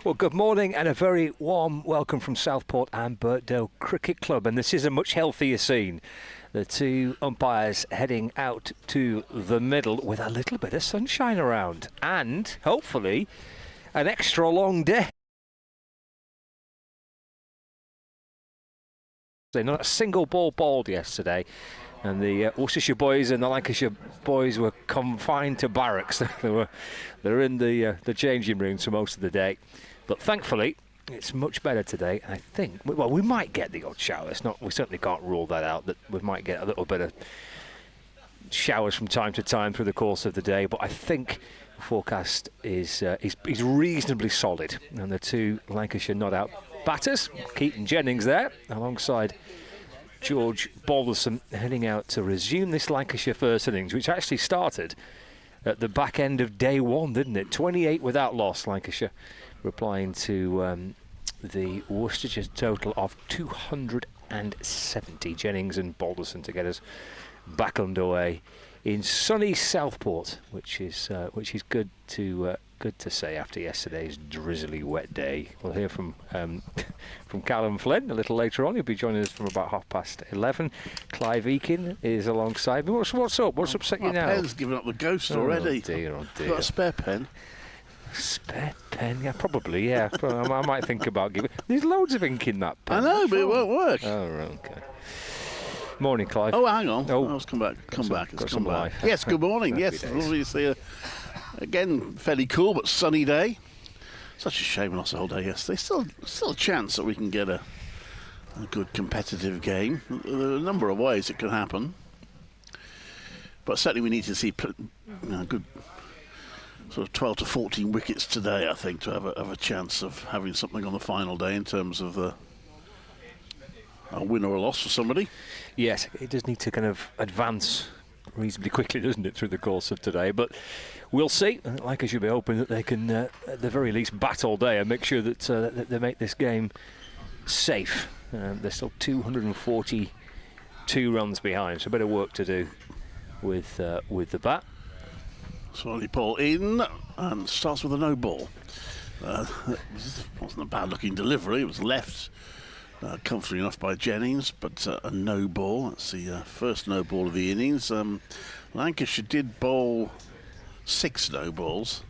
Well, good morning and a very warm welcome from Southport and Birkdale Cricket Club. And this is a much healthier scene. The two umpires heading out to the middle with a little bit of sunshine around and hopefully an extra long day. Not a single ball bowled yesterday. And the Worcestershire boys and the Lancashire boys were confined to barracks. They're in the changing rooms for most of the day. But thankfully, it's much better today. I think, well, we might get the odd shower. We certainly can't rule that out, that we might get a little bit of showers from time to time through the course of the day. But I think the forecast is reasonably solid. And the two Lancashire not-out batters, Keaton Jennings there, alongside George Balderson, heading out to resume this Lancashire first innings, which actually started at the back end of day one, didn't it? 28 without loss, Lancashire, replying to the Worcestershire total of 270. Jennings and Balderson to get us back underway in sunny Southport, which is good to say after yesterday's drizzly wet day. We'll hear from Callum Flynn a little later on. He'll be joining us from about 11:30. Clive Eakin is alongside me. What's up? What's upset you now? My pen's given up the ghost already. Oh dear, oh dear. Got a spare pen? Spare pen? Yeah, probably, yeah. I might think about giving... There's loads of ink in that pen. I know, but it won't work. Oh, okay. Morning, Clive. Oh, hang on. Oh, let's come back. Come back. Life. Yes, good morning. Yes, lovely to see you. Again, fairly cool but sunny day. Such a shame we lost the whole day yesterday. Still a chance that we can get a good competitive game. There are a number of ways it could happen, but certainly we need to see good sort of 12 to 14 wickets today, I think, to have a chance of having something on the final day in terms of a win or a loss for somebody. Yes, it does need to kind of advance reasonably quickly, doesn't it, through the course of today? But we'll see. Like I should be hoping that they can, at the very least, bat all day and make sure that they make this game safe. They're still 242 runs behind, so a bit of work to do with the bat. Swally Paul in and starts with a no ball. It wasn't a bad looking delivery. It was left comfortably enough by Jennings, but a no ball. That's the first no ball of the innings. Lancashire did bowl 6 no balls,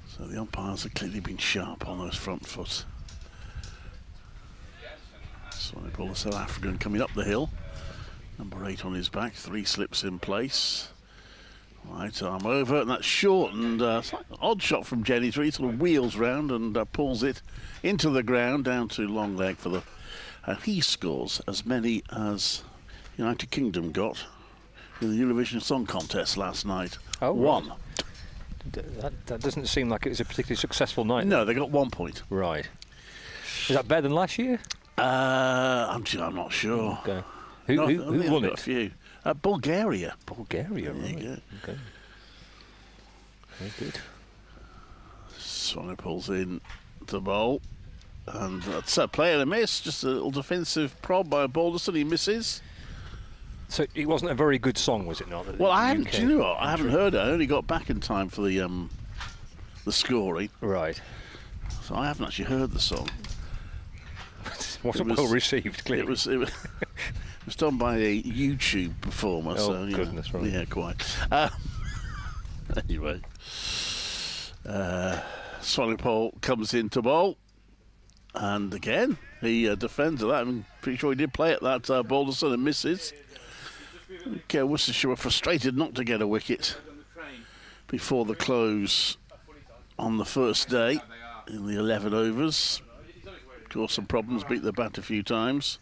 so the umpires have clearly been sharp on those front foot. Swally Paul, the South African, coming up the hill. Number 8 on his back, 3 slips in place. Right arm over, and that's short, and it's like an odd shot from Jennings, where he sort of wheels round and pulls it into the ground, down to long leg for the... And he scores as many as United Kingdom got in the Eurovision Song Contest last night. Oh, 1. Right. That doesn't seem like it was a particularly successful night. No, they got 1 point. Right. Is that better than last year? I'm not sure. Okay. Who won it? A few. Bulgaria. Bulgaria, right. There you go. Okay. Very good. Swally pulls in the bowl. And that's a play and a miss. Just a little defensive prod by Balderson. He misses. So it wasn't a very good song, was it not? Well, I haven't. Do you know what? I haven't heard it. I only got back in time for the scoring. Right. So I haven't actually heard the song. Wasn't well received, clearly. It was done by a YouTube performer. Oh, so, goodness, right. Yeah, quite. Anyway, Swally Paul comes into bowl, and again he defends that. I'm pretty sure he did play at that Balderson and misses. Okay, Worcestershire were frustrated not to get a wicket before the close on the first day in the 11 overs. Caused some problems, beat the bat a few times.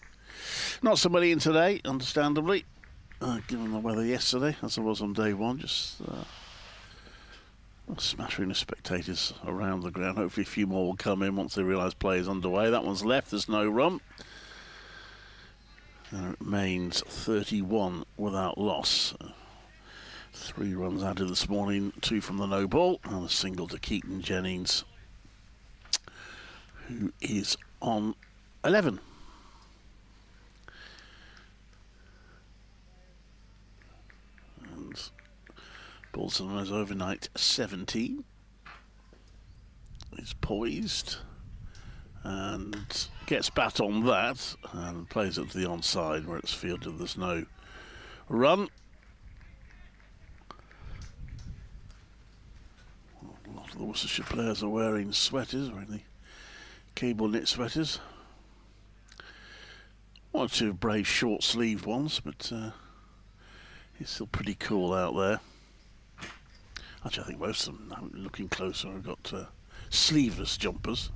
Not so many in today, understandably, given the weather yesterday, as there was on day one. Just a smattering of spectators around the ground. Hopefully a few more will come in once they realise play is underway. That one's left, there's no run. And it remains 31 without loss. 3 runs added this morning, 2 from the no ball, and a single to Keaton Jennings, who is on 11. And Balderson has overnight 17. It's poised and gets bat on that and plays it to the onside where it's fielded. There's no run. A lot of the Worcestershire players are wearing sweaters, wearing the cable knit sweaters. One or two brave short-sleeved ones, but it's still pretty cool out there. Actually, I think most of them, looking closer, have got sleeveless jumpers.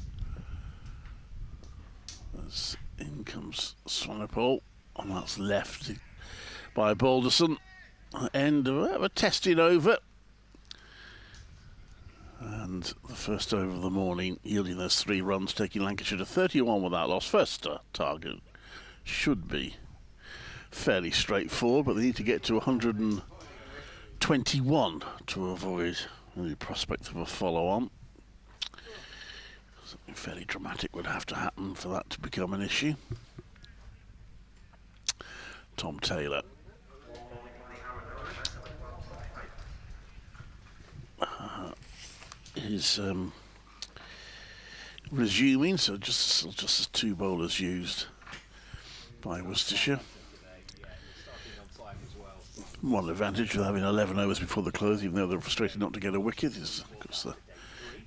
As in comes Swanepoel, and that's left by Balderson. End of a testing over. And the first over of the morning, yielding those 3 runs, taking Lancashire to 31 without loss. First target should be fairly straightforward, but they need to get to 121 to avoid any prospect of a follow-on. Something fairly dramatic would have to happen for that to become an issue. Tom Taylor. Is resuming, so just as 2 bowlers used by Worcestershire. One advantage of having 11 overs before the close, even though they're frustrated not to get a wicket, is because the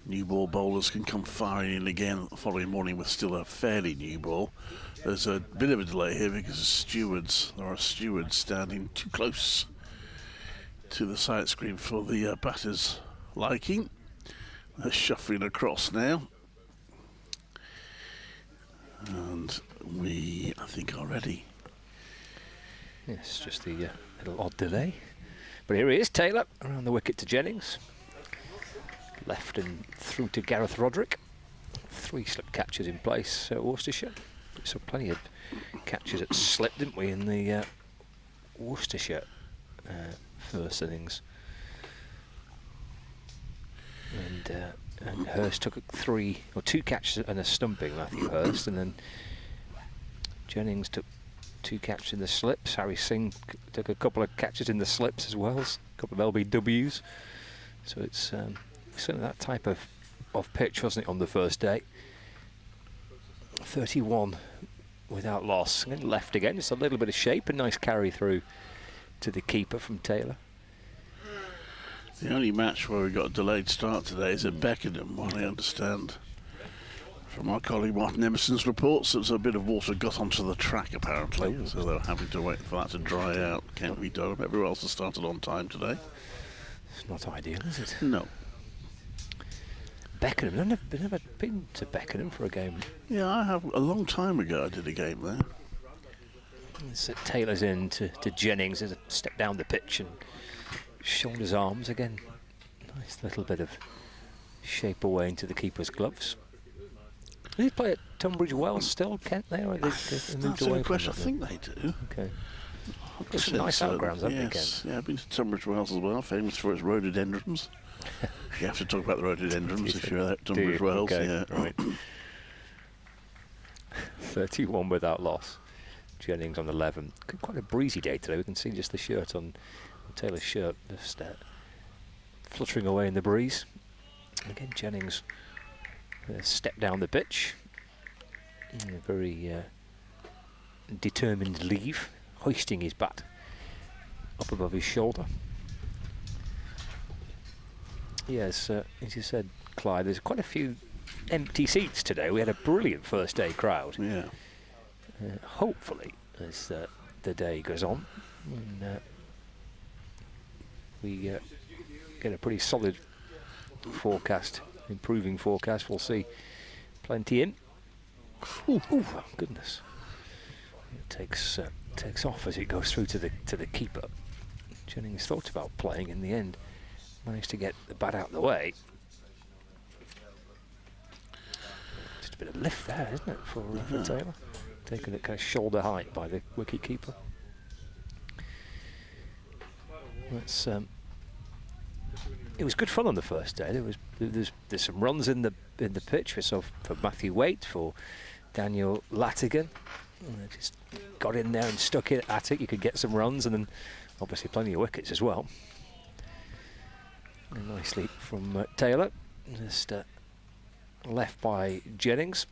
new ball bowlers can come firing in again the following morning with still a fairly new ball. There's a bit of a delay here because there are stewards standing too close to the side screen for the batters' liking. They're shuffling across now. And we, I think, are ready. Yes, just the little odd delay. But here he is, Taylor, around the wicket to Jennings. Left and through to Gareth Roderick. 3 slip catches in place at Worcestershire. So plenty of catches at slip, didn't we, in the Worcestershire first innings. And Hurst took 2 catches and a stumping, Matthew Hurst, and then Jennings took 2 catches in the slips. Harry Singh took a couple of catches in the slips as well, a couple of LBWs. So it's certainly that type of pitch, wasn't it, on the first day? 31 without loss. And then left again, just a little bit of shape, a nice carry through to the keeper from Taylor. The only match where we got a delayed start today is at Beckenham, what I understand from our colleague Martin Emerson's reports. There was a bit of water got onto the track apparently, so they were having to wait for that to dry out. Can't be done. Everywhere else has started on time today. It's not ideal, is it? No. Beckenham, I've never been to Beckenham for a game. Yeah, I have. A long time ago I did a game there. So Taylor's in to Jennings as a step down the pitch and shoulders arms again. Nice little bit of shape away into the keeper's gloves. Do they play at Tunbridge Wells still, Kent, there? Or they moved away from it? I think they do. Okay. Got some nice outgrounds, haven't they, Kent? Yeah, I've been to Tunbridge Wells as well, famous for its rhododendrons. You have to talk about the rhododendrons if you're at Tunbridge Wells. Okay. Yeah. Right. 31 without loss. Jennings on 11. Quite a breezy day today. We can see just the shirt on Taylor's shirt, just fluttering away in the breeze. And again, Jennings step down the pitch. In a very determined leave, hoisting his bat up above his shoulder. Yes, as you said, Clyde, there's quite a few empty seats today. We had a brilliant first day crowd. Yeah. Hopefully, as the day goes on, and, we get a pretty solid forecast, improving forecast. We'll see plenty in. Ooh, goodness! It takes off as it goes through to the keeper. Jennings thought about playing in the end, managed to get the bat out of the way. Just a bit of lift there, isn't it, for Taylor? Taken at kind of shoulder height by the wicket keeper. It was good fun on the first day. There's some runs in the pitch. We saw for Matthew Waite, for Daniel Latigan. Just got in there and stuck it at it. You could get some runs, and then obviously plenty of wickets as well. And nicely from Taylor, just left by Jennings.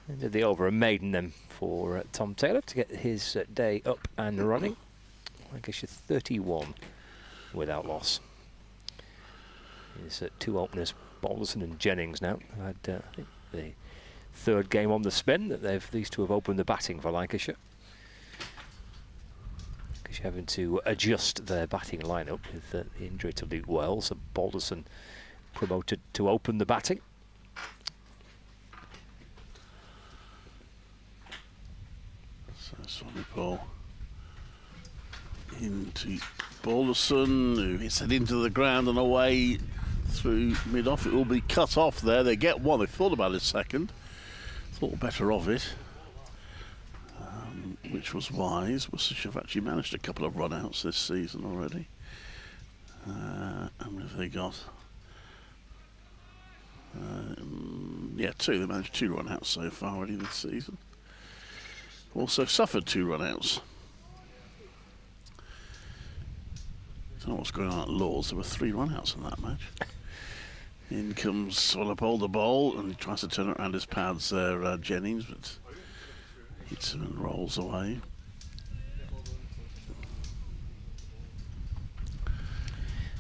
And did the over and maiden them for Tom Taylor to get his day up and running. Lancashire 31 without loss. His two openers, Balderson and Jennings now. Had I think the third game on the spin that these two have opened the batting for Lancashire. Lancashire having to adjust their batting lineup with the injury to Luke Wells, and Balderson promoted to open the batting. Sonny Paul into Balderson, who hits it into the ground and away through mid-off. It will be cut off there. They get one. They thought about it second. Thought better of it, which was wise. Worcestershire have actually managed a couple of run-outs this season already. And have they got? Yeah, two. They managed 2 run-outs so far already this season. Also suffered 2 run-outs. Don't know what's going on at Lords. There were 3 run-outs in that match. In comes Swallowpole the bowl, and he tries to turn it around his pads there, Jennings, but hits him and rolls away.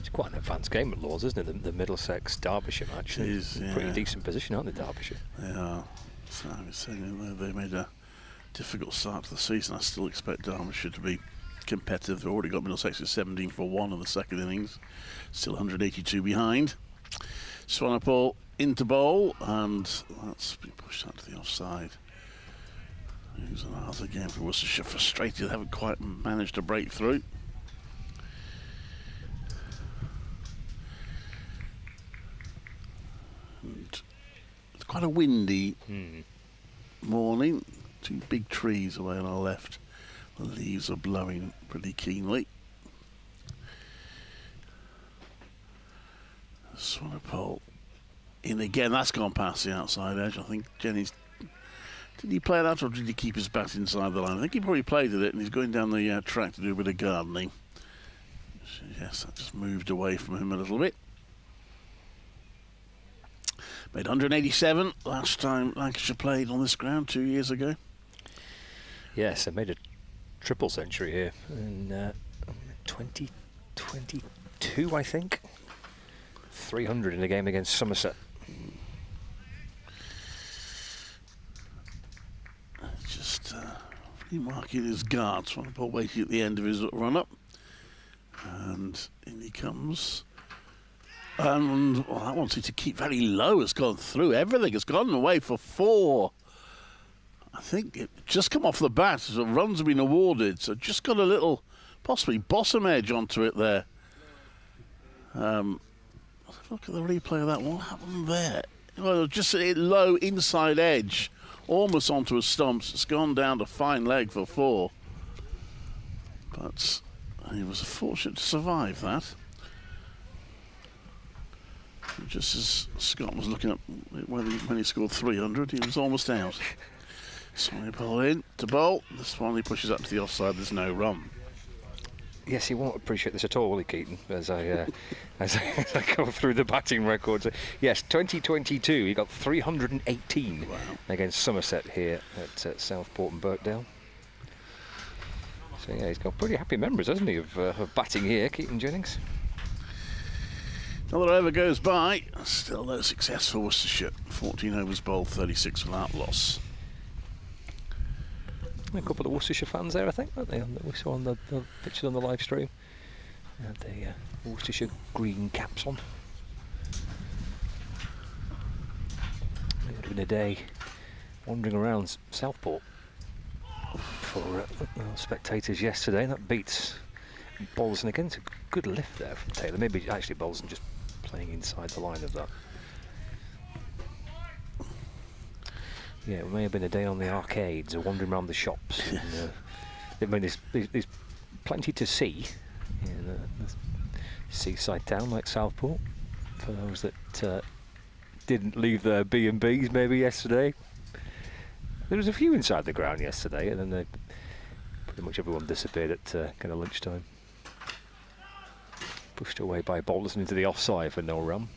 It's quite an advanced game at Lords, isn't it? The Middlesex Derbyshire match. It is, yeah. Pretty decent position, aren't they, Derbyshire? They are. So I was saying they made a difficult start to the season. I still expect Derbyshire to be competitive. They've already got Middlesex at 17 for 1 in the second innings. Still 182 behind. Swanepoel into bowl, and that's been pushed out to the offside. Here's another game for Worcestershire. Frustrated, they haven't quite managed to break through. And it's quite a windy morning. 2 big trees away on our left. The leaves are blowing pretty keenly. Swanepoel in again. That's gone past the outside edge. I think Jennings, did he play that or did he keep his bat inside the line? I think he probably played at it, and he's going down the track to do a bit of gardening. So yes, that just moved away from him a little bit. Made 187 last time Lancashire played on this ground 2 years ago. Yes, they made a triple century here in 2022, I think. 300 in a game against Somerset. Just remarking his guard. Swanepoel waiting at the end of his run-up. And in he comes. And well, that wanted to keep very low. It's gone through everything. It's gone away for 4. I think it just come off the bat as the runs have been awarded. So just got a little, possibly bottom edge onto it there. Look at the replay of that. What happened there? Well, just a low inside edge, almost onto his stumps. It's gone down to fine leg for 4. But he was fortunate to survive that. Just as Scott was looking up when he scored 300, he was almost out. Swanepoel in to bowl. This one he pushes up to the offside. There's no run. Yes, he won't appreciate this at all, will he, Keaton? As I go through the batting records. Yes, 2022, he got 318 against Somerset here at Southport and Birkdale. So yeah, he's got pretty happy memories, hasn't he, of batting here, Keaton Jennings? Another over goes by. Still no success for Worcestershire. 14 overs bowled, 36 without loss. A couple of Worcestershire fans there, I think, weren't they? That we saw on the pictures on the live stream. They had the Worcestershire green caps on. It would have been a day wandering around Southport for spectators yesterday. That beats Bolson again. It's a good lift there from Taylor. Maybe actually Bolson just playing inside the line of that. Yeah, it may have been a day on the arcades or wandering around the shops. And, I mean, there's plenty to see in a seaside town like Southport. For those that didn't leave their B&Bs maybe yesterday. There was a few inside the ground yesterday, and then pretty much everyone disappeared at kind of lunchtime. Pushed away by Balderson into the offside for no run.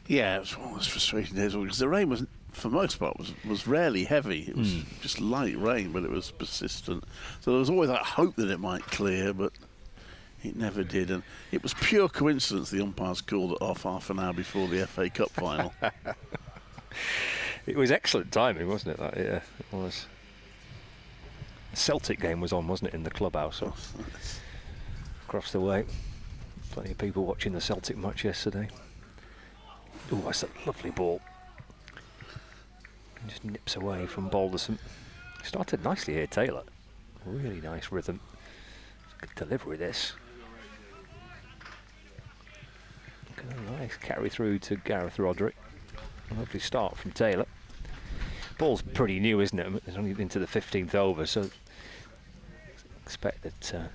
Yeah, it was one of those frustrating days because the rain was, for the most part, was rarely heavy. It was just light rain, but it was persistent. So there was always that hope that it might clear, but it never did. And it was pure coincidence the umpires called it off half an hour before the FA Cup final. It was excellent timing, wasn't it? That, yeah, it was. The Celtic game was on, wasn't it, in the clubhouse? So across the way. Plenty of people watching the Celtic match yesterday. Oh, that's a lovely ball. Just nips away from Balderson. Started nicely here, Taylor. Really nice rhythm. Good delivery, this. Nice carry through to Gareth Roderick. A lovely start from Taylor. Ball's pretty new, isn't it? It's only into the 15th over, so expect that.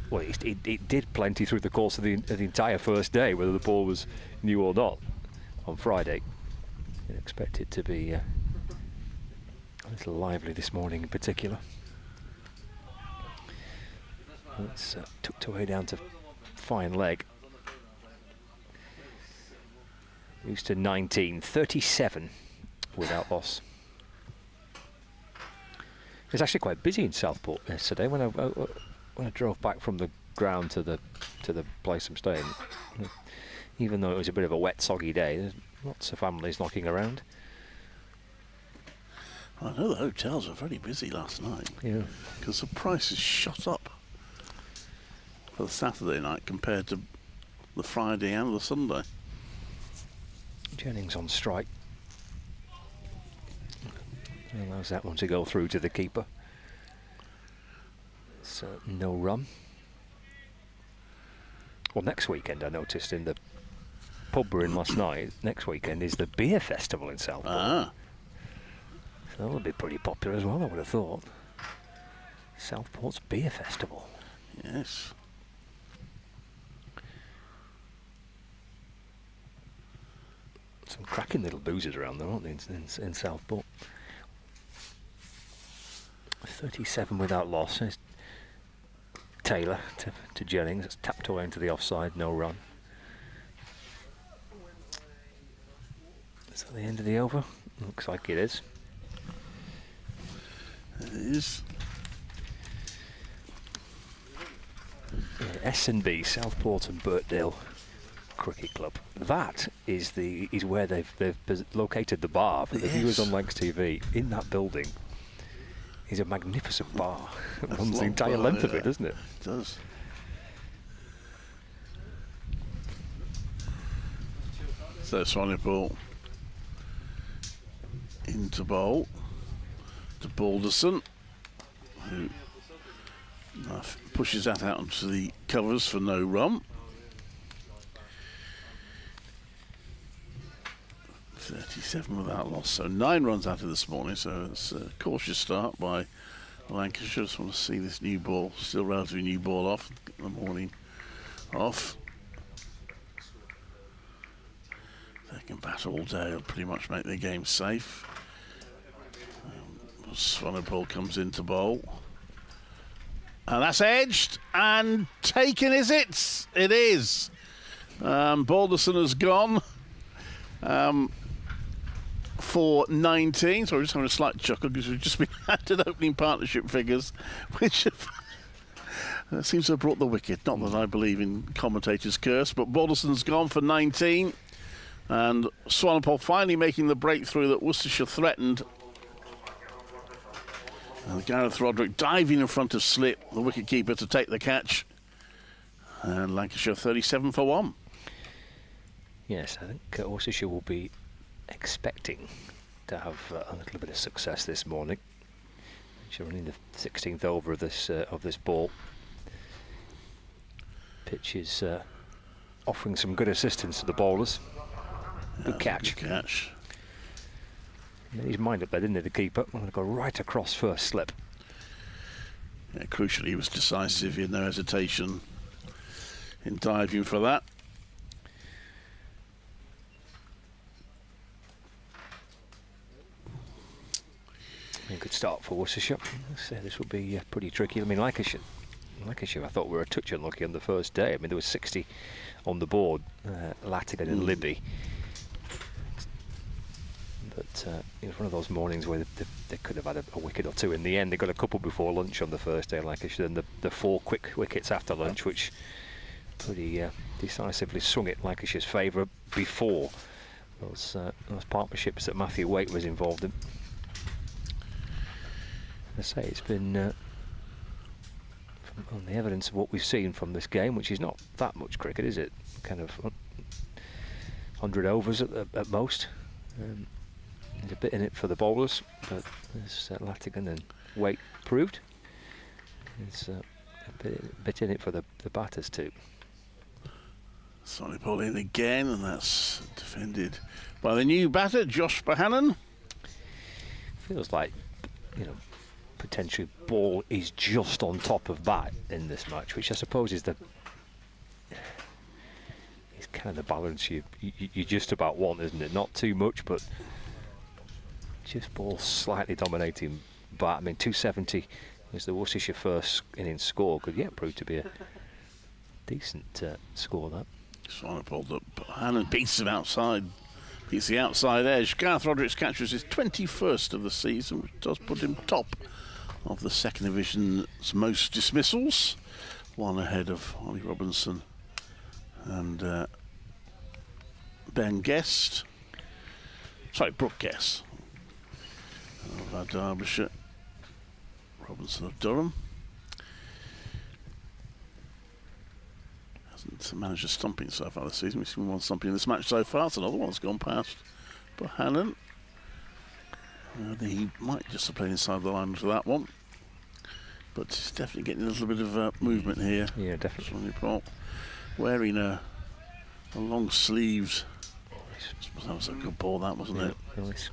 Well, it did plenty through the course of the entire first day, whether the ball was new or not. On Friday, you'd expect it to be a little lively this morning in particular. It's tucked away down to fine leg. Used to 19, 37 without loss. It was actually quite busy in Southport yesterday when I drove back from the ground to the place I'm staying. Even though it was a bit of a wet, soggy day, there's lots of families knocking around. I know the hotels were very busy last night. Yeah. Because the prices shot up for the Saturday night compared to the Friday and the Sunday. Jennings on strike. Allows that one to go through to the keeper. So no run. Well, next weekend I noticed in the pub we're in last night, next weekend is the beer festival in Southport. So that'll be pretty popular as well, I would have thought. Southport's beer festival. Yes. Some cracking little boozers around there, aren't there, in Southport? 37 without loss. There's Taylor to Jennings. It's tapped away into the offside, no run. Is that the end of the over? Looks like it is. It is. S&B, Southport and Birkdale Cricket Club. That is where they've located the bar for the viewers on Lancs TV. In that building is a magnificent bar. It runs the entire length of it, doesn't it? It does. So Swanee ball into bowl to Balderson, who pushes that out onto the covers for no run. 37 without loss, so 9 runs out of this morning, so it's a cautious start by Lancashire. Just want to see this new ball, still relatively new ball off, the morning off. They can bat all day, it'll pretty much make their game safe. Swanepoel comes into bowl. And that's edged and taken, is it? It is. Balderson has gone for 19. So we're just having a slight chuckle because we've just been handed opening partnership figures, which seems to have brought the wicket. Not that I believe in commentators' curse, but Balderson's gone for 19. And Swanepoel finally making the breakthrough that Worcestershire threatened. And Gareth Roderick diving in front of Slip, the wicketkeeper, to take the catch. And Lancashire 37 for 1. Yes, I think Worcestershire will be expecting to have a little bit of success this morning. They're running the 16th over of this ball. Pitch is offering some good assistance to the bowlers. Good catch. Good catch. Made his mind up there, didn't he, the keeper? I'm going to go right across first slip. Yeah, crucially, he was decisive. He had no hesitation in diving for that. A good start for Worcestershire. This will be pretty tricky. I mean, Lancashire, I thought we were a touch unlucky on the first day. I mean, there was 60 on the board. Latigan and Libby it was one of those mornings where they could have had a wicket or two. In the end, they got a couple before lunch on the first day, Lancashire, and the 4 quick wickets after lunch, which pretty decisively swung it Lancashire's favour before those partnerships that Matthew Waite was involved in. I say it's been on the evidence of what we've seen from this game, which is not that much cricket, is it? Kind of 100 overs at most. There's a bit in it for the bowlers, but as Latigan and Waite proved, there's a bit in it for the batters too. Sorry, ball in again, and that's defended by the new batter, Josh Bohannon. Feels like, potentially ball is just on top of bat in this match, which I suppose is kind of the balance you just about want, isn't it? Not too much, but just ball slightly dominating bat. I mean, 270 is the Worcestershire first innings score. Could yet prove to be a decent score, that. Sorry, ball that Bohannon beats him outside. Beats the outside edge. Gareth Roderick's catch was his 21st of the season, which does put him top of the second division's most dismissals. One ahead of Ollie Robinson and Ben Guest. Sorry, Brooke Guest of Derbyshire. Robinson of Durham. Hasn't managed a stumping so far this season. We've seen one stumping in this match so far. So another one's gone past Bohannon. He might just have played inside the line for that one. But he's definitely getting a little bit of movement here. Yeah, definitely. Wearing a long sleeves. That was a good ball, that, wasn't it? Nice.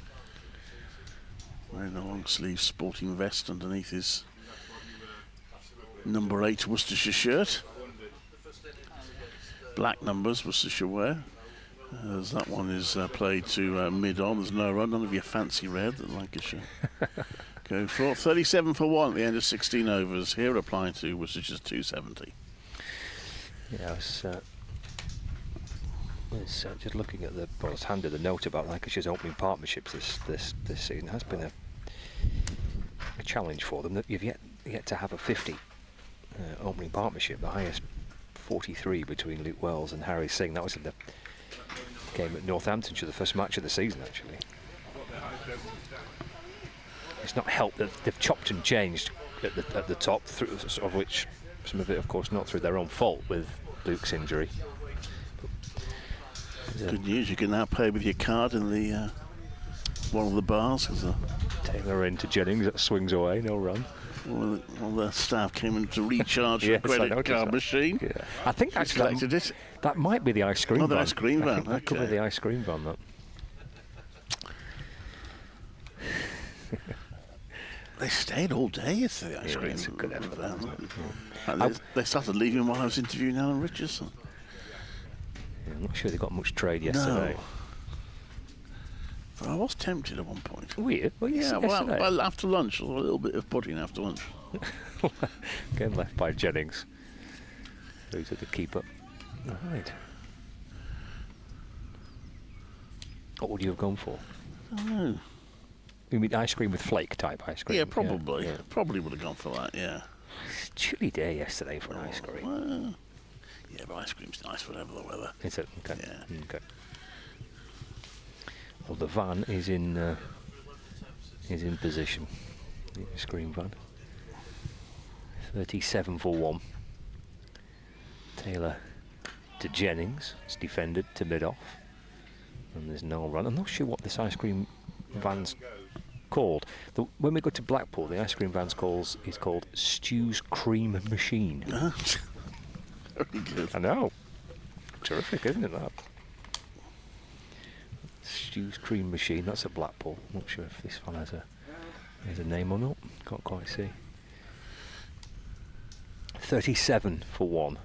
Wearing a long sleeve sporting vest underneath his number 8 Worcestershire shirt. Black numbers, Worcestershire wear. As that one is played to mid-on, there's no run, none of your fancy red that Lancashire go for. 37 for 1 at the end of 16 overs. Here applying to Worcestershire's 270. Yeah, I was just looking at I was handed a note about Lancashire's opening partnerships this season. It has been a challenge for them. That you've yet to have a 50 opening partnership, the highest 43 between Luke Wells and Harry Singh. That was in the game at Northamptonshire, the first match of the season, actually. It's not helped that they've chopped and changed at the top, of which some of it, of course, not through their own fault with Luke's injury. Good news, you can now pay with your card in the one of the bars. Taylor into Jennings, that swings away, no run. One of the staff came in to recharge the credit card machine. Yeah. I think actually that might be the ice cream van. The ice cream van. That could be the ice cream van, that. They stayed all day yesterday, the ice cream. It's a good effort, isn't it? They started leaving while I was interviewing Alan Richardson. Yeah, I'm not sure they got much trade yesterday. No. I was tempted at one point. Weird. Well, yeah, well, after lunch, a little bit of pudding after lunch. Game left by Jennings. Through to the keeper. Right. What would you have gone for? I don't know. You mean ice cream with flake type ice cream? Yeah, probably. Yeah. Probably would have gone for that, yeah. It's a chilly day yesterday for an ice cream. Well, yeah, but ice cream's nice whatever the weather. Is it? Okay. Yeah. Okay. Well, the van is in position. The ice cream van. 37 for 1. Taylor to Jennings. It's defended to mid-off. And there's no run. I'm not sure what this ice cream van's called. When we go to Blackpool, the ice cream van's is called Stew's Cream Machine. Very good. I know. Terrific, isn't it, that? Stew's Cream Machine. That's at Blackpool. Not sure if this one has a name or not. Can't quite see. 37 for 1.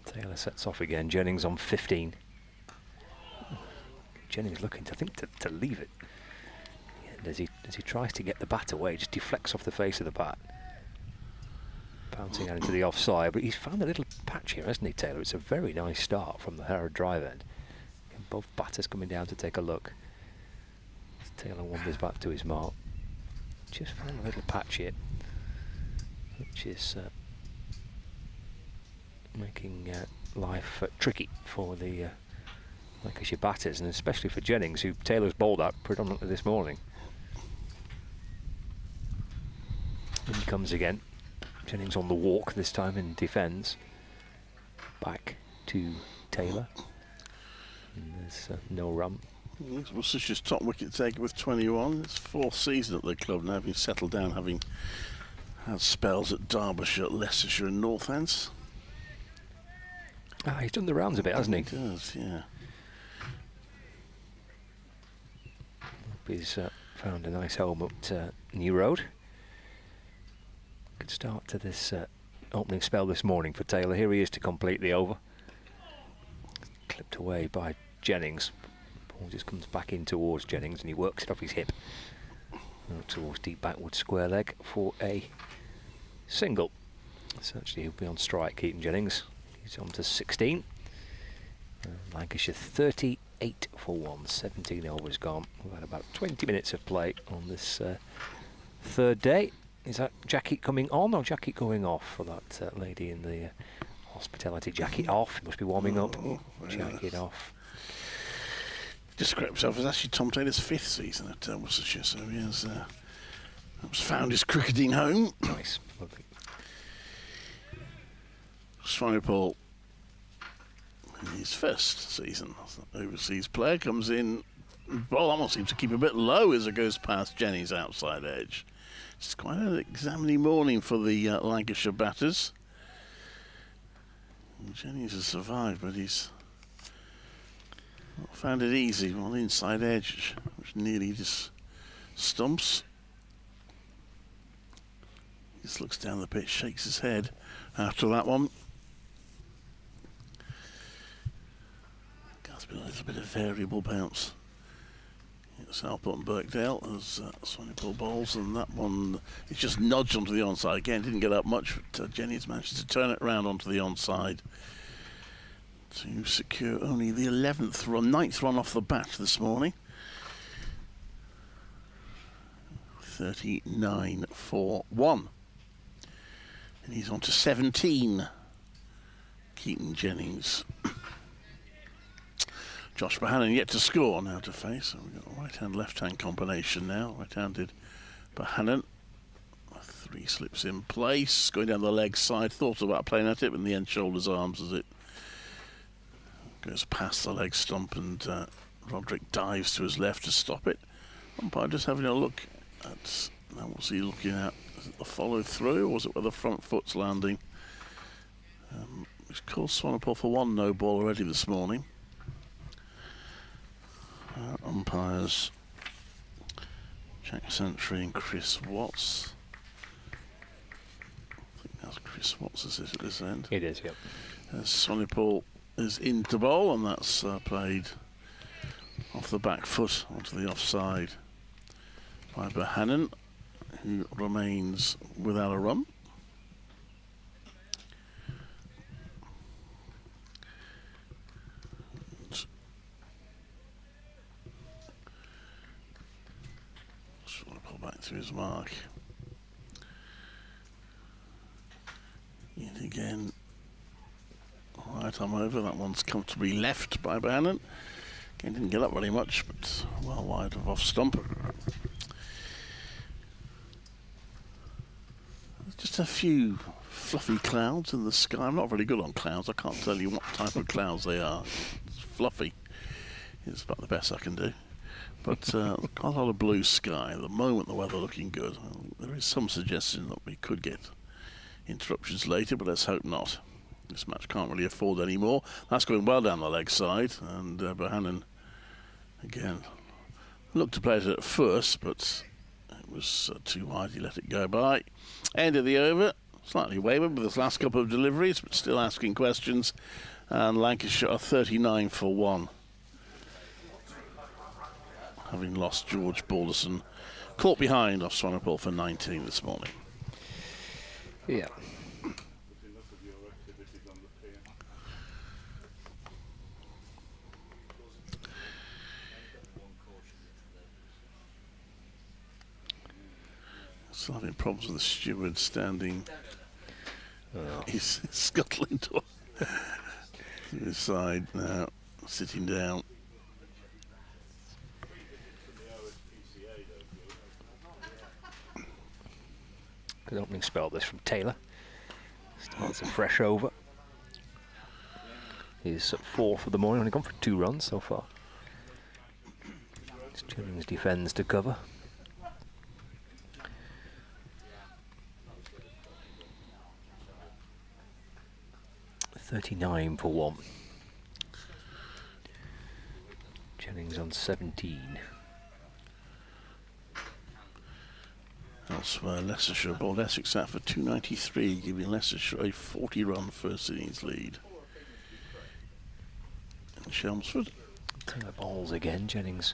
Taylor sets off again. Jennings on 15. Jennings looking to leave it. Yeah, as he tries to get the bat away, just deflects off the face of the bat. Bouncing out into the offside, but he's found a little patch here, hasn't he, Taylor? It's a very nice start from the Harrod drive end. Both batters coming down to take a look. Taylor wanders back to his mark. Just found a little patch here, which is making life tricky for the Lancashire batters, and especially for Jennings, who Taylor's bowled at predominantly this morning. In he comes again. Jennings on the walk this time in defence. Back to Taylor. And there's no run. Worcestershire's top wicket taker with 21. It's 4th season at the club now, having settled down, having had spells at Derbyshire, Leicestershire and Northants. He's done the rounds a bit, hasn't he? He does, yeah. He's found a nice home at New Road. Good start to this opening spell this morning for Taylor. Here he is to complete the over. Clipped away by Jennings. Ball just comes back in towards Jennings and he works it off his hip. Out towards deep backward square leg for a single. Essentially he'll be on strike, Keaton Jennings. He's on to 16. Lancashire 38 for 1. 17 overs gone. We've had about 20 minutes of play on this third day. Is that jacket coming on or jacket going off for that lady in the hospitality? Jacket off. He must be warming up. Jacket off. Described himself as actually Tom Taylor's 5th season at Worcestershire, so he has found his cricketing home. Nice. Lovely. Swanepoel, in his first season, overseas player, comes in. Well, almost seems to keep a bit low as it goes past Jennings' outside edge. It's quite an examining morning for the Lancashire batters. Jennings has survived, but he's not found it easy on the inside edge, which nearly just stumps. He just looks down the pitch, shakes his head after that one. It's been a little bit of variable bounce. Southport and Birkdale as Swanepoel bowls, and that one is just nudged onto the onside again. Didn't get up much, but Jennings managed to turn it around onto the onside to secure only the 11th run, 9th run off the bat this morning. 39 for 1. And he's on to 17. Keaton Jennings. Josh Bohannon yet to score now to face. So we've got a right-hand, left-hand combination now. Right-handed Bohannon. 3 slips in place. Going down the leg side. Thought about playing at it, but in the end, shoulders, arms as it goes past the leg stump, and Roderick dives to his left to stop it. Umpire just having a look at, now what's he looking at? Is it the follow through, or was it where the front foot's landing? He's called Swanepoel for 1 no ball already this morning. Umpires Jack Sentry and Chris Watts. I think that's Chris Watts, is it, at this end? It is, yep. Swanepoel is into bowl, and that's played off the back foot onto the offside by Bohannon, who remains without a run. Back to his mark. Yet again, right arm over. That one's comfortably left by Bohannon. Again, didn't get up very much, but well wide of off stump. Just a few fluffy clouds in the sky. I'm not very good on clouds. I can't tell you what type of clouds they are. It's fluffy. It's about the best I can do. But quite a lot of blue sky. At the moment, the weather looking good. There is some suggestion that we could get interruptions later, but let's hope not. This match can't really afford any more. That's going well down the leg side, and Bohannon, again, looked to play it at first, but it was too wide. He let it go by. End of the over. Slightly wayward with his last couple of deliveries, but still asking questions. And Lancashire are 39 for 1. Having lost George Balderson, caught behind off Swanepoel for 19 this morning. Yeah. Still having problems with the steward standing. He's scuttling to his side now, sitting down. Good opening spell this from Taylor. Starts a fresh over. He's at 4 for the morning, only gone for 2 runs so far. Jennings defends to cover. $39 for 1. Jennings on 17. Elsewhere, Leicestershire bowled Essex out for 293, giving Leicestershire a 40-run first innings lead. And Chelmsford. Taylor bowls again. Jennings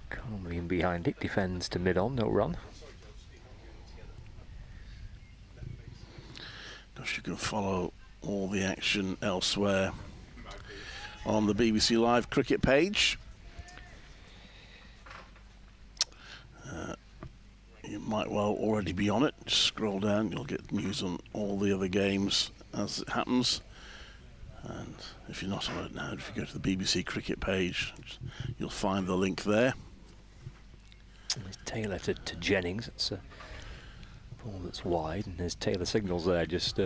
calmly in behind it, defends to mid-on, no run. Of course, you can follow all the action elsewhere on the BBC Live cricket page. You might well already be on it. Just scroll down, you'll get news on all the other games as it happens. And if you're not on it now, if you go to the BBC cricket page, you'll find the link there. There's Taylor to Jennings. It's a ball that's wide, and there's Taylor signals there, just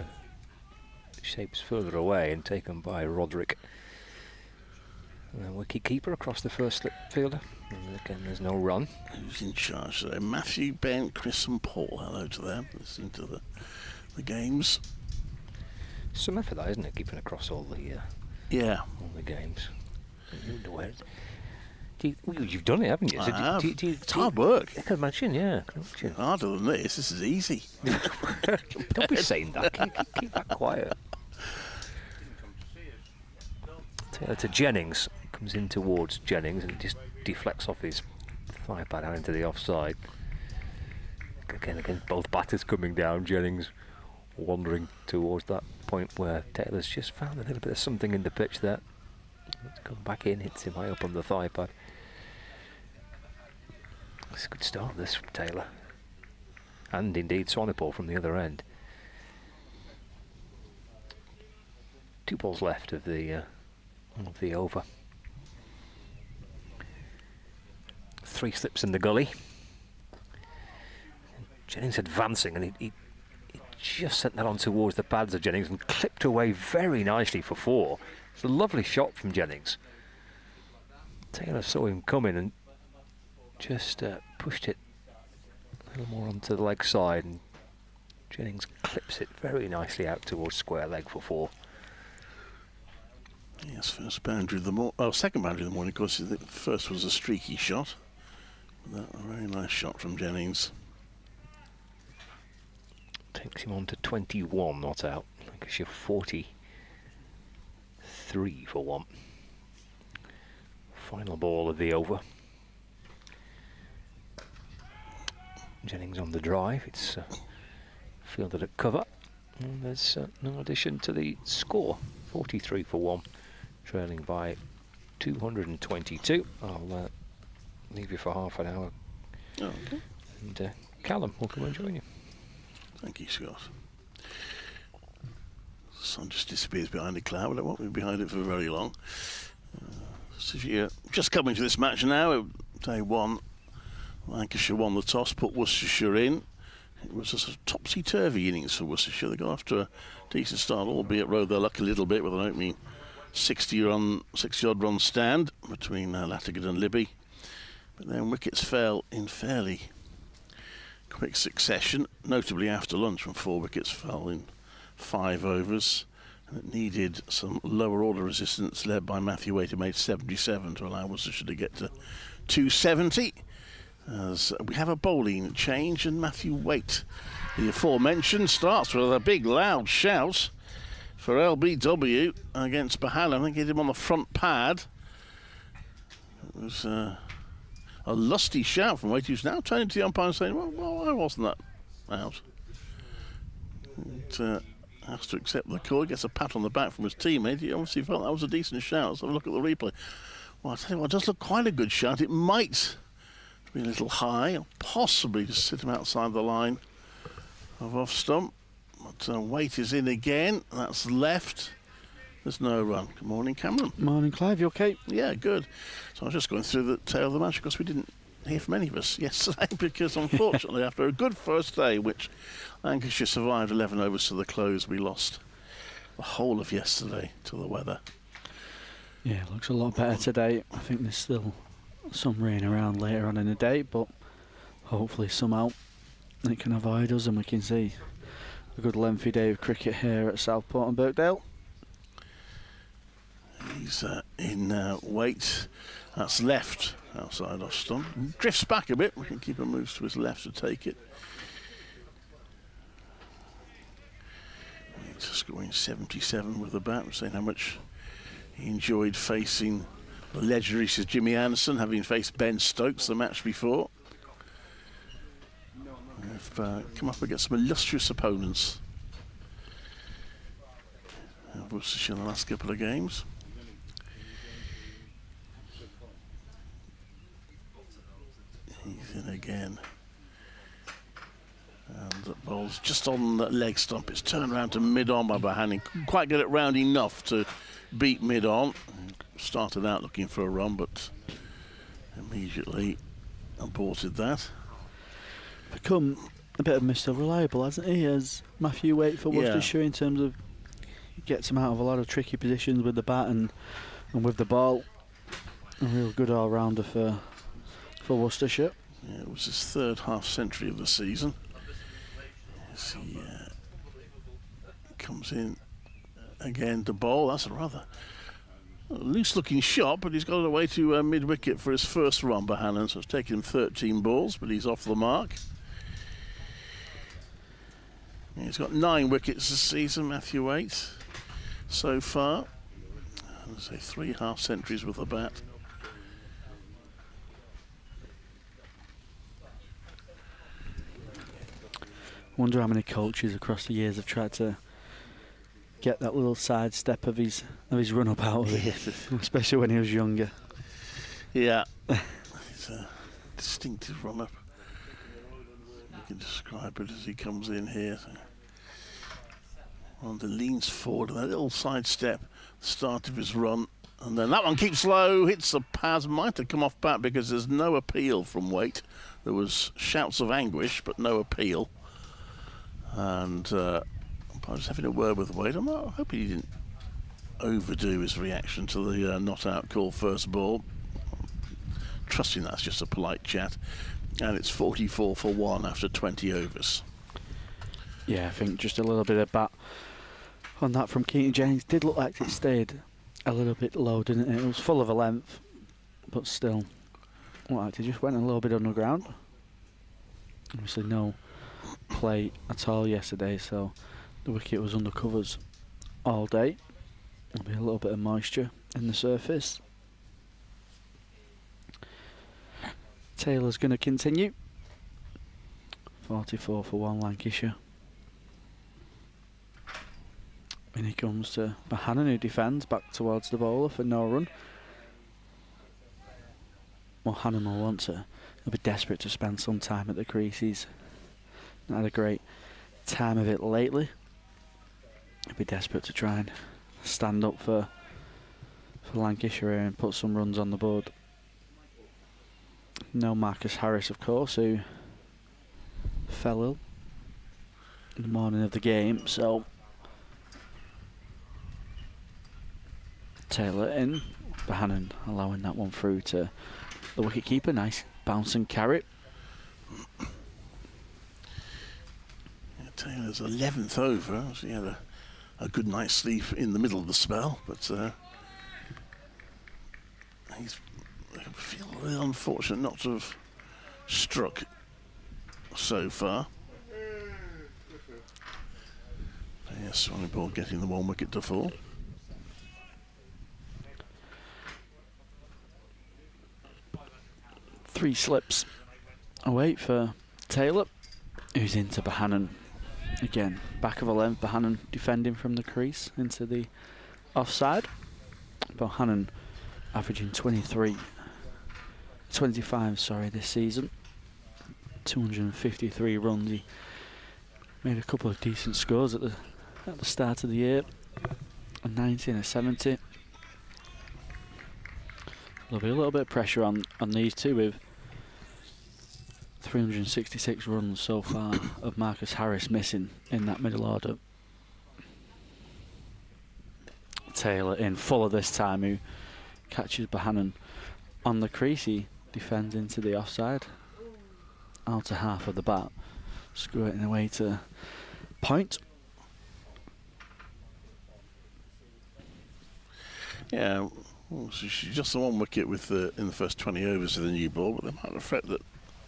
shapes further away and taken by Roderick. Wicket keeper across the first slip fielder. And again, there's no run. Who's in charge today? Matthew, Ben, Chris and Paul. Hello to them. Listening to the games. Some effort, that, isn't it? Keeping across all the all the games. You've done it, haven't you? I have. It's hard work. I can imagine, yeah. Harder than this. This is easy. Don't be saying that. Keep that quiet. Taylor to Jennings. Comes in towards Jennings and just deflects off his thigh pad out into the offside. Again, both batters coming down. Jennings wandering towards that point where Taylor's just found a little bit of something in the pitch there. Let's come back in, hits him high up on the thigh pad. It's a good start, this from Taylor. And indeed Swanepoel from the other end. 2 balls left of the over. 3 slips in the gully. Jennings advancing, and he just sent that on towards the pads of Jennings and clipped away very nicely for 4. It's a lovely shot from Jennings. Taylor saw him coming and just pushed it a little more onto the leg side, and Jennings clips it very nicely out towards square leg for 4. Yes, first boundary of the morning. Oh, second boundary of the morning, of course. The first was a streaky shot. A very nice shot from Jennings. Takes him on to 21 not out. Lancashire 43 for 1. Final ball of the over. Jennings on the drive. It's fielded at cover. And there's no addition to the score. 43 for 1. Trailing by 222. I'll leave you for half an hour. Oh, okay. And Callum will come and join you. Thank you, Scott. The sun just disappears behind a cloud. I won't be behind it for very long. So if you're just coming to this match now, day 1, Lancashire won the toss, put Worcestershire in. It was a sort of topsy-turvy innings for Worcestershire. They got off to a decent start, albeit rode their luck a little bit with an opening 60-odd run stand between Lattigate and Libby. But then wickets fell in fairly quick succession, notably after lunch when 4 wickets fell in 5 overs. And it needed some lower order resistance led by Matthew Waite, who made 77 to allow Worcestershire to get to 270. As we have a bowling change, and Matthew Waite, the aforementioned, starts with a big loud shout for LBW against Bahala. I think he hit him on the front pad. It was a lusty shout from Waite, who's now turning to the umpire and saying, well, why wasn't that out? It has to accept the call. He gets a pat on the back from his teammate. He obviously felt that was a decent shout. Let's have a look at the replay. Well, I'll tell you what, it does look quite a good shout. It might Be a little high, or possibly just sit him outside the line of off stump. But Waite is in again. That's left. There's no run. Good morning, Cameron. Morning, Clive. You okay? Yeah, good. So I was just going through the tail of the match because we didn't hear from any of us yesterday because unfortunately after a good first day, which Lancashire survived 11 overs to the close, we lost the whole of yesterday to the weather. Yeah, it looks a lot better today. I think there's still some rain around later on in the day, but hopefully somehow it can avoid us and we can see a good lengthy day of cricket here at Southport and Birkdale. He's in Waite. That's left outside off stump. Drifts back a bit. We can keep a moves to his left to take it. He's scoring 77 with the bat. We're saying how much he enjoyed facing the legendary Sir Jimmy Anderson, having faced Ben Stokes the match before. They've come up against some illustrious opponents. Worcestershire in the last couple of games. He's in again. And the ball's just on the leg stump. It's turned around to mid-on by Bohannon. Couldn't quite get it round enough to beat mid-on. Started out looking for a run, but immediately aborted that. Become a bit of Mr. Reliable, hasn't he, as Matthew Waite for Worcestershire, in terms of he gets him out of a lot of tricky positions with the bat and with the ball. A real good all-rounder for Worcestershire. Yeah, it was his third half-century of the season. As he comes in again to bowl. That's a rather loose-looking shot, but he's got it away to mid-wicket for his first run, Bohannon. So it's taken him 13 balls, but he's off the mark. Yeah, he's got 9 wickets this season, Matthew Waite, so far. I'd say 3 half-centuries with the bat. Wonder how many coaches across the years have tried to get that little sidestep of his run up out of it, especially when he was younger. Yeah, it's a distinctive run up. You can describe it as he comes in here. Wanda leans forward, and that little sidestep, start of his run, and then that one keeps low, hits the pads, might have come off bat because there's no appeal from Waite. There was shouts of anguish, but no appeal. And I was having a word with Waite. I'm hoping he didn't overdo his reaction to the not out call first ball. Trusting that's just a polite chat. And it's 44 for 1 after 20 overs. Yeah, I think just a little bit of bat on that from Keaton Jennings. Did look like it stayed a little bit low, didn't it? It was full of a length, but still, like it just went a little bit underground. Obviously, no play at all yesterday, so the wicket was under covers all day. There'll be a little bit of moisture in the surface. Taylor's going to continue. 44 for 1 Lancashire. And he comes to Bohannon, who defends back towards the bowler for no run. Bohannon will he'll be desperate to spend some time at the creases. Not had a great time of it lately. He'll be desperate to try and stand up for Lancashire and put some runs on the board. No Marcus Harris, of course, who fell ill in the morning of the game, so Taylor in, Bohannon allowing that one through to the wicketkeeper. Nice bounce and carry. Taylor's 11th over. So he had a good night's sleep in the middle of the spell, but he's feel really unfortunate not to have struck so far. Yes, Sonny Ball getting the 1 wicket to fall. Three slips away for Taylor, who's into Bohannon. Again, back of a length, Bohannon defending from the crease into the offside. Bohannon averaging 23 25, sorry, this season. 253 runs. He made a couple of decent scores at the start of the year. A 90 and a 70. There'll be a little bit of pressure on these two with 366 runs so far of Marcus Harris missing in that middle order. Taylor in fuller this time, who catches Bohannon on the crease. He defends into the offside. Outer half of the bat, squirting away to point. Yeah, well, she's just the one wicket with in the first 20 overs of the new ball, but they might reflect that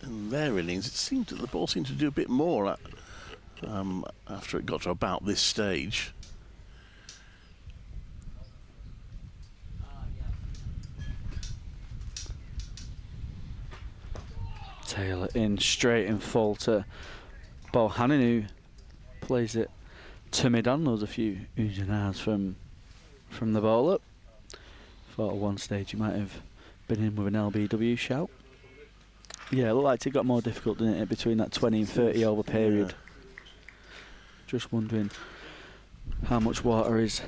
in their innings it seemed that the ball seemed to do a bit more after it got to about this stage. Taylor in straight and full to Bohannon, who plays it to mid-on. There was a few oohs and ahs from the bowler. Thought at one stage he might have been in with an LBW shout. Yeah, it looked like it got more difficult, didn't it, between that 20 and 30 over period. Yeah. Just wondering how much water is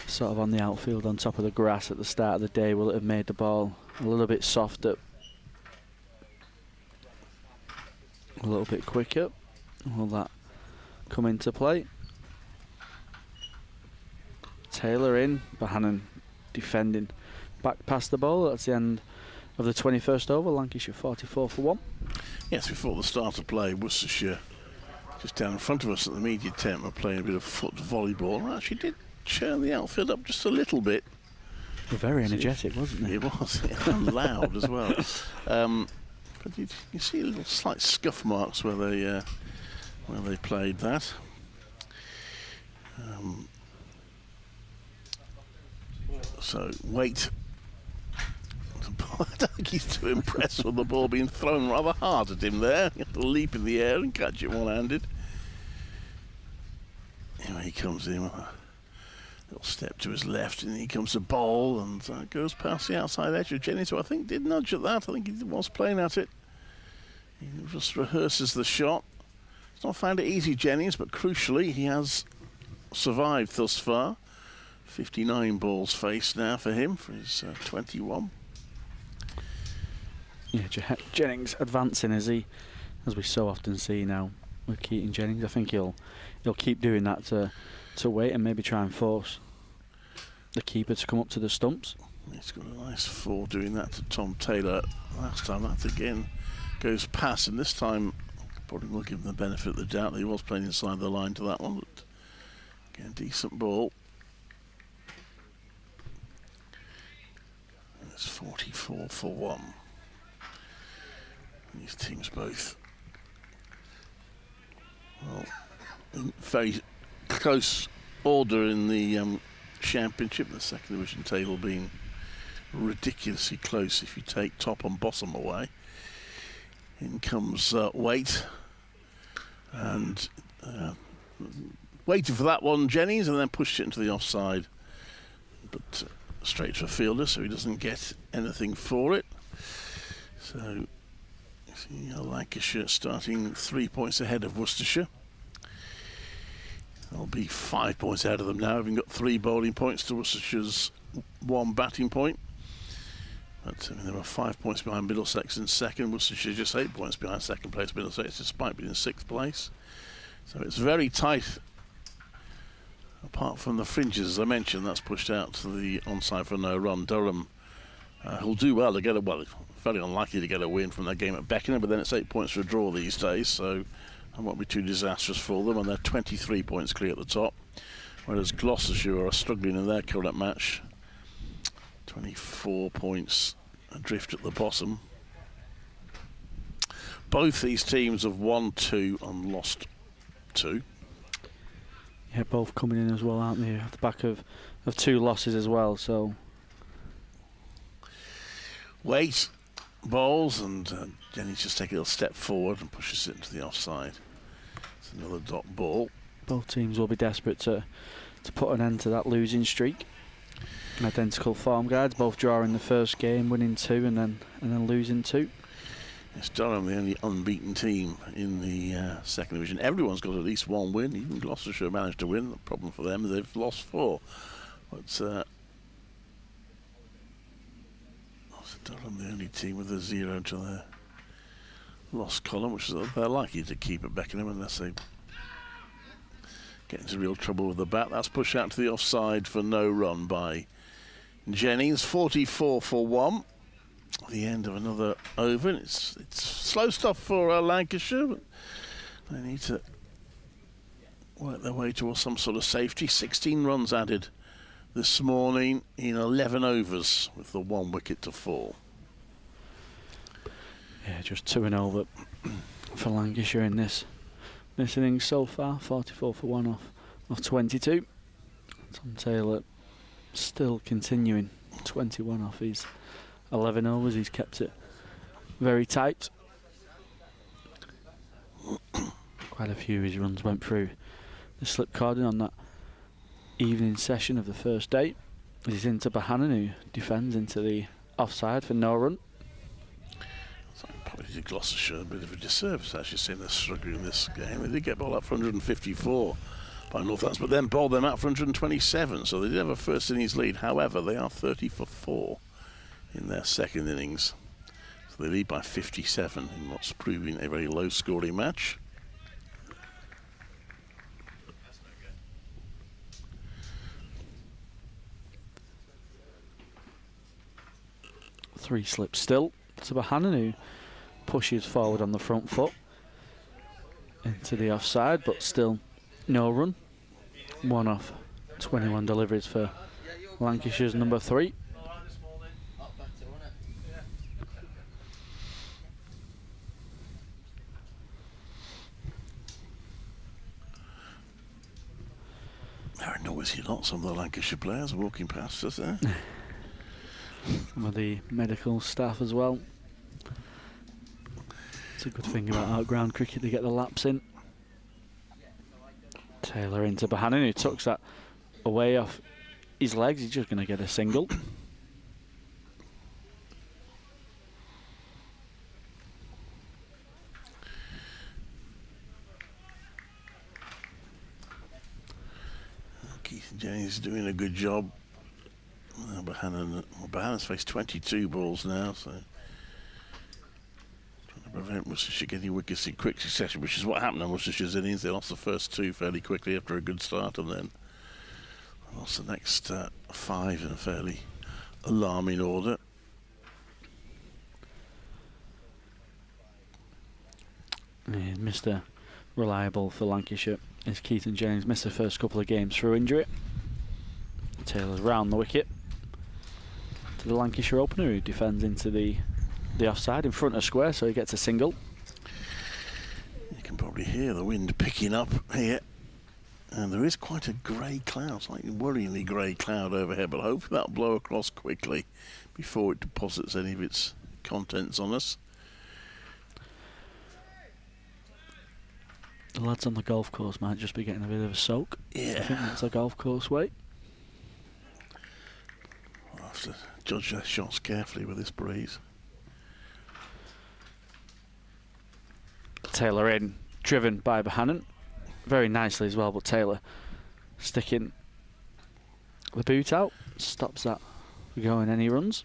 sort of on the outfield on top of the grass at the start of the day. Will it have made the ball a little bit softer, a little bit quicker? Will that come into play? Taylor in, Bohannon defending back past the ball. That's the end of the 21st over. Lancashire 44 for 1. Yes, before the start of play, Worcestershire just down in front of us at the media tent were playing a bit of foot volleyball. Actually did churn the outfield up just a little bit. Very energetic, wasn't it? It was, yeah, and loud as well. But you see little slight scuff marks where they played that. So Waite, I don't think he's too impressed with the ball being thrown rather hard at him there. He had to leap in the air and catch it one-handed. Anyway, he comes in with a little step to his left, and he comes to bowl and goes past the outside edge of Jennings, who I think did nudge at that. I think he was playing at it. He just rehearses the shot. He's not found it easy, Jennings, but crucially he has survived thus far. 59 balls faced now for him for his 21. Yeah, Jennings advancing as we so often see now with Keaton Jennings. I think he'll keep doing that to wait and maybe try and force the keeper to come up to the stumps. He's got a nice 4 doing that to Tom Taylor last time. That again goes past, and this time probably will give him the benefit of the doubt that he was playing inside the line to that one. But again, decent ball. And it's 44 for 1. These teams both, well, in very close order in the championship. The second division table being ridiculously close if you take top and bottom away. In comes Waite, and waiting for that one, Jennings, and then pushed it into the offside, but straight to a fielder, so he doesn't get anything for it. So Lancashire starting 3 points ahead of Worcestershire. They'll be 5 points ahead of them now, having got 3 bowling points to Worcestershire's 1 batting point. But they were 5 points behind Middlesex in second. Worcestershire just 8 points behind second place Middlesex, despite being in 6th place. So it's very tight. Apart from the fringes, as I mentioned, that's pushed out to the onside for no run. Durham, who'll do well to get a very unlikely to get a win from their game at Beckenham, but then it's 8 points for a draw these days, so it won't be too disastrous for them, and they're 23 points clear at the top, whereas Gloucestershire are struggling in their current match. 24 points adrift at the bottom. Both these teams have won 2 and lost 2. Yeah, both coming in as well, aren't they? At the back of 2 losses as well, so. Waite bowls, and Jennings just take a little step forward and pushes it into the offside. It's another dot ball. Both teams will be desperate to put an end to that losing streak. Identical form guides, both drawing the first game, winning 2 and then losing 2. It's Durham, the only unbeaten team in the second division. Everyone's got at least one win. Even Gloucestershire managed to win. The problem for them is they've lost 4. But Durham, the only team with a 0 to their loss column, which is they're likely to keep at Beckenham unless they get into real trouble with the bat. That's pushed out to the offside for no run by Jennings. 44 for 1. The end of another over. It's slow stuff for Lancashire, but they need to work their way towards some sort of safety. 16 runs added this morning in 11 overs with the 1 wicket to fall. Yeah, just 2-0 for Lancashire in this innings so far. 44 for 1 off 22. Tom Taylor still continuing 21 off his 11 overs. He's kept it very tight. Quite a few of his runs went through the slip cordon on that evening session of the first day. He's into Bohannon, who defends into the offside for no run. So probably did Gloucestershire a bit of a disservice, actually, seeing they're struggling in this game. They did get bowled up for 154 by Northants, but then bowled them out for 127, so they did have a first innings lead. However, they are 30 for 4 in their second innings. So they lead by 57 in what's proving a very low-scoring match. Three slips still to Bohannon, who pushes forward on the front foot into the offside, but still no run. 1 off 21 deliveries for Lancashire's number 3. There are noisy lots of the Lancashire players walking past us there. Some of the medical staff as well. It's a good thing about out-ground cricket to get the laps in. Taylor into Bohannon, who tucks that away off his legs. He's just going to get a single. Keith Jennings is doing a good job. Bohannon's faced 22 balls now, so trying to prevent Worcestershire getting wickets in quick succession, which is what happened on Worcestershire's innings. They lost the first 2 fairly quickly after a good start, and then lost the next 5 in a fairly alarming order. Yeah, Mr. Reliable for Lancashire is Keaton Jennings. Missed the first couple of games through injury. Taylor's round the wicket to the Lancashire opener, who defends into the offside in front of square, so he gets a single. You can probably hear the wind picking up here, and there is quite a grey cloud, slightly worryingly grey cloud overhead, but hopefully that'll blow across quickly before it deposits any of its contents on us. The lads on the golf course might just be getting a bit of a soak. Yeah. I think that's a golf course way. We'll have to judge their shots carefully with this breeze. Taylor in, driven by Bohannon. Very nicely as well, but Taylor sticking the boot out. Stops that for going any runs.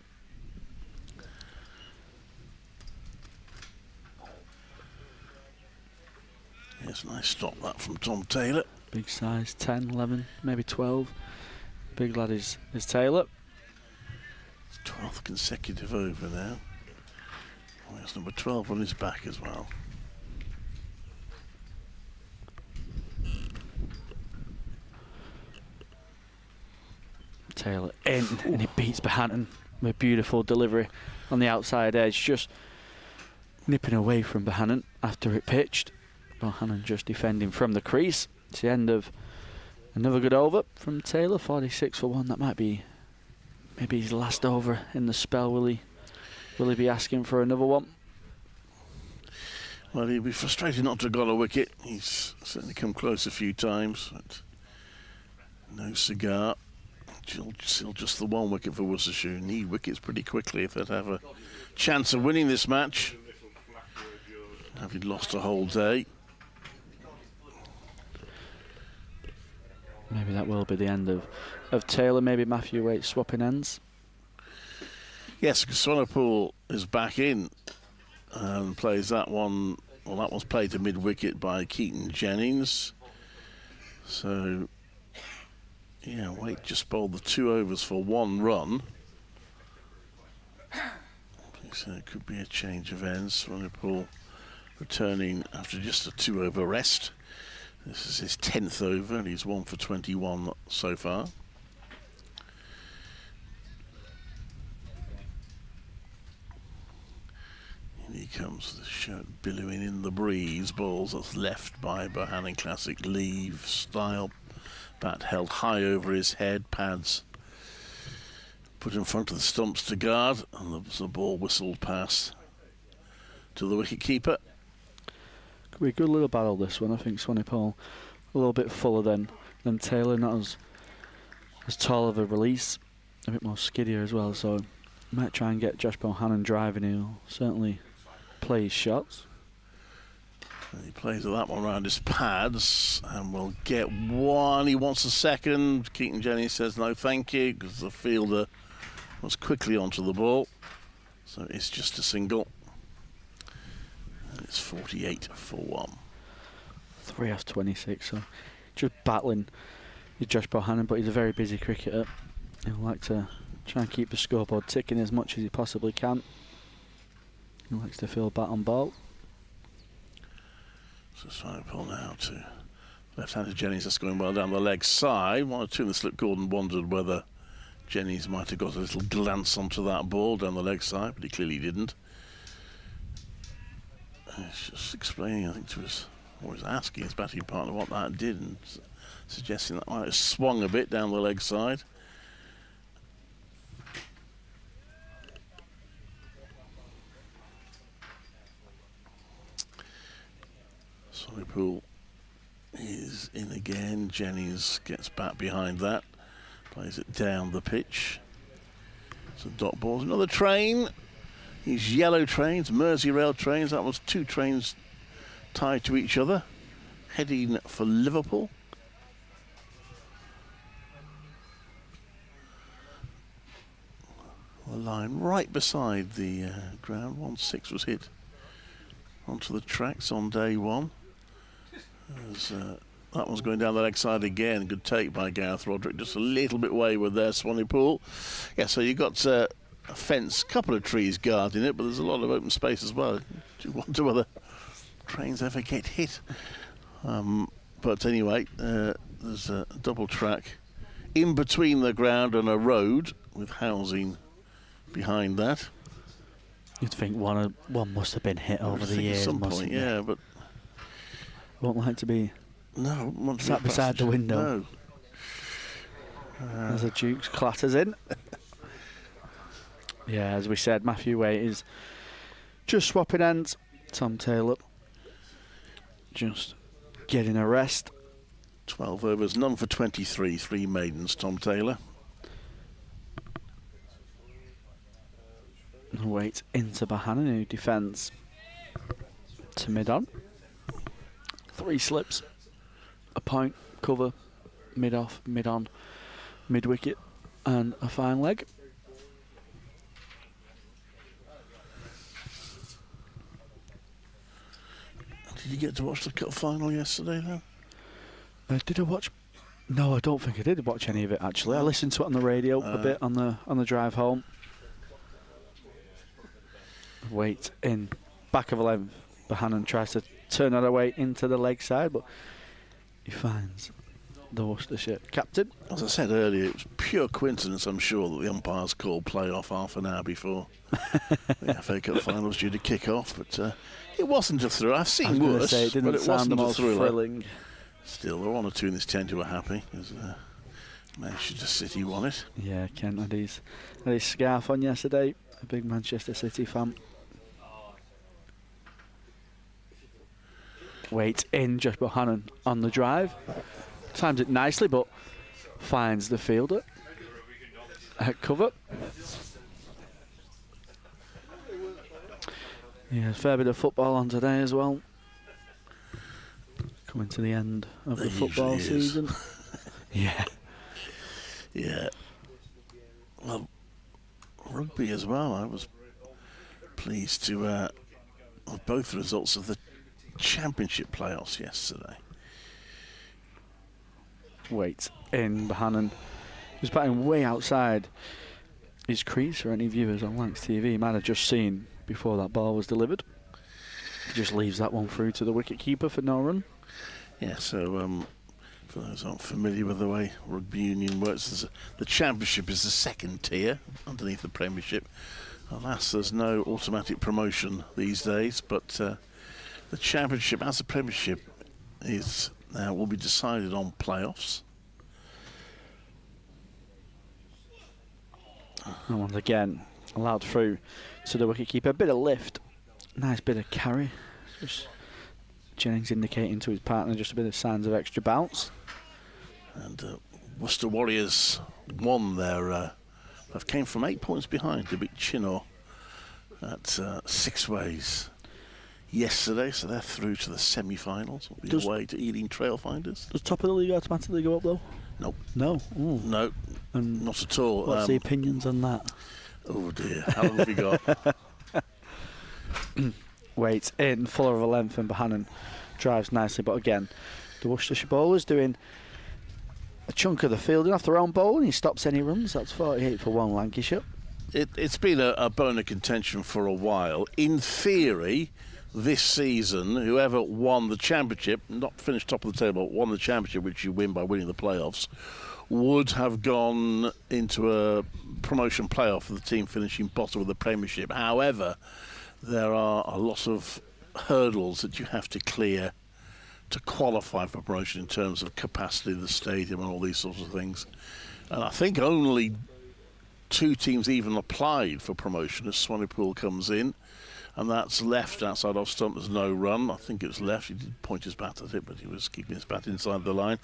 Yes, nice stop that from Tom Taylor. Big size, 10, 11, maybe 12. Big lad is Taylor. 12th consecutive over now. Oh, that's number 12 on his back as well. Taylor in, and he beats Bohannon with a beautiful delivery on the outside edge, just nipping away from Bohannon after it pitched. Bohannon just defending from the crease. It's the end of another good over from Taylor. 46 for 1. That might be maybe his last over in the spell. Will he be asking for another one? Well, he'll be frustrated not to have got a wicket. He's certainly come close a few times, but no cigar. Still just the 1 wicket for Worcestershire. Need wickets pretty quickly if they'd have a chance of winning this match. Having lost a whole day. Maybe that will be the end of Taylor. Maybe Matthew Waite swapping ends. Yes, because Swanepoel is back in and plays that one. Well, that was played to mid-wicket by Keaton Jennings. So, yeah, Waite just bowled the 2 overs for 1 run. So it could be a change of ends. Swanepoel returning after just a 2-over rest. This is his 10th over and he's 1 for 21 so far. And he comes, the shirt billowing in the breeze. Balls that's left by Bohannon Classic leave style. Bat held high over his head, pads put in front of the stumps to guard, and the ball whistled past to the wicket keeper. Could be a good little battle, this one. I think Swanepoel a little bit fuller than Taylor, not as tall of a release, a bit more skiddier as well, so might try and get Josh Bohannon driving. He'll certainly play his shots. He plays that one around his pads and will get 1. He wants a second. Keaton Jennings says no thank you because the fielder was quickly onto the ball, so it's just a single. It's 48 for 1. 3 off 26, so just battling with Josh Bohannon, but he's a very busy cricketer. He'll like to try and keep the scoreboard ticking as much as he possibly can. He likes to field bat on ball. So Swanepoel now to left-handed Jennings, that's going well down the leg side. 1 or 2 in the slip. Gordon wondered whether Jennings might have got a little glance onto that ball down the leg side, but he clearly didn't. He's just explaining, I think, to his, or he's asking his batting partner what that did, and suggesting that might have swung a bit down the leg side. Swanepoel is in again. Jennings gets back behind that, plays it down the pitch. So dot balls, another train. These yellow trains, Merseyrail trains, that was 2 trains tied to each other, heading for Liverpool. The line right beside the ground. 1-6 was hit onto the tracks on day 1. As, that one's going down the leg side again. Good take by Gareth Roderick, just a little bit wayward there, Swanepoel. Yeah, so you've got a fence, couple of trees guarding it, but there's a lot of open space as well. Do you wonder whether trains ever get hit? But anyway, there's a double track in between the ground and a road with housing behind that. You'd think one must have been hit over the years, at some point, yeah, but won't like to be sat beside the window. No. As the Dukes clatters in. Yeah, as we said, Matthew Waite is just swapping ends. Tom Taylor just getting a rest. 12 overs, none for 23, 3 maidens, Tom Taylor. Waite into Bohannon, who defends to mid-on. 3 slips, a point, cover, mid-off, mid-on, mid-wicket, and a fine leg. Did you get to watch the cup final yesterday, then? Did I watch? No, I don't think I did watch any of it, actually. I listened to it on the radio a bit on the drive home. Waite in, back of 11. Bohannon tries to turn that away into the leg side, but he finds the Worcestershire captain. As I said earlier, it was pure coincidence, I'm sure, that the umpires called play off half an hour before the FA Cup final was due to kick off, but it wasn't a thrill. I've seen worse, it but it wasn't a thriller. thrilling. Still, there were 1 or 2 in this tent who were happy, because Manchester City won it. Yeah, Kent had his scarf on yesterday, a big Manchester City fan. Waite in, Josh Bohannon on the drive. Times it nicely, but finds the fielder. cover. Yeah, a fair bit of football on today as well. Coming to the end of the football season. Yeah. Yeah. Well, rugby as well. I was pleased to with both the results of the championship playoffs yesterday. Wait, in Bohannon. He was batting way outside his crease for any viewers on Lancs TV. He might have just seen before that ball was delivered. He just leaves that one through to the wicket keeper for no run. Yeah, so for those who aren't familiar with the way rugby union works, the championship is the second tier underneath the premiership. Alas, there's no automatic promotion these days, but the championship, as the premiership, is now will be decided on playoffs. And once again, allowed through to the wicketkeeper. A bit of lift, nice bit of carry. Just Jennings indicating to his partner just a bit of signs of extra bounce. And Worcester Warriors won their. They've came from 8 points behind to beat Chinnor at 6 ways yesterday, so they're through to the semi-finals. Will be away to Ealing Trailfinders. Does top of the league automatically go up though? Nope. No. Ooh. No. And not at all. What's the opinions on that? Oh dear. How long have we got? Wait, in fuller of a length, and Bohannon drives nicely, but again, the Worcestershire bowler's doing a chunk of the fielding off their own bowl, and he stops any runs. That's 48 for 1 Lancashire. It's been a bone of contention for a while. In theory, this season, whoever won the championship, not finished top of the table, but won the championship, which you win by winning the playoffs, would have gone into a promotion playoff for the team finishing bottom of the premiership. However, there are a lot of hurdles that you have to clear to qualify for promotion in terms of capacity of the stadium and all these sorts of things. And I think only 2 teams even applied for promotion as Swanepoel comes in, and that's left outside off stump. There's no run. I think it's left. He did point his bat at it, but he was keeping his bat inside the line.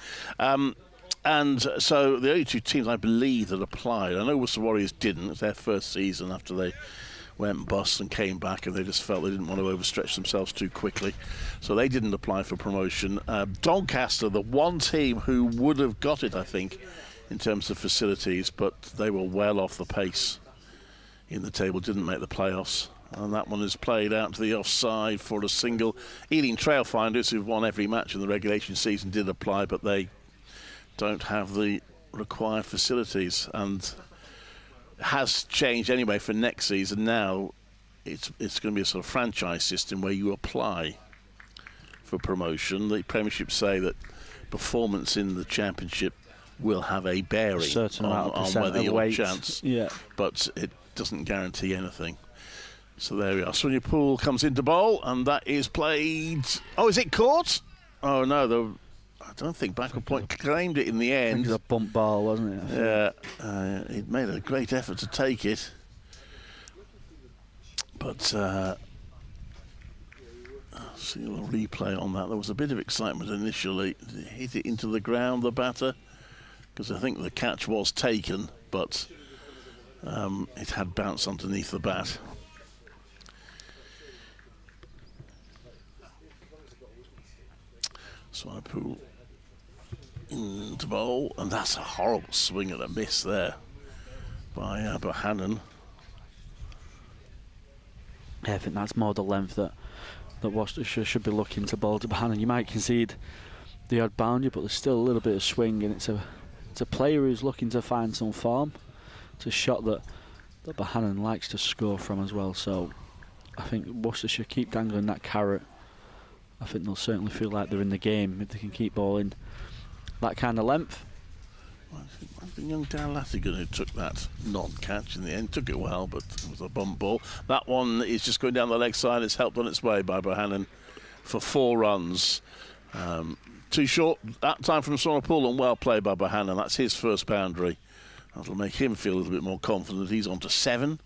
And so the only 2 teams I believe that applied, I know Worcester Warriors didn't. It's their first season after they went bust and came back, and they just felt they didn't want to overstretch themselves too quickly, so they didn't apply for promotion. Doncaster, the one team who would have got it, I think, in terms of facilities, but they were well off the pace in the table, didn't make the playoffs, and that one is played out to the offside for a single. Ealing Trailfinders, who've won every match in the regulation season, did apply, but they don't have the required facilities, and has changed anyway for next season. Now it's going to be a sort of franchise system where you apply for promotion. The Premiership say that performance in the Championship will have a bearing on whether you're a chance, but it doesn't guarantee anything. So there we are. Swanepoel comes into bowl, and that is played. Oh, is it caught? Oh no, I don't think backward point claimed it in the end. I think it was a bump ball, wasn't it? Yeah, it made a great effort to take it, but see a little replay on that. There was a bit of excitement initially. It hit it into the ground, the batter, because I think the catch was taken, but it had bounced underneath the bat. Swanepoel into bowl, and that's a horrible swing and a miss there by Bohannon. Yeah, I think that's more the length that Worcestershire should be looking to bowl to Bohannon. You might concede the odd boundary, but there's still a little bit of swing, and it's a player who's looking to find some form. It's a shot that Bohannon likes to score from as well, so I think Worcestershire keep dangling that carrot. I think they'll certainly feel like they're in the game if they can keep bowling that kind of length. I think young Dan Latigan, who took that non-catch in the end, took it well, but it was a bump ball. That one is just going down the leg side. It's helped on its way by Bohannon for 4 runs. Too short that time from Swanepoel, and well played by Bohannon. That's his first boundary. That'll make him feel a little bit more confident. He's on to 7.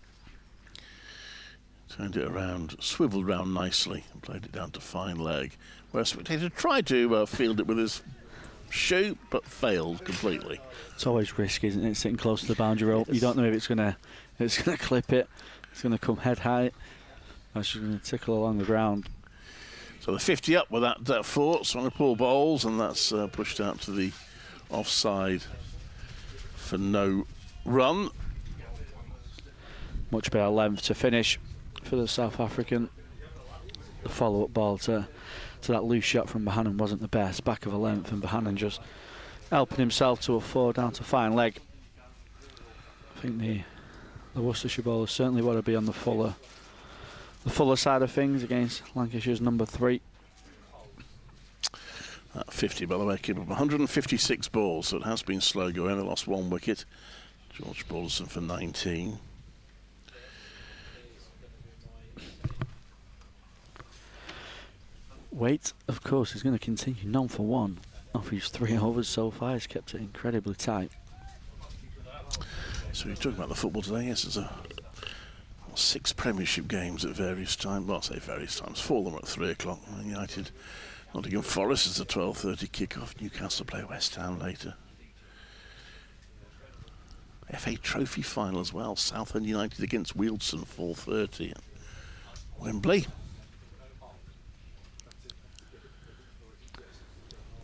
Turned it around, swiveled round nicely, and played it down to fine leg. Where Spectator tried to field it with his shoot, but failed completely. It's always risky, isn't it? Sitting close to the boundary rope. You don't know if it's gonna clip it. It's gonna come head high. Or it's just gonna tickle along the ground. So the 50 up with that force on the pull bowls, and that's pushed out to the offside for no run. Much better length to finish for the South African. The follow-up ball to that loose shot from Bohannon wasn't the best. Back of a length, and Bohannon just helping himself to a 4 down to fine leg. I think the Worcestershire bowlers certainly want to be on the fuller side of things against Lancashire's number 3. 50, by the way, keep up 156 balls, so it has been slow going. They lost 1 wicket. George Balderson for 19. Waite, of course, is going to continue none for 1 off his 3 overs so far. He's kept it incredibly tight. So you're talking about the football today. Yes, there's 6 Premiership games at various times. Well, I say various times. 4 of them at 3 o'clock. United, Nottingham Forest is the 12:30 kick-off. Newcastle play West Ham later. FA Trophy final as well. Southend United against Wealdstone, 4:30. Wembley.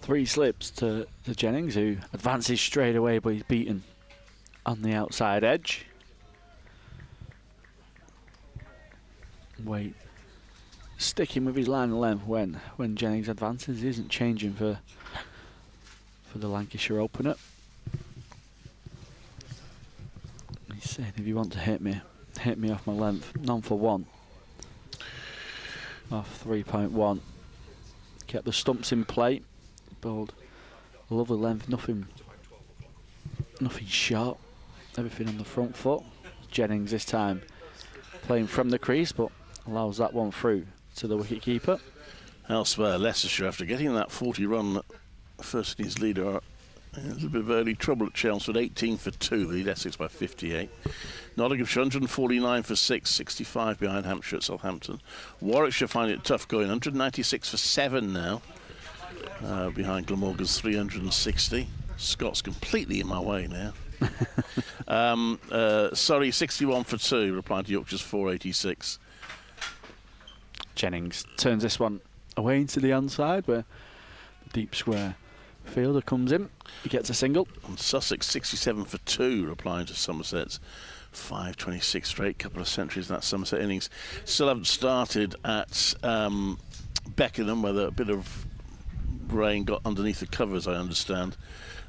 3 slips to Jennings, who advances straight away, but he's beaten on the outside edge. Wait, sticking with his line of length when Jennings advances. He isn't changing for the Lancashire opener. He's saying, if you want to hit me off my length. None for 1 off 3.1. Kept the stumps in play. Bowled a lovely length, nothing sharp, everything on the front foot. Jennings this time playing from the crease, but allows that one through to the wicket-keeper. Elsewhere, Leicestershire, after getting that 40-run first innings leader, are in a little bit of early trouble at Chelmsford. 18 for 2, the lead Essex by 58. Nottinghamshire 149 for 6, 65 behind Hampshire at Southampton. Warwickshire find it tough going, 196 for 7 now. Behind Glamorgan's 360. Scott's completely in my way now. Sorry, 61 for 2, replied to Yorkshire's 486. Jennings turns this one away into the onside, where the deep square fielder comes in. He gets a single. And Sussex 67 for 2, replying to Somerset's 526 straight. Couple of centuries in that Somerset innings. Still haven't started at Beckenham, where a bit of rain got underneath the covers, I understand,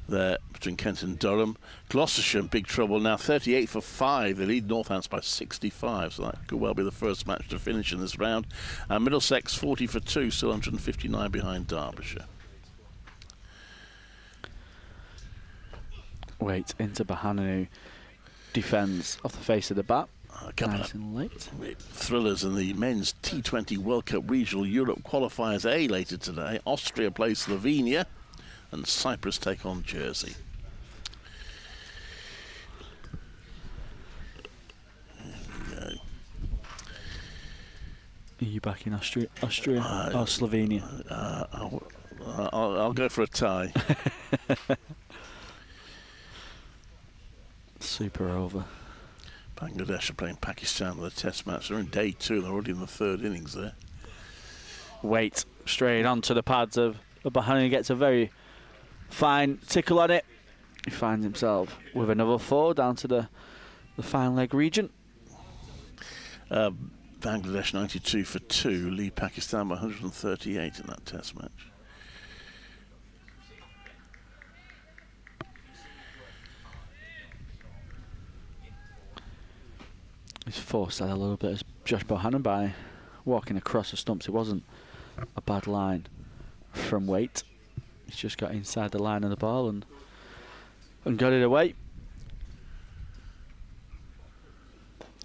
there between Kent and Durham. Gloucestershire in big trouble now, 38 for 5. They lead Northants by 65, so that could well be the first match to finish in this round. And Middlesex 40 for 2, still 159 behind Derbyshire. Wait into Bohannon, who defends off the face of the bat. Nice and late. Thrillers in the men's T20 World Cup Regional Europe Qualifiers A later today. Austria plays Slovenia and Cyprus take on Jersey. There we go. Are you back in Austria or Slovenia? I'll go for a tie. Super over. Bangladesh are playing Pakistan with a test match. They're in day 2. They're already in the 3rd innings there. Wait, straight onto the pads of Bohannon. Gets a very fine tickle on it. He finds himself with another 4 down to the fine leg region. Bangladesh 92 for 2. Lead Pakistan by 138 in that test match. He's forced that a little bit as Josh Bohannon by walking across the stumps. It wasn't a bad line from Waite. He's just got inside the line of the ball and got it away.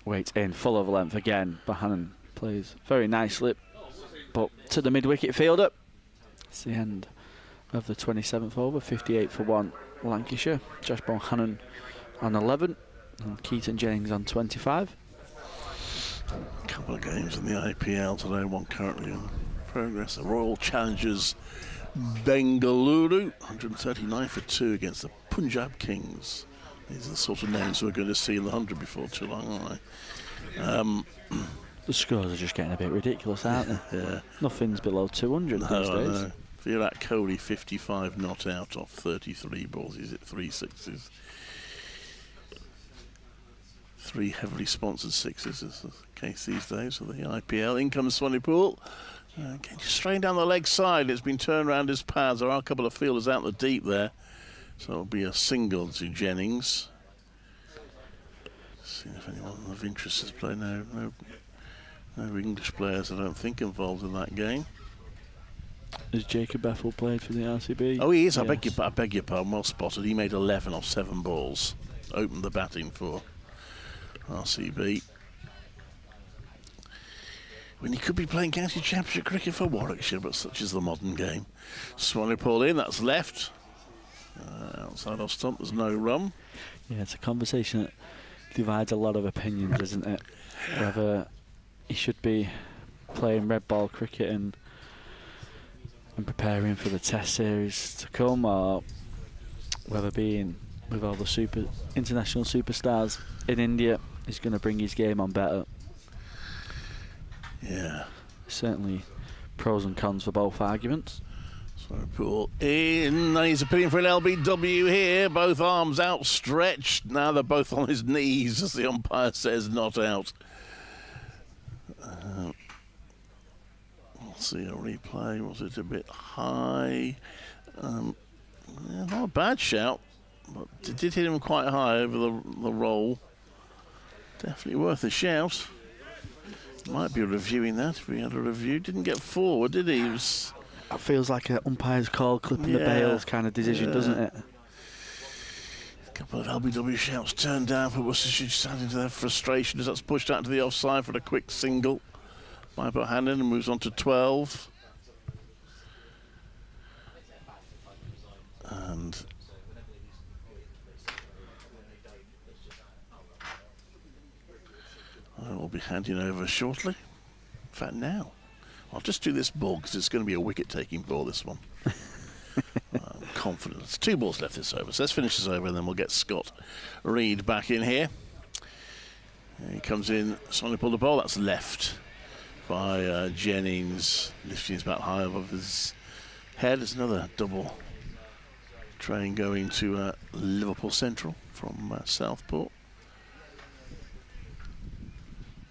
Waite in, full of length again. Bohannon plays very nicely, but to the mid-wicket fielder. It's the end of the 27th over, 58 for 1 Lancashire. Josh Bohannon on 11 and Keaton Jennings on 25. A couple of games in the IPL today, one currently in progress. The Royal Challengers Bengaluru, 139 for 2 against the Punjab Kings. These are the sort of names we're going to see in the 100 before too long, aren't they? The scores are just getting a bit ridiculous, aren't they? Yeah. Nothing's below 200 these days. No. Virat Kohli, 55 not out off 33 balls. He's at 3 sixes. 3 heavily sponsored sixes is the case these days with the IPL. In comes Swanepoel. Again, just straight down the leg side. It's been turned around his pads. There are a couple of fielders out in the deep there. So it'll be a single to Jennings. See if anyone of interest has played. No English players, I don't think, involved in that game. Has Jacob Bethel played for the RCB? Oh, he is. Yes. I beg your pardon. Well spotted. He made 11 off 7 balls. Opened the batting for RCB. When he could be playing county championship cricket for Warwickshire, but such is the modern game. Swanepoel in. That's left. Outside off stump. There's no run. Yeah, it's a conversation that divides a lot of opinions, isn't it? Whether he should be playing red ball cricket and preparing for the Test series to come, or whether being with all the international superstars in India is going to bring his game on better. Yeah. Certainly pros and cons for both arguments. Swanepoel in. He's appealing for an LBW here. Both arms outstretched. Now they're both on his knees, as the umpire says, not out. We'll see a replay. Was it a bit high? Yeah, not a bad shout, but it did hit him quite high over the roll. Definitely worth a shout. Might be reviewing that if we had a review. Didn't get forward, did he? It feels like an umpire's call, clipping the bails kind of decision, doesn't it? A couple of LBW shouts turned down for Worcestershire, just adding to their frustration as that's pushed out to the offside for a quick single. By Bohannon and moves on to 12. And I will be handing over shortly. In fact, now. I'll just do this ball because it's going to be a wicket-taking ball, this one. I'm confident. There's 2 balls left this over. So let's finish this over and then we'll get Scott Reed back in here. And he comes in, Swanepoel the ball. That's left by Jennings, lifting his bat high above his head. There's another double train going to Liverpool Central from Southport.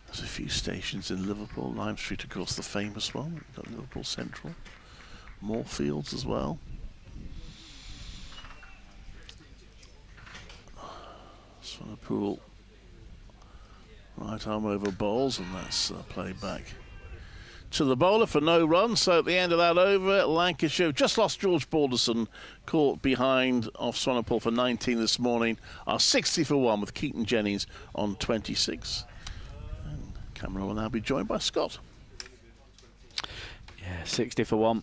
There's a few stations in Liverpool. Lime Street, of course, the famous one. We've got Liverpool Central. More fields as well. Swanepoel, right arm over bowls, and that's played back to the bowler for no run. So at the end of that over, Lancashire just lost George Balderson, caught behind off Swanepoel for 19 this morning, are 60 for 1 with Keaton Jennings on 26. And Cameron will now be joined by Scott. Yeah, 60 for 1.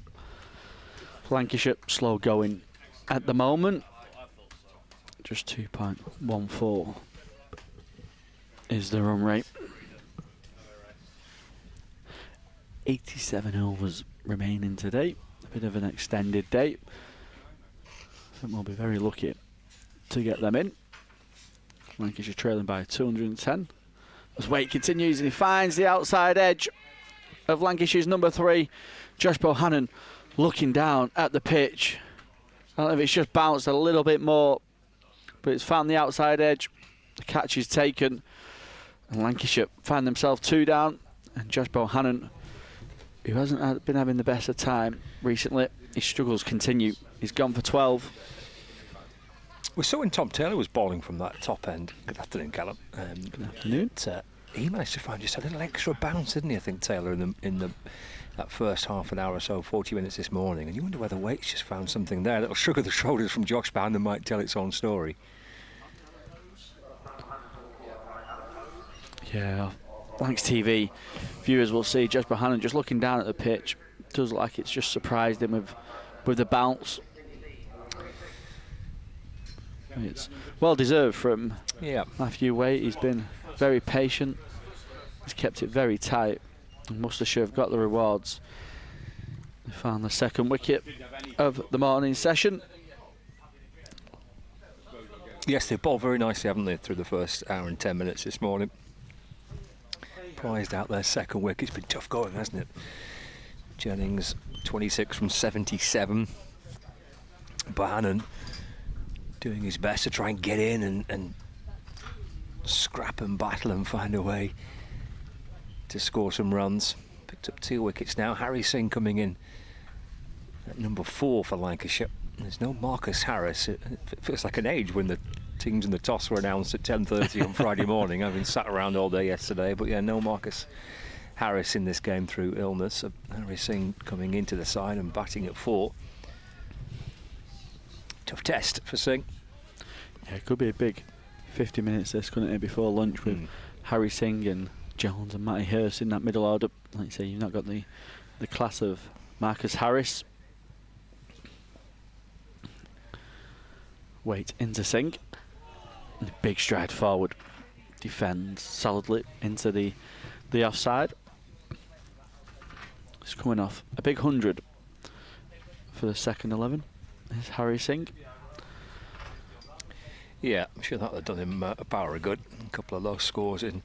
Lancashire slow going at the moment. Just 2.14 is the run rate. 87 overs remaining today. A bit of an extended day. I think we'll be very lucky to get them in. Lancashire trailing by 210. As Wait continues and he finds the outside edge of Lancashire's number 3, Josh Bohannon, looking down at the pitch. I don't know if it's just bounced a little bit more, but it's found the outside edge. The catch is taken, and Lancashire find themselves 2 down. And Josh Bohannon, who hasn't been having the best of time recently, his struggles continue. He's gone for 12. We saw when Tom Taylor was bowling from that top end. Good afternoon, Callum. Good afternoon. He managed to find just a little extra bounce, didn't he? I think Taylor in that first half an hour or so, 40 minutes this morning. And you wonder whether Waits just found something there. A little shrug of the shoulders from Josh Bohannon might tell its own story. Yeah, Lancs TV viewers will see Josh Bohannon just looking down at the pitch. Does look like it's just surprised him with the bounce. It's well deserved from Matthew Waite. He's been very patient. He's kept it very tight. And Worcestershire have got the rewards. They found the second wicket of the morning session. Yes, they've bowled very nicely, haven't they, through the first hour and 10 minutes this morning. Prized out their second wicket. It's been tough going, hasn't it? Jennings, 26 from 77. Bohannon doing his best to try and get in and scrap and battle and find a way to score some runs. Picked up 2 wickets now. Harry Singh coming in at number 4 for Lancashire. There's no Marcus Harris. It feels like an age when the teams in the toss were announced at 10:30 on Friday morning. I've been sat around all day yesterday, but yeah, no Marcus Harris in this game through illness. So Harry Singh coming into the side and batting at 4. Tough test for Singh. Yeah, it could be a big 50 minutes this, couldn't it, before lunch with Harry Singh and Jones and Matty Hurst in that middle order. Like you say, you've not got the class of Marcus Harris. Wait into Singh. And a big stride forward. Defends solidly into the offside. It's coming off a big 100 for the second 11. Is Harry Singh. Yeah, I'm sure that would have done him a power of good. A couple of low scores in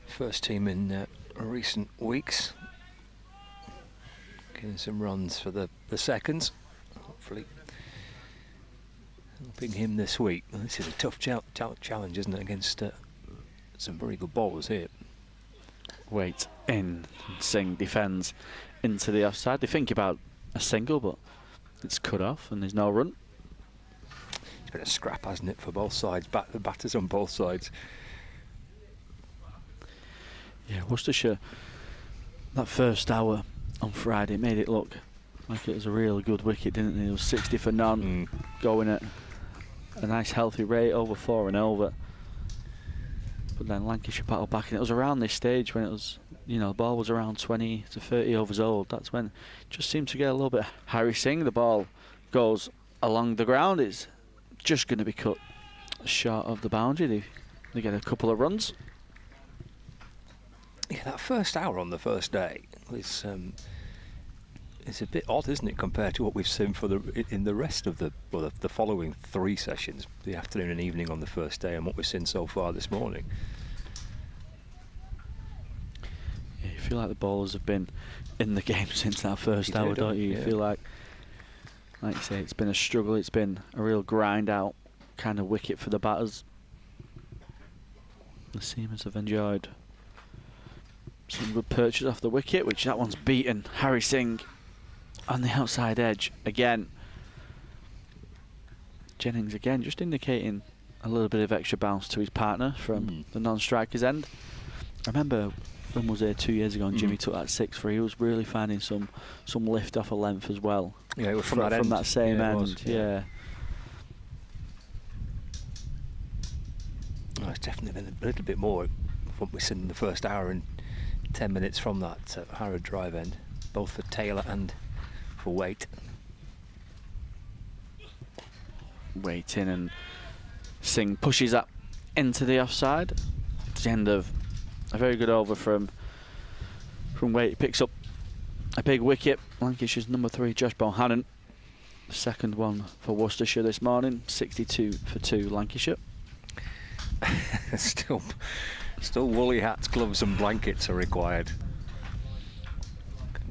first team in recent weeks. Getting some runs for the seconds. Hopefully helping him this week. Well, this is a tough challenge, isn't it, against some very good bowlers here. Wait in. Singh defends into the offside. They think about a single, but it's cut off and there's no run. It's been a scrap, hasn't it, for both sides? The batters on both sides. Yeah, Worcestershire, that first hour on Friday made it look like it was a really good wicket, didn't it? It was 60 for none, going at a nice healthy rate, over 4 and over. But then Lancashire battled back, and it was around this stage when it was, you know, the ball was around 20 to 30 overs old. That's when it just seemed to get a little bit. Harry Singh, the ball goes along the ground. It's just going to be cut short of the boundary. They get a couple of runs. Yeah, that first hour on the first day was it's a bit odd, isn't it, compared to what we've seen for in the rest of the following 3 sessions, the afternoon and evening on the first day, and what we've seen so far this morning. Yeah, you feel like the bowlers have been in the game since that first hour, don't you? You feel like you say, it's been a struggle. It's been a real grind out kind of wicket for the batters. The seamers have enjoyed some good perches off the wicket, which that one's beaten. Harry Singh on the outside edge again. Jennings again just indicating a little bit of extra bounce to his partner from the non-striker's end. I remember when was there 2 years ago and Jimmy took that 6 for, he was really finding some lift off a length as well. Yeah, it was from that same end. Yeah. Well, it's definitely been a little bit more from what we've seen in the first hour and 10 minutes from that Harrow drive end, both for Taylor and for Waite. Waite in, and Singh pushes up into the offside. It's the end of a very good over from Waite. He picks up a big wicket. Lancashire's number 3, Josh Bohannon. The second one for Worcestershire this morning. 62 for 2, Lancashire. Still woolly hats, gloves and blankets are required.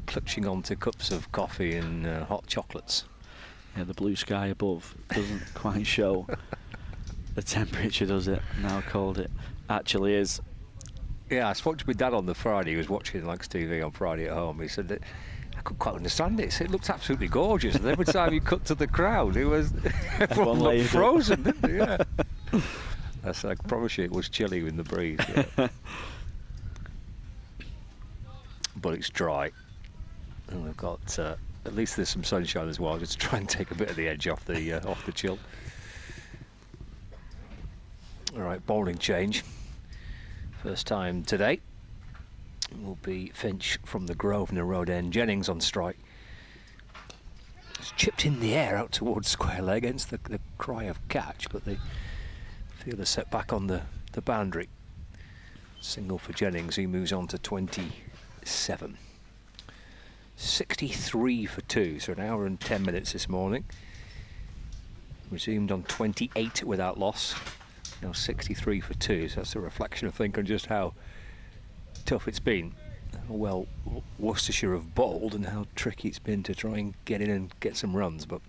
Clutching onto cups of coffee and hot chocolates. Yeah, the blue sky above doesn't quite show the temperature, does it? How cold it actually is. Yeah, I spoke to my dad on the Friday. He was watching Lancs TV on Friday at home. He said that I couldn't quite understand it. It looked absolutely gorgeous. And every time you cut to the crowd, it was everyone looked frozen, didn't they? Yeah. I said, I promise you it was chilly in the breeze. Yeah. But it's dry. And we've got, at least there's some sunshine as well, just to try and take a bit of the edge off the chill. All right, bowling change. First time today will be Finch from the Grosvenor Road end. Jennings on strike. It's chipped in the air out towards square leg against the cry of catch, but they feel the set back on the boundary. Single for Jennings, who moves on to 27. 63 for 2, so an hour and 10 minutes this morning. Resumed on 28 without loss. Now 63 for 2, so that's a reflection, I think, on just how tough it's been. How well Worcestershire have bowled and how tricky it's been to try and get in and get some runs, but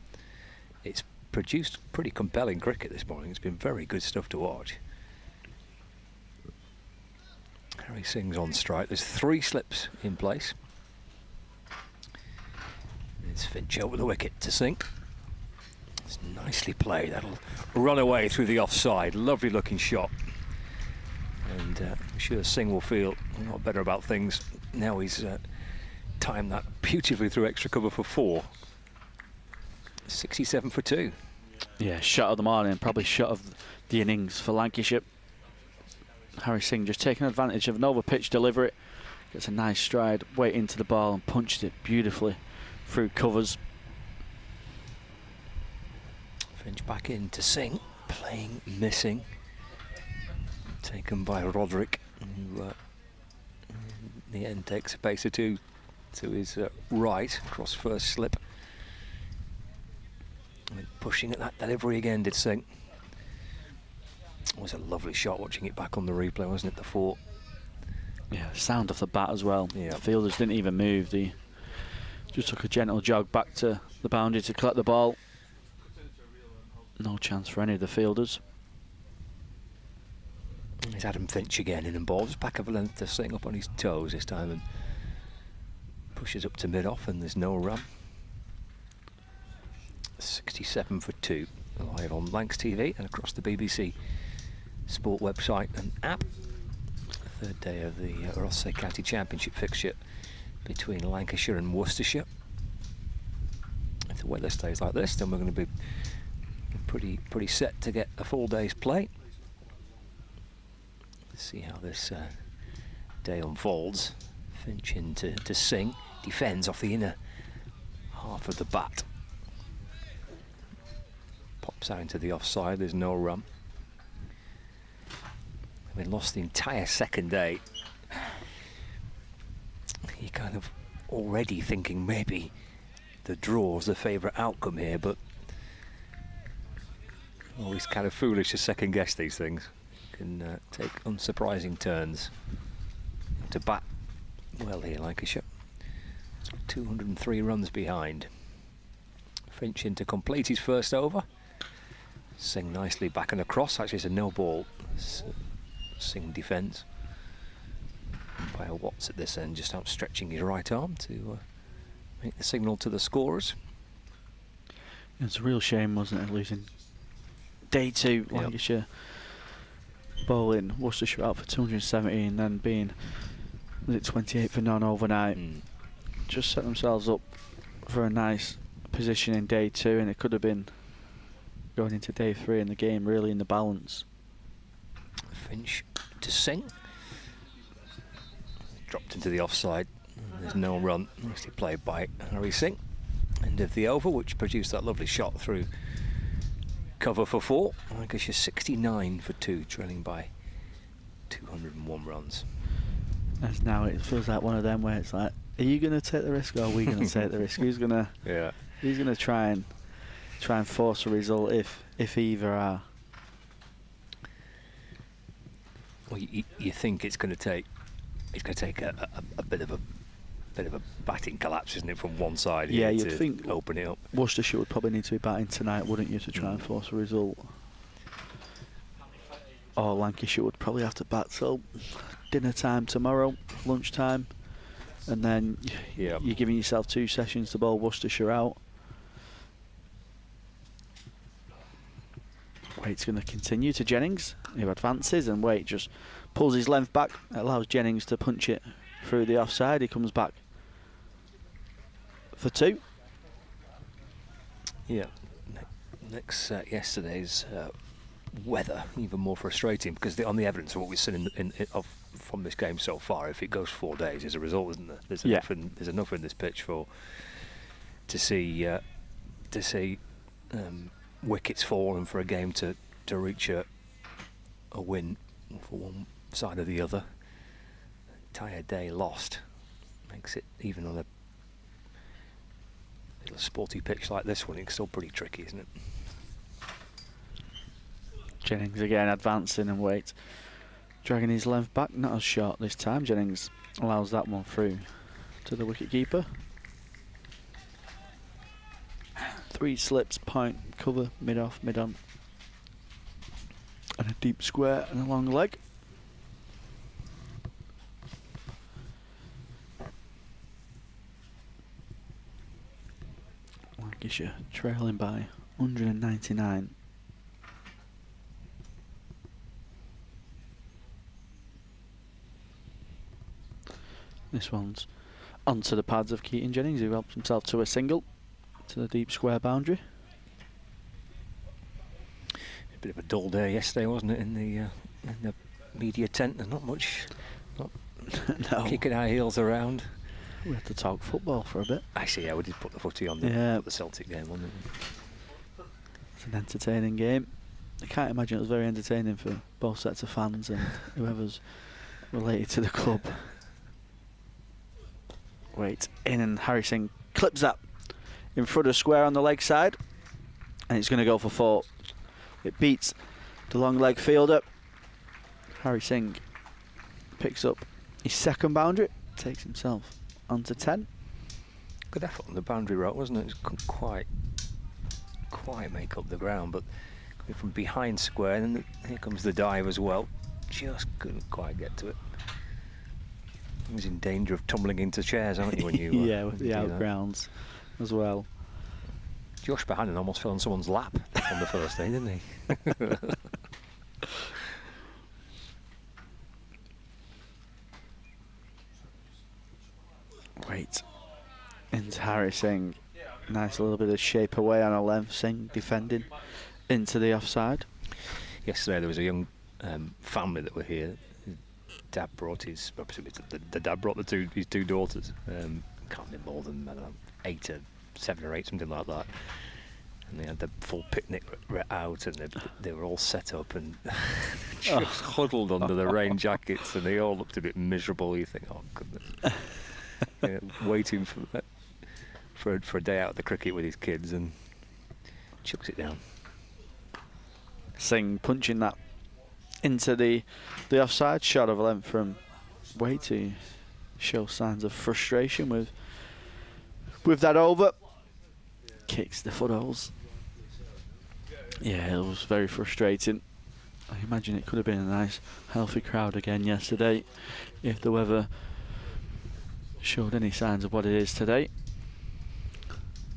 it's produced pretty compelling cricket this morning. It's been very good stuff to watch. Harry Singh's on strike. There's 3 slips in place. It's Finch over the wicket to Singh. It's nicely played. That'll run away through the offside. Lovely looking shot. And I'm sure Singh will feel a lot better about things now he's timed that beautifully through extra cover for 4. 67 for 2. Yeah, shot of the morning, probably shot of the innings for Lancashire. Harry Singh just taking advantage of an over-pitch delivery. Gets a nice stride, weight into the ball and punched it beautifully through covers. Finch back in to Singh, playing missing. Taken by Roderick, who in the end takes a pace or 2 to his right, across first slip. And pushing at that delivery again, did Singh. It was a lovely shot watching it back on the replay, wasn't it, the 4? Yeah, sound off the bat as well. Yeah. The fielders didn't even move. They just took a gentle jog back to the boundary to collect the ball. No chance for any of the fielders. There's Adam Finch again in and ball, just back of a length to Singh, up on his toes this time, and pushes up to mid-off, and there's no run. 67 for 2, live on Lancs TV and across the BBC Sport website and app. Third day of the Rothesay County Championship fixture between Lancashire and Worcestershire. If the weather stays like this, then we're going to be pretty set to get a full day's play. Let's see how this day unfolds. Finch in to Singh, defends off the inner half of the bat. Pops out into the offside, there's no run. Having lost the entire second day, you're kind of already thinking maybe the draw's the favourite outcome here, but always kind of foolish to second guess these things. Can take unsurprising turns. To bat well here, Lancashire. 203 runs behind. Finch in to complete his first over. Singh nicely back and across. Actually, it's a no ball. Singh defence. Umpire Watts at this end, just outstretching his right arm to make the signal to the scorers. It's a real shame, wasn't it, losing day 2, Lancashire bowling, Worcestershire out for 217, then being, was it 28 for none overnight. Just set themselves up for a nice position in day 2, and it could have been going into day 3 and the game really in the balance. Finch to Singh. Dropped into the offside. There's no run. Nicely played by Harry Singh. End of the over, which produced that lovely shot through cover for 4. Lancashire 69 for 2, trailing by 201 runs. As now it feels like one of them where it's like, are you going to take the risk or are we going to take the risk? Who's going to? Yeah. Who's going to try and force a result if either are? Well, you think it's going to take a bit of a batting collapse, isn't it, from one side? Yeah, here you'd to think open it up. Worcestershire would probably need to be batting tonight, wouldn't you, to try and force a result? Or Lancashire would probably have to bat till dinner time tomorrow, lunchtime, and then you're giving yourself 2 sessions to bowl Worcestershire out. Waite's going to continue to Jennings, who advances, and Waite just pulls his length back. It allows Jennings to punch it through the offside. He comes back for 2. Yeah. Next, yesterday's weather even more frustrating, because on the evidence of what we've seen from this game so far, if it goes 4 days as a result, isn't there? There's enough in this pitch to see wickets fall and for a game to reach a win for one side or the other. Entire day lost makes it, even on a A sporty pitch like this one, it's still pretty tricky, isn't it? Jennings again advancing and Waite dragging his length back, not as short this time. Jennings allows that one through to the wicketkeeper. 3 slips, point, cover, mid off, mid on. And a deep square and a long leg. Lancashire trailing by 199. This one's onto the pads of Keaton Jennings, who helps himself to a single to the deep square boundary. A bit of a dull day yesterday, wasn't it, in the media tent? There's not much, not No. kicking our heels around. We had to talk football for a bit. Actually, yeah, we did put the footy on the Celtic game, wasn't it? It's an entertaining game. I can't imagine it was very entertaining for both sets of fans and whoever's related to the club. Wait, in and Harry Singh clips that in front of square on the leg side, and it's going to go for 4. It beats the long leg fielder. Harry Singh picks up his second boundary, takes himself onto 10. Good effort on the boundary rope, wasn't it? Just couldn't quite make up the ground, but coming from behind square, and then here comes the dive as well. Just couldn't quite get to it. He was in danger of tumbling into chairs, aren't you, when you yeah, with the outgrounds as well. Josh Bohannon almost fell on someone's lap on the first day, didn't he? Wait, into Harry Singh. Nice little bit of shape away on a length. Singh defending into the offside. Yesterday there was a young family that were here. Dad brought his, the dad brought his 2 daughters. Can't be more than, I don't know, 8 or 7 or 8, something like that. And they had the full picnic out, and they were all set up and just huddled under the rain jackets, and they all looked a bit miserable. You think, oh goodness, waiting for a day out of the cricket with his kids, and chucks it down. Singh punching that into the offside, shot of length from Waite to show signs of frustration with that over. Kicks the footholes. Yeah, it was very frustrating. I imagine it could have been a nice healthy crowd again yesterday if the weather showed any signs of what it is today.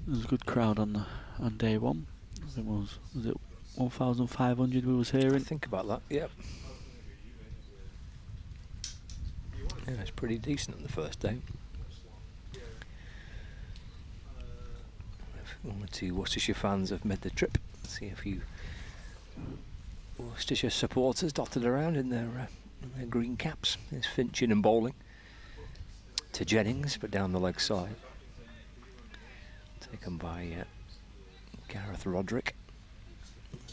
There was a good crowd on day 1. It was it 1,500 we was hearing? Think about that, yep. Yeah, it's pretty decent on the first day. 1 or 2 Worcestershire fans have made the trip. See a few Worcestershire supporters dotted around in their green caps. There's Finch in and bowling to Jennings, but down the leg side. Taken by Gareth Roderick.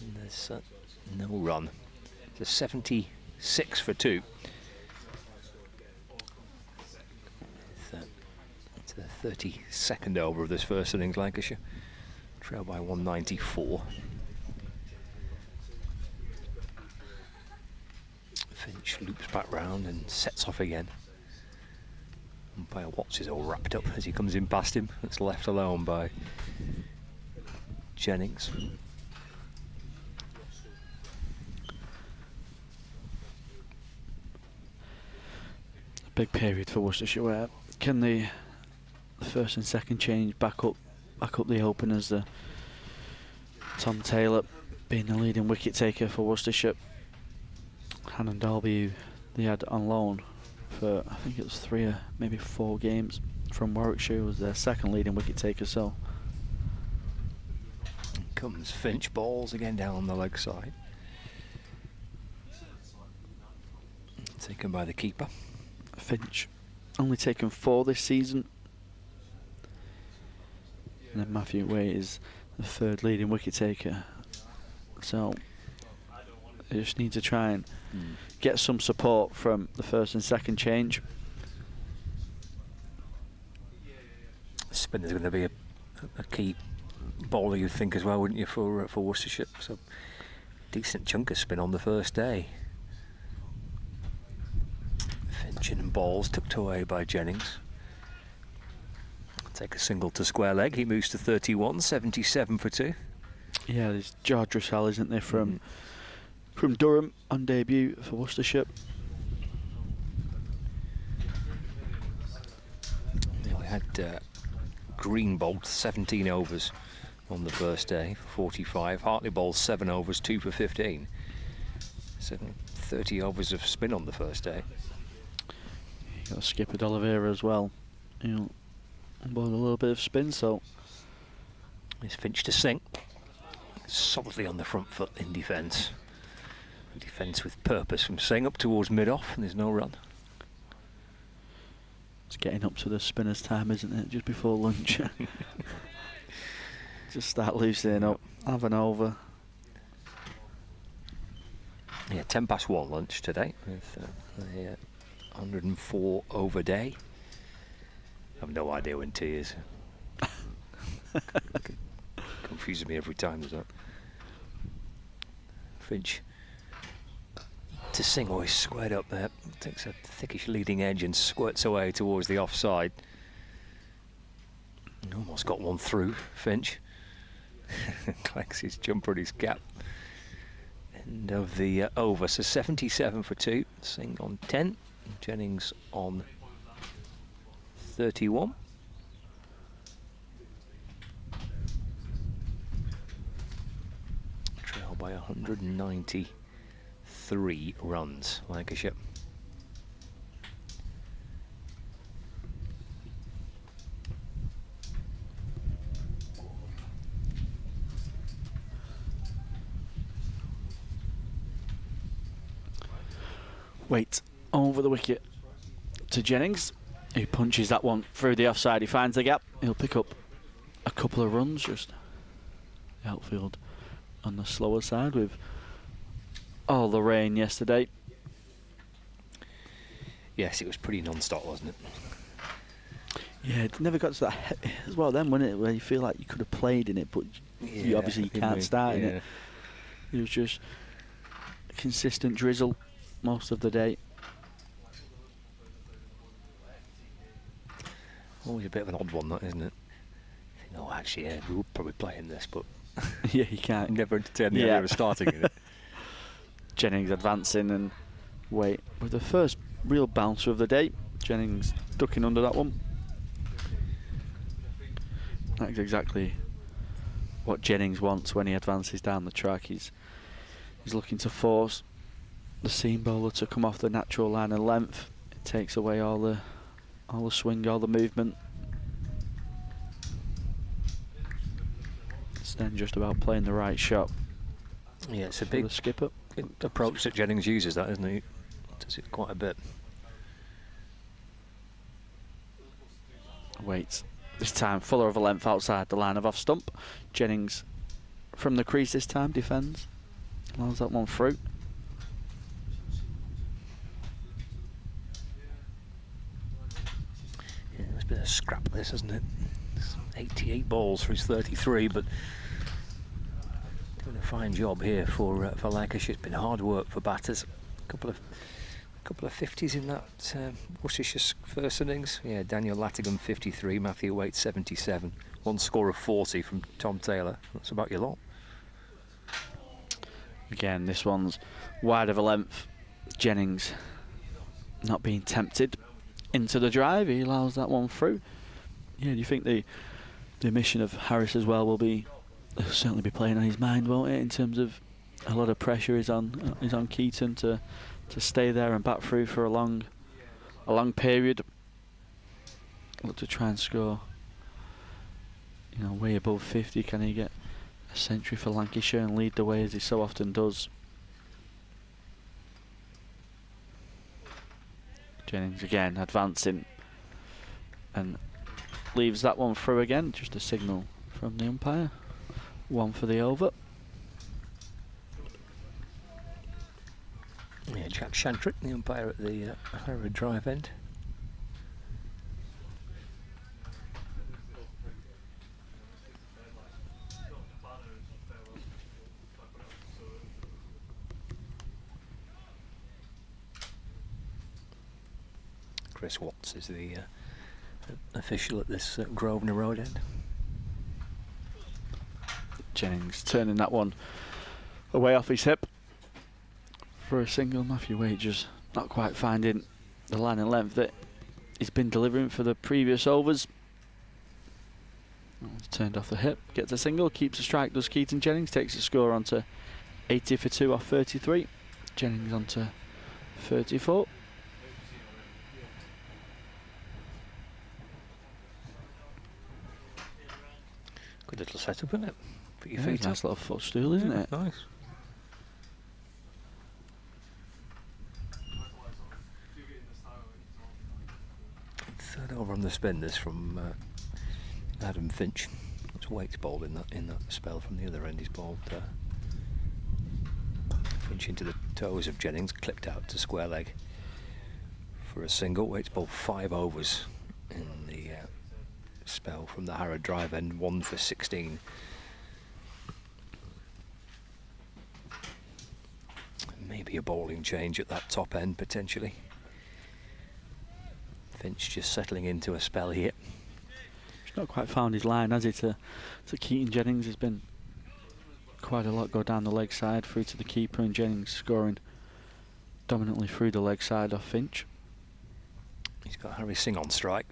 And there's no run. It's a 76 for 2. It's the 32nd over of this first innings, Lancashire. Trail by 194. Finch loops back round and sets off again. Umpire Watts is all wrapped up as he comes in past him. It's left alone by Jennings. A big period for Worcestershire. Where can the first and second change back up the openers? The Tom Taylor being the leading wicket taker for Worcestershire. Hannon Dalby, who they had on loan for, I think it was 3 or maybe 4 games from Warwickshire, was their second leading wicket taker. So comes Finch, balls again down on the leg side. Taken by the keeper. Finch only taken 4 this season. And then Matthew Waite is the 3rd leading wicket taker. So they just need to try and get some support from the first and second change. Spinner's going to be a key bowler, you'd think as well, wouldn't you, for Worcestershire? So decent chunk of spin on the first day. Finch and balls tucked away by Jennings. Take a single to square leg. He moves to 31, 77 for 2. Yeah, there's George Russell, isn't there, from Durham on debut for Worcestershire. Yeah, we had Green bowled 17 overs on the first day, 45. Hartley bowled 7 overs, 2 for 15. So 30 overs of spin on the first day. You got Skipper D'Oliveira as well. You know, bowled a little bit of spin, so. It's Finch to Singh. Solidly on the front foot in defence. Defence with purpose from Singh up towards mid-off, and there's no run. It's getting up to the spinner's time, isn't it? Just before lunch. Just start loosening up, have an over. Yeah, 10 past 1 lunch today with a 104 over day. I have no idea when tea is. Confuses me every time, does that? Finch to Singh, always squared up there. Takes a thickish leading edge and squirts away towards the offside. Almost got one through, Finch. Collects his jumper and his cap. End of the over, so 77 for 2. Singh on 10, Jennings on 31. Trail by 193 runs, Lancashire. Wait, over the wicket to Jennings, who punches that one through the offside. He finds the gap. He'll pick up a couple of runs, just the outfield on the slower side with all the rain yesterday. Yes, it was pretty non-stop, wasn't it? Yeah, it never got to that as well then, wasn't it, where you feel like you could have played in it, but you obviously can't start in it. It was just a consistent drizzle most of the day. Always a bit of an odd one, that, isn't it? No, actually, yeah, we would probably play in this, but yeah, you can't. Never entertain the idea of starting in it. Jennings advancing and wait with the first real bouncer of the day. Jennings ducking under that one. That's exactly what Jennings wants when he advances down the track. He's looking to force the seam bowler to come off the natural line of length. It takes away all the swing, all the movement. It's then just about playing the right shot. Yeah, it's a big skipper approach that Jennings uses, that, isn't he? Does it quite a bit. Waits. This time fuller of a length outside the line of off stump. Jennings from the crease this time defends. Allows that one through. Yeah, it's been a scrap this, hasn't it? 88 balls for his 33, but doing a fine job here for Lancashire. It's been hard work for batters. A couple of 50s in that Worcestershire's first innings. Yeah, Daniel Lattigham 53, Matthew Waite 77. One score of 40 from Tom Taylor. That's about your lot. Again, this one's wide of a length. Jennings not being tempted into the drive. He allows that one through. Yeah, do you think the omission of Harris as well will certainly be playing on his mind, won't it? In terms of a lot of pressure is on Keaton to stay there and bat through for a long period. Look to try and score, way above 50. Can he get a century for Lancashire and lead the way as he so often does? Jennings again advancing and leaves that one through again. Just a signal from the umpire. One for the over. Yeah, Jack Shantrick, the umpire at the Herod Drive end. Chris Watts is the official at this Grosvenor Road end. Jennings turning that one away off his hip for a single. Matthew Wages not quite finding the line and length that he's been delivering for the previous overs. Turned off the hip, gets a single, keeps a strike, does Keaton Jennings, takes the score on to 80 for 2 off 33. Jennings on to 34. Good little setup, isn't it? Put your Yeah, feet nice up. little footstool, isn't it? Nice. Third over on the spin, this from Adam Finch. It's Waits bowled in that spell from the other end. He's bowled Finch into the toes of Jennings, clipped out to square leg for a single. Waits bowled 5 overs in the spell from the Harrow drive end, 1 for 16. Maybe a bowling change at that top end potentially. Finch just settling into a spell here. He's not quite found his line, has he, to Keaton Jennings. There's been quite a lot go down the leg side through to the keeper, and Jennings scoring dominantly through the leg side off Finch. He's got Harry Singh on strike.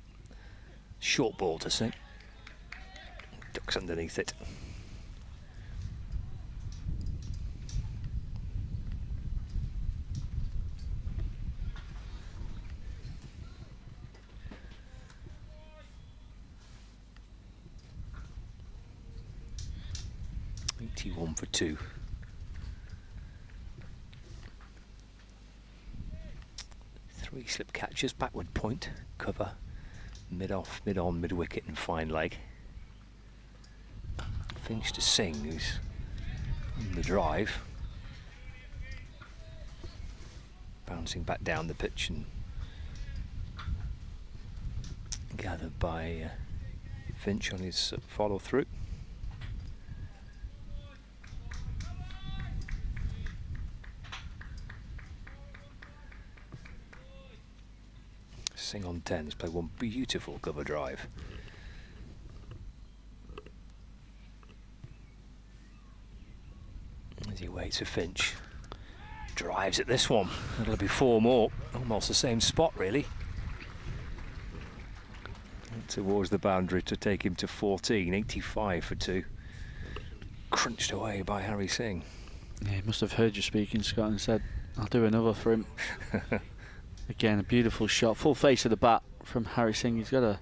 Short ball to Singh. Ducks underneath it. One for 2. 3 slip catches, backward point, cover, mid off, mid on, mid wicket and fine leg. Finch to Singh, who's on the drive. Bouncing back down the pitch and gathered by Finch on his follow through. Singh on 10, he's played one beautiful cover drive. As he waits for Finch, drives at this one. It'll be 4 more, almost the same spot really. Towards the boundary to take him to 14, 85 for 2. Crunched away by Harry Singh. Yeah, he must have heard you speaking, Scott, and said, I'll do another for him. Again, a beautiful shot, full face of the bat from Harry Singh. He's got a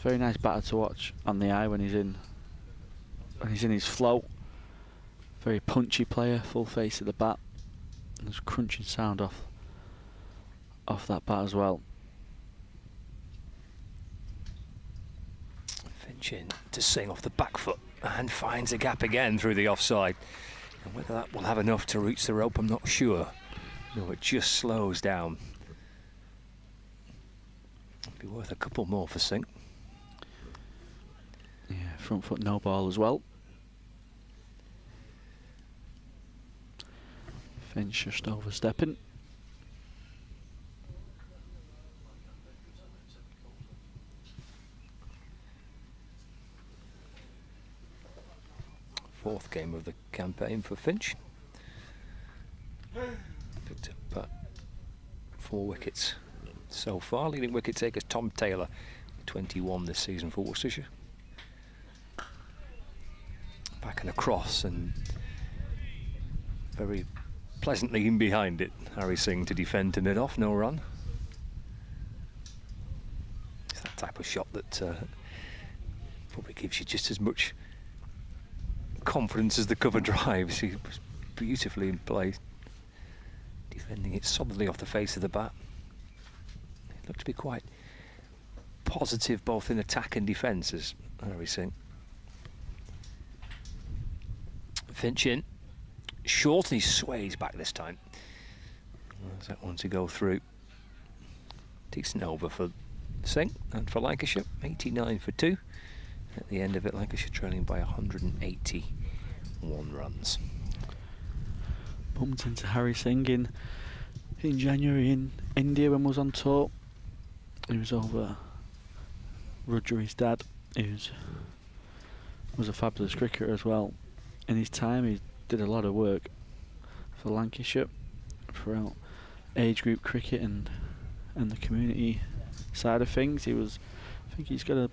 very nice batter to watch on the eye when he's in his flow. Very punchy player, full face of the bat. There's crunching sound off that bat as well. Finch in to Singh off the back foot and finds a gap again through the offside. And whether that will have enough to reach the rope, I'm not sure. No, it just slows down. Be worth a couple more for Singh. Yeah, front foot no ball as well. Finch just overstepping. Fourth game of the campaign for Finch. Picked up 4 wickets so far. Leading wicket takers Tom Taylor, 21 this season for Worcestershire. Back and across, and very pleasantly in behind it. Harry Singh to defend to mid off, no run. It's that type of shot that probably gives you just as much confidence as the cover drives. He was beautifully in play, defending it solidly off the face of the bat. It looked to be quite positive both in attack and defence, as Harry Singh. Finch in, short, and he sways back this time. There's that one to go through. Decent over for Singh and for Lancashire, 89 for 2. At the end of it, Lancashire trailing by 181 runs. Bumped into Harry Singh in January in India when was on tour. He was over Rudgery's dad, who was a fabulous cricketer as well. In his time, he did a lot of work for Lancashire throughout age group cricket and the community side of things. I think he's got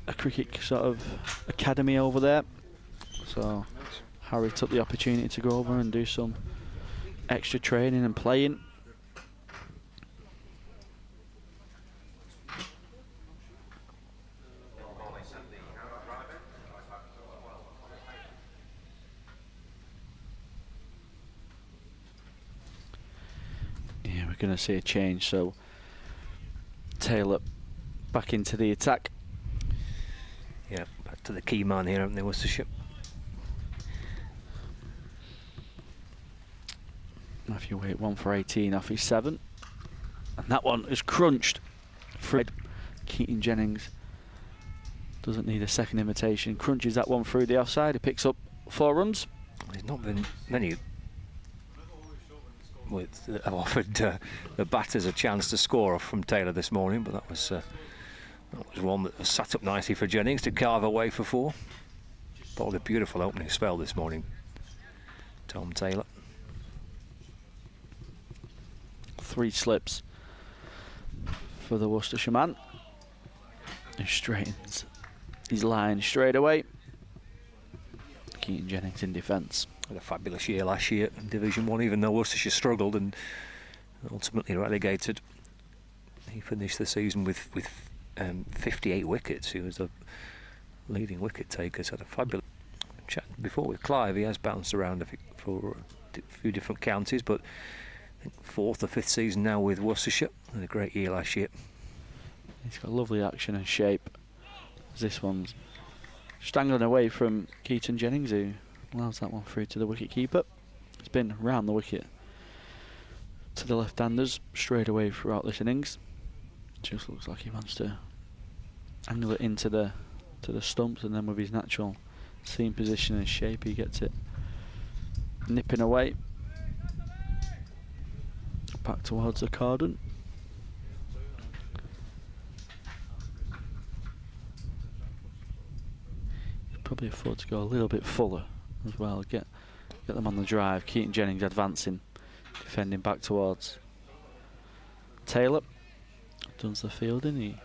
a cricket sort of academy over there. So Harry took the opportunity to go over and do some extra training and playing. Yeah, we're going to see a change. So Taylor back into the attack. Yeah, back to the key man here, haven't they, Worcestershire? Matthew Waite 1 for 18 off his 7. And that one is crunched. Fred Keaton Jennings doesn't need a second invitation. Crunches that one through the offside. He picks up 4 runs. There's not been many have offered the batters a chance to score off from Taylor this morning, but that was one that was sat up nicely for Jennings to carve away for 4. Bowled a beautiful opening spell this morning, Tom Taylor. 3 slips for the Worcestershire man. He straightens his line straight away. Keaton Jennings in defence. Had a fabulous year last year in Division 1, even though Worcestershire struggled and ultimately relegated. He finished the season with 58 wickets. He was the leading wicket taker. Had a fabulous chat before with Clive. He has bounced around for a few different counties, but I think 4th or 5th season now with Worcestershire. Had a great year last year. He's got lovely action and shape. This one's strangling away from Keaton Jennings, who allows that one through to the wicket keeper. It's been round the wicket to the left-handers straight away throughout this innings. Just looks like he wants to angle it into the stumps, and then with his natural seam position and shape, he gets it nipping away back towards the cordon. Could probably afford to go a little bit fuller as well. Get them on the drive. Keaton Jennings advancing, defending back towards Taylor. Does the fielding. He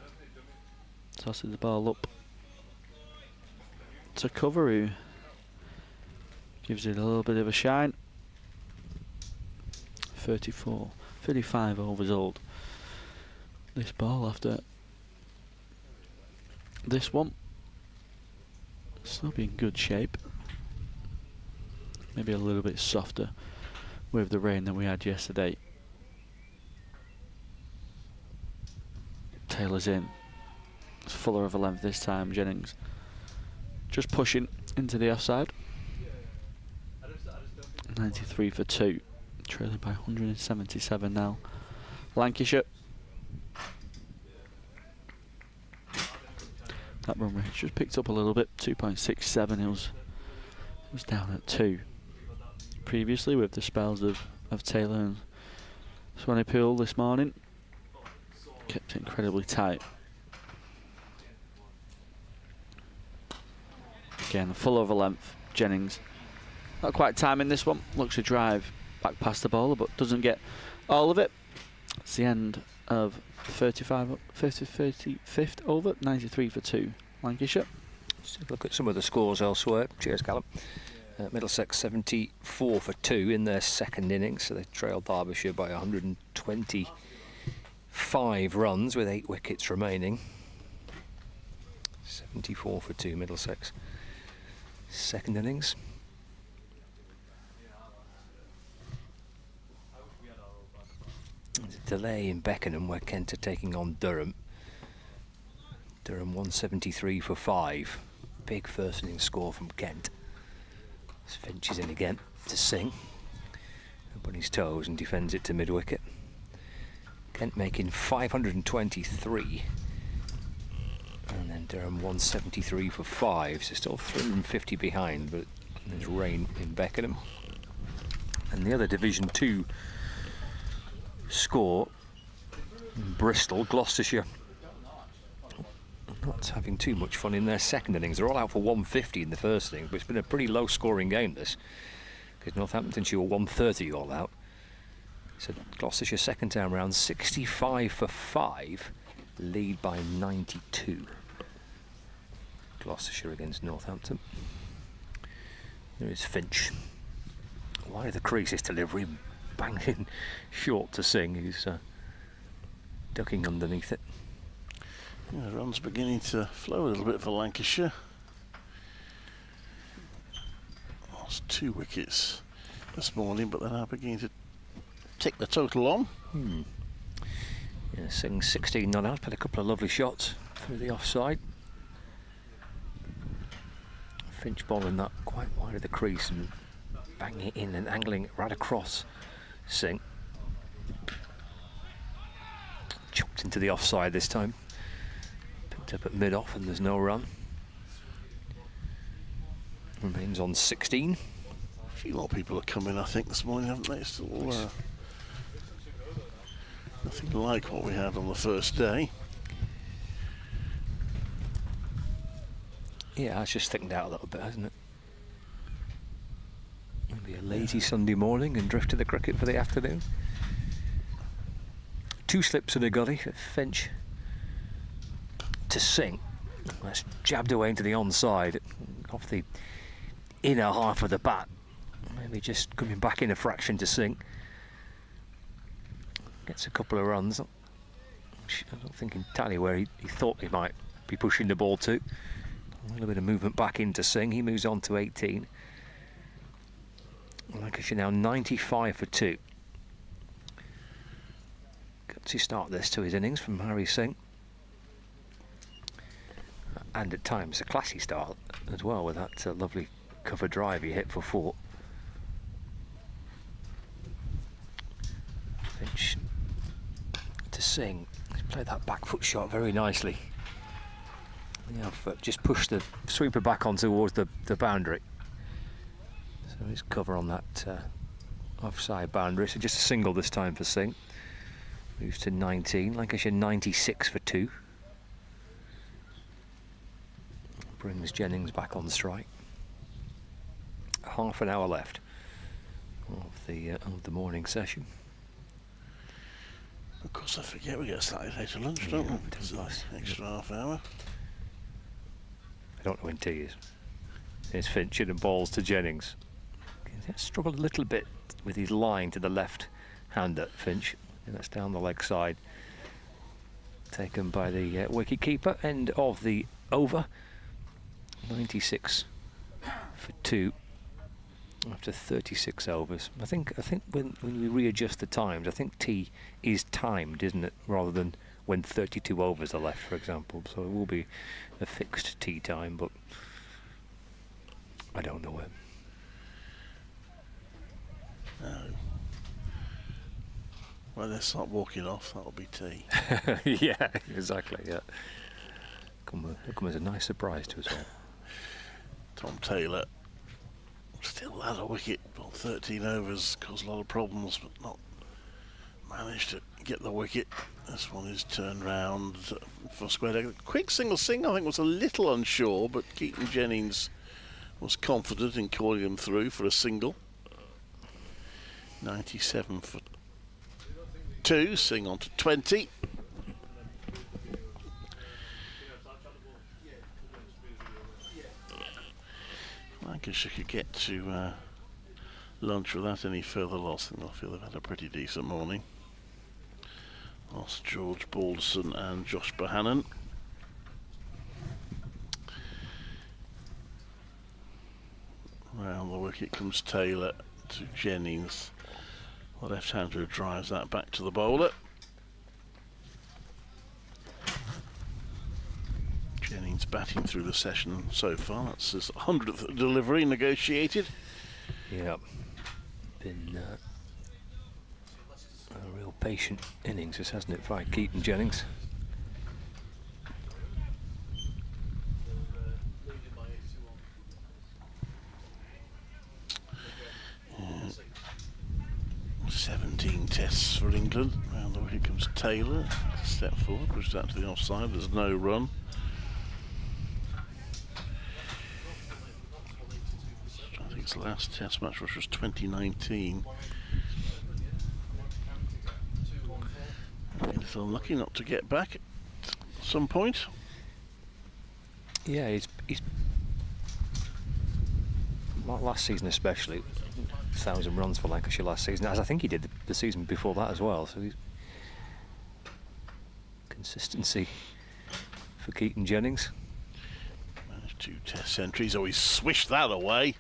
tosses the ball up to cover, who gives it a little bit of a shine. 35 overs old, this ball after this one. Still be in good shape. Maybe a little bit softer with the rain than we had yesterday. Taylor's in. It's fuller of a length this time. Jennings just pushing into the offside. 93 for 2. Trailing by 177 now. Lancashire. That run rate just picked up a little bit. 2.67. It was down at 2 previously with the spells of Taylor and Swanepoel this morning. Kept it incredibly tight. Again, full over length. Jennings not quite timing this one. Looks to drive back past the bowler, but doesn't get all of it. It's the end of 35th over. 93 for 2. Lancashire. Let's take a look at some of the scores elsewhere. Cheers, Callum. Middlesex 74 for 2 in their second innings, so they trailed Derbyshire by 125 runs with 8 wickets remaining. 74 for 2 Middlesex second innings. There's a delay in Beckenham where Kent are taking on Durham. Durham 173 for 5. Big first innings score from Kent. Finch is in again to sing. Up on his toes and defends it to mid-wicket. Kent making 523. And then Durham 173 for 5. So still 350 behind, but there's rain in Beckenham. And the other Division 2 score Bristol, Gloucestershire not having too much fun in their second innings. They're all out for 150 in the first innings, but it's been a pretty low scoring game this, because Northamptonshire were 130 all out. So Gloucestershire second time round, 65 for 5, lead by 92. Gloucestershire against Northampton. There is Finch. Wide of the crease, his delivery banging short to Singh, who's ducking underneath it. Yeah, the run's beginning to flow a little bit for Lancashire. Lost 2 wickets this morning, but they're now beginning to tick the total on. Yeah, Singh 16 not out, had a couple of lovely shots through the offside. Finch bowling that quite wide of the crease and banging it in and angling it right across Singh. Chopped into the offside this time. Picked up at mid-off and there's no run. Remains on 16. A few more people have come in, I think, this morning, haven't they? Still nothing like what we had on the first day. Yeah, it's just thickened out a little bit, hasn't it? Maybe a lazy Sunday morning and drift to the cricket for the afternoon. 2 slips and a gully at Finch to Singh. That's jabbed away into the onside, off the inner half of the bat. Maybe just coming back in a fraction to Singh. Gets a couple of runs. I don't think entirely where he thought he might be pushing the ball to. A little bit of movement back into Singh. He moves on to 18. Lancashire now 95 for 2. Gutsy start this to his innings from Harry Singh. And at times a classy start as well, with that lovely cover drive he hit for 4. Finch to Singh. He's played that back foot shot very nicely. Yeah, just pushed the sweeper back on towards the boundary. So his cover on that offside boundary. So just a single this time for Singh. Moves to 19. Lancashire 96 for 2. Brings Jennings back on strike. Half an hour left of the morning session. Of course, I forget we get slightly later lunch, don't we? Because it's extra half hour. I don't know when tea is. Here's Finch and balls to Jennings. He's struggled a little bit with his line to the left hander, Finch. And that's down the leg side. Taken by the wicket keeper. End of the over. 96 for 2 after 36 overs. I think when we readjust the times, I think tea is timed, isn't it, rather than when 32 overs are left, for example. So it will be a fixed tea time, but I don't know when. No. When they start walking off, that'll be tea. Yeah, exactly. Yeah, come as a nice surprise to us all. Tom Taylor still had a wicket on 13 overs, caused a lot of problems, but not managed to get the wicket. This one is turned round for square leg. Quick single Singh, I think, was a little unsure, but Keaton Jennings was confident in calling him through for a single. 97 for 2, Singh on to 20. Lancashire could get to lunch without any further loss. I think they'll feel they've had a pretty decent morning. Lost George Balderson and Josh Bohannon. Round the wicket comes Taylor to Jennings. The left-hander drives that back to the bowler. Jennings batting through the session so far. That's his 100th delivery negotiated. Yeah, been a real patient innings, this, hasn't it, by Keaton Jennings? Yeah. 17 tests for England. Round the wicket Here comes Taylor. Step forward, pushed out to the offside. There's no run. I think his last Test match was 2019. A little unlucky not to get back at some point. Yeah, he's last season especially, 1,000 runs for Lancashire last season, as I think he did the season before that as well. So he's consistency for Keaton Jennings. Managed 2 Test entries. Oh, he swished that away.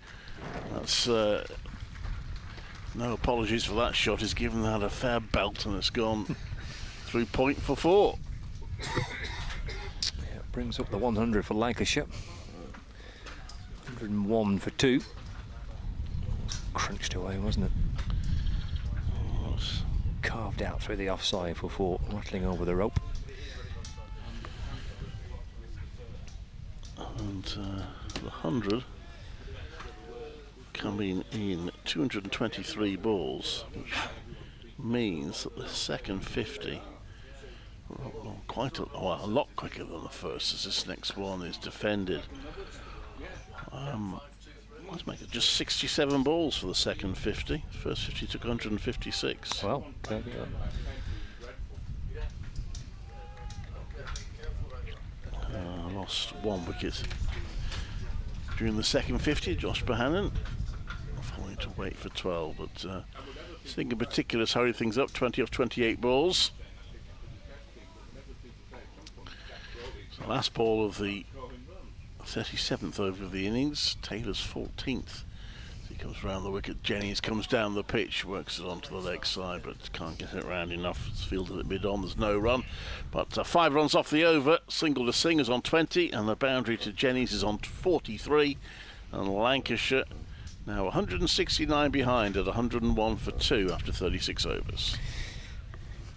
That's no apologies for that shot. He's given that a fair belt and it's gone through point for 4. Yeah, brings up the 100 for Lancashire. 101 for 2. Crunched away, wasn't it? Carved out through the offside for 4, rattling over the rope. And the 100 coming in 223 balls, which means that the second 50 a lot quicker than the first, as this next one is defended. Let's make it just 67 balls for the second 50. First 50 took 156. Well, okay, Lost 1 wicket during the second 50. Josh Bohannon falling to wait for 12, but I think in particular has hurried things up. 20 off 28 balls. So last ball of the 37th over of the innings. Taylor's 14th. He comes round the wicket. Jennings comes down the pitch, works it onto the leg side, but can't get it round enough. It's fielded at mid-on. There's no run, but 5 runs off the over. Single to Singh is on 20, and the boundary to Jennings is on 43. And Lancashire now 169 behind at 101 for 2 after 36 overs.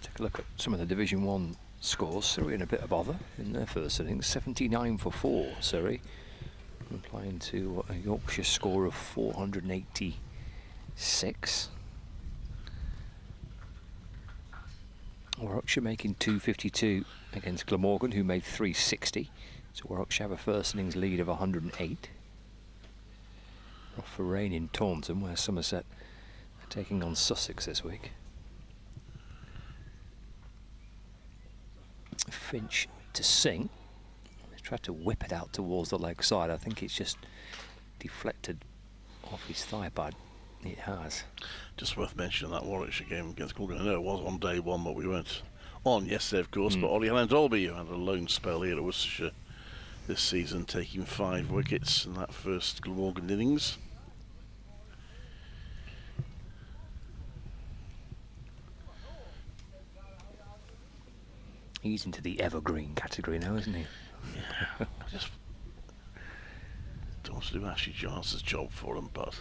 Take a look at some of the Division 1 scores. Surrey in a bit of bother in their first innings. 79 for 4, Surrey, applying to a Yorkshire score of 486. Warwickshire making 252 against Glamorgan, who made 360. So Warwickshire have a first innings lead of 108. Off for rain in Taunton, where Somerset are taking on Sussex this week. Finch to Singh. He's tried to whip it out towards the leg side. I think it's just deflected off his thigh pad. It has. Just worth mentioning that Warwickshire game against Glamorgan. I know it was on day 1, but we weren't on yesterday, of course. But Ollie Allen-Dolby, who had a lone spell here at Worcestershire this season, taking 5 wickets in that first Glamorgan innings. He's into the evergreen category now, isn't he? Yeah, I just don't want to do Ashley Johnson's job for him, but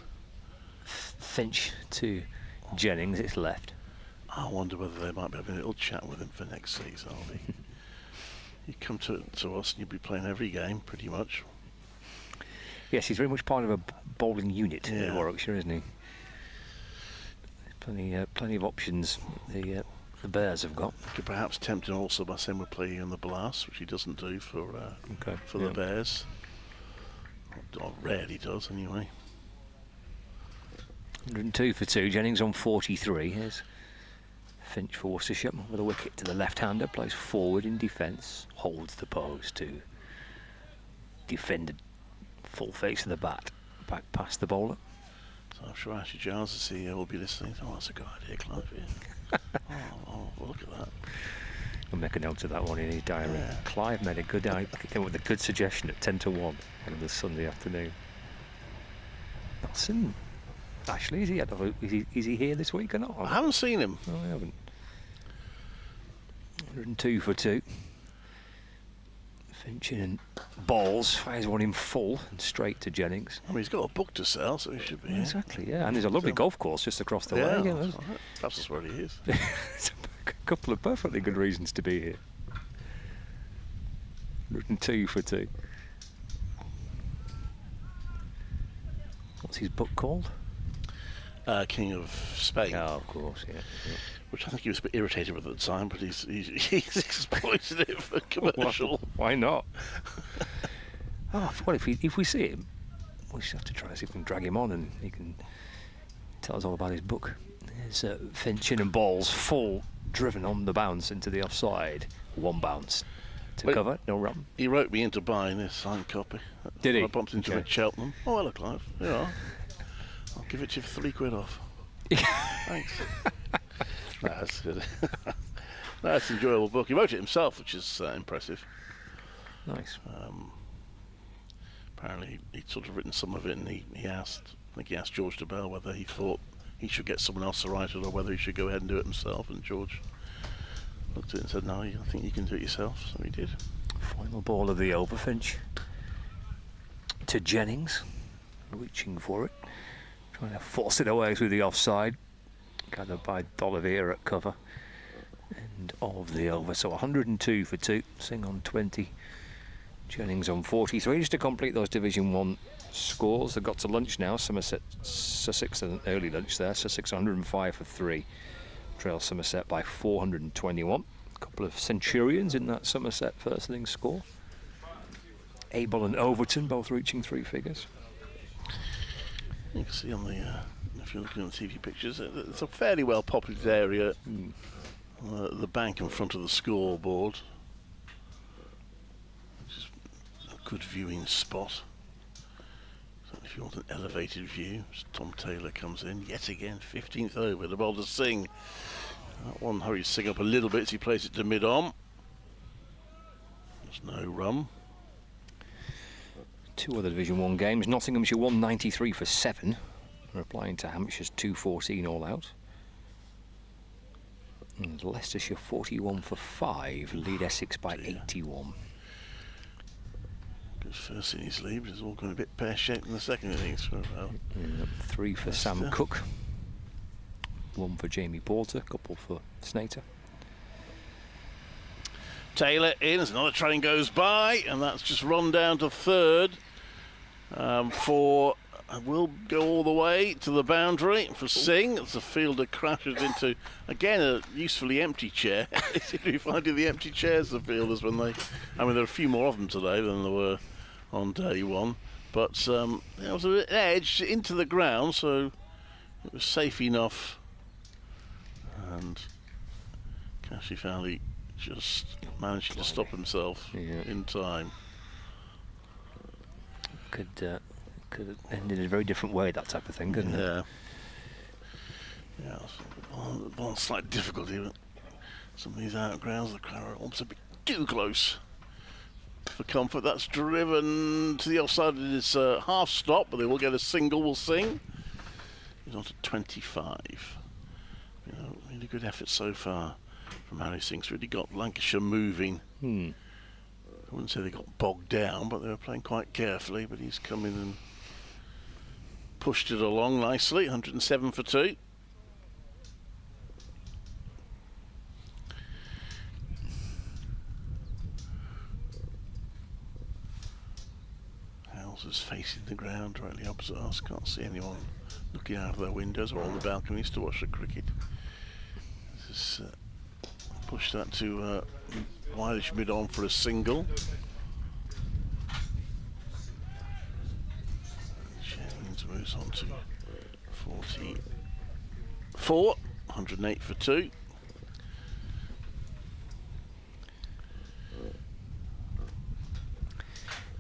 Finch to Jennings, it's left. I wonder whether they might be having a little chat with him for next season. You come to us and you'll be playing every game, pretty much. Yes, he's very much part of a bowling unit in Yeah. Warwickshire, isn't he? Plenty of options the Bears have got. Could perhaps tempt him also by saying we're playing in the Blast, which he doesn't do for the Bears. Or rarely does, anyway. 102 for 2. Jennings on 43. Here's Finch for Worcestershire with a wicket to the left-hander. Plays forward in defence. Holds the pose to defended full face of the bat. Back past the bowler. So I'm sure Ashley Giles, the CEO, will be listening. Oh, that's a good idea, Clive. Yeah. well, look at that. I'll make a note of that one in his diary. Yeah. Clive made a good came with a good suggestion at 10 to 1 on the Sunday afternoon. Nelson, Ashley, is he here this week or not? I haven't seen him. No, I haven't. 102 for 2. Finch in and balls, fires one in full and straight to Jennings. I mean, he's got a book to sell, so he should be here. Exactly, yeah. And there's a lovely golf course just across the way. Yeah, Yeah, that's right. Perhaps that's where he is. It's a couple of perfectly good reasons to be here. 102 for 2. What's his book called? King of Spain. Oh, of course, yeah. which I think he was a bit irritated with at the time, but he's exploited it for commercial. Why not? Oh, well, if we see him, we just have to try and see if we can drag him on and he can tell us all about his book. There's Finching and balls full, driven on the bounce into the offside. One bounce to cover, no run. He wrote me into buying this signed copy. Did he? I bumped into him at Cheltenham. Oh, hello, Clive. Yeah. I'll give it to you for £3 off. Thanks. No, that's good. No, it's an enjoyable book. He wrote it himself, which is impressive. Nice. Apparently, he'd sort of written some of it, and I think he asked George DeBell whether he thought he should get someone else to write it or whether he should go ahead and do it himself. And George looked at it and said, "No, I think you can do it yourself." So he did. Final ball of the over, Finch. To Jennings, reaching for it, trying to force it away through the offside. Gathered by D'Oliveira at cover. End of the over. So 102 for 2. Singh on 20. Jennings on 43. Just to complete those Division 1 scores. They've got to lunch now. Sussex, an early lunch there. Sussex 105 for 3. Trail Somerset by 421. A couple of Centurions in that Somerset first innings score. Abel and Overton both reaching 3 figures. You can see on the, if you're looking at the TV pictures, it's a fairly well populated area. The bank in front of the scoreboard, which is a good viewing spot. So if you want an elevated view, Tom Taylor comes in yet again, 15th over. The ball to Singh. That one hurries Singh up a little bit as he plays it to mid-on. There's no run. 2 other Division 1 games. Nottinghamshire 193 for 7. Replying to Hampshire's 214 all out. And Leicestershire 41 for 5. Lead Essex by 81. Good first innings lead, but it's all going a bit pear-shaped in the second innings for a while. 3 for Sam Cook. 1 for Jamie Porter. Couple for Snater. Taylor in as another train goes by, and that's just run down to third will go all the way to the boundary for Singh. As the fielder crashes into, again, a usefully empty chair. They seem to be finding the empty chairs, the fielders, when they... I mean, there are a few more of them today than there were on day one. But there was an edge into the ground, so it was safe enough. And Kashi Fowley just managed to stop himself in time. Could have ended in a very different way, that type of thing, couldn't it? Yeah. One slight difficulty, but some of these outgrounds, the crowd are almost a bit too close for comfort. That's driven to the offside. It is half stop, but they will get a single. Will Sing. He's on to 25. Really good effort so far from Harry Singh's really got Lancashire moving. I wouldn't say they got bogged down, but they were playing quite carefully. But he's come in and pushed it along nicely. 107 for 2. Hales is facing the ground directly opposite us. Can't see anyone looking out of their windows or on the balconies to watch the cricket. This is push that to Wildish mid-on for a single. Jennings moves on to 44. 108 for 2.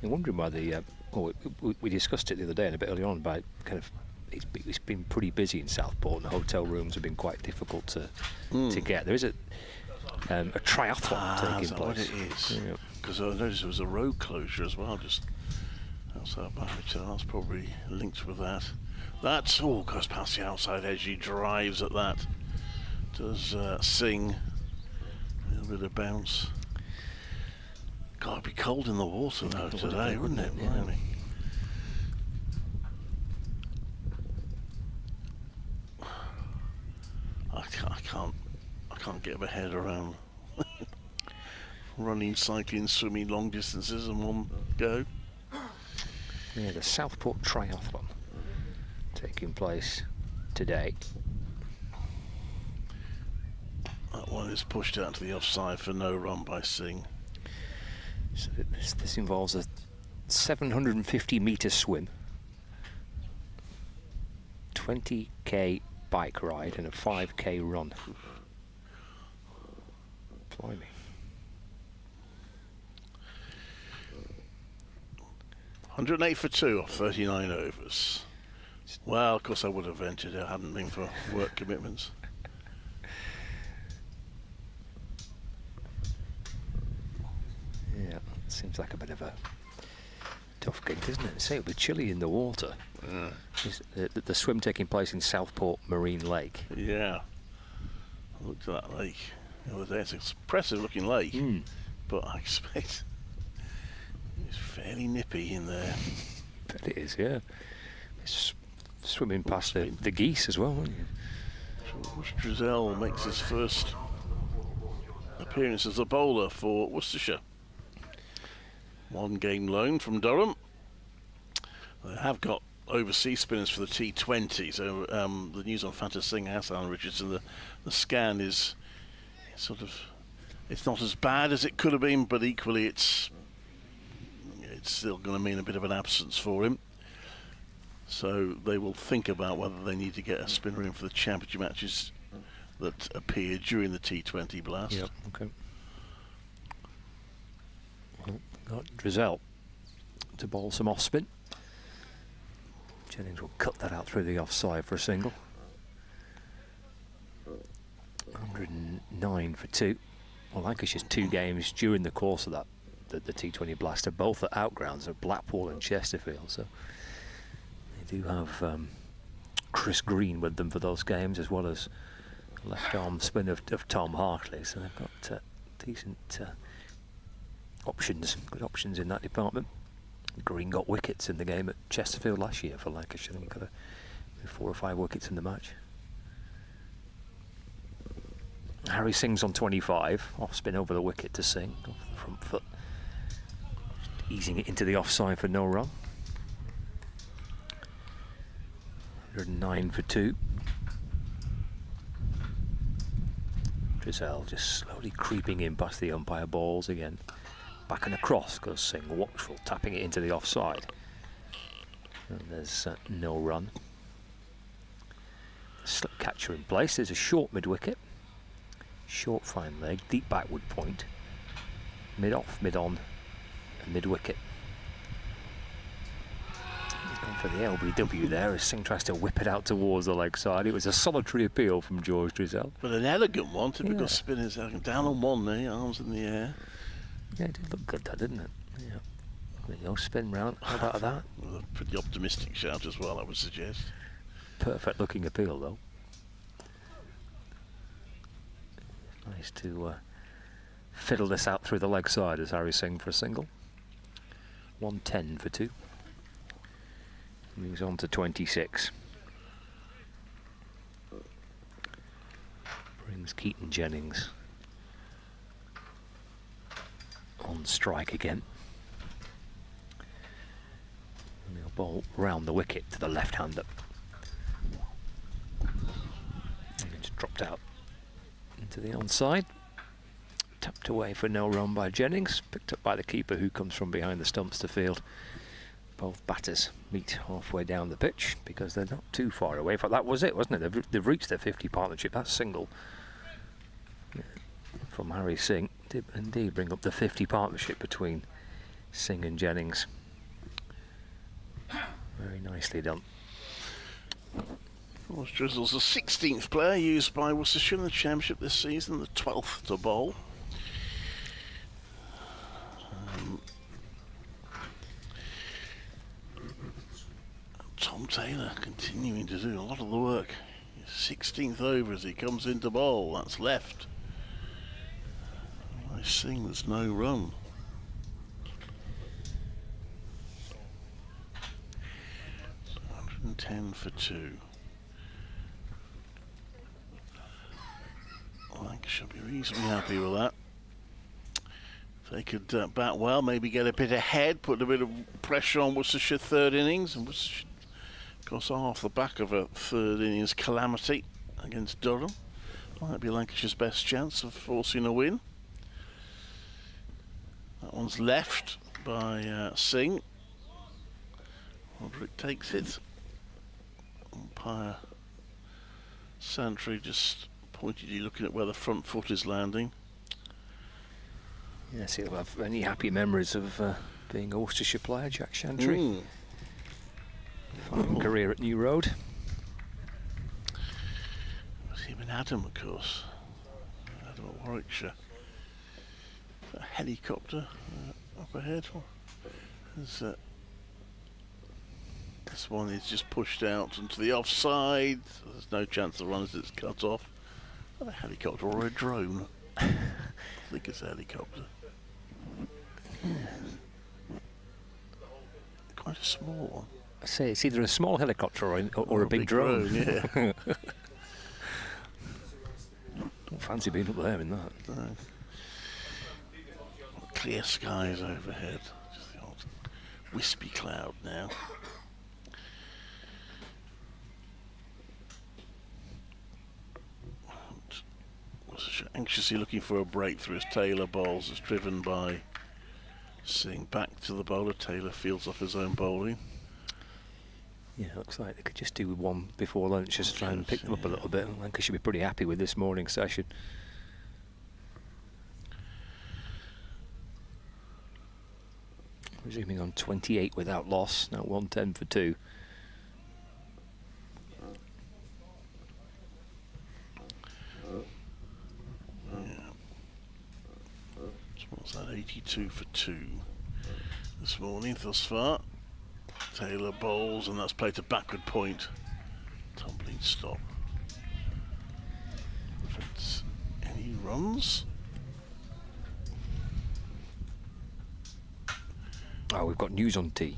I'm wondering why we discussed it the other day and a bit earlier on about kind of it's been pretty busy in Southport and the hotel rooms have been quite difficult to get. There is a triathlon taking place. What it is? Because I noticed there was a road closure as well, just outside Barwich. That's probably linked with that. That goes past the outside edge. He drives at that. Does Sing a little bit of bounce? God, it'd be cold in the water though today, wouldn't it? Yeah. I can't get my head around running, cycling, swimming long distances in one go. Yeah, the Southport Triathlon taking place today. That one is pushed out to the offside for no run by Singh. So this involves a 750-metre swim, 20k bike ride and a 5k run. Blimey. $108 for 2 off 39 overs. Well, of course I would have ventured it hadn't been for work commitments. Yeah, seems like a bit of a tough gig, doesn't it? Say it'll be chilly in the water. Yeah. The swim taking place in Southport Marine Lake. Yeah. I looked at that lake the other day. It's an impressive looking lake, but I expect it's fairly nippy in there. Bet it is, yeah. It's swimming past the geese as well, won't you? Drizel makes his first appearance as a bowler for Worcestershire. 1 game loan from Durham. They have got overseas spinners for the T20, so the news on Fantasy has Alan Richardson. The scan is sort of, it's not as bad as it could have been, but equally it's still going to mean a bit of an absence for him. So they will think about whether they need to get a spinner in for the championship matches that appear during the T20 blast. Yep, okay. Well, got Drizel to bowl some off spin. Jennings will cut that out through the offside for a single. 109 for 2. Well, Lancashire's 2 games during the course of that, the T20 blast, are both at outgrounds of Blackpool and Chesterfield, so they do have Chris Green with them for those games, as well as left arm spin of Tom Hartley, so they've got decent options, good options in that department. Green got wickets in the game at Chesterfield last year for Lancashire. I think he got 4 or 5 wickets in the match. Harry Singh's on 25, off spin over the wicket to Singh, off the front foot, just easing it into the offside for no run. 109 for 2. Drizel just slowly creeping in past the umpire balls again. Back and across goes Singh, watchful, tapping it into the offside. And there's no run. Slip catcher in place. There's a short mid-wicket. Short fine leg, deep backward point. Mid-off, mid-on, and mid-wicket. He's gone for the LBW there as Singh tries to whip it out towards the leg side. It was a solitary appeal from George Drizel. But an elegant one, typical spinners down on one knee, arms in the air. Yeah, it did look good, that, didn't it? Yeah. There you go, spin round. How about that? Well, a pretty optimistic shout as well, I would suggest. Perfect looking appeal, though. Nice to fiddle this out through the leg side as Harry Singh for a single. 110 for 2. Moves on to 26. Brings Keaton Jennings on strike again. And he'll bowl round the wicket to the left-hander. And it's dropped out into the onside. Tapped away for no run by Jennings. Picked up by the keeper, who comes from behind the stumps to field. Both batters meet halfway down the pitch because they're not too far away. In fact, that was it, wasn't it? They've reached their 50 partnership. That single from Harry Singh did indeed bring up the 50 partnership between Singh and Jennings. Very nicely done. Of course, Drizel's the 16th player used by Worcestershire in the Championship this season, the 12th to bowl. Tom Taylor continuing to do a lot of the work. His 16th over as he comes into bowl. That's left. I sing there's no run. So 110 for 2. Lancashire should be reasonably happy with that. If they could bat well, maybe get a bit ahead, put a bit of pressure on Worcestershire third innings, and Worcestershire, of course, are off the back of a third innings calamity against Durham. Might be Lancashire's best chance of forcing a win. That one's left by Singh. Roderick takes it. Umpire Santry just pointedly looking at where the front foot is landing. Yes, he'll have any happy memories of being a Worcestershire player, Jack Chantry. Fine career at New Road. It was him and Adam, of course. Adam at Warwickshire. A helicopter up ahead. There's, this one is just pushed out into the offside. There's no chance the run as it's cut off. A helicopter or a drone? I think it's a helicopter. Quite a small one. I say it's either a small helicopter or a big drone. Yeah. Don't fancy being up there in that. No. Clear skies overhead. Just the old wispy cloud now. Anxiously looking for a breakthrough as Taylor bowls is driven by Singh back to the bowler. Taylor fields off his own bowling. Yeah, looks like they could just do one before lunch just to try and pick them up a little bit. Lancashire should be pretty happy with this morning session. Resuming on 28 without loss, now 110 for 2. What's that, 82 for 2 this morning thus far. Taylor bowls and that's played to backward point. Tumbling stop. Any runs? Oh, we've got news on tea.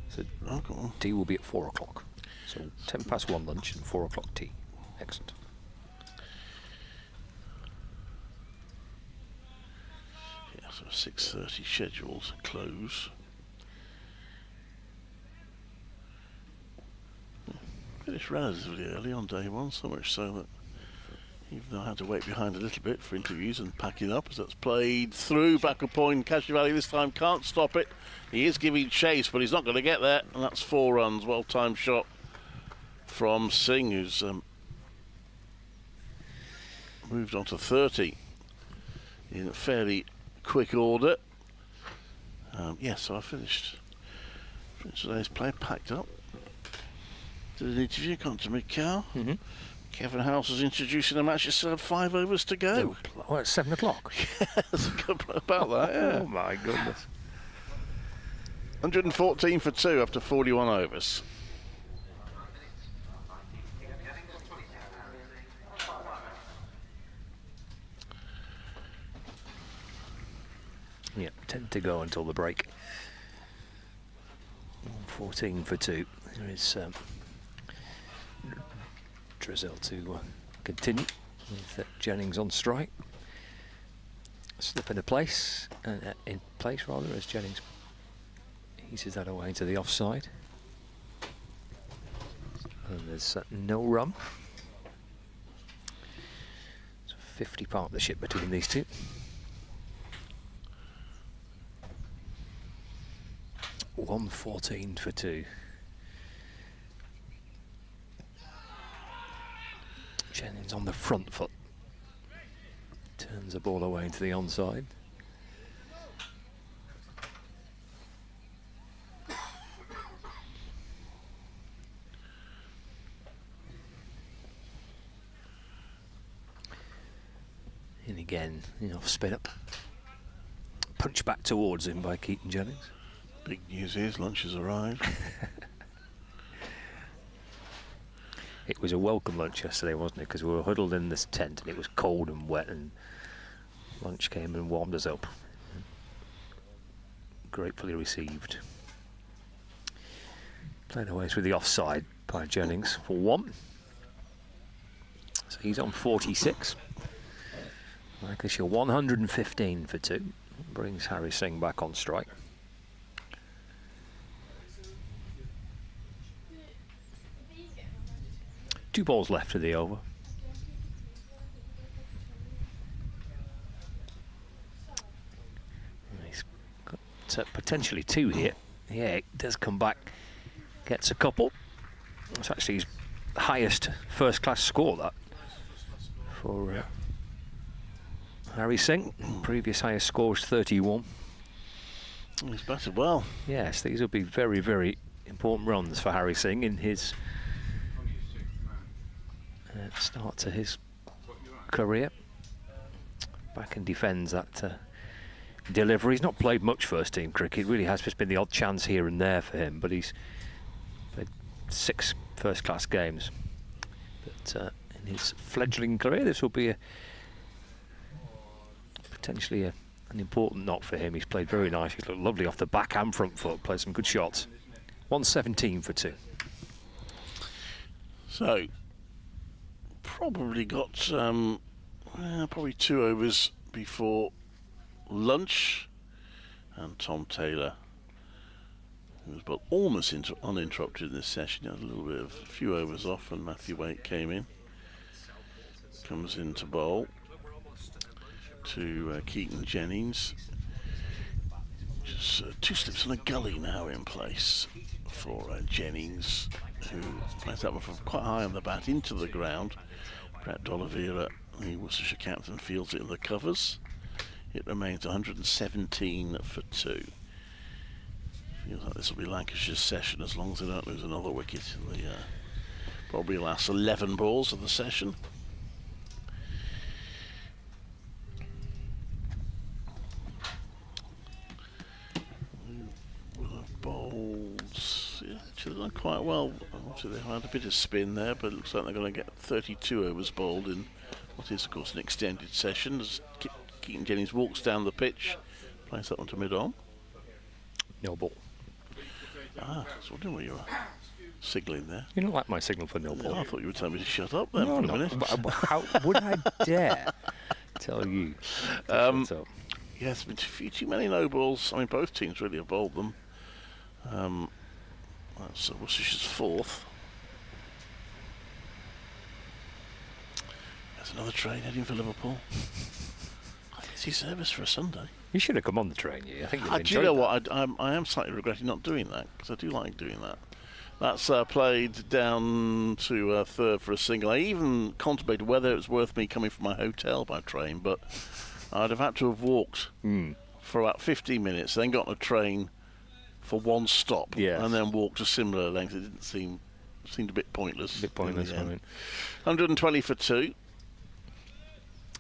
So Oh, go on. tea will be at 4 o'clock. So 10 past 1 lunch and 4 o'clock tea. Excellent. Yeah, so 6:30 scheduled close. Finished relatively early on day one, so much so that even though I had to wait behind a little bit for interviews and packing up as that's played through back a point. Cashew Valley this time can't stop it. He is giving chase, but he's not going to get there, and that's 4 runs. Well-timed shot from Singh, who's moved on to 30 in fairly quick order. So I finished today's play, packed up. Did an interview, gone to Macau. Kevin House is introducing the match. You still have 5 overs to go. Oh, it's 7 o'clock. Yes, about that, yeah. Oh my goodness. 114 for 2 after 41 overs. Yeah, 10 to go until the break. 14 for 2. There is Drizzle to continue with Jennings on strike. Slip into place, in place rather, as Jennings eases that away into the offside. And there's no run. It's a 50 partnership between these two. $114 for 2. Jennings on the front foot. Turns the ball away into the onside. And again, off spin up. Punch back towards him by Keaton Jennings. Big news is lunch has arrived. It was a welcome lunch yesterday, wasn't it? Because we were huddled in this tent and it was cold and wet, and lunch came and warmed us up. Gratefully received. Played away through the offside by Jennings for 1. So he's on 46. Lancashire 115 for 2. Brings Harry Singh back on strike. Two balls left of the over. potentially 2 here. Yeah, it does come back, gets a couple. It's actually his highest first-class score, that, for Harry Singh. Previous highest score was 31. He's batted well. Yes, these will be very, very important runs for Harry Singh in his start to his career. Back and defends that delivery. He's not played much first-team cricket. Really has just been the odd chance here and there for him, but he's played 6 first-class games. But in his fledgling career, this will be potentially an important knock for him. He's played very nice. He's looked lovely off the back and front foot. Played some good shots. 117 for 2. So, probably got probably 2 overs before lunch, and Tom Taylor, who was but almost uninterrupted in this session, had a few overs off, and Matthew Waite came in. Comes in to bowl to Keaton Jennings. Just 2 slips on a gully now in place for Jennings, who plays that one from quite high on the bat into the ground. Brett D'Oliveira, the Worcestershire captain, fields it in the covers. It remains 117 for 2. Feels like this will be Lancashire's session as long as they don't lose another wicket in the probably last 11 balls of the session. Bowls, yeah, actually done quite well. Obviously they had a bit of spin there, but it looks like they're going to get 32 overs bowled in what is, of course, an extended session. As Keaton Jennings walks down the pitch, plays that one to mid-on. No ball. I was wondering where you were signalling there. You don't like my signal for no ball. I thought you were telling me to shut up then for a minute. But how would I dare tell you to shut up? Yes, been too many no balls. I mean, both teams really have bowled them. That's Worcestershire's 4th. There's another train heading for Liverpool. Busy service for a Sunday. You should have come on the train, I think you'd Do you know what? I am slightly regretting not doing that, because I do like doing that. That's played down to 3rd for a single. I even contemplated whether it was worth me coming from my hotel by train, but I'd have had to have walked for about 15 minutes, then got on a train for 1 stop, and then walked a similar length. It didn't seemed a bit pointless. A bit pointless, I mean. 120 for 2.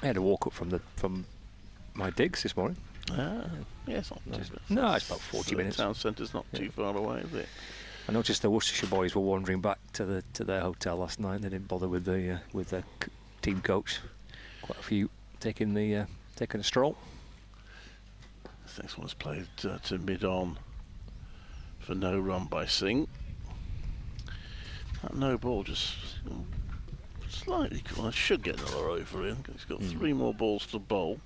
I had to walk up from my digs this morning. Yes, no, it's about 40 minutes. Town centre's not too far away, is it? I noticed the Worcestershire boys were wandering back to their hotel last night. They didn't bother with their team coach. Quite a few taking a stroll. This next one's played to mid-on for no run by Singh. That no ball just slightly cool. I should get another over in. He's got 3 more balls to bowl.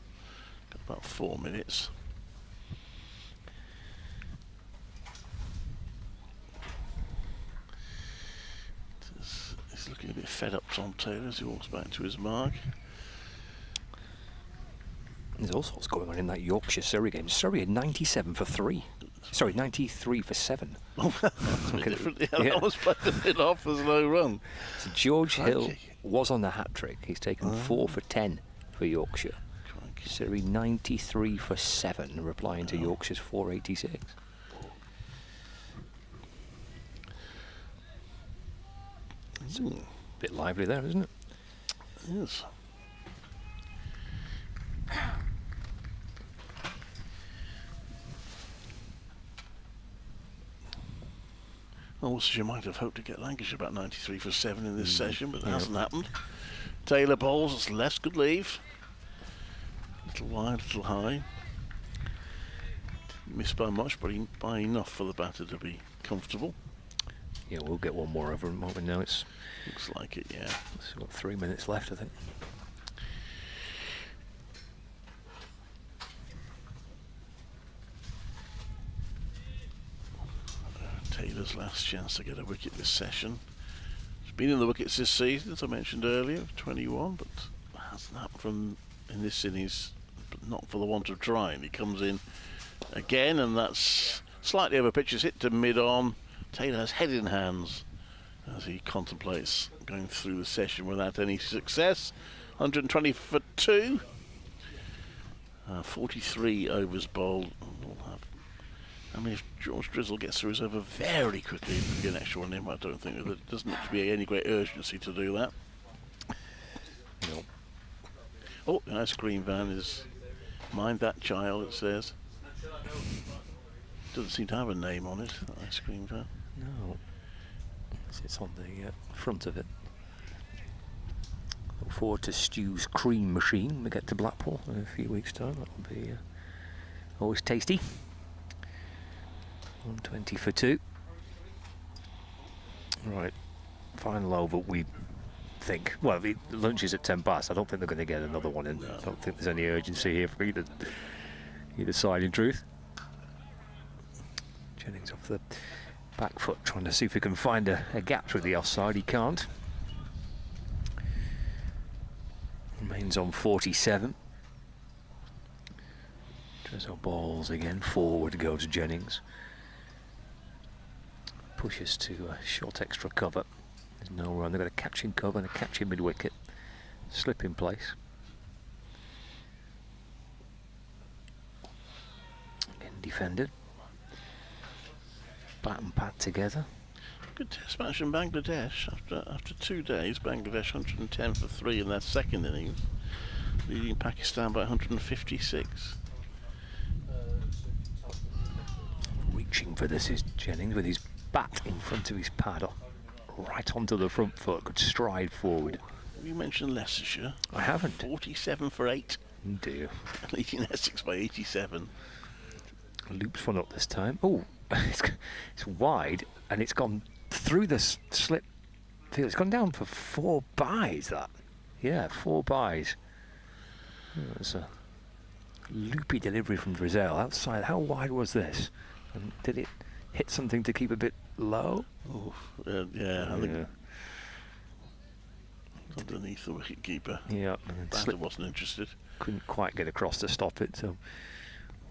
Got about 4 minutes. He's looking a bit fed up, Tom Taylor, as he walks back to his mark. There's all sorts going on in that Yorkshire-Surrey game. Surrey had 97 for 3. Sorry, 93 for 7. Oh, that's a bit different. Yeah, that was played a bit off as no run. So George Hill was on the hat-trick. He's taken 4 for 10 for Yorkshire. Surrey 93 for 7, replying to Yorkshire's 486. It's a bit lively there, isn't it? It is. Well, Worcestershire might have hoped to get Lancashire about 93 for 7 in this session, but it hasn't happened. Taylor bowls, it's left, good leave. Little wide, little high. Missed by much, but by enough for the batter to be comfortable. Yeah, we'll get one more over him, won't we? Now it's looks like it, yeah. It's got 3 minutes left, I think. Taylor's last chance to get a wicket this session. He's been in the wickets this season, as I mentioned earlier, 21, but hasn't happened from in this innings, but not for the want of trying. He comes in again, and that's slightly over pitch. It's hit to mid-on. Taylor has head in hands as he contemplates going through the session without any success. 120 for 2. 43 overs bowled. I mean, if George Drizzle gets through his over very quickly, if we get an extra one in, I don't think there doesn't look to be any great urgency to do that. No. Oh, the ice cream van is Mind That Child, it says. Doesn't seem to have a name on it, that ice cream van. No. It's on the front of it. Look forward to Stu's cream machine when we get to Blackpool in a few weeks' time. That'll be always tasty. 120 for 2. Right, final over, we think. Well, the lunch is at 10 past. I don't think they're going to get another one in. I don't think there's any urgency here for either side, in truth. Jennings off the back foot, trying to see if he can find a gap through the offside. He can't. Remains on 47. Trezor balls again. Forward goes Jennings. Pushes to short extra cover. There's no run. They've got a catching cover and a catching mid-wicket. Slip in place. Again defended. Bat and pat together. Good test match in Bangladesh. After 2 days, Bangladesh 110 for 3 in their second innings, leading Pakistan by 156. Reaching for this is Jennings with his bat in front of his pad, right onto the front foot. Good stride forward. You mentioned Leicestershire. I haven't. 47 for 8. Oh dear. Leading Essex by 87. Loops one up this time. Oh, it's wide and it's gone through the slip field. It's gone down for 4 byes, that. Yeah, 4 byes. It was a loopy delivery from Drizzle outside. How wide was this? And did it hit something to keep a bit low? Oh, yeah, I think underneath the wicket keeper. Yeah, Batter wasn't interested. Couldn't quite get across to stop it. So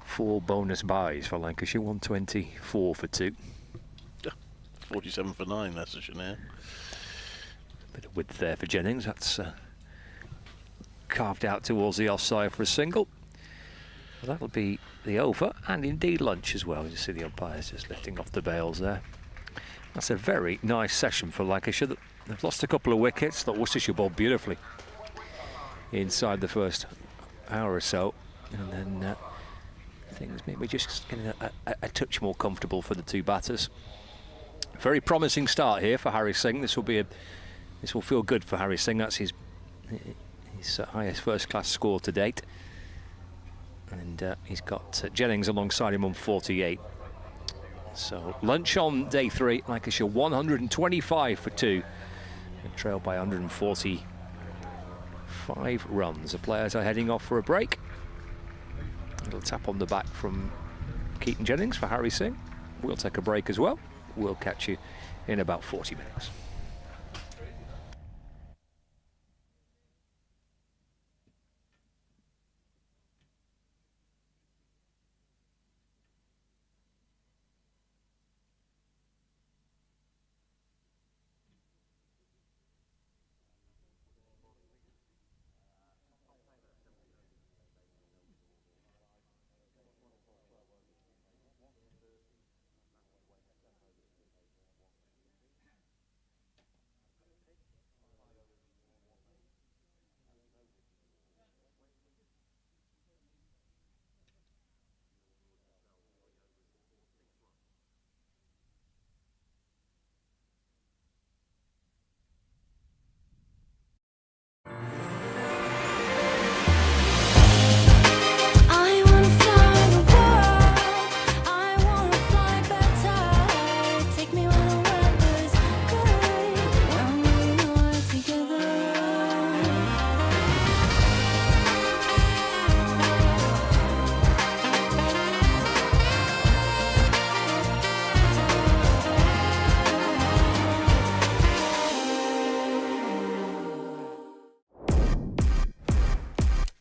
4 bonus byes for Lancashire. 124 for 2. 47 for 9, Leicestershire now. Bit of width there for Jennings. That's carved out towards the offside for a single. Well, that'll be the over, and indeed lunch as well. You see the umpires just lifting off the bails there. That's a very nice session for Lancashire. They've lost a couple of wickets. That Worcestershire bowled beautifully inside the first hour or so, and then things maybe just getting a touch more comfortable for the 2 batters. Very promising start here for Harry Singh. This will feel good for Harry Singh. That's his highest first-class score to date. And he's got Jennings alongside him on 48. So lunch on day 3, Lancashire 125 for 2. And trailed by 145 runs. The players are heading off for a break. A little tap on the back from Keaton Jennings for Harry Singh. We'll take a break as well. We'll catch you in about 40 minutes.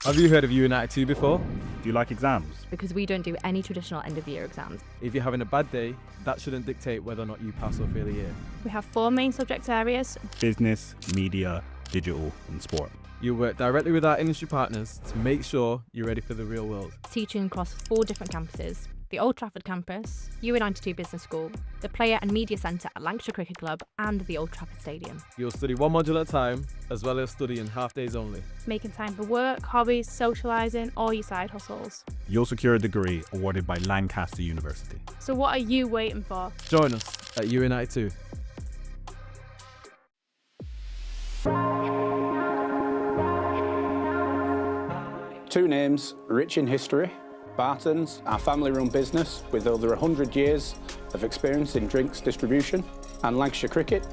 Have you heard of United 2 before? Do you like exams? Because we don't do any traditional end-of-year exams. If you're having a bad day, that shouldn't dictate whether or not you pass or fail a year. We have 4 main subject areas. Business, media, digital and sport. You work directly with our industry partners to make sure you're ready for the real world. Teaching across 4 different campuses. The Old Trafford campus, UA92 Business School, the Player and Media Centre at Lancashire Cricket Club and the Old Trafford Stadium. You'll study 1 module at a time, as well as studying half days only. Making time for work, hobbies, socialising, or your side hustles. You'll secure a degree awarded by Lancaster University. So what are you waiting for? Join us at UA92. Two names, rich in history. Barton's, our family-run business with over 100 years of experience in drinks distribution, and Lancashire Cricket,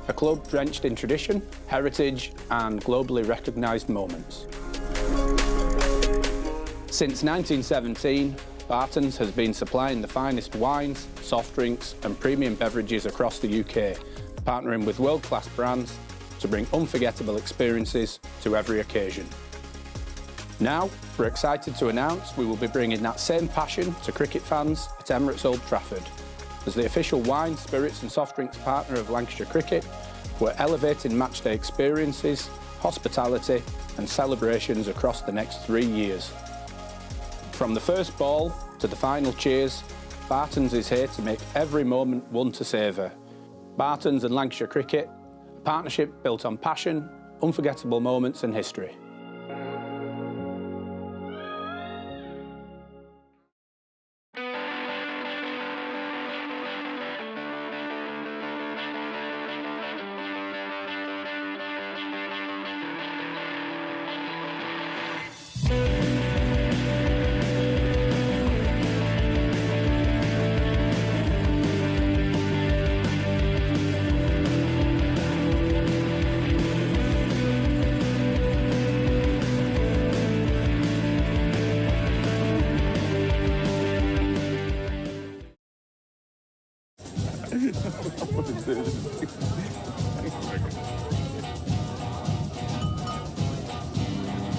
a club drenched in tradition, heritage and globally recognised moments. Since 1917, Barton's has been supplying the finest wines, soft drinks and premium beverages across the UK, partnering with world-class brands to bring unforgettable experiences to every occasion. Now, we're excited to announce we will be bringing that same passion to cricket fans at Emirates Old Trafford. As the official wine, spirits and soft drinks partner of Lancashire Cricket, we're elevating matchday experiences, hospitality and celebrations across the next 3 years. From the first ball to the final cheers, Barton's is here to make every moment one to savour. Barton's and Lancashire Cricket, a partnership built on passion, unforgettable moments and history.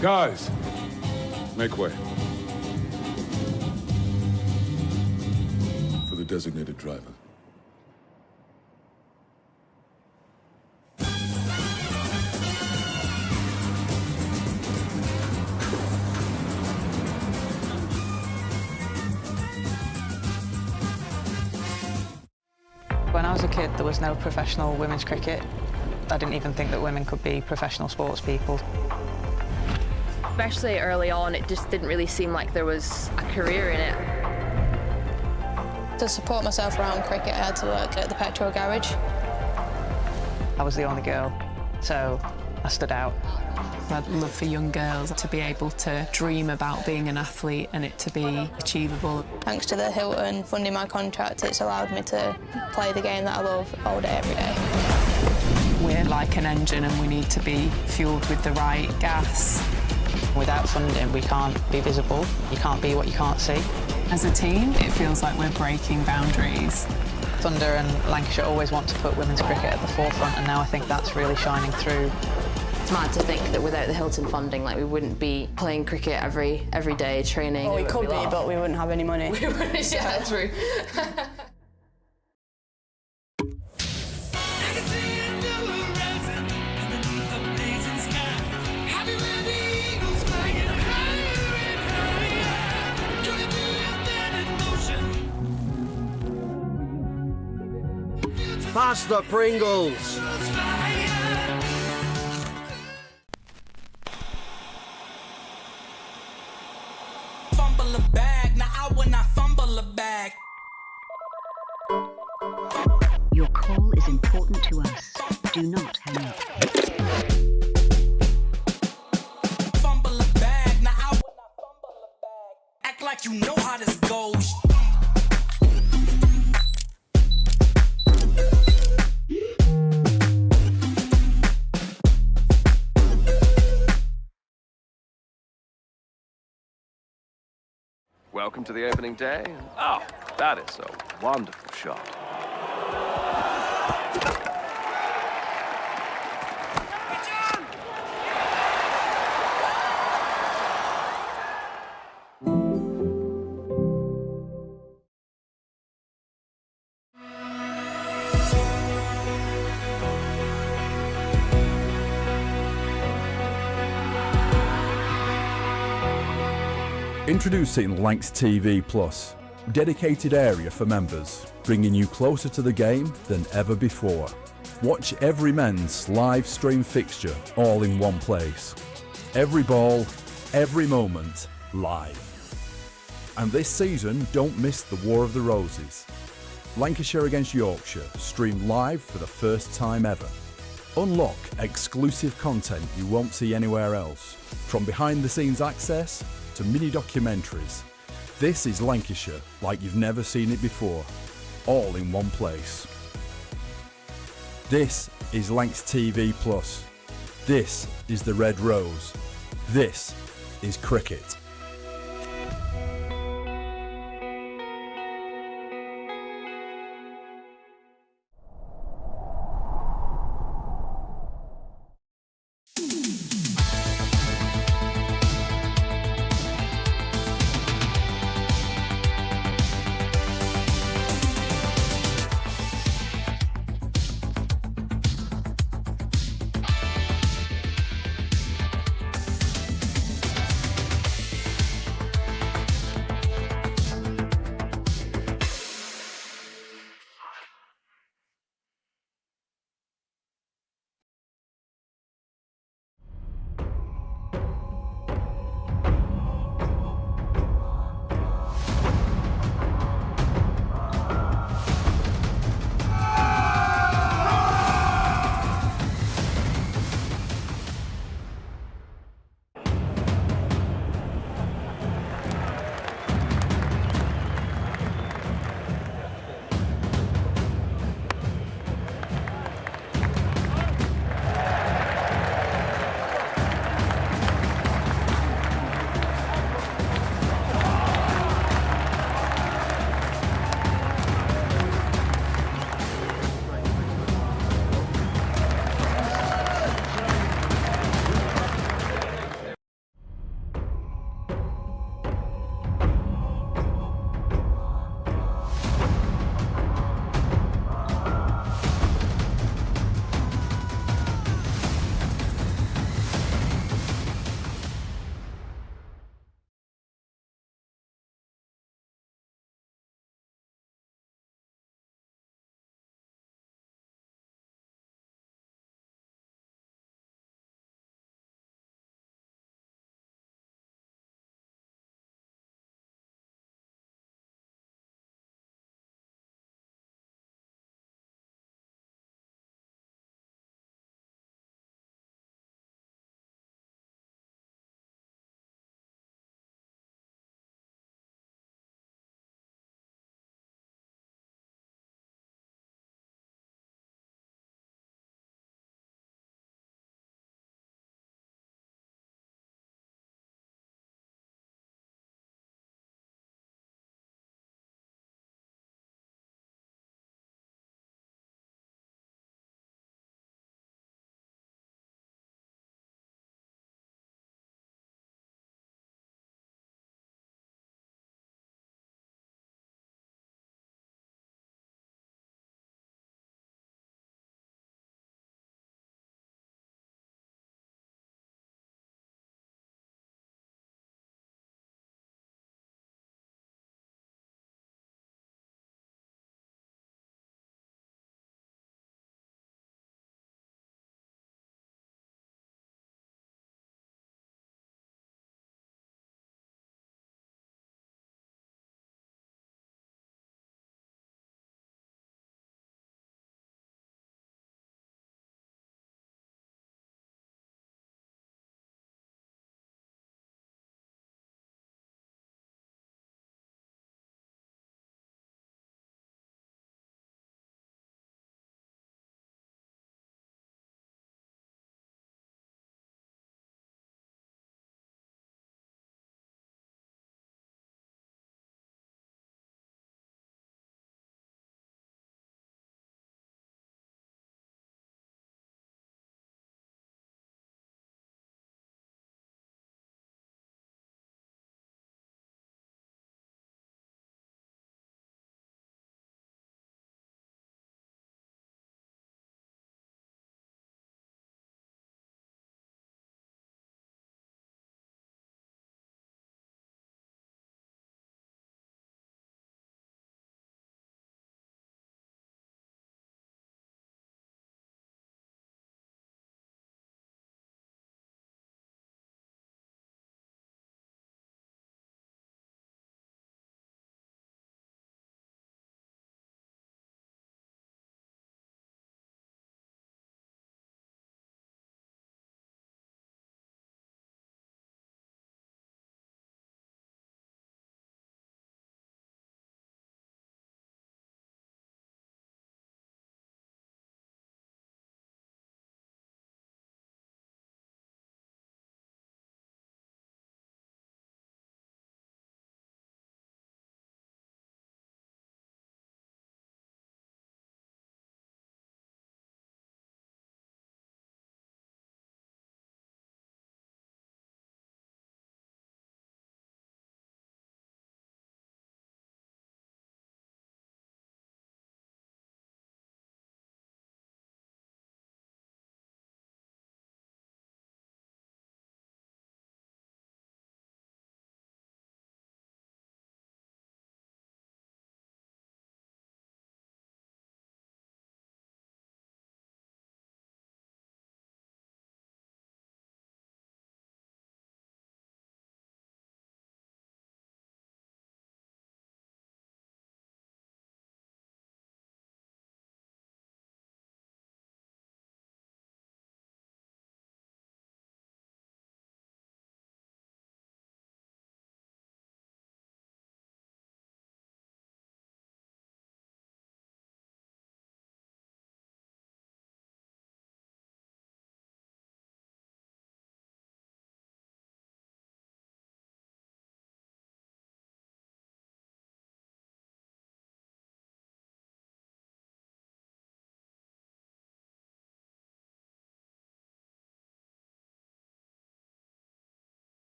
Guys, make way for the designated driver. When I was a kid, there was no professional women's cricket. I didn't even think that women could be professional sports people. Especially early on, it just didn't really seem like there was a career in it. To support myself around cricket, I had to work at the petrol garage. I was the only girl, so I stood out. I'd love for young girls to be able to dream about being an athlete and it to be achievable. Thanks to the Hilton funding my contract, it's allowed me to play the game that I love all day, every day. We're like an engine and we need to be fueled with the right gas. Without funding, we can't be visible. You can't be what you can't see. As a team, it feels like we're breaking boundaries. Thunder and Lancashire always want to put women's cricket at the forefront, and now I think that's really shining through. It's mad to think that without the Hilton funding, like, we wouldn't be playing cricket every day, training. Well, we could be, but we wouldn't have any money. We wouldn't, yeah, true. Pasta Pringles! Fumble a bag, now I will not fumble a bag. Your call is important to us. Do not hang up. Fumble a bag, now I will not fumble a bag. Act like you know how this goes. Welcome to the opening day. Oh, that is a wonderful shot. Introducing Lancs TV Plus, dedicated area for members, bringing you closer to the game than ever before. Watch every men's live stream fixture all in one place. Every ball, every moment, live. And this season, don't miss the War of the Roses. Lancashire against Yorkshire, streamed live for the first time ever. Unlock exclusive content you won't see anywhere else, from behind-the-scenes access to mini-documentaries. This is Lancashire like you've never seen it before, all in one place. This is Lancs TV Plus. This is the Red Rose. This is cricket.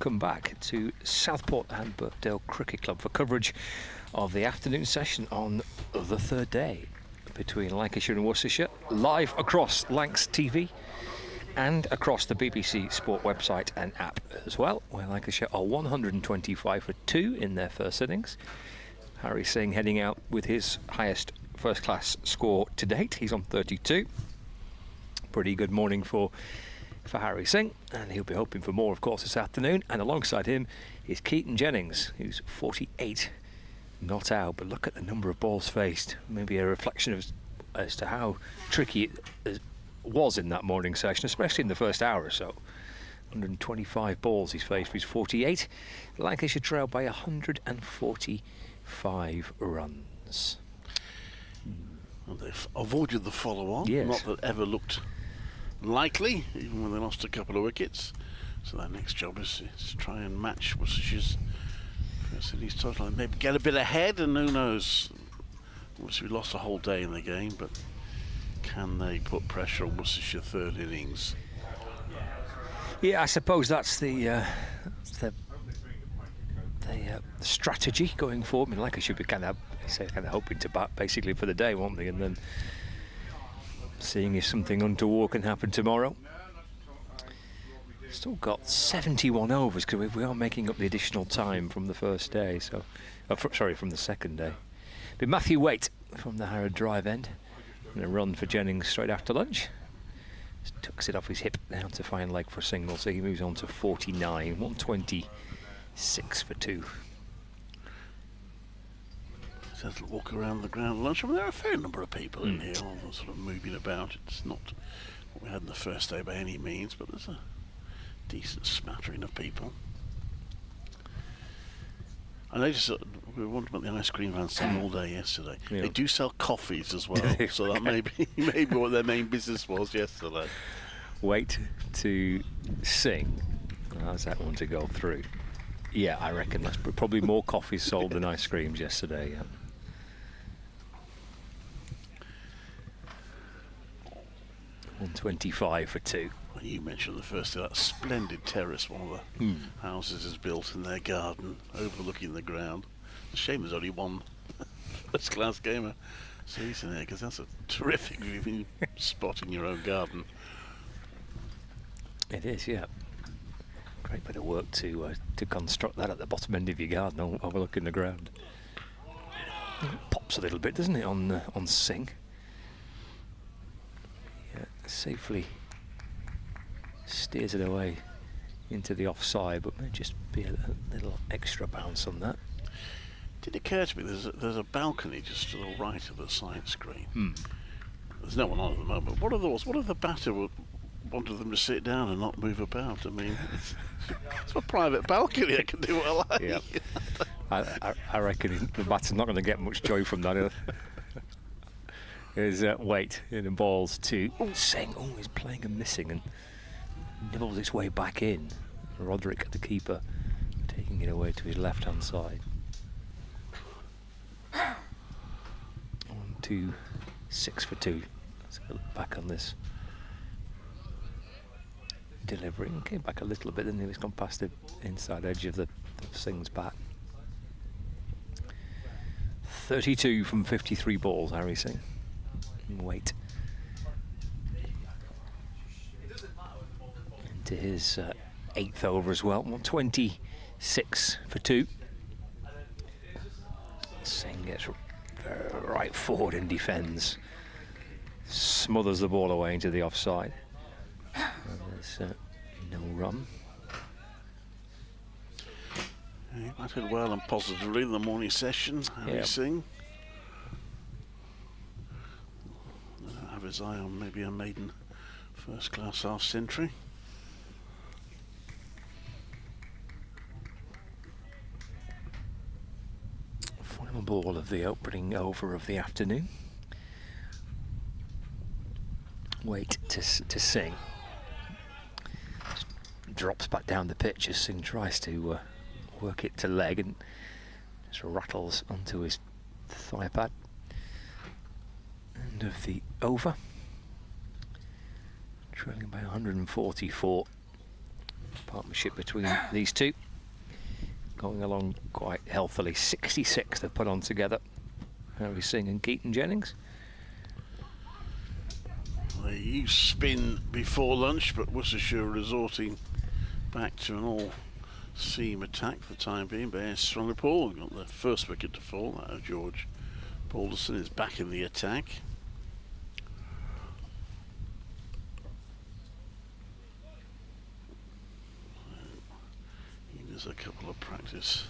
welcome back to Southport and Birkdale Cricket Club for coverage of the afternoon session on the third day between Lancashire and Worcestershire, live across Lancs TV and across the BBC Sport website and app as well, where Lancashire are 125 for 2 in their first innings. Harry Singh heading out with his highest first-class score to date. He's on 32. Pretty good morning for Harry Singh, and he'll be hoping for more, of course, this afternoon. And alongside him is Keaton Jennings, who's 48, not out. But look at the number of balls faced. Maybe a reflection as to how tricky it was in that morning session, especially in the first hour or so. 125 balls he's faced for his 48. Lancashire trailed by 145 runs. Well, they've avoided the follow-on. Yes. Not that ever looked likely, even when they lost a couple of wickets. So their next job is to try and match Worcestershire's first innings total and maybe get a bit ahead, and who knows. Obviously we lost a whole day in the game, but can they put pressure on Worcestershire third innings? Yeah, I suppose that's the strategy going forward. I mean, Lancashire should be kind of hoping to bat basically for the day, won't they? And then seeing if something untoward can happen tomorrow. Still got 71 overs because we are making up the additional time from the first day. So, from the second day. But Matthew Waite from the Harrod Drive end, and a run for Jennings straight after lunch. Just tucks it off his hip down to fine leg for a single, so he moves on to 49, 126 for 2. Let's walk around the ground at lunch. I mean, there are a fair number of people in here, all sort of moving about. It's not what we had in the first day by any means, but there's a decent smattering of people. I noticed that we were wondering about the ice cream van selling all day yesterday. Yeah. They do sell coffees as well, so that may be what their main business was yesterday. Wait to sing. How's that one to go through? Yeah, I reckon that's probably more coffees sold than ice creams yesterday. Yeah. 125 for 2. Well, you mentioned the first day, that splendid terrace one of the houses is built in their garden, overlooking the ground. It's a shame there's only one first-class gamer season there, because that's a terrific viewing spot in your own garden. It is, yeah. Great bit of work to construct that at the bottom end of your garden, overlooking the ground. It pops a little bit, doesn't it, on Singh? Yeah, safely steers it away into the offside, but may just be a little extra bounce on that. Did it occur to me there's a balcony just to the right of the side screen? There's no one on at the moment. What are those? What if the batter wanted them to sit down and not move about? I mean, it's a private balcony. I can do what I like. Yeah. I reckon the batter's not going to get much joy from that. Is Waite in the balls to Singh. Oh, he's playing and missing and nibbles its way back in. Roderick, the keeper, taking it away to his left-hand side. 126 for 2. Let's go back on this delivery. Came back a little bit, then he was gone past the inside edge of the Singh's bat. 32 from 53 balls, Harry Singh. Wait. Into his 8th over as well. 126 for 2. Singh gets right forward and defends. Smothers the ball away into the offside. And there's no run. He batted well and positively in the morning session, Harry Singh. Have his eye on maybe a maiden first-class half-century. Final ball of the opening over of the afternoon. Wait to Singh. Drops back down the pitch as Singh tries to work it to leg and just rattles onto his thigh pad. End of the over. Trailing by 144 partnership between these two. Going along quite healthily. 66 they've put on together. Harry Singh and Keaton Jennings. They used spin before lunch, but Worcestershire resorting back to an all-seam attack for the time being. But here's Swanepoel got the first wicket to fall. That of George Balderson is back in the attack. There's a couple of practice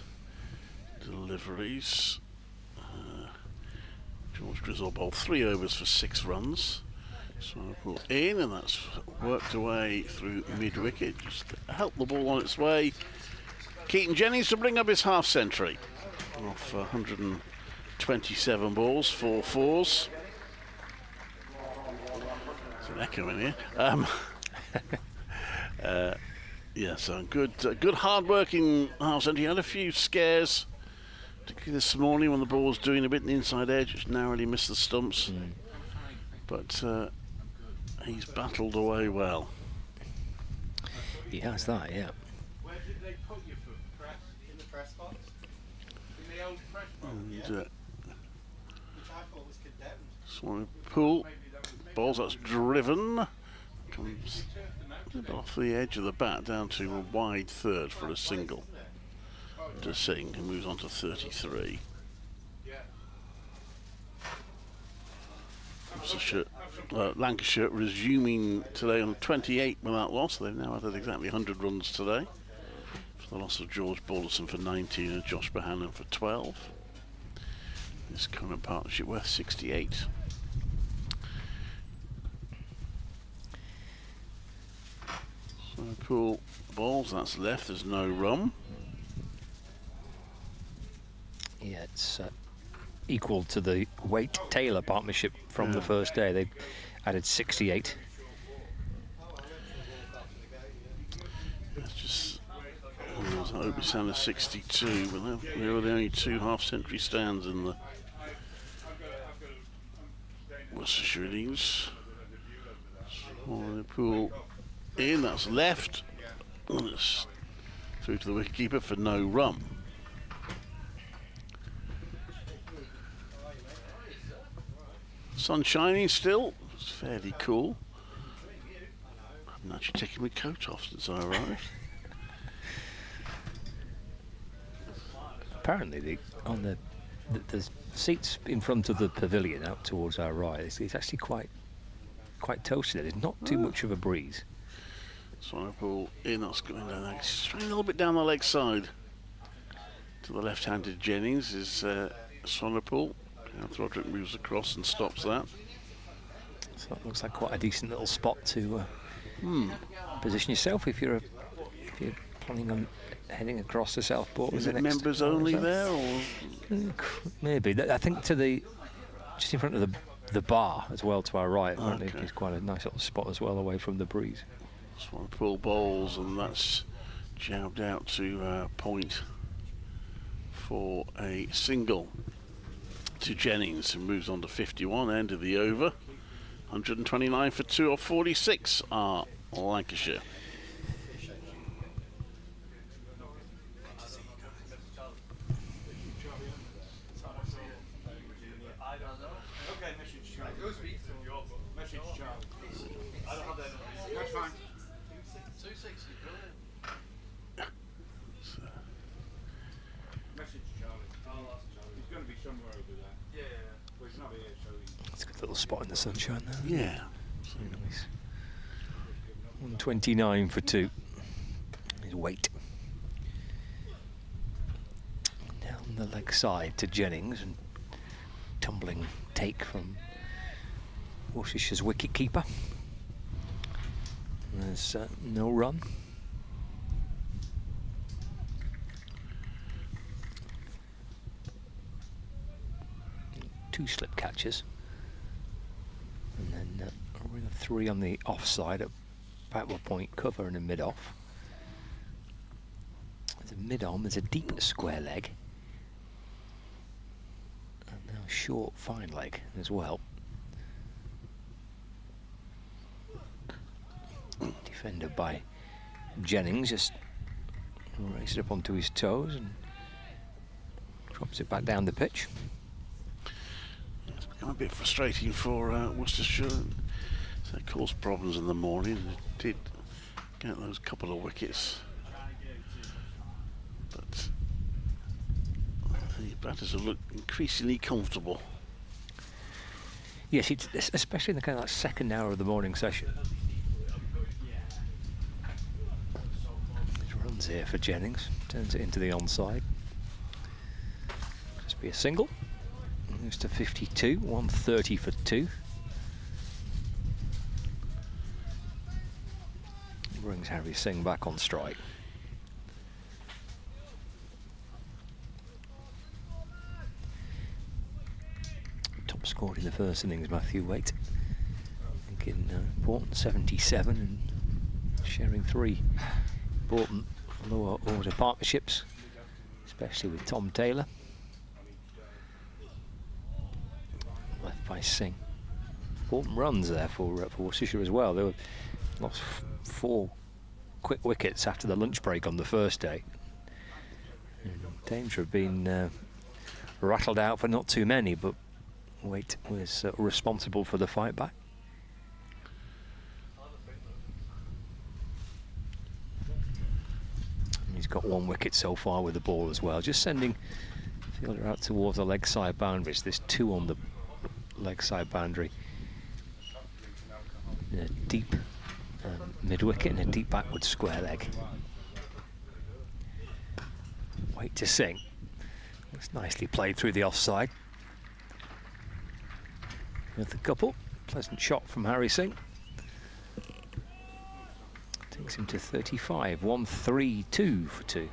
deliveries. George Griswold bowled 3 overs for 6 runs. Swanepoel in, and that's worked away through mid-wicket. Just to help the ball on its way. Keaton Jennings to bring up his half-century off 127 balls, 4 fours. There's an echo in here. Yeah, so good hard-working half-century. He had a few scares, particularly this morning when the ball was doing a bit in the inside edge, which narrowly missed the stumps. But he's battled away well. He has that, yeah. Where did they put you for press? In the press box? In the old press box? And, Which I thought was condemned. Swanepoel balls, that's driven. Comes off the edge of the bat down to a wide third for a single to Singh, who moves on to 33. Lancashire resuming today on 28 without loss. They've now added exactly 100 runs today for the loss of George Balderson for 19 and Josh Bohannon for 12. This current partnership worth 68. Swanepoel balls, that's left, there's no run. Yeah, it's equal to the Waite-Taylor partnership from the first day. They added 68. That's just, I hope it's down to 62, but there were the only 2 half-century stands in the Worcestershire innings. Swanepoel in, that's left, and it's through to the wicketkeeper for no run. Sun shining still, it's fairly cool. I haven't actually taken my coat off since I arrived. Apparently, on the seats in front of the pavilion out towards our right, it's actually quite toasty. There's not too much of a breeze. Swanepoel in, that's going down there. Straight a little bit down the leg side. To the left-handed Jennings is Swanepoel. Roderick moves across and stops that. So that looks like quite a decent little spot to position yourself if you're planning on heading across the Southport. Is it members only there, or maybe? I think just in front of the bar as well to our right. Apparently, it's quite a nice little spot as well, away from the breeze. Swanepoel bowls, and that's jabbed out to point for a single to Jennings, who moves on to 51, end of the over. 129 for 2 or 46 are Lancashire. It's a good little spot in the sunshine there. Yeah. So nice. 129 for 2. His weight. Down the leg side to Jennings, and tumbling take from Worcestershire's wicket keeper. There's no run. Two slip catches, and then a ring of 3 on the offside at backward point cover and a mid-off. There's a mid-on, there's a deep square leg, and now a short fine leg as well. Defended by Jennings just raises it up onto his toes and drops it back down the pitch. It's become a bit frustrating for Worcestershire. So it caused problems in the morning. It did get those couple of wickets. But the batters have looked increasingly comfortable. Yes, especially in the kind of that second hour of the morning session. Runs here for Jennings, turns it into the onside. Just be a single. Moves to 52, 130 for 2. Brings Harry Singh back on strike. Top scored in the first innings, Matthew Waite. I think in important 77 and sharing 3 important lower order partnerships, especially with Tom Taylor. Left by Singh. Important runs there for Worcestershire as well. They were lost 4 quick wickets after the lunch break on the first day. And danger of being rattled out for not too many, but Waite was responsible for the fight back. And he's got 1 wicket so far with the ball as well, just sending fielder out towards the leg side boundaries. There's 2 on the leg side boundary. A deep mid-wicket and a deep backward square leg. Wait to Singh. Looks nicely played through the offside. With the couple, pleasant shot from Harry Singh. Takes him to 35, 132 for 2.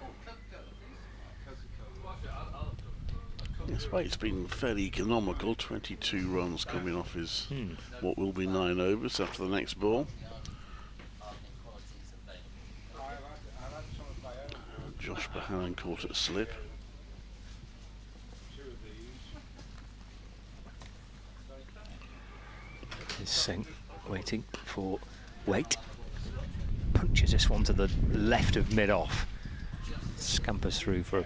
Yes, Waite's been fairly economical. 22 runs coming off his what will be 9 overs after the next ball. Josh Bohannon caught it slip. Here's Singh waiting for Waite. Punches this one to the left of mid-off. Scampers through for a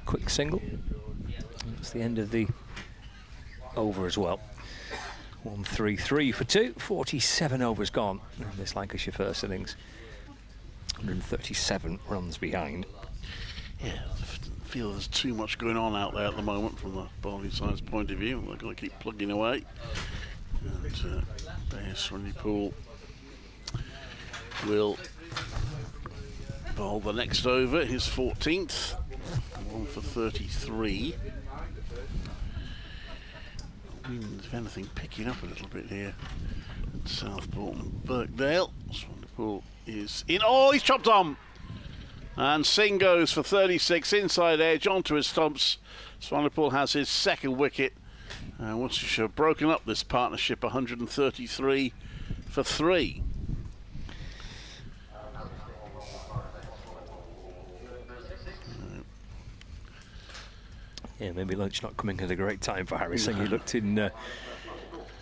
quick single. That's the end of the over as well. 133 for 2. 47 overs gone in this Lancashire first innings. 137 runs behind. Yeah, I feel there's too much going on out there at the moment from the bowling side's point of view. They've got to keep plugging away. And Sunnypool will bowl the next over, his 14th. 1 for 33. Wind, if anything, picking up a little bit here at Southport and Birkdale. Sunnypool is in. Oh, he's chopped on! And Singh goes for 36, inside edge, onto his stumps. Swanepoel has his 2nd wicket. And Worcestershire have broken up this partnership, 133 for 3. Yeah, maybe lunch not coming at a great time for Harry Singh. He looked in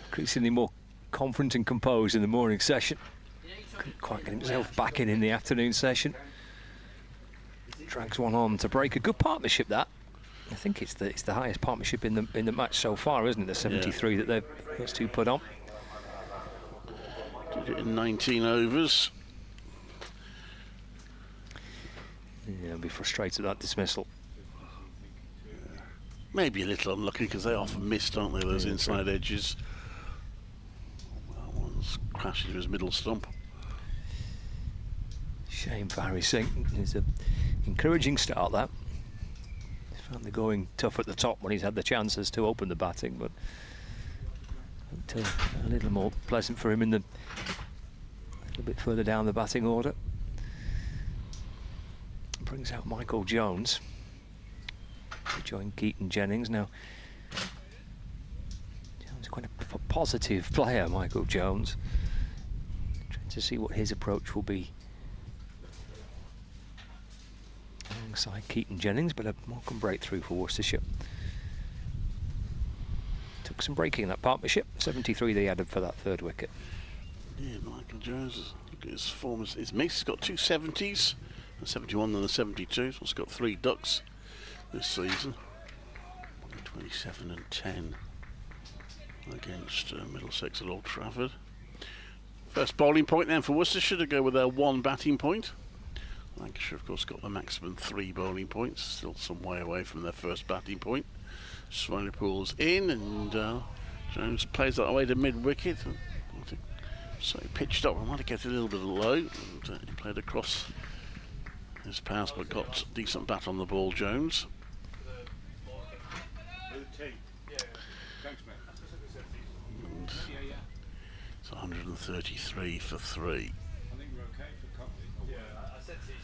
increasingly more confident and composed in the morning session. Couldn't quite get himself back in the afternoon session. Drags one on to break. A good partnership, that. I think it's the highest partnership in the match so far, isn't it? The 73 that those two put on. Did it in 19 overs. Yeah, I'll be frustrated at that dismissal. Maybe a little unlucky because they often miss, don't they, those inside edges. That one's crashing to his middle stump. Shame for Harry Singh. It's an encouraging start, that. He's found the going tough at the top when he's had the chances to open the batting, but a little more pleasant for him a little bit further down the batting order. Brings out Michael Jones to join Keaton Jennings. Now, Jones is quite a positive player, Michael Jones. Trying to see what his approach will be alongside Keaton Jennings, but a welcome breakthrough for Worcestershire. Took some breaking in that partnership. 73 they added for that 3rd wicket. Yeah, Michael Jones, look at his form. His mix, he's got 2 70s, a 71 and a 72. So he's got 3 ducks this season. 27 and 10 against Middlesex at Old Trafford. First bowling point then for Worcestershire to go with their 1 batting point. Lancashire, of course, got the maximum 3 bowling points, still some way away from their first batting point. Swanepoel's in, and Jones plays that away to mid-wicket. So he pitched up, I might have kept it a little bit low, and he played across his pass, but got decent bat on the ball, Jones. And it's 133 for 3. I think we're okay for coffee. Yeah, I said to you,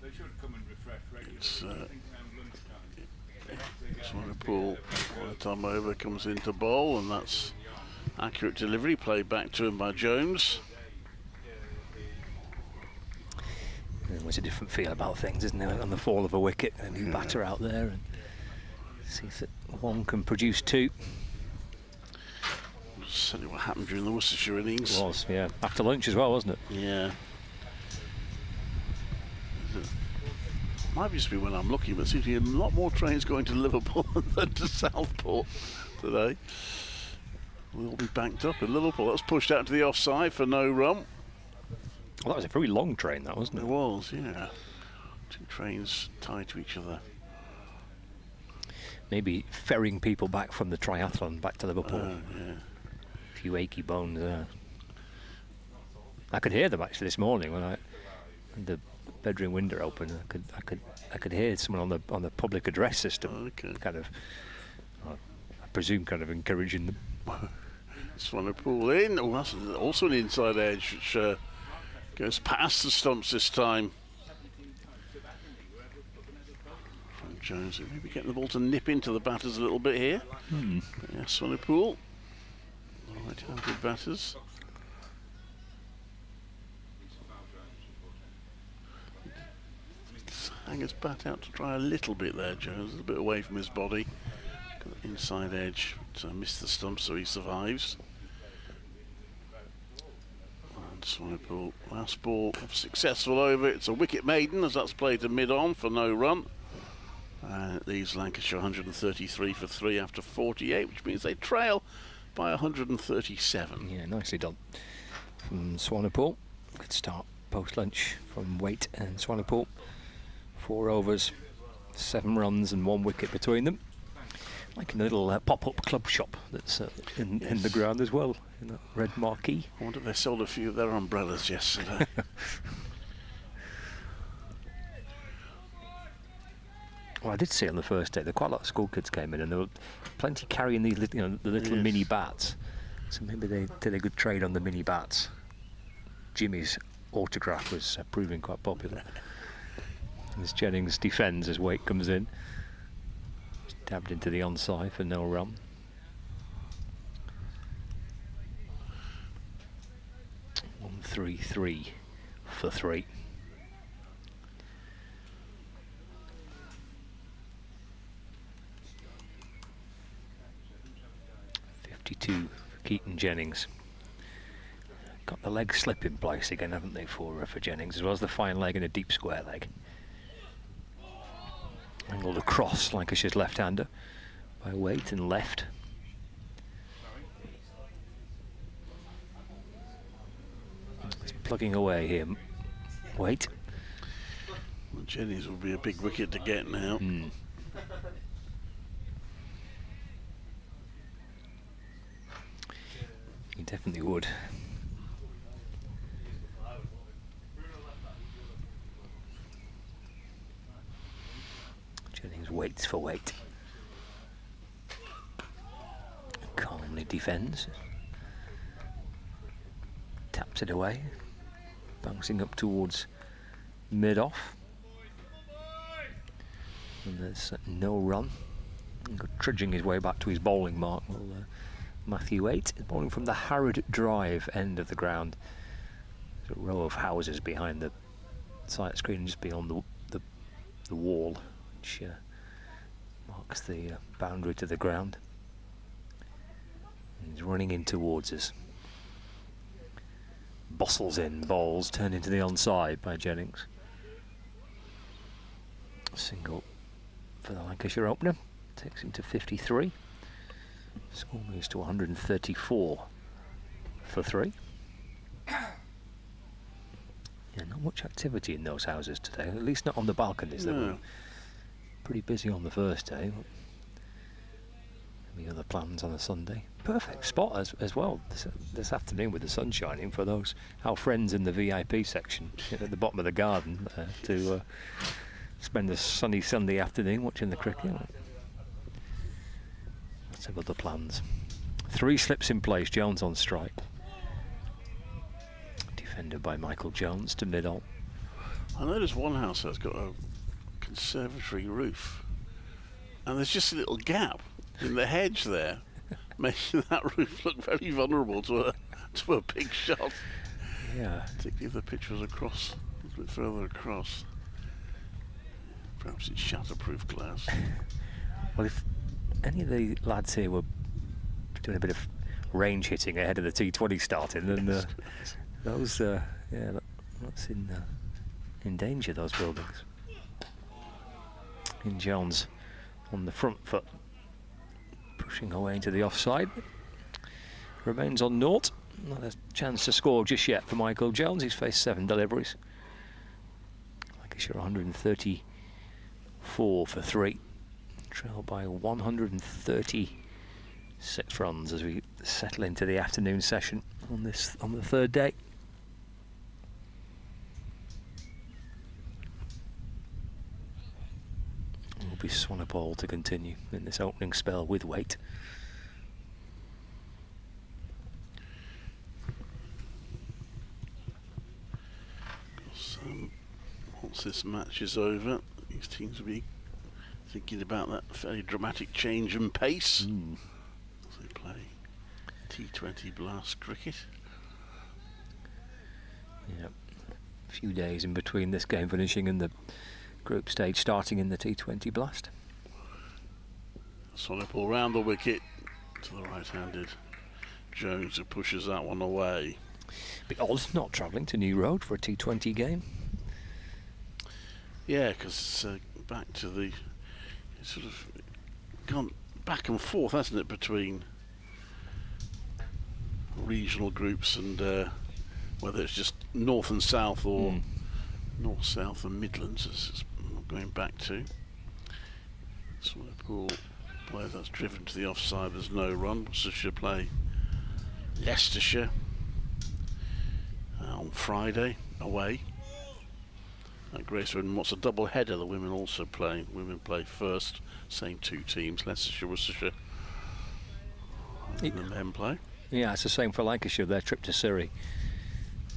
they should come and refresh regularly. I think around lunchtime. Swanepoel, by the time over, comes into bowl, and that's accurate delivery, played back to him by Jones. There's always a different feel about things, isn't there? On the fall of a wicket, a new batter out there, and see if one can produce 2. Certainly what happened during the Worcestershire innings. It was, yeah. After lunch as well, wasn't it? Yeah. Might just be when I'm looking, but seems to be a lot more trains going to Liverpool than to Southport today. We'll be banked up in Liverpool. That's pushed out to the offside for no run. Well, that was a very long train, that, wasn't it? It was, yeah. 2 trains tied to each other. Maybe ferrying people back from the triathlon back to Liverpool. Yeah. A few achy bones there. I could hear them actually this morning when I had the bedroom window open. I could hear someone on the public address system, kind of, I presume, kind of encouraging them. Swanepoel in. Oh, that's also an inside edge, which goes past the stumps this time. From Jones, maybe getting the ball to nip into the batters a little bit here. Yeah, Swanepoel. Right-handed batters. Hang his bat out to try a little bit there, Jones, a little bit away from his body. Got the inside edge to miss the stump, so he survives. And Swanepoel, last ball, successful over. It's a wicket maiden as that's played to mid-on for no run. And it leaves Lancashire 133 for 3 after 48, which means they trail by 137. Yeah, nicely done from Swanepoel. Good start post-lunch from Waite and Swanepoel. 4 overs, 7 runs and 1 wicket between them. Like a little pop-up club shop that's in the ground as well, in that red marquee. I wonder if they sold a few of their umbrellas yesterday. Well, I did see on the first day that quite a lot of school kids came in, and there were plenty carrying these, the little mini bats. So maybe they did a good trade on the mini bats. Jimmy's autograph was proving quite popular. As Jennings defends as Waite comes in. Dabbed into the onside for no run. One 3-3 for 3. For Keaton Jennings. Got the leg slip in place again, haven't they, for Jennings, as well as the fine leg and a deep square leg. Angled across Lancashire's left-hander by Waite and left. It's plugging away here. Waite. Well, Jennings will be a big wicket to get now. He definitely would. Jennings waits for Waite. Calmly defends. Taps it away. Bouncing up towards mid-off. And there's no run. Trudging his way back to his bowling mark. Well, Matthew Waite is bowling from the Harrod Drive end of the ground. There's a row of houses behind the sight screen, just beyond the wall, which marks the boundary to the ground. And he's running in towards us. bustles in, balls turned into the onside by Jennings. Single for the Lancashire opener, takes him to 53. Score moves to 134 for 3. Yeah, not much activity in those houses today, at least not on the balconies. They were pretty busy on the first day. Maybe other plans on a Sunday. Perfect spot as well this afternoon with the sun shining for those our friends in the VIP section at the bottom of the garden to spend a sunny Sunday afternoon watching the cricket. Let's have other plans. 3 slips in place, Jones on strike. Defended by Michael Jones to mid-on. I noticed one house that's got a conservatory roof, and there's just a little gap in the hedge there, making that roof look very vulnerable to a big shot. Yeah. Particularly if the pitch was across, a little bit further across. Perhaps it's shatterproof glass. Well, if any of the lads here were doing a bit of range hitting ahead of the T20 starting, then those, that's in danger, those buildings. In Jones on the front foot, pushing away into the offside. Remains on naught. Not a chance to score just yet for Michael Jones. He's faced 7 deliveries. Lancashire 134 for 3. Trailed by 136 runs as we settle into the afternoon session on the 3rd day. It will be Swanepoel to continue in this opening spell with weight. Once this match is over, these teams will be thinking about that fairly dramatic change in pace as they play T20 Blast cricket. Yep. A few days in between this game finishing and the group stage starting in the T20 Blast. Swanepoel round the wicket to the right-handed Jones, who pushes that one away. Bit odd not travelling to New Road for a T20 game. Yeah, because back to the sort of gone back and forth, hasn't it, between regional groups and whether it's just north and south or north, south and Midlands, as it's going back to. Swanepoel player that's driven to the offside, there's no run. Worcestershire play Leicestershire on Friday away at Graceford, and what's a double header? The women also play. Women play first, same 2 teams, Leicestershire, Worcestershire, and the men play. Yeah, it's the same for Lancashire. Their trip to Surrey,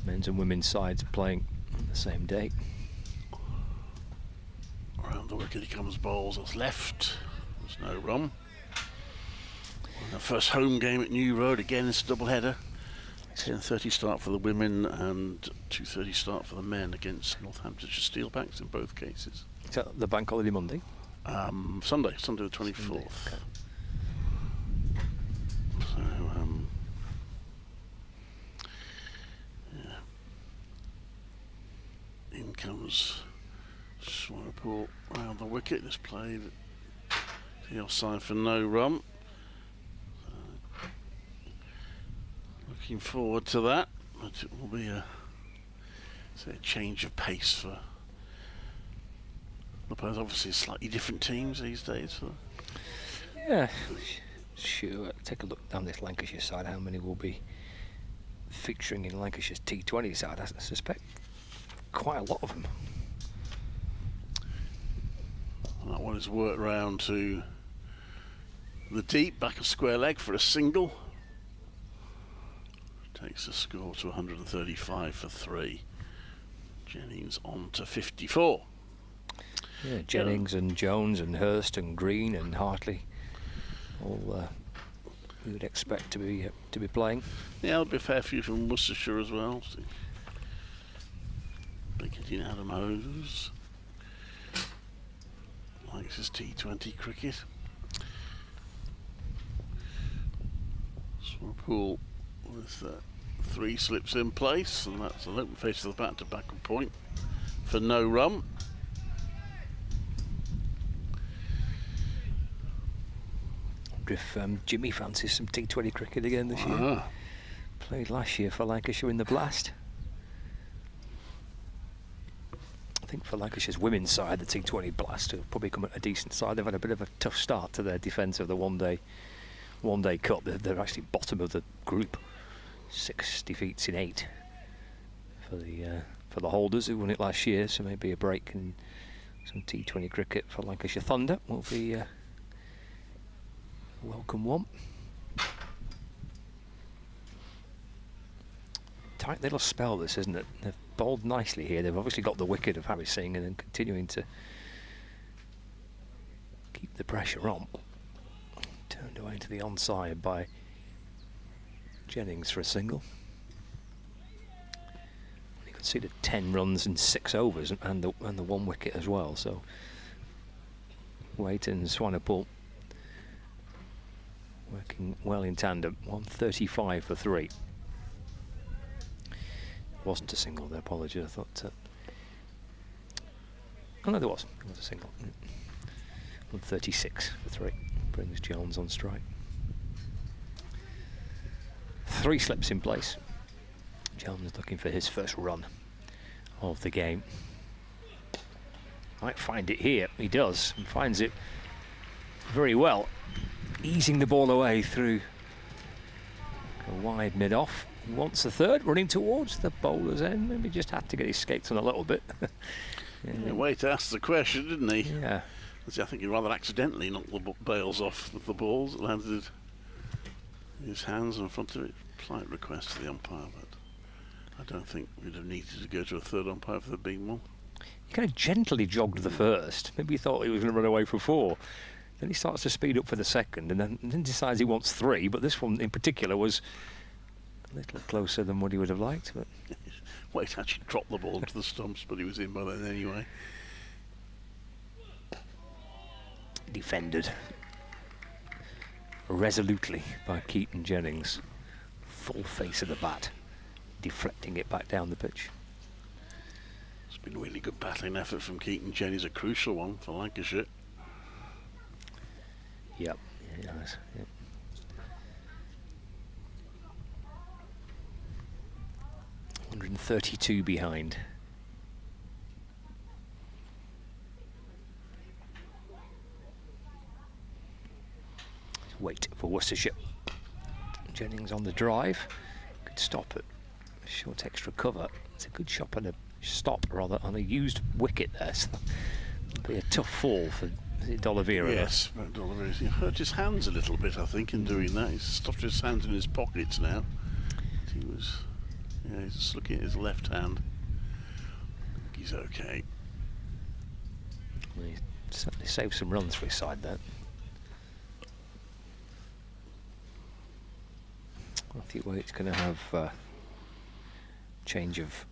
men's and women's sides playing on the same day. Around the wicket he comes, bowls off left. There's no run. And the first home game at New Road, again it's a double header. 10:30 start for the women and 2:30 start for the men against Northamptonshire Steelbacks in both cases. Is that the bank holiday Monday? Sunday the 24th. So, yeah. In comes Swanepoel round the wicket. It's played the offside for no run. Looking forward to that. But it will be a change of pace for the players. Obviously, slightly different teams these days. So. Yeah, sure. Take a look down this Lancashire side. How many will be featuring in Lancashire's T20 side? I suspect quite a lot of them. That one is worked round to the deep, back of square leg for a single. Takes the score to 135 for 3. Jennings on to 54. Yeah, Jennings and Jones and Hurst and Green and Hartley, all we would expect to be playing. Yeah, there'll be a fair few from Worcestershire as well. Biggin Adam Hose likes his T20 cricket. Swanepoel with 3 slips in place, and that's an open face to the bat to backward point for no run. Wonder if Jimmy fancies some T20 cricket again this year. Played last year for Lancashire in the Blast. I think for Lancashire's women's side, the T20 Blast have probably come at a decent side. They've had a bit of a tough start to their defence of the one day cup. They're actually bottom of the group, 6 defeats in 8 for the holders who won it last year. So maybe a break and some T20 cricket for Lancashire Thunder will be a welcome one. Tight little spell this, isn't it? They've bowled nicely here. They've obviously got the wicket of Harry Singh and then continuing to keep the pressure on. Turned away to the onside by Jennings for a single. He conceded 10 runs in 6 overs and the 1 wicket as well. So Waite and Swanepoel working well in tandem. 135 for 3. Wasn't a single there, apologies. I thought. Oh no, there was. It was a single. 136 for 3. Brings Jones on strike. 3 slips in place. Jones looking for his first run of the game. Might find it here. He does. And finds it very well. Easing the ball away through a wide mid-off. He wants the third, running towards the bowler's end. Maybe just had to get his skates on a little bit. Yeah, Waite asked the question, didn't he? Yeah. I think he rather accidentally knocked the bails off the balls. It landed his hands in front of it. Slight request to the umpire, but I don't think we'd have needed to go to a third umpire if there'd been one. He kind of gently jogged the first. Maybe he thought he was going to run away for 4. Then he starts to speed up for the second, and then decides he wants 3. But this one in particular was a little closer than what he would have liked. But Waite actually dropped the ball into the stumps, but he was in by then anyway. Defended resolutely by Keaton Jennings. Full face of the bat, deflecting it back down the pitch. It's been a really good battling effort from Keaton Jennings, a crucial one for Lancashire. Yep, yeah, nice. Yep. $132 behind. Wait for Worcestershire. Jennings on the drive. Could stop it. Short extra cover. It's a good shot and a stop rather on a used wicket there. So it'll be a tough fall for D'Oliveira. Yes, D'Oliveira. He hurt his hands a little bit, I think, in doing that. He's stuffed his hands in his pockets now. He was, yeah, he's just looking at his left hand. I think he's okay. Well, he certainly saved some runs for his side there. Matthew Waite's going to have a change of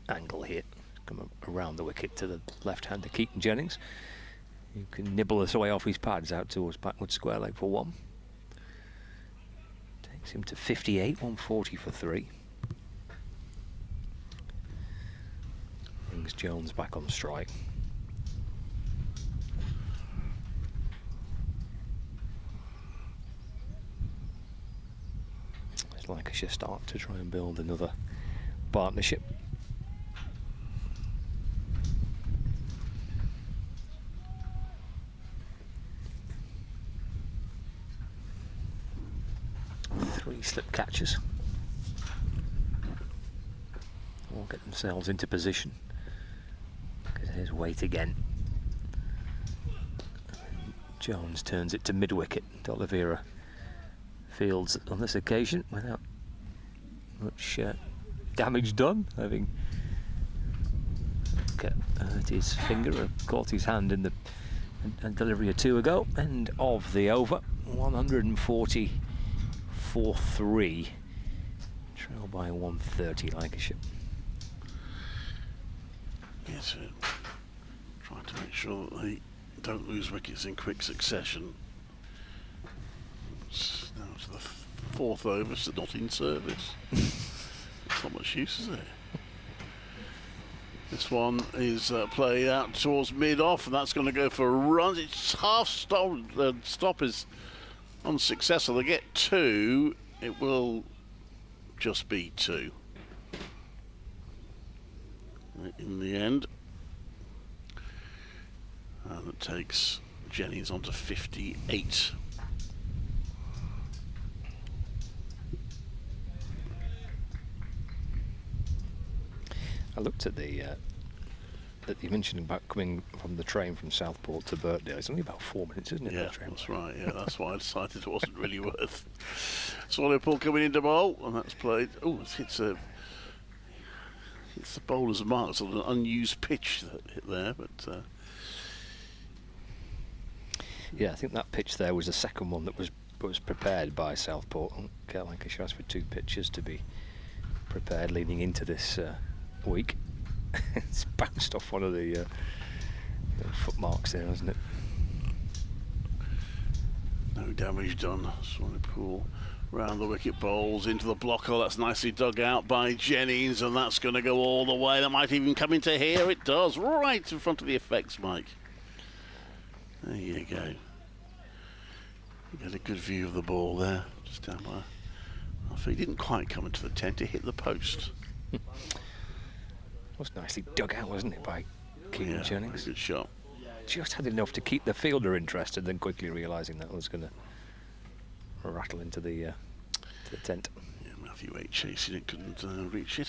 angle here. Come around the wicket to the left-hander Keaton Jennings. You can nibble this away off his pads out towards backward square leg for 1. Takes him to 58, 140 for 3. Brings Jones back on strike. Lancashire start to try and build another partnership. Three slip catches. All get themselves into position. Because here's Waite again. Jones turns it to mid-wicket. D'Oliveira fields on this occasion without much damage done, having hurt his finger, caught his hand in the delivery of 2 ago. End of the over. 140 for 3. Trail by 130 Lancashire. Yes, trying to make sure that they don't lose wickets in quick succession. Now to the 4th over, so not in service. It's not much use, is it? This one is played out towards mid-off, and that's going to go for a run. It's half stop. The stop is unsuccessful. They get 2. It will just be 2 in the end. And it takes Jennings on to 58. I looked at the that you mentioned about coming from the train from Southport to Birkdale. It's only about 4 minutes, isn't it? Yeah, that train? that's right. Yeah, that's why I decided it wasn't really worth. Swallowpool coming into bowl, and that's played. Oh, it's the bowler's mark, sort of an unused pitch that hit there, but. Yeah, I think that pitch there was the second one that was prepared by Southport. Lancashire asked for 2 pitches to be prepared leading into this week. It's bounced off one of the footmarks there, hasn't it? No damage done. Swallowpool round the wicket bowls into the blocker. That's nicely dug out by Jennings, and that's going to go all the way. That might even come into here. It does, right in front of the effects mic. There you go. You get a good view of the ball there. Just down by. He didn't quite come into the tent. It hit the post. Was nicely dug out, wasn't it, by Keegan Jennings? Good shot. Just had enough to keep the fielder interested, then quickly realising that was going to rattle into the tent. Yeah, Matthew H chasing it, couldn't reach it.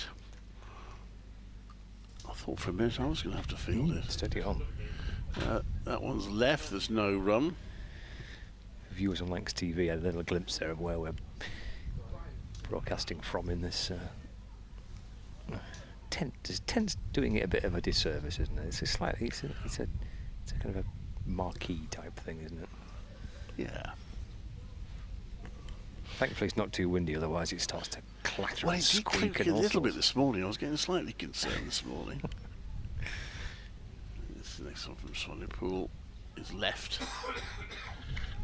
I thought for a minute I was going to have to field it. Steady on. That one's left. There's no run. Viewers on Lancs TV had a little glimpse there of where we're broadcasting from in this tent. Tent's doing it a bit of a disservice, isn't it? It's a slightly, it's a kind of a marquee type thing, isn't it? Yeah. Thankfully, it's not too windy. Otherwise, it starts to clatter and squeak. Well, it did creak a little bit this morning. I was getting slightly concerned this morning. This next one from Swallowpool is left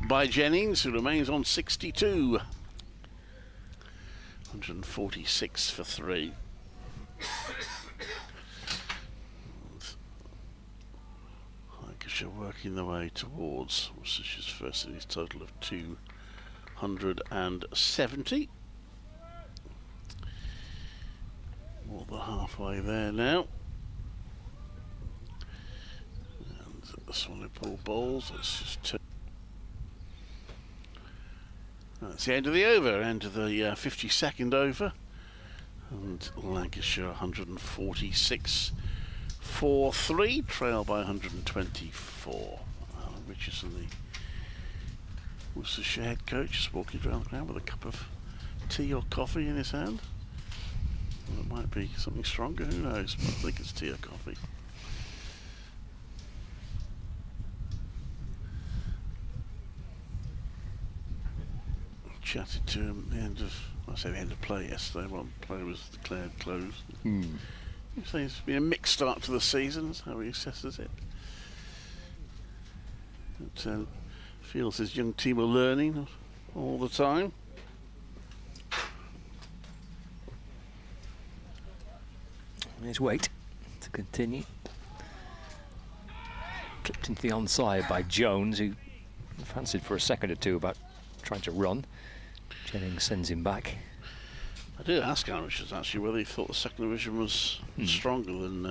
by Jennings, who remains on 62. 146 for 3. Lancashire working their way towards Worcestershire's first innings total of 270. More than halfway there now. And the Swallowpool bowls. It's just 2. That's the end of the over, end of the 52nd over. And Lancashire 146 for 3, trail by 124. Alan Richardson, the Worcestershire head coach, just walking around the ground with a cup of tea or coffee in his hand. Well, it might be something stronger, who knows, but I think it's tea or coffee. Chatted to him at the end of, the end of play yesterday. One play was declared closed. He says it's been a mixed start to the season. That's how he assesses it. But, feels his young team are learning all the time. His weight to continue. Clipped into the onside by Jones, who fancied for a second or two about trying to run. Jennings sends him back. I did ask Alan Richards actually whether he thought the second division was stronger than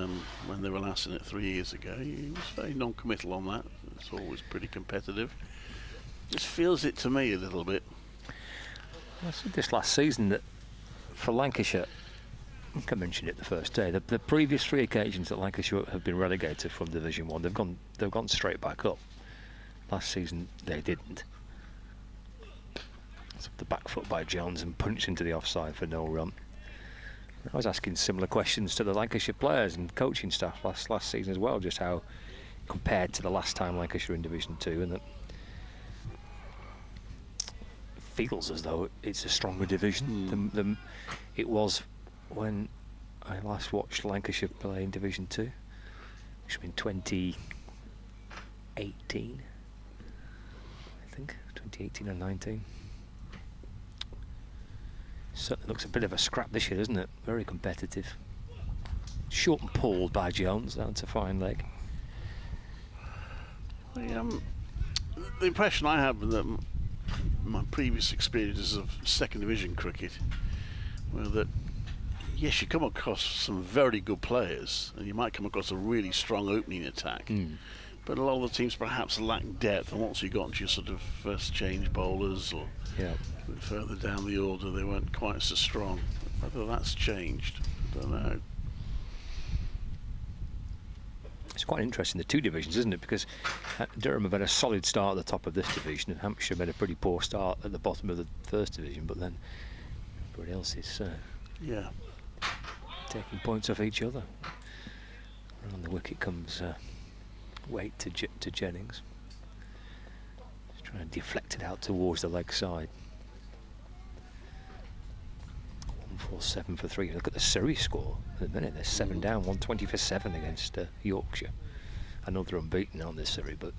when they were last in it 3 years ago. He was very non-committal on that. It's always pretty competitive. Just feels it to me a little bit. I said this last season that for Lancashire, I think I mentioned it the first day, the previous 3 occasions that Lancashire have been relegated from Division 1, they've gone straight back up. Last season they didn't. The back foot by Jones and punched into the offside for no run. I was asking similar questions to the Lancashire players and coaching staff last season as well, just how compared to the last time Lancashire in Division 2, and that it feels as though it's a stronger division than it was when I last watched Lancashire play in Division 2, which was in 2018, I think, 2018 and 19. Certainly looks a bit of a scrap this year, doesn't it? Very competitive. Short and pulled by Jones, down to fine leg. The impression I have that my previous experiences of second division cricket were that, yes, you come across some very good players, and you might come across a really strong opening attack, but a lot of the teams perhaps lack depth, and once you got into your sort of first change bowlers or further down the order, they weren't quite so strong. Whether that's changed, I don't know. It's quite interesting, the two divisions, isn't it? Because Durham have had a solid start at the top of this division, and Hampshire made a pretty poor start at the bottom of the first division, but then everybody else is taking points off each other. Around the wicket comes Waite to Jennings. Just trying to deflect it out towards the leg side. 147 for 3. Look at the Surrey score at the minute. They're 7 down, 120 for 7 against Yorkshire. I know they're unbeaten on this Surrey, but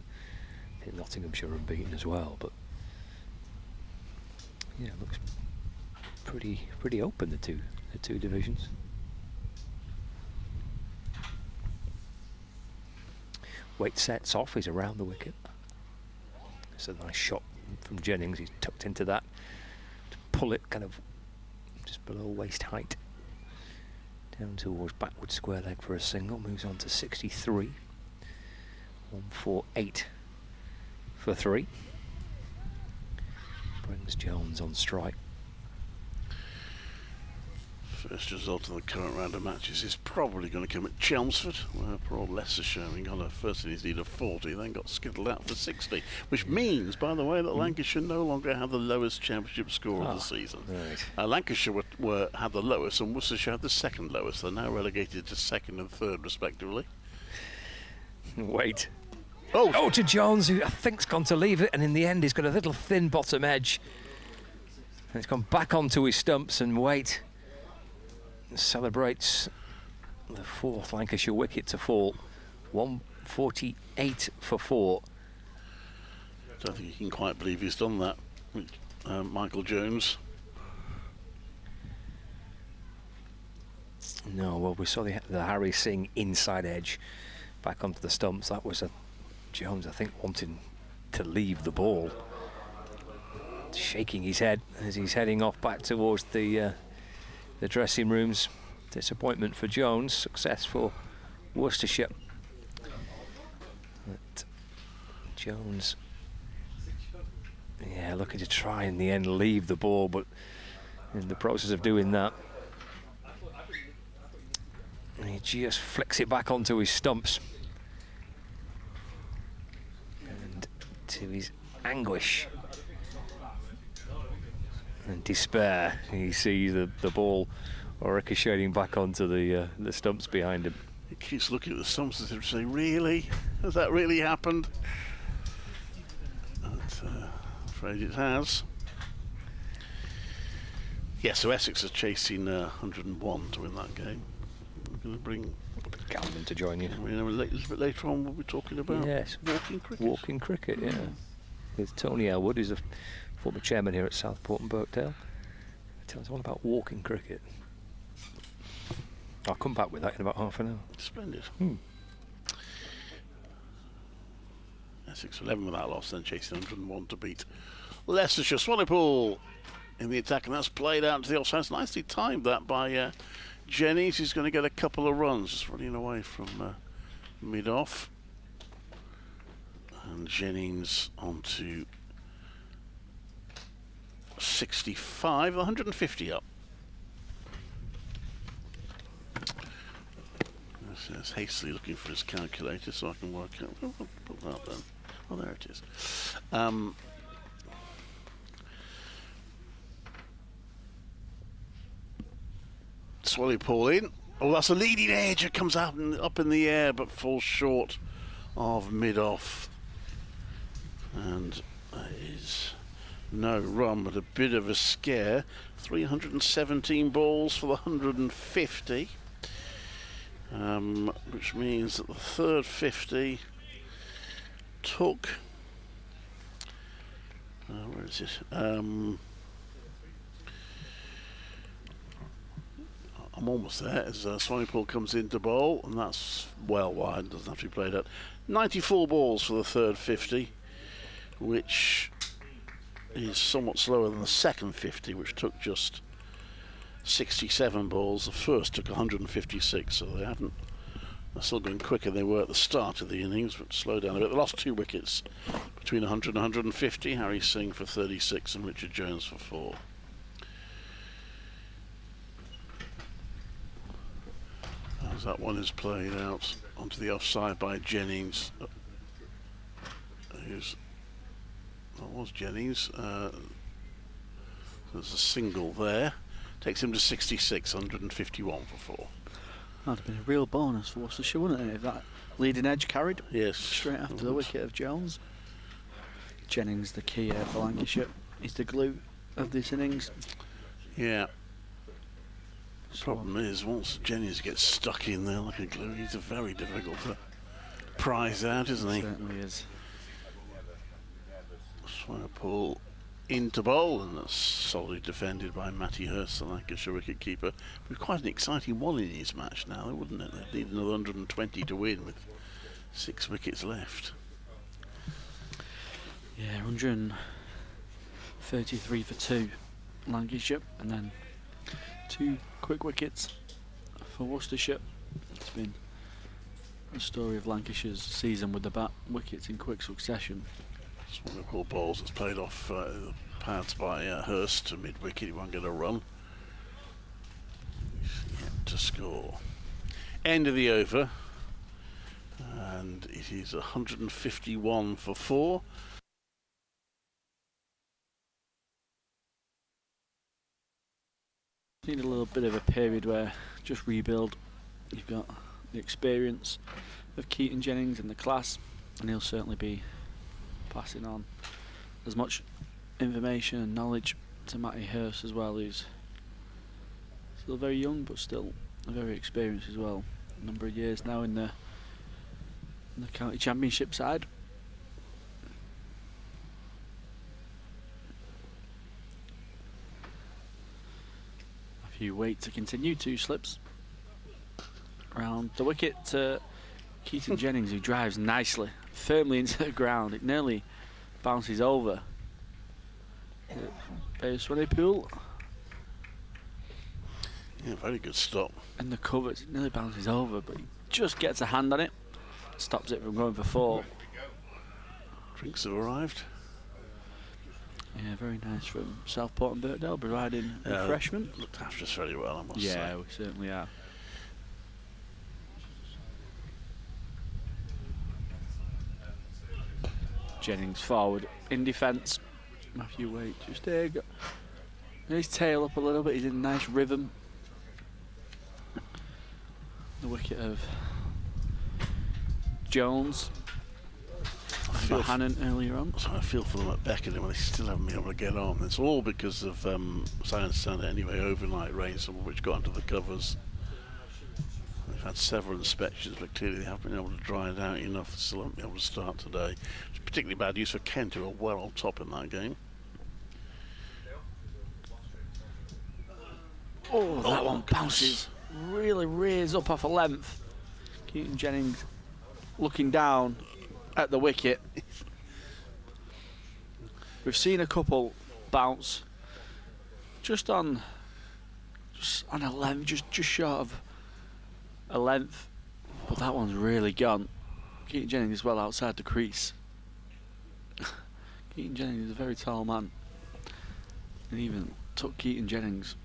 I think Nottinghamshire are unbeaten as well. But yeah, it looks pretty open, the two divisions. Waite sets off. He's around the wicket. It's a nice shot from Jennings. He's tucked into that to pull it kind of just below waist height down towards backward square leg for a single. Moves on to 63. 148 for 3. Brings Jones on strike. First result of the current round of matches is probably going to come at Chelmsford, where poor old Leicestershire, having got a first innings lead of 40, then got skittled out for 60, which means, by the way, that Lancashire no longer have the lowest championship score of the season. Right. Lancashire had the lowest, and Worcestershire had the second lowest. They're now relegated to second and third, respectively. Wait. Oh, to Jones, who I think's gone to leave it, and in the end he's got a little thin bottom edge. And he's gone back onto his stumps, and Waite celebrates the 4th Lancashire wicket to fall. 148 for 4. I don't think he can quite believe he's done that, Michael Jones. No, well, we saw the Harry Singh inside edge back onto the stumps. That was Jones, I think, wanting to leave the ball, shaking his head as he's heading off back towards the dressing rooms. Disappointment for Jones, success for Worcestershire. But Jones, looking to try in the end leave the ball, but in the process of doing that, he just flicks it back onto his stumps. And to his anguish and despair, he sees the ball ricocheting back onto the stumps behind him. He keeps looking at the stumps and saying, "Really? Has that really happened?" But, I'm afraid it has. Yeah, so Essex are chasing 101 to win that game. We're going to bring Calvin to join you. A little bit later on, we'll be talking about walking cricket. Walking cricket, yeah. With Tony Elwood, who's a former chairman here at Southport and Birkdale. Tell us all about walking cricket. I'll come back with that in about half an hour. Splendid. Essex 11 without loss, then chasing 101 to beat Leicestershire. Swallow in the attack, and that's played out to the offside. Nicely timed that by Jennings. He's going to get a couple of runs, just running away from mid-off. And Jennings onto 65, 150 up. It's hastily looking for his calculator so I can work out. We'll put that then. Oh, there it is. Swally Paul in. Oh, that's a leading edge. It comes out and up in the air but falls short of mid-off. And that is no run, but a bit of a scare. 317 balls for the 150. Which means that the third 50 took, where is it? I'm almost there as Swanepoel comes into bowl, and that's well wide, doesn't have to be played out. 94 balls for the third 50, which is somewhat slower than the second 50, which took just 67 balls. The first took 156, so they're still going quicker than they were at the start of the innings, but slowed down a bit. They lost 2 wickets between 100 and 150. Harry Singh for 36 and Richard Jones for 4. As that one is played out onto the offside by Jennings. That was Jennings. There's a single there. Takes him to 66, 151 for 4. That'd have been a real bonus for Worcestershire, wouldn't it, if that leading edge carried? Yes. Straight after the wicket of Jones. Jennings, the key for Lancashire. He's the glue of this innings. Yeah. Problem is, once Jennings gets stuck in there like a glue, he's very difficult to prize out, isn't he? Certainly is. Swanepoel into bowl, and that's solidly defended by Matty Hurst, the Lancashire wicket-keeper. But quite an exciting one in his match now, wouldn't it? They'd need another 120 to win with 6 wickets left. Yeah, 133 for 2 Lancashire, and then 2 quick wickets for Worcestershire. It's been the story of Lancashire's season with the bat, wickets in quick succession. Swanepoel balls that's played off the pads by Hurst to mid-wicket. He won't get a run. Yet to score. End of the over, and it is 151 for 4. Need a little bit of a period where just rebuild. You've got the experience of Keaton Jennings and the class, and he'll certainly be passing on as much information and knowledge to Matty Hurst as well, who's still very young but still very experienced as well. A number of years now in the county championship side. A few wait to continue, 2 slips around the wicket to Keaton Jennings, who drives nicely, firmly into the ground. It nearly bounces over. Swanepoel. Yeah, very good stop. And the covers, it nearly bounces over, but he just gets a hand on it, stops it from going for 4. Drinks have arrived. Yeah, very nice from Southport and Birkdale, providing refreshment. Looked after us very well, I must say. Yeah, we certainly are. Jennings forward in defence. Matthew Waite just there. Got his tail up a little bit. He's in a nice rhythm. The wicket of Jones. Hannon earlier on. So I feel for them at Beckenham, they still haven't been able to get on. It's all because of, as I understand it anyway, overnight rain, some of which got into the covers. They've had several inspections, but clearly they haven't been able to dry it out enough. Still haven't been able to start today. It's particularly bad news for Kent, who are well on top in that game. Oh, that one bounces. Really rears up off a length. Keaton Jennings looking down at the wicket. We've seen a couple bounce just on a length, just short of a length, but that one's really gone. Keaton Jennings is well outside the crease. Keaton Jennings is a very tall man, and even took Keaton Jennings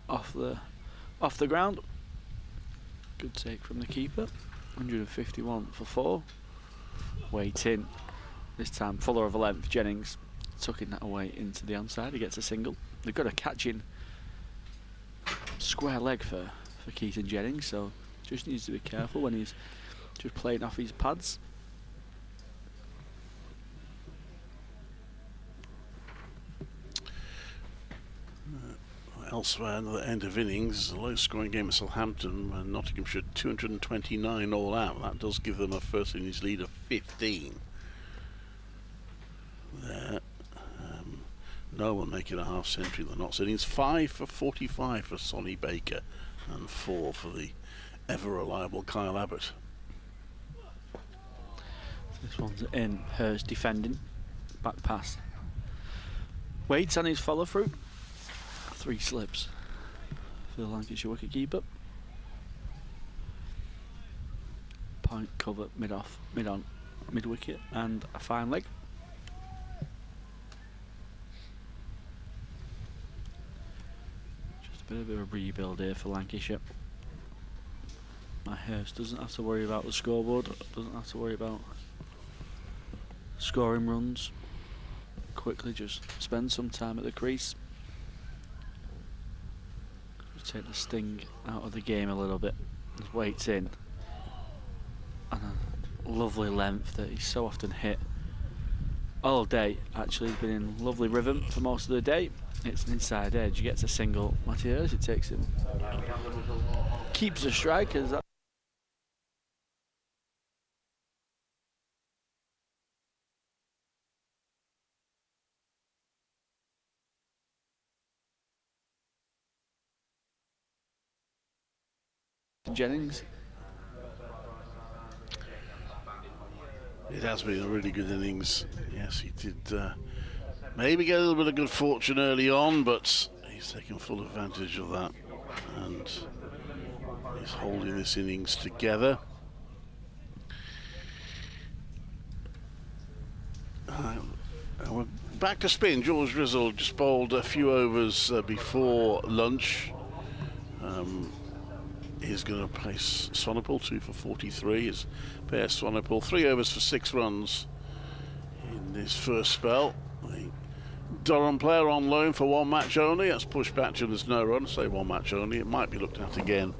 off the ground. Good take from the keeper. 151 for 4. Weight in. This time fuller of a length. Jennings tucking that away into the onside. He gets a single. They've got a catching square leg for Keaton Jennings, so just needs to be careful when he's just playing off his pads. Elsewhere, another end of innings, a low-scoring game at Southampton, and Nottinghamshire 229 all out. That does give them a first innings lead of 15. There. No one making a half century in the knots innings. 5 for 45 for Sonny Baker and 4 for the ever reliable Kyle Abbott. This one's in. Hurst defending. Back pass. Waits on his follow through. 3 slips for the Lancashire wicketkeeper. Point cover mid off, mid on, mid wicket, and a fine leg. Just a bit of a rebuild here for Lancashire. My Hurst doesn't have to worry about the scoreboard, doesn't have to worry about scoring runs. Quickly just spend some time at the crease. Just take the sting out of the game a little bit. Just Waits in. And a lovely length that he's so often hit all day. Actually, he's been in lovely rhythm for most of the day. It's an inside edge. He gets a single. Matty Hurst, it takes him. Keeps the strikers. Jennings. It has been a really good innings. Yes, he did maybe get a little bit of good fortune early on, but he's taken full advantage of that and he's holding this innings together. We're back to spin. George Rizzle just bowled a few overs before lunch. He's going to place Swanepoel 2 for 43. His pair Swanepoel 3 overs for 6 runs in his first spell. The Durham player on loan for 1 match only. That's pushed back to there's no run. Say 1 match only. It might be looked at again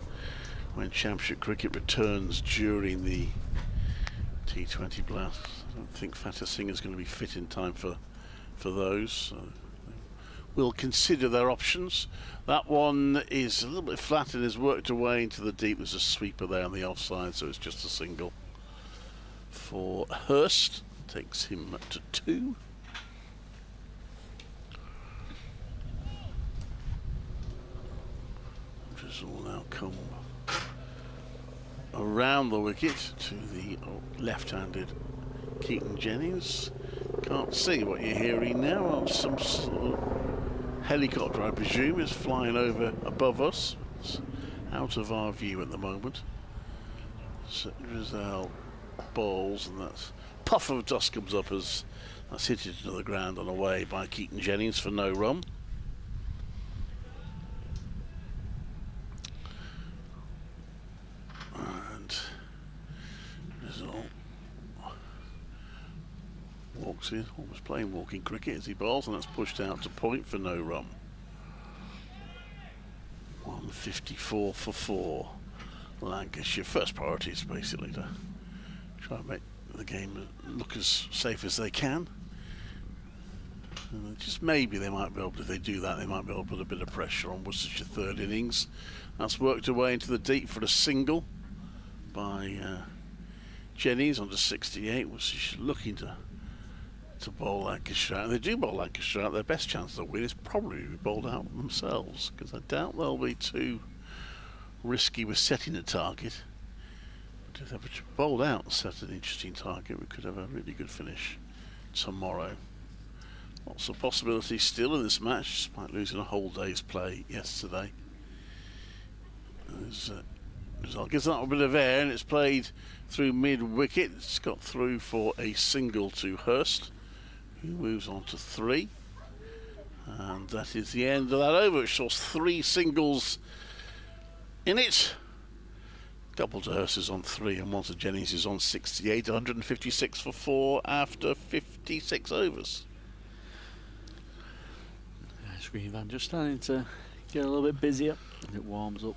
when Championship cricket returns during the T20 blast. I don't think Fateh Singh is going to be fit in time for those. So we'll consider their options. That one is a little bit flat and has worked away into the deep. There's a sweeper there on the offside, so it's just a single for Hurst. Takes him to 2. This will now come around the wicket to the left-handed Keaton Jennings. Can't see what you're hearing now. Some sort of helicopter, I presume, is flying over above us. It's out of our view at the moment. So Rizal bowls, and that puff of dust comes up as that's hit into the ground on away by Keaton Jennings for no run. And Rizal walks in, almost playing walking cricket as he bowls, and that's pushed out to point for no run. 154 for 4. Lancashire. First priority is basically to try and make the game look as safe as they can. And just maybe they might be able to, if they do that, they might be able to put a bit of pressure on Worcestershire third innings. That's worked away into the deep for a single by Jennings onto 68. Worcestershire looking to bowl Lancashire out. And they do bowl Lancashire out. Their best chance of win is probably to be bowled out themselves, because I doubt they'll be too risky with setting a target. But if they were bowled out and set an interesting target, we could have a really good finish tomorrow. Lots of possibilities still in this match, despite losing a whole day's play yesterday. Result gives that a bit of air, and it's played through mid-wicket. It's got through for a single to Hurst, who moves on to 3. And that is the end of that over, which saw 3 singles in it. Double to Hurst is on 3, and one to Jennings is on 68. 156 for 4 after 56 overs. Screen van just starting to get a little bit busier, and it warms up.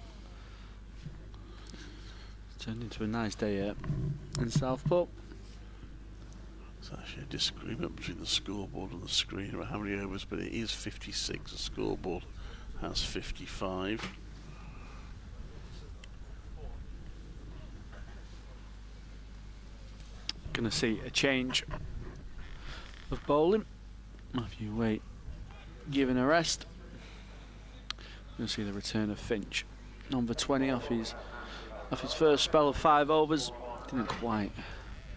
It's turned into a nice day here in Southport. There's actually a disagreement between the scoreboard and the screen about how many overs, but it is 56. The scoreboard has 55. Going to see a change of bowling. Matthew Waite given a rest. You'll see the return of Finch. Number 20 off his first spell of 5 overs. Didn't quite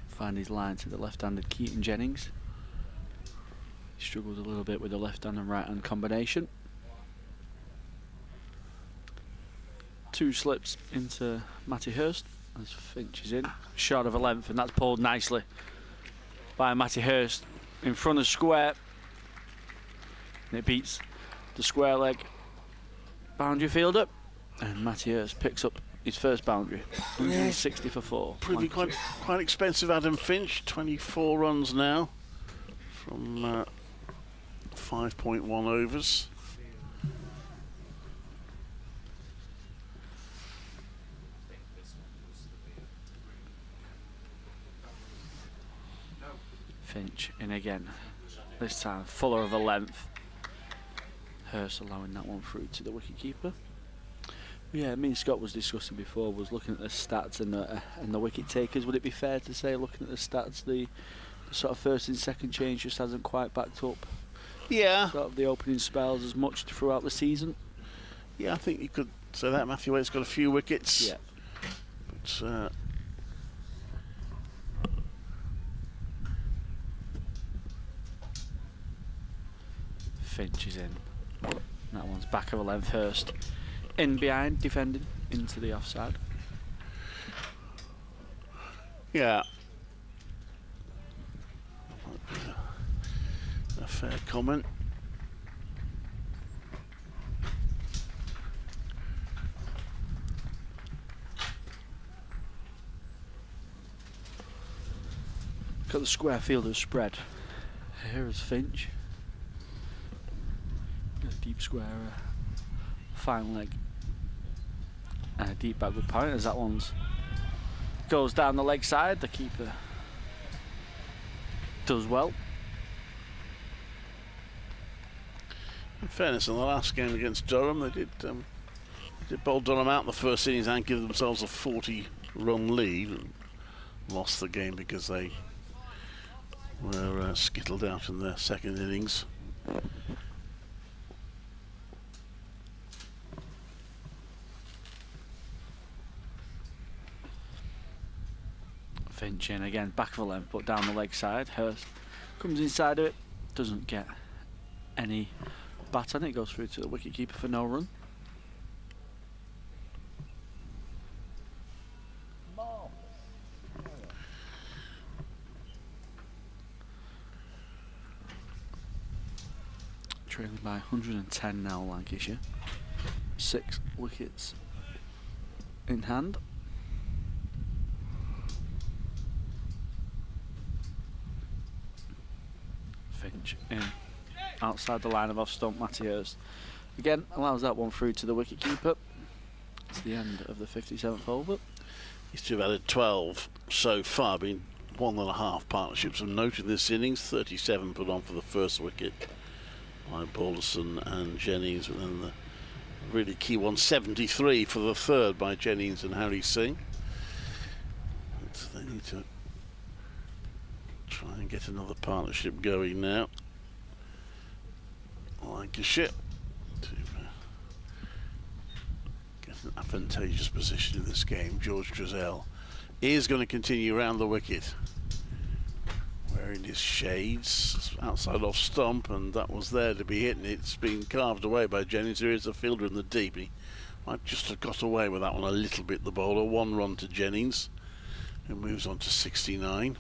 find his line to the left-handed Keaton Jennings. He struggled a little bit with the left-hand and right-hand combination. 2 slips into Matty Hurst as Finch is in. Short of a length, and that's pulled nicely by Matty Hurst in front of square. And it beats the square leg boundary fielder. And Matty Hurst picks up his first boundary. 160 for 4. Proving quite expensive, Adam Finch. 24 runs now from 5.1 overs. Finch in again. This time fuller of a length. Hurst allowing that one through to the wicketkeeper. Yeah, me and Scott was discussing before, was looking at the stats and the wicket takers. Would it be fair to say, looking at the stats, the sort of first and second change just hasn't quite backed up? Yeah. Sort of the opening spells as much throughout the season. Yeah, I think you could say that. Matthew Waite's got a few wickets. Yeah. But Finch is in. That one's back of a length. Hurst in behind, defending into the offside. Yeah. A fair comment. Got the square fielder spread. Here is Finch. A deep square, fine leg. And a deep backward point as that one's goes down the leg side. The keeper does well. In fairness, in the last game against Durham, they did bowl Durham out in the first innings and give themselves a 40-run lead. And lost the game because they were skittled out in their second innings. Finch in again, back of a length, but down the leg side. Hurst comes inside of it, doesn't get any bat on it, goes through to the wicketkeeper for no run. Trailing by 110 now, Lancashire. 6 wickets in hand. Finch in outside the line of off stump. Matty Hurst again allows that one through to the wicketkeeper. It's the end of the 57th over. He's to have added 12 so far, been 1.5 partnerships of note in this innings. 37 put on for the first wicket by Balderson and Jennings, and then the really key one, 73 for the third by Jennings and Harry Singh. But they need to try and get another partnership going now. Lancashire to get an advantageous position in this game. George Drizzell is going to continue around the wicket, wearing his shades outside off stump, and that was there to be hit, and it's been carved away by Jennings. There is a fielder in the deep. He might just have got away with that one a little bit, the bowler. 1 run to Jennings, who moves on to 69.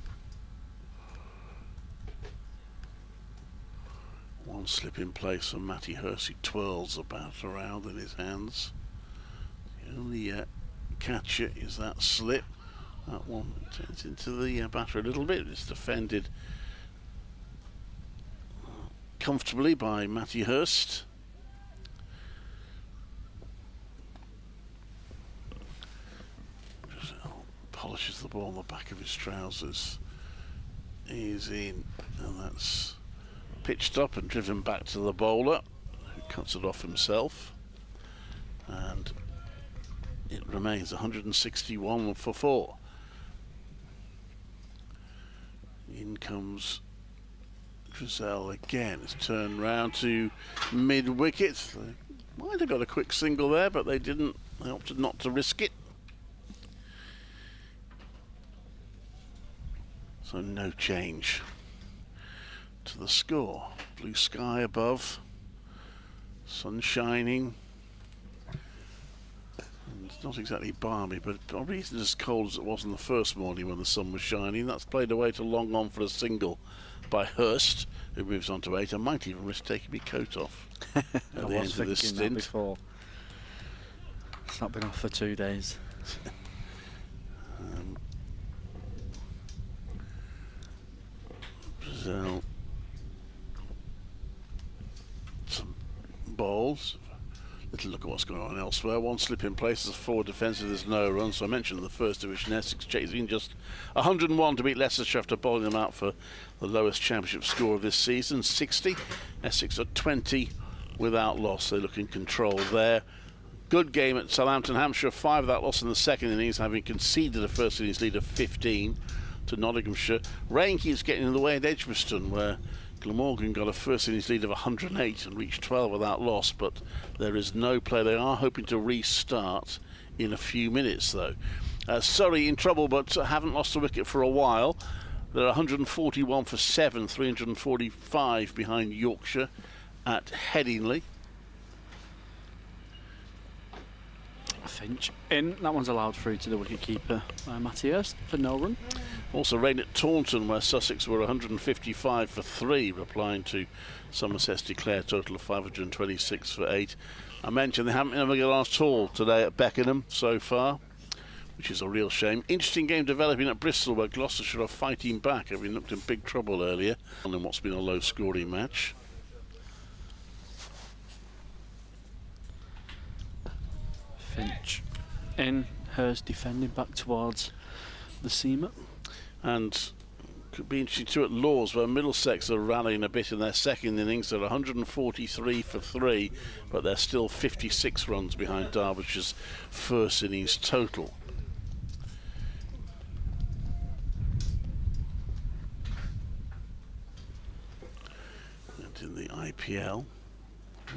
1 slip in place for Matty Hurst. He twirls the bat around in his hands. The only catcher is that slip. That one turns into the batter a little bit. It's defended comfortably by Matty Hurst. Polishes the ball on the back of his trousers. He's in, and that's pitched up and driven back to the bowler, who cuts it off himself. And it remains 161 for 4. In comes Drizel again has turned round to mid-wicket. They might have got a quick single there, but they didn't. They opted not to risk it. So no change to the score. Blue sky above, sun shining. And it's not exactly balmy, but probably isn't as cold as it was in the first morning when the sun was shining. That's played away to long on for a single by Hurst, who moves on to 8. I might even risk taking my coat off at the end of this stint. Before. It's not been off for 2 days. Brazil. Some balls. Little look at what's going on elsewhere. One slip in place as a forward defensive, there's no run. So I mentioned the first division, Essex chasing just 101 to beat Leicestershire after bowling them out for the lowest championship score of this season, 60. Essex are 20 without loss. They look in control there. Good game at Southampton. Hampshire 5 without loss in the second innings, having conceded a first innings lead of 15 to Nottinghamshire. Rain keeps getting in the way at Edgbaston, where Glamorgan got a first innings lead of 108 and reached 12 without loss, but there is no play. They are hoping to restart in a few minutes, though. Surrey in trouble, but haven't lost a wicket for a while. They're 141 for 7, 345 behind Yorkshire at Headingley. Finch in. That one's allowed through to the wicketkeeper by Matty Hurst for no run. Also rain at Taunton, where Sussex were 155 for 3, replying to Somerset's declared total of 526 for 8. I mentioned they haven't been able to get on at all today at Beckenham so far, which is a real shame. Interesting game developing at Bristol, where Gloucestershire are fighting back, having looked in big trouble earlier in what's been a low-scoring match. Finch in. Hurst defending back towards the seamer. And could be interesting too at Lords, where Middlesex are rallying a bit in their second innings. They're 143 for 3, but they're still 56 runs behind Derbyshire's first innings total. And in the IPL,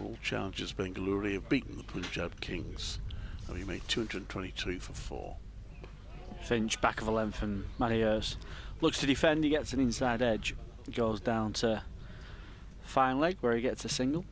all challengers Bengaluru have beaten the Punjab Kings, having made 222 for 4. Finch back of a length, and Matty Hurst looks to defend. He gets an inside edge, goes down to fine leg where he gets a single.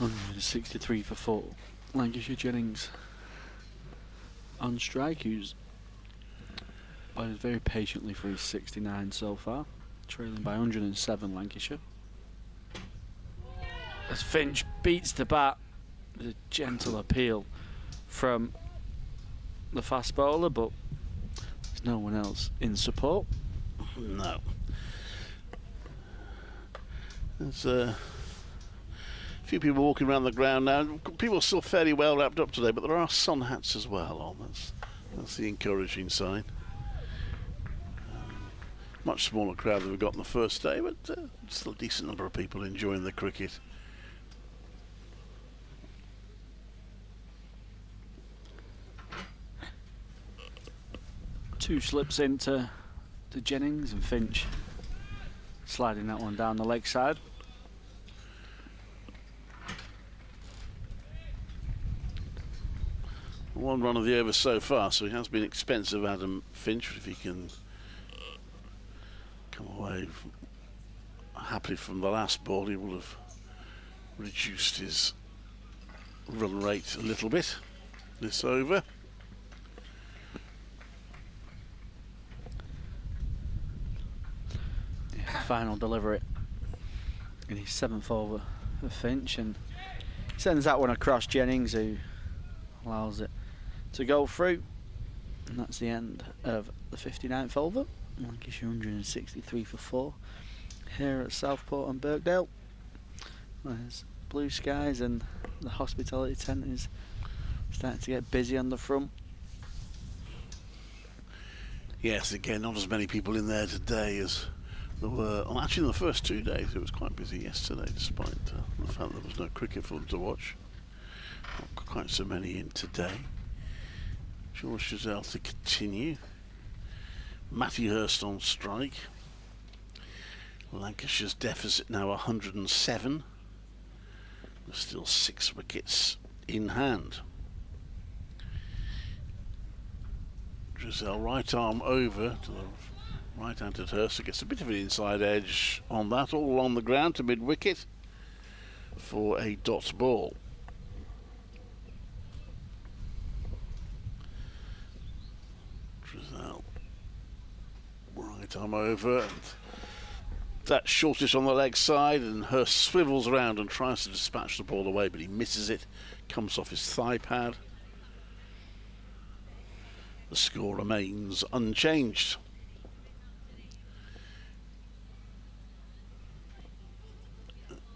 And 63 for 4. Lancashire Jennings on strike, who's played very patiently for his 69 so far, trailing by 107 Lancashire. As Finch beats the bat with a gentle appeal from the fast bowler, but there's no one else in support. No. There's a few people walking around the ground now. People are still fairly well wrapped up today, but there are sun hats as well on. That's the encouraging sign. Much smaller crowd than we got on the first day, but still a decent number of people enjoying the cricket. Two slips into Jennings, and Finch sliding that one down the leg side. One run of the over so far, so he has been expensive, Adam Finch. If he can come away happily from the last ball, he will have reduced his run rate a little bit this over. Yeah, final delivery in his 7th over for Finch, and sends that one across Jennings, who allows it to go through, and that's the end of the 59th over. Lancashire 163 for 4 here at Southport and Birkdale. There's blue skies, and the hospitality tent is starting to get busy on the front. Yes, again, not as many people in there today as there were. Well, actually, in the first 2 days, it was quite busy yesterday, despite the fact there was no cricket for them to watch. Not quite so many in today. George Giselle to continue. Matthew Hurst on strike. Lancashire's deficit now 107. There's still 6 wickets in hand. Giselle right arm over to the right-handed Hurst, who gets a bit of an inside edge on that, all along the ground to mid-wicket for a dot ball. Giselle right arm over, and that's shortish on the leg side, and Hurst swivels around and tries to dispatch the ball away, but he misses it, comes off his thigh pad. The score remains unchanged.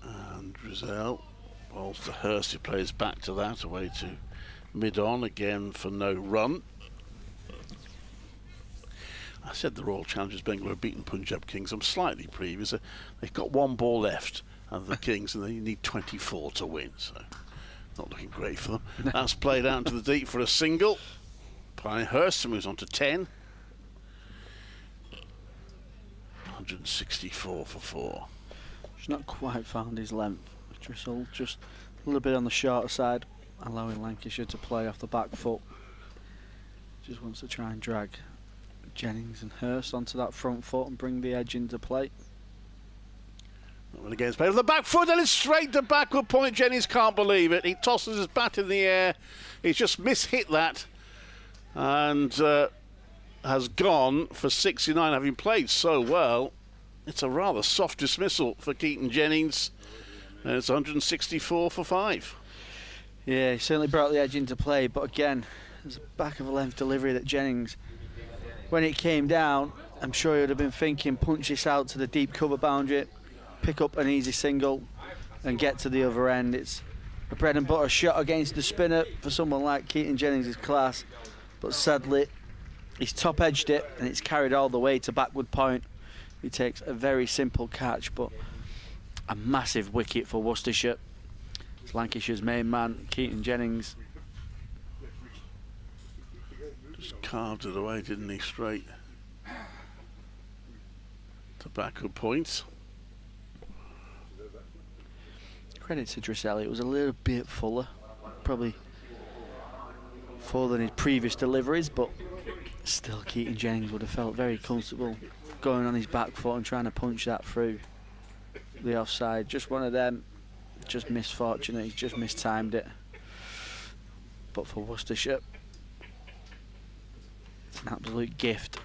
And Giselle bowls to Hurst, who plays back to that, away to mid-on, again for no run. I said the Royal Challengers Bengal have beaten Punjab Kings. I'm slightly previous. They've got 1 ball left, and the Kings, and they need 24 to win, so not looking great for them. That's played out into the deep for a single. Hurst moves on to 10. 164 for 4. He's not quite found his length. Drissel just a little bit on the shorter side, allowing Lancashire to play off the back foot. Just wants to try and drag Jennings and Hurst onto that front foot and bring the edge into play. And again, it's played with the back foot, and it's straight to backward point. Jennings can't believe it. He tosses his bat in the air. He's just mishit that, and has gone for 69, having played so well. It's a rather soft dismissal for Keaton Jennings, and it's 164 for 5. Yeah, he certainly brought the edge into play, but again, there's a back of a length delivery that Jennings, when it came down, I'm sure he would have been thinking, punch this out to the deep cover boundary, pick up an easy single and get to the other end. It's a bread and butter shot against the spinner for someone like Keaton Jennings' class, but sadly he's top edged it and it's carried all the way to backward point. He takes a very simple catch, but a massive wicket for Worcestershire. It's Lancashire's main man, Keaton Jennings. Just carved it away, didn't he, straight to backward points. Credit to Drissel, it was a little bit fuller, probably fuller than his previous deliveries, but still Keaton Jennings would have felt very comfortable going on his back foot and trying to punch that through the offside. Just one of them, just misfortunate, he's just mistimed it. But for Worcestershire, it's an absolute gift.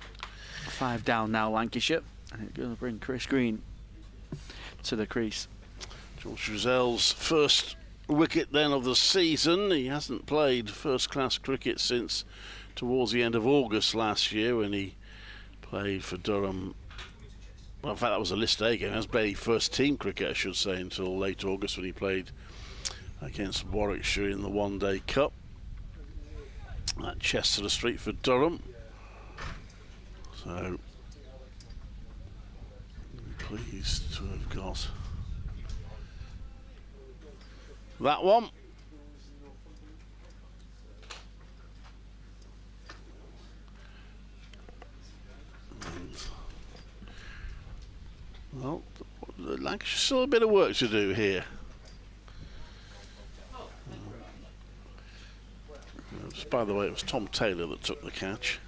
5 down now, Lancashire, and it's going to bring Chris Green to the crease. George Giselle's first wicket then of the season. He hasn't played first-class cricket since towards the end of August last year, when he played for Durham. Well, in fact, that was a List A game. That was barely first-team cricket, I should say, until late August, when he played against Warwickshire in the One-Day Cup at Chester Street for Durham. So, pleased to have got that one. Well, Lancashire still a bit of work to do here. By the way, it was Tom Taylor that took the catch.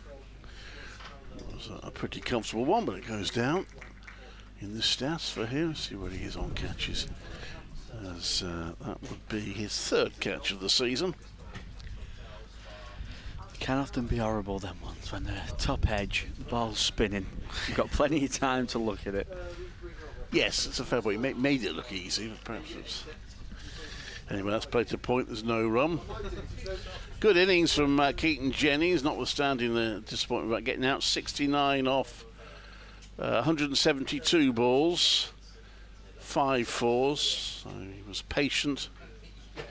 It was a pretty comfortable one, but it goes down in the stats for him. See where he is on catches, as that would be his 3rd catch of the season. It can often be horrible them ones when the top edge, the ball's spinning. You've got plenty of time to look at it. Yes, it's a fair point. He made it look easy, but perhaps it's... Anyway, that's played to point. There's no run. Good innings from Keaton Jennings, notwithstanding the disappointment about getting out. 69 off 172 balls, 5 fours. So he was patient. But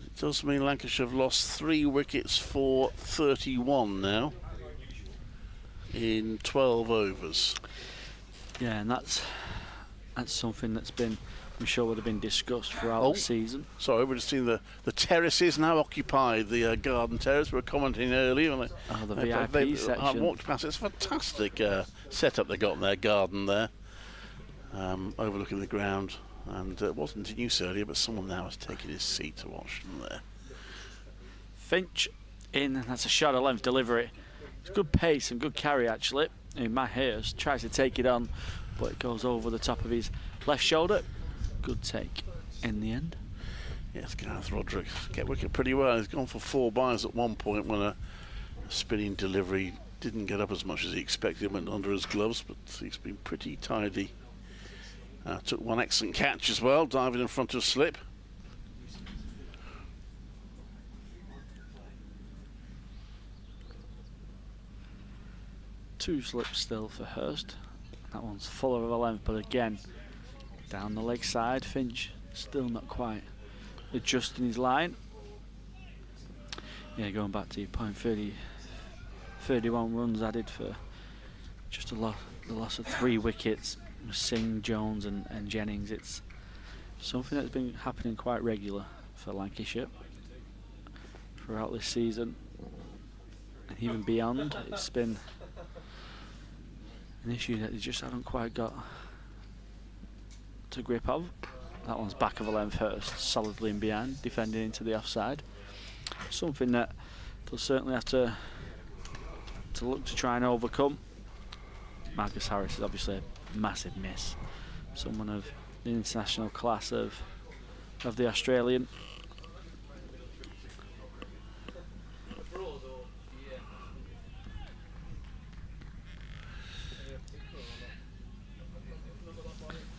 it does mean Lancashire have lost 3 wickets for 31 now. in 12 overs. Yeah, and that's something that's been, I'm sure, would have been discussed throughout the season. Sorry, we're just seeing the terraces now occupied, the garden terrace. We were commenting earlier. And the VIP section. I walked past. It's a fantastic setup they got in their garden there, overlooking the ground. And it wasn't in use earlier, but someone now has taken his seat to watch them there. Finch in, and that's a shot of length delivery. It's good pace and good carry, actually. Matt Hurst tries to take it on, but it goes over the top of his left shoulder. Good take in the end. Yes, Gareth Roderick get wicket pretty well. He's gone for 4 byes at one point when a spinning delivery didn't get up as much as he expected, went under his gloves, but he's been pretty tidy. Took one excellent catch as well, diving in front of slip. Two slips still for Hurst. That one's full of a length, but again, down the leg side, Finch still not quite adjusting his line. Yeah, going back to your point, 31 runs added for just the loss of 3 wickets. Singh, Jones and Jennings. It's something that's been happening quite regular for Lancashire throughout this season, and even beyond. It's been an issue that they just haven't quite got to grip of. That one's back of a length, Hurst solidly in behind, defending into the offside. Something that they'll certainly have to look to try and overcome. Marcus Harris is obviously a massive miss. Someone of the international class of the Australian.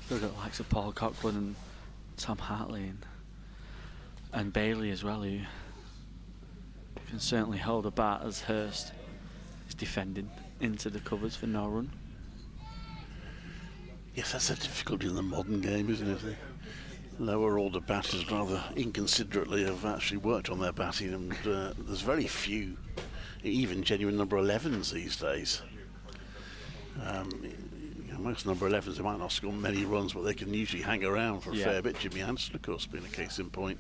Look at the likes of Paul Coughlin and Tom Hartley and Bailey as well, who can certainly hold a bat as Hurst is defending into the covers for no run. Yes, that's a difficulty in the modern game, isn't it? The lower order batters rather inconsiderately have actually worked on their batting, and there's very few, even genuine number 11s these days. Most number 11s, they might not score many runs, but they can usually hang around for a fair bit. Jimmy Anderson, of course, being a case in point.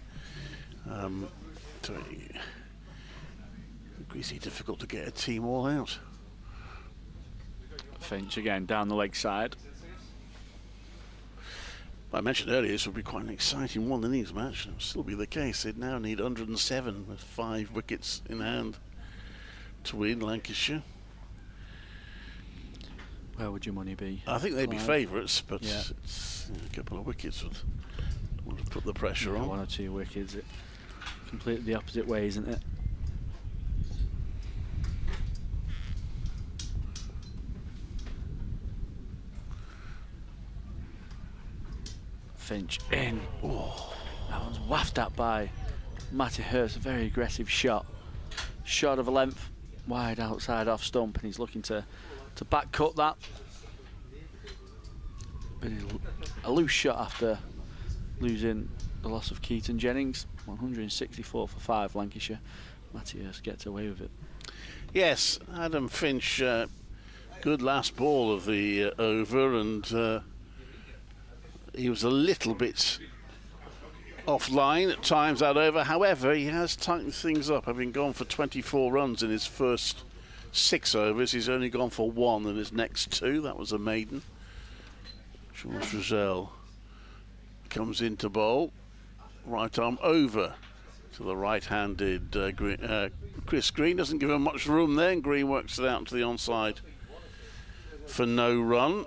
So increasingly difficult to get a team all out. Finch again down the leg side. I mentioned earlier this would be quite an exciting one innings match. It'll still be the case. They'd now need 107 with 5 wickets in hand to win Lancashire. Where would your money be? I think they'd be favourites, but it's, a couple of wickets would put the pressure on. 1 or 2 wickets. It completely the opposite way, isn't it? Finch in. Oh, that one's wafted at by Matty Hurst. A very aggressive shot. Short of a length, wide outside off stump, and he's looking to back cut that. But a loose shot after losing the loss of Keaton Jennings. 164 for 5 Lancashire. Matty Hurst gets away with it. Yes, Adam Finch, good last ball of the over, and he was a little bit offline at times that over. However, he has tightened things up, having gone for 24 runs in his first 6 overs. He's only gone for 1 in his next 2. That was a maiden. George Frizzell comes into bowl. Right arm over to the right-handed Chris Green. Doesn't give him much room there, and Green works it out to the onside for no run.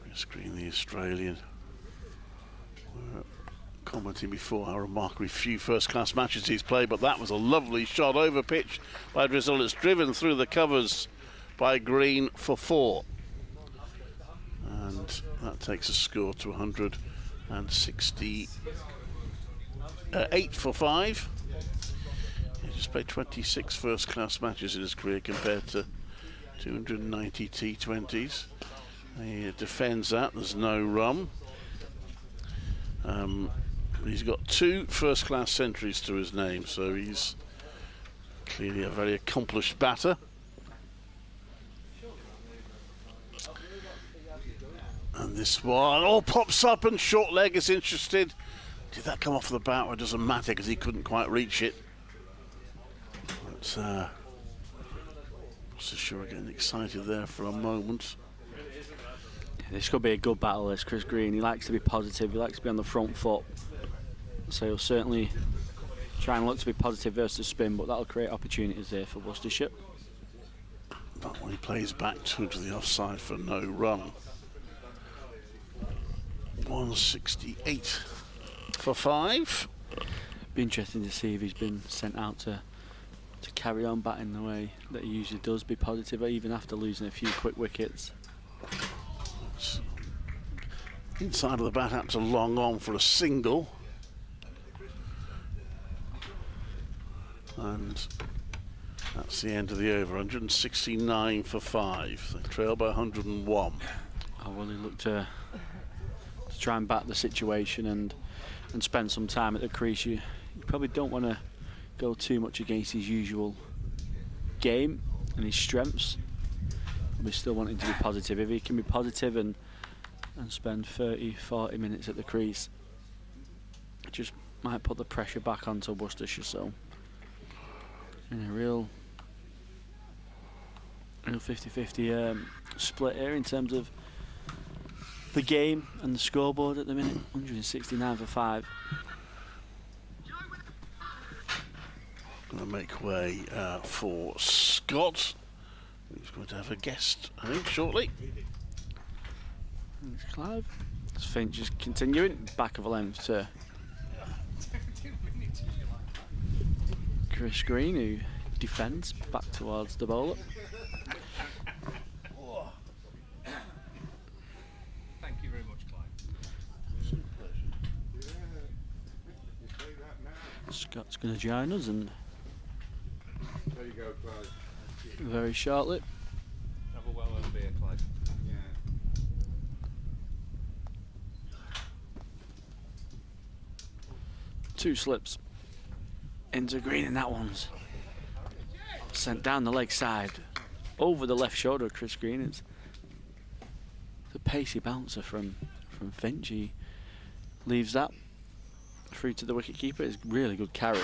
Chris Green, the Australian. We were commenting before how remarkably few first-class matches he's played, but that was a lovely shot over pitch by Drizzle. It's driven through the covers by Green for 4. And that takes a score to 168 for 5. He just played 26 first-class matches in his career compared to 290 T20s. He defends that. There's no run. He's got 2 first-class centuries to his name, so he's clearly a very accomplished batter. And this one all pops up, and short leg is interested. Did that come off the bat? Well, it doesn't matter because he couldn't quite reach it. But Worcestershire getting excited there for a moment. Yeah, this could be a good battle, this Chris Green. He likes to be positive, he likes to be on the front foot. So he'll certainly try and look to be positive versus the spin, but that'll create opportunities there for Worcestershire. But when he plays back to the offside for no run. 168 for 5. Be interesting to see if he's been sent out to carry on batting the way that he usually does, be positive even after losing a few quick wickets. Inside of the bat, up to long on for a single. And that's the end of the over. 169 for 5. They trail by 101. Oh, well, he looked to try and bat the situation and spend some time at the crease. You probably don't want to go too much against his usual game and his strengths. We're still wanting to be positive. If he can be positive and spend 30-40 minutes at the crease, it just might put the pressure back onto Worcestershire. So in a real 50-50 split here in terms of the game and the scoreboard at the minute. 169 for 5. Going to make way for Scott, who's going to have a guest, I think, shortly. It's Clive. As Finch is continuing, back of a length to Chris Green, who defends back towards the bowler. Thank you very much, Clive. Scott's going to join us, and There you go, Clive. very shortly. Have a well-earned beer, Clive. Yeah. 2 slips into Green, and that one's sent down the leg side over the left shoulder of Chris Green. It's the pacey bouncer from Finch. He leaves that through to the wicket keeper. It's really good carry.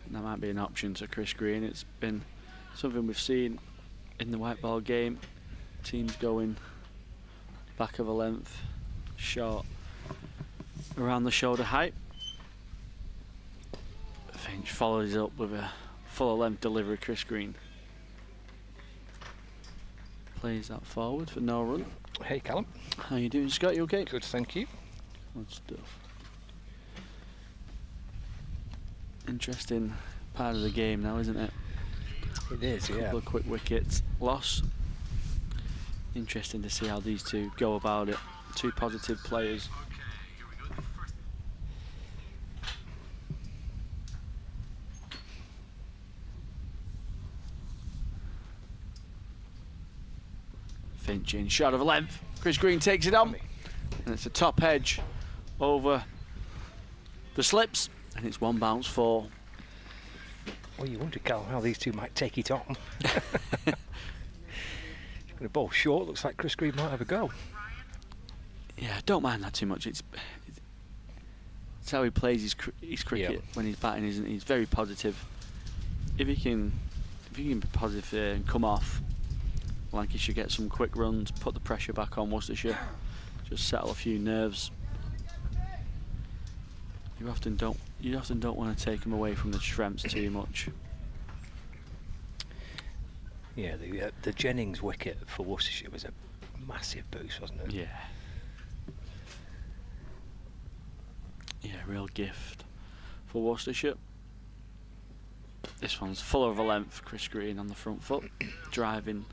And that might be an option to Chris Green. It's been something we've seen in the white ball game. Teams going back of a length, short around the shoulder height. Finch follows up with a full length delivery. Chris Green plays that forward for no run. Hey Callum. How you doing, Scott? You okay? Good, thank you. Good stuff. Interesting part of the game now, isn't it? It is, yeah. Couple of quick wickets loss. Interesting to see how these two go about it. 2 positive players. Finch in, shot of a length. Chris Green takes it on, and it's a top edge over the slips, and it's 1 bounce 4. Well, you wonder, Cal, how these two might take it on. The ball short, looks like Chris Green might have a go. Yeah, don't mind that too much. It's how he plays his cricket when he's batting, isn't he? He's very positive. If he can be positive there and come off, Lancashire get some quick runs, put the pressure back on Worcestershire, just settle a few nerves. You often don't want to take them away from the strengths too much. Yeah, the Jennings wicket for Worcestershire was a massive boost, wasn't it? Yeah. Yeah, real gift for Worcestershire. This one's full of a length. Chris Green on the front foot, driving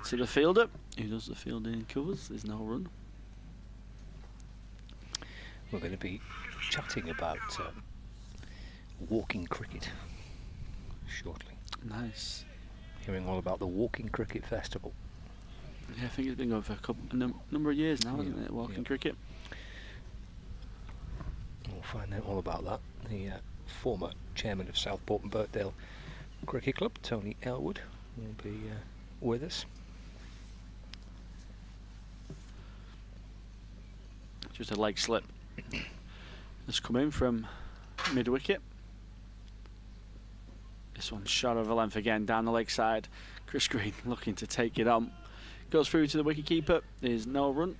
to the fielder, who does the fielding and covers. There's no run. We're going to be chatting about walking cricket shortly. Nice. Hearing all about the Walking Cricket Festival. Yeah, I think it's been going for a number of years now, hasn't it? Walking cricket. We'll find out all about that. The former chairman of Southport and Birkdale Cricket Club, Tony Elwood, will be with us. Just a leg slip. Just come in from mid-wicket. This one's shot over length again down the leg side. Chris Green looking to take it on. Goes through to the wicket-keeper. There's no run.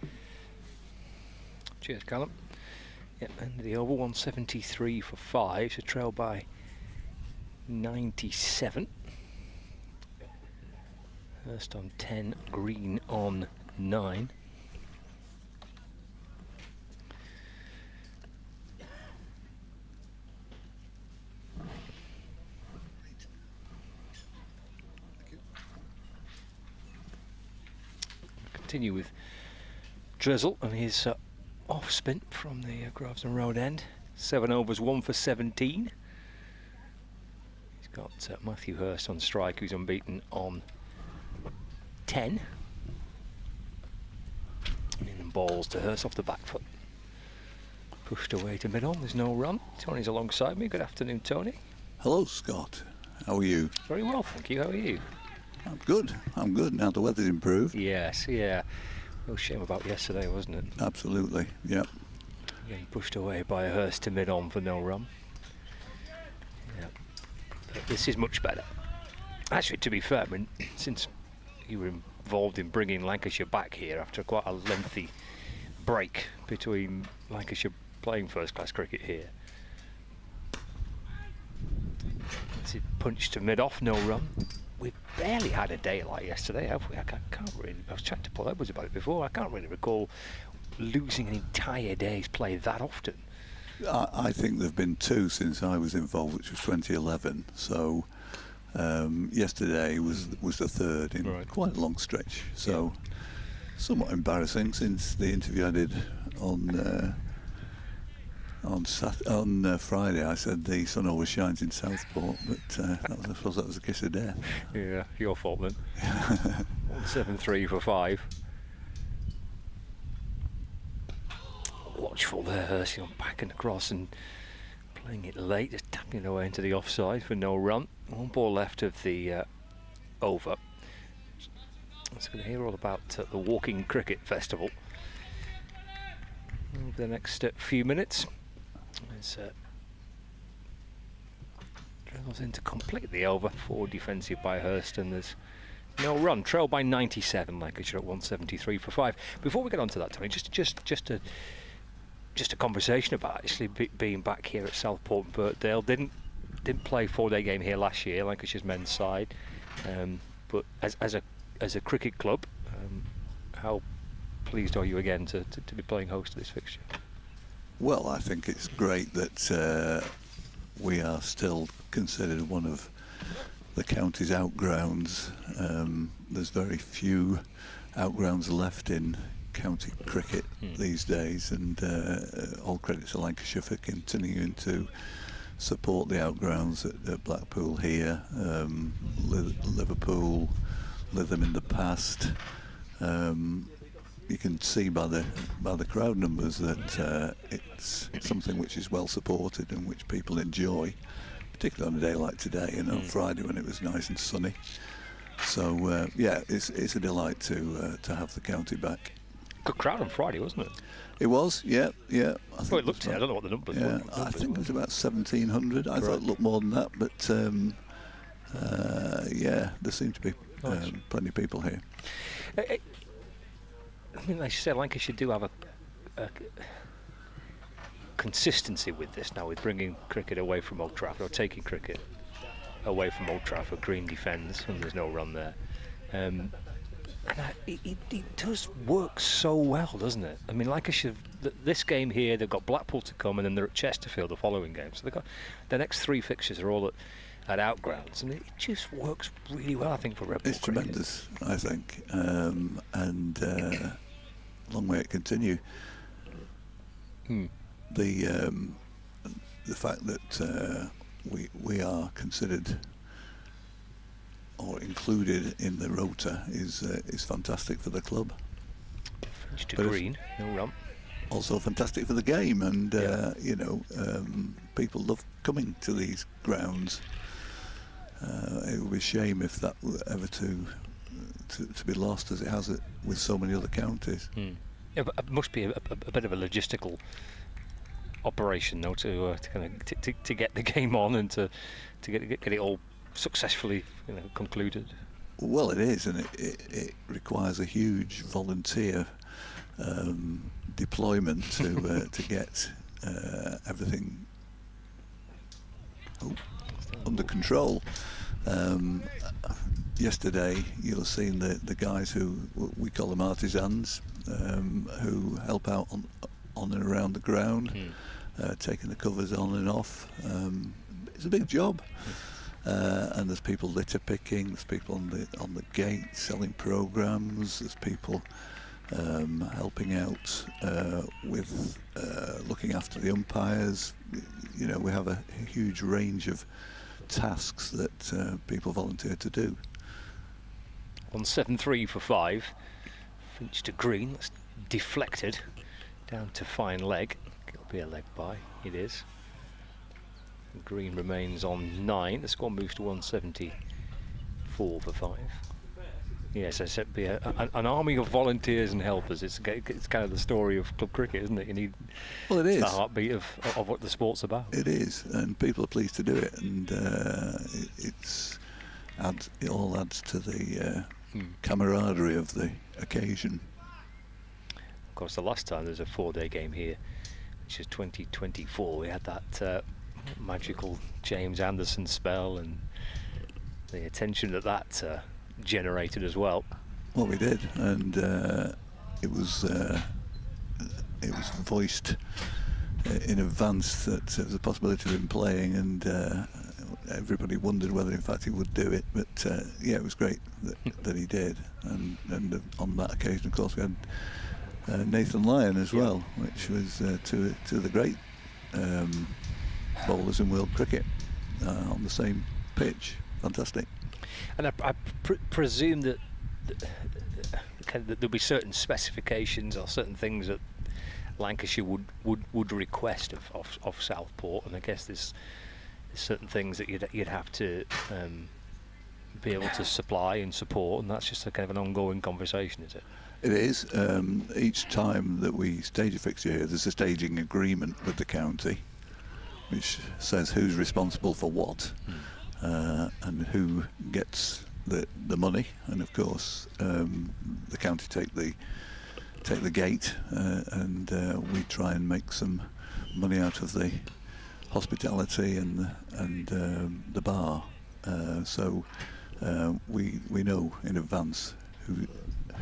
Cheers, Callum. Yep, end of the over, 173 for 5, so trail by 97. Hurst on 10, Green on 9. Continue with Drizzle and his off spin from the Gravesend Road end. 7 overs, 1 for 17. He's got Matthew Hurst on strike, who's unbeaten on 10. And then balls to Hurst off the back foot. Pushed away to mid-on, there's no run. Tony's alongside me. Good afternoon, Tony. Hello, Scott. How are you? Very well, thank you. How are you? I'm good. I'm good. Now the weather's improved. Yes, yeah. Real shame about yesterday, wasn't it? Absolutely, yep. Getting pushed away by a Hurst to mid-on for no run. Yeah. But this is much better. Actually, to be fair, I mean, since you were involved in bringing Lancashire back here after quite a lengthy break between Lancashire playing first-class cricket here. It's a punch to mid-off, no run. We barely had a day like yesterday, have we? I can't really. I was chatting to Paul Edwards about it before. I can't really recall losing an entire day's play that often. I think there've been 2 since I was involved, which was 2011. So yesterday was the 3rd in quite a long stretch. So somewhat embarrassing since the interview I did on Friday. I said the sun always shines in Southport, but I suppose that was a kiss of death. Yeah, your fault then. 173 for 5. Watchful there, Hurst on back and across and playing it late, just tapping it away into the offside for no run. 1 ball left of the over. So we're going to hear all about the Walking Cricket Festival over the next few minutes. As drills in to complete the over. 4 defensive by Hurst, and there's no run. Trail by 97, Lancashire at 173 for 5. Before we get on to that, Tony, just a conversation about actually being back here at Southport and Birkdale. Didn't play 4-day game here last year, Lancashire's men's side, but as a cricket club, how pleased are you again to be playing host to this fixture? Well, I think it's great that we are still considered one of the county's outgrounds. There's very few outgrounds left in county cricket these days, and all credit to Lancashire for continuing to support the outgrounds at Blackpool here, Liverpool, Lytham in the past. You can see by the crowd numbers that it's something which is well supported and which people enjoy, particularly on a day like today and on Friday when it was nice and sunny. So yeah, it's a delight to have the county back. Good crowd on Friday, wasn't it? It was, yeah. Well, it looked. I don't know what the numbers were. I think it was about 1,700. I thought it looked more than that, but yeah, there seemed to be plenty of people here. I mean, like you said, Lancashire do have a consistency with this now, with bringing cricket away from Old Trafford, or taking cricket away from Old Trafford. Green defends, and there's no run there. And it does work so well, doesn't it? I mean, Lancashire, this game here, they've got Blackpool to come, and then they're at Chesterfield the following game. So they've got the next 3 fixtures are all at outgrounds, and it just works really well, I think, for Red Bull It's cricket. tremendous, I think, and long may it continue. The fact that we are considered or included in the rota is fantastic for the club. French to Green, no run. Also fantastic for the game, and you know, people love coming to these grounds. it would be a shame if that were ever to be lost, as it has it with so many other counties. Yeah, but it must be a bit of a logistical operation, though, to get the game on and to get it all successfully concluded. Well, it is, and it requires a huge volunteer deployment to get everything under control. Yesterday, you'll have seen the guys who we call them artisans, who help out on and around the ground, taking the covers on and off. It's a big job. And there's people litter picking, there's people on the gate selling programs, there's people helping out with looking after the umpires. We have a huge range of tasks that people volunteer to do. 1-7-3 for 5. Finch to Green, that's deflected down to fine leg. It'll be a leg by, it is. Green remains on 9. The score moves to 174 for 5. Yes, it'd be an army of volunteers and helpers. It's kind of the story of club cricket, isn't it? You need it is the heartbeat of what the sport's about. It is, and people are pleased to do it, and it all adds to the camaraderie of the occasion. Of course, the last time there was a 4-day game here, which is 2024, we had that magical James Anderson spell and the attention that generated as well. Well, we did, and it was voiced in advance that there was a possibility of him playing, and everybody wondered whether in fact he would do it, but it was great that he did, and on that occasion of course we had Nathan Lyon as well, which was two of the great bowlers in world cricket on the same pitch. Fantastic. And I presume that there'll be certain specifications or certain things that Lancashire would request of Southport, and I guess there's certain things that you'd have to be able to supply and support, and that's just a kind of an ongoing conversation, is it? It is. Each time that we stage a fixture here, there's a staging agreement with the county, which says who's responsible for what, and who gets the money. And of course, the county take the gate, and we try and make some money out of the hospitality and the bar. So we know in advance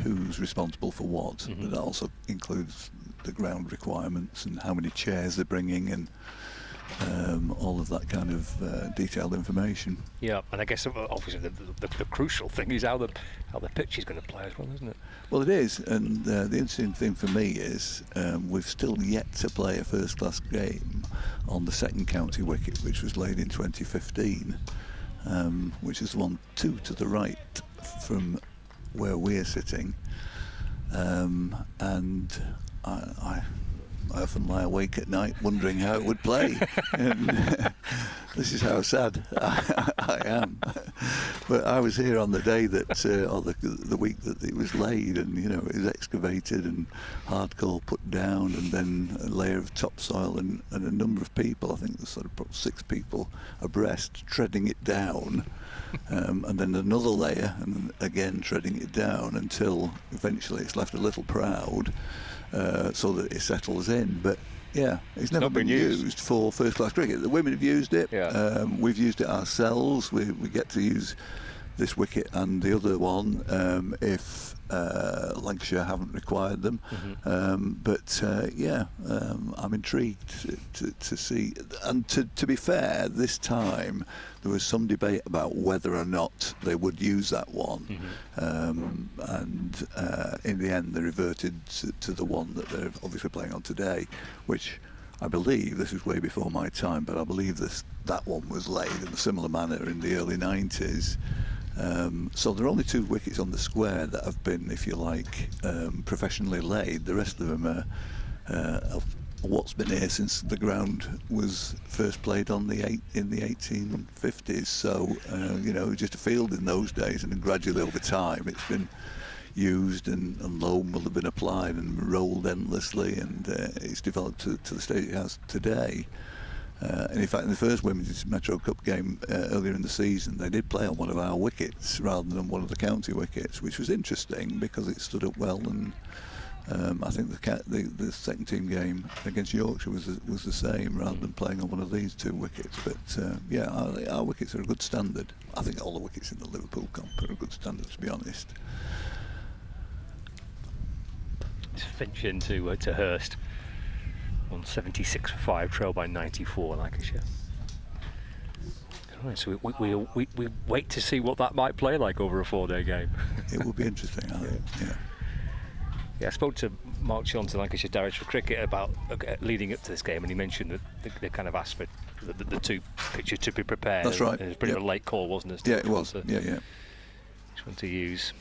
who's responsible for what, but that also includes the ground requirements and how many chairs they're bringing and all of that kind of detailed information. Yeah, and I guess obviously the crucial thing is how the pitch is going to play as well, isn't it? Well, it is, and the interesting thing for me is we've still yet to play a first-class game on the second county wicket, which was laid in 2015, which is 1-2 to the right from where we're sitting, and I often lie awake at night wondering how it would play. And this is how sad I am. But I was here on the day that, or the week that it was laid, and it was excavated and hardcore put down, and then a layer of topsoil, and a number of people, I think there's sort of 6 people abreast, treading it down. And then another layer, and again treading it down until eventually it's left a little proud, so that it settles in. But yeah, it's never been used for first-class cricket. The women have used it. Yeah. We've used it ourselves. We get to use this wicket and the other one if Lancashire haven't required them. But I'm intrigued to see. And to be fair, this time there was some debate about whether or not they would use that one, and in the end they reverted to the one that they're obviously playing on today, which I believe, this is way before my time, but I believe that one was laid in a similar manner in the early 90s. So there are only 2 wickets on the square that have been, if you like, professionally laid. The rest of them are what's been here since the ground was first played on in the 1850s. So you know, just a field in those days, and then gradually over time it's been used, and loam will have been applied and rolled endlessly, and it's developed to the state it has today. And in fact, in the first Women's Metro Cup game earlier in the season, they did play on one of our wickets rather than one of the county wickets, which was interesting because it stood up well. And I think the second team game against Yorkshire was the same, rather than playing on one of these two wickets. But yeah, our wickets are a good standard. I think all the wickets in the Liverpool comp are a good standard, to be honest. It's Finch into Hurst. 176 for 5, trail by 94, Lancashire. Right, so we wait to see what that might play like over a 4-day game. It will be interesting, I think. Yeah, I spoke to Mark Johnson, Lancashire Director of Cricket, about leading up to this game, and he mentioned that they kind of asked for the two pitches to be prepared. That's right. It was a bit of a late call, wasn't it? Yeah, it was. Yeah. Which one to use?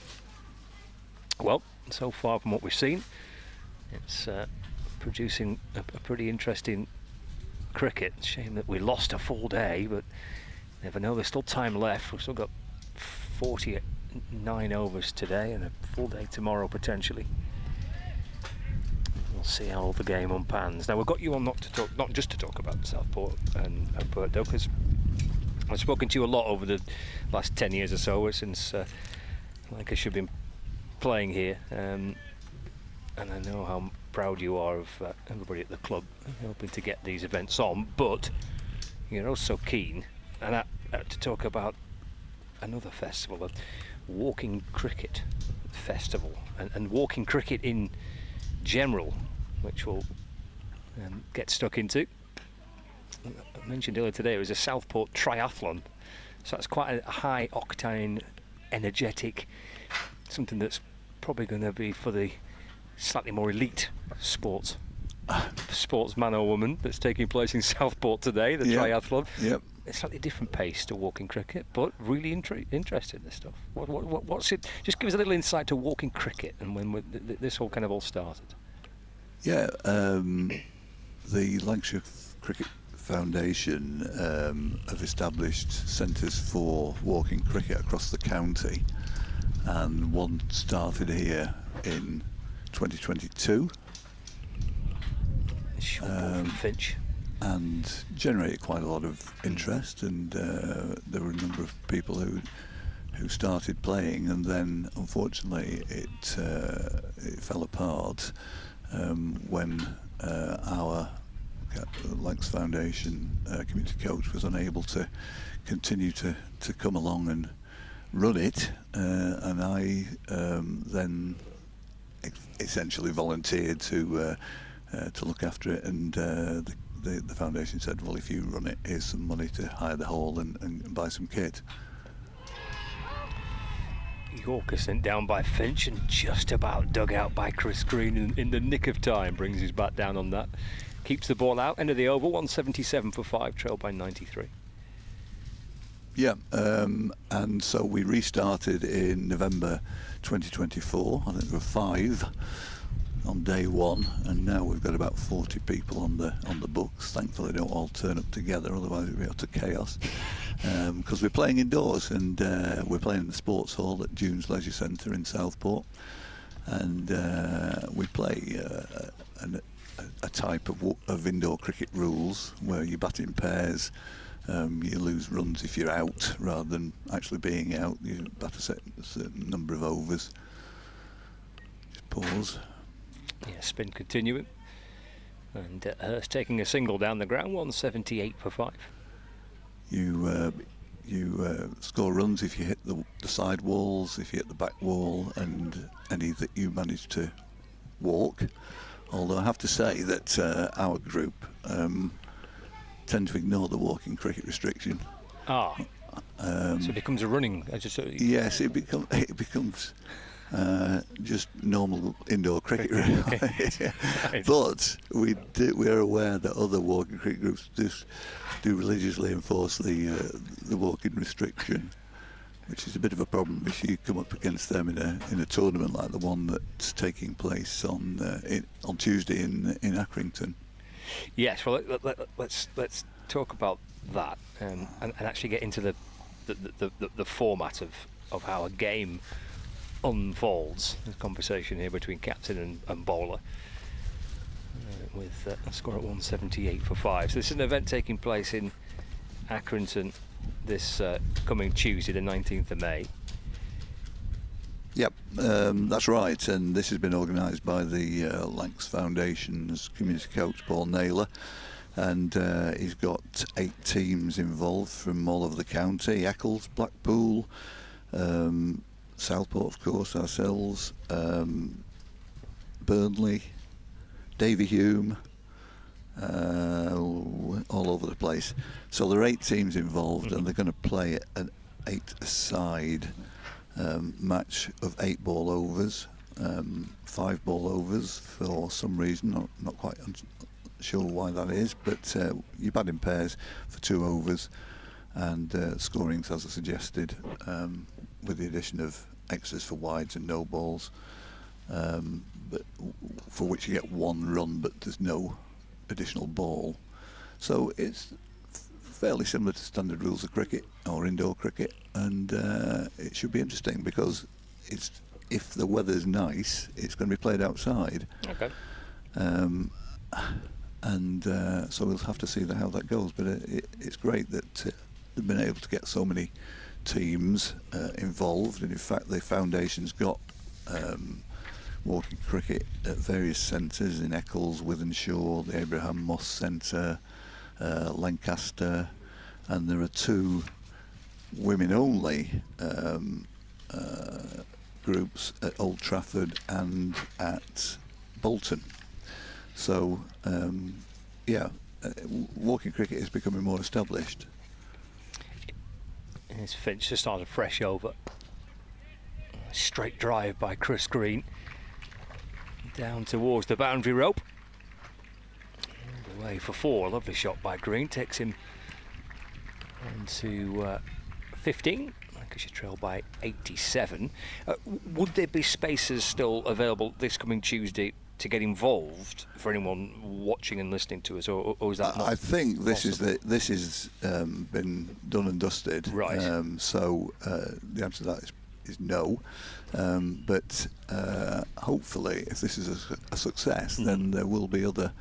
Well, so far from what we've seen, it's producing a pretty interesting cricket. Shame that we lost a full day, but never know, there's still time left. We've still got 49 overs today and a full day tomorrow potentially. We'll see how the game unpans. Now, we've got you on not just to talk about Southport and Burto, because I've spoken to you a lot over the last 10 years or so since Lancashire have been playing here, and I know how proud you are of everybody at the club hoping to get these events on, but you're also keen to talk about another festival, a walking cricket festival, and walking cricket in general, which we'll get stuck into. I mentioned earlier today it was a Southport triathlon, so that's quite a high octane, energetic, something that's probably going to be for the slightly more elite sportsman or woman that's taking place in Southport today, the triathlon. Yep. It's slightly different pace to walking cricket, but really interested in this stuff. What's it? Just give us a little insight to walking cricket and when this all kind of all started. Yeah, the Lancashire Cricket Foundation have established centres for walking cricket across the county, and one started here in 2022. From Finch. And generated quite a lot of interest, and there were a number of people who started playing, and then unfortunately it fell apart when our Lancs Foundation community coach was unable to continue to come along and run it, and I then essentially volunteered to look after it, and the foundation said, well, if you run it, here's some money to hire the hall and buy some kit. Yorker sent down by Finch and just about dug out by Chris Green in the nick of time, brings his bat down on that, keeps the ball out, end of the over, 177 for 5, trailed by 93. Yeah, and so we restarted in November 2024. I think there were 5 on day 1, and now we've got about 40 people on the books. Thankfully, they don't all turn up together, otherwise it'd be utter chaos. Because we're playing indoors, and we're playing in the sports hall at Dunes Leisure Centre in Southport, and we play a type of indoor cricket rules where you bat in pairs. You lose runs if you're out rather than actually being out. You bat a certain number of overs. Just pause. Yeah, spin continuing, and Hurst taking a single down the ground, 178 for 5. You score runs if you hit the side walls, if you hit the back wall, and any that you manage to walk. Although I have to say that our group tend to ignore the walking cricket restriction. So it becomes a running. Yes, it becomes just normal indoor cricket. Right. But we're aware that other walking cricket groups do religiously enforce the walking restriction, which is a bit of a problem if you come up against them in a tournament like the one that's taking place on Tuesday in Accrington. Yes, well, let's talk about that and actually get into the format of how a game unfolds. There's a conversation here between captain and bowler with a score at 178 for 5. So this is an event taking place in Accrington this coming Tuesday, the 19th of May. Yep, that's right, and this has been organised by the Lancs Foundation's community coach Paul Naylor, and he's got 8 teams involved from all over the county: Eccles, Blackpool, Southport, of course, ourselves, Burnley, Davyhulme, all over the place. So there are 8 teams involved, and they're going to play an 8-a-side match of 8 ball overs, 5 ball overs for some reason. Not quite sure why that is, but you bat in pairs for 2 overs, and scorings, as I suggested, with the addition of extras for wides and no balls, but for which you get 1 run, but there's no additional ball. So it's fairly similar to standard rules of cricket or indoor cricket, and it should be interesting because if the weather's nice, it's going to be played outside. Okay. So we'll have to see how that goes, but it's great that they've been able to get so many teams involved, and in fact the foundation's got walking cricket at various centres in Eccles, Wythenshawe, the Abraham Moss Centre, Lancaster, and there are 2 women-only groups at Old Trafford and at Bolton. So, walking cricket is becoming more established. And it's Finch to start a fresh over. Straight drive by Chris Green. Down towards the boundary rope. Away for 4. Lovely shot by Green. Takes him into 15. Lancashire trail by 87. Would there be spaces still available this coming Tuesday to get involved for anyone watching and listening to us, or is that not I think this possible? is been done and dusted. Right. So the answer to that is no. But hopefully, if this is a success, then there will be other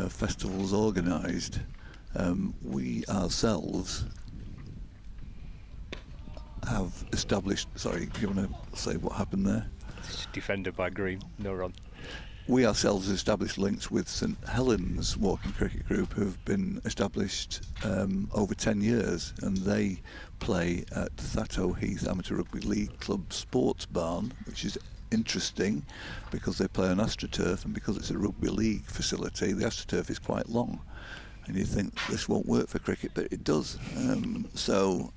festivals organised. We ourselves have established. Sorry, do you want to say what happened there? Defended by Green, no run. We ourselves established links with St Helens Walking Cricket Group, who've been established over 10 years, and they play at Thatto Heath Amateur Rugby League Club Sports Barn, which is interesting because they play on AstroTurf, and because it's a rugby league facility, the AstroTurf is quite long, and you think this won't work for cricket, but it does. So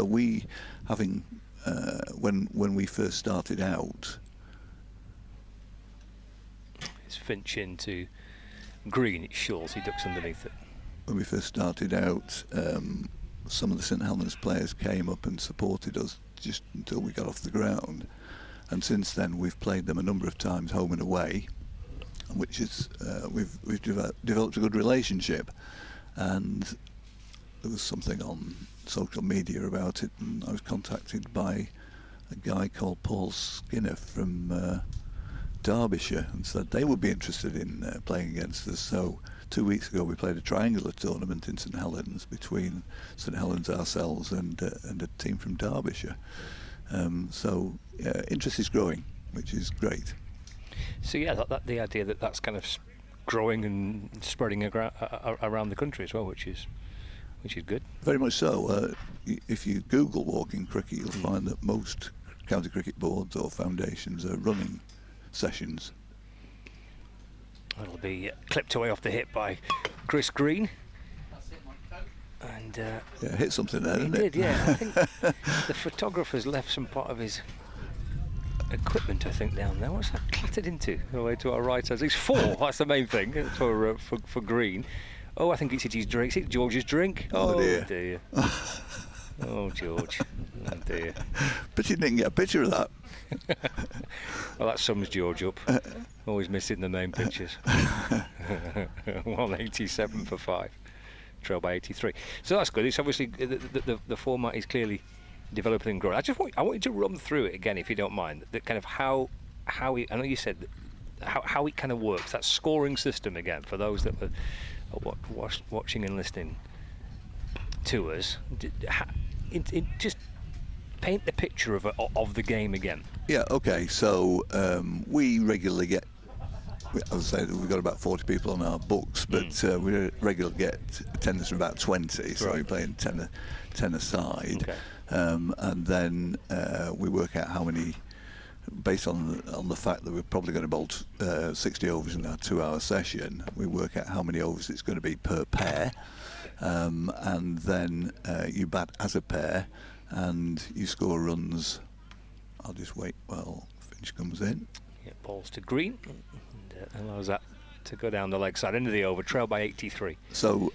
we, having when we first started out, It's Finch into Green, it's Shawls, he ducks underneath it. When we first started out, some of the St Helens players came up and supported us just until we got off the ground, and since then we've played them a number of times home and away, which is we've developed a good relationship, and there was something on social media about it, and I was contacted by a guy called Paul Skinner from Derbyshire, and said they would be interested in playing against us. So 2 weeks ago we played a triangular tournament in St Helens between St Helens ourselves and a team from Derbyshire. So interest is growing, which is great. So yeah, the idea that's kind of growing and spreading around the country as well, which is good. Very much so. If you Google walking cricket, you'll find that most county cricket boards or foundations are running sessions. It'll be clipped away off the hip by Chris Green. And hit something there, didn't it? It did, yeah. I think the photographer's left some part of his equipment, I think, down there. What's that clattered into? The way to our right. It's 4. That's the main thing for Green. Oh, I think it's his drink. Is it George's drink? Oh dear. Oh, George. Oh, dear. But you didn't get a picture of that. Well, that sums George up. Always missing the main pictures. 187 for 5. Trail by 83. So that's good. It's obviously the format is clearly developing and growing. I want you to run through it again, if you don't mind. The kind of how it, I know you said how it kind of works. That scoring system again for those that were watching and listening to us. Just paint the picture of the game again. Yeah. Okay. So we regularly get. As I say, we've got about 40 people on our books, but we regularly get attendance of about 20, so we're playing 10 aside. Okay. And then we work out how many, based on the fact that we're probably going to bowl 60 overs in our 2-hour session, we work out how many overs it's going to be per pair, and then you bat as a pair, and you score runs. I'll just wait while Finch comes in. Yeah, balls to green. Allows that to go down the leg side into the over, trail by 83. So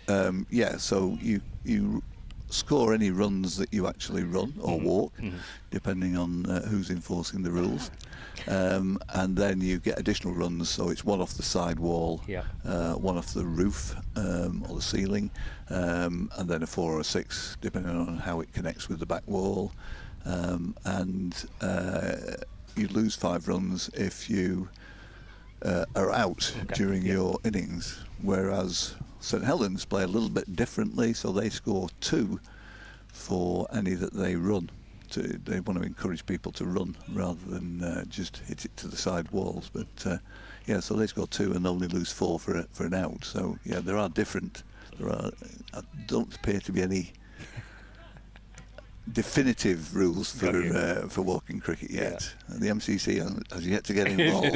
so you score any runs that you actually run or walk, depending on who's enforcing the rules, and then you get additional runs. So it's one off the side wall, one off the roof or the ceiling, and then a 4 or a 6, depending on how it connects with the back wall, and you lose 5 runs if you are out during your innings, whereas St Helens play a little bit differently, so they score 2 for any that they run. They want to encourage people to run rather than just hit it to the side walls. But so they score 2 and only lose 4 for an out. So there are don't appear to be any definitive rules for walking cricket yet. The MCC has yet to get involved.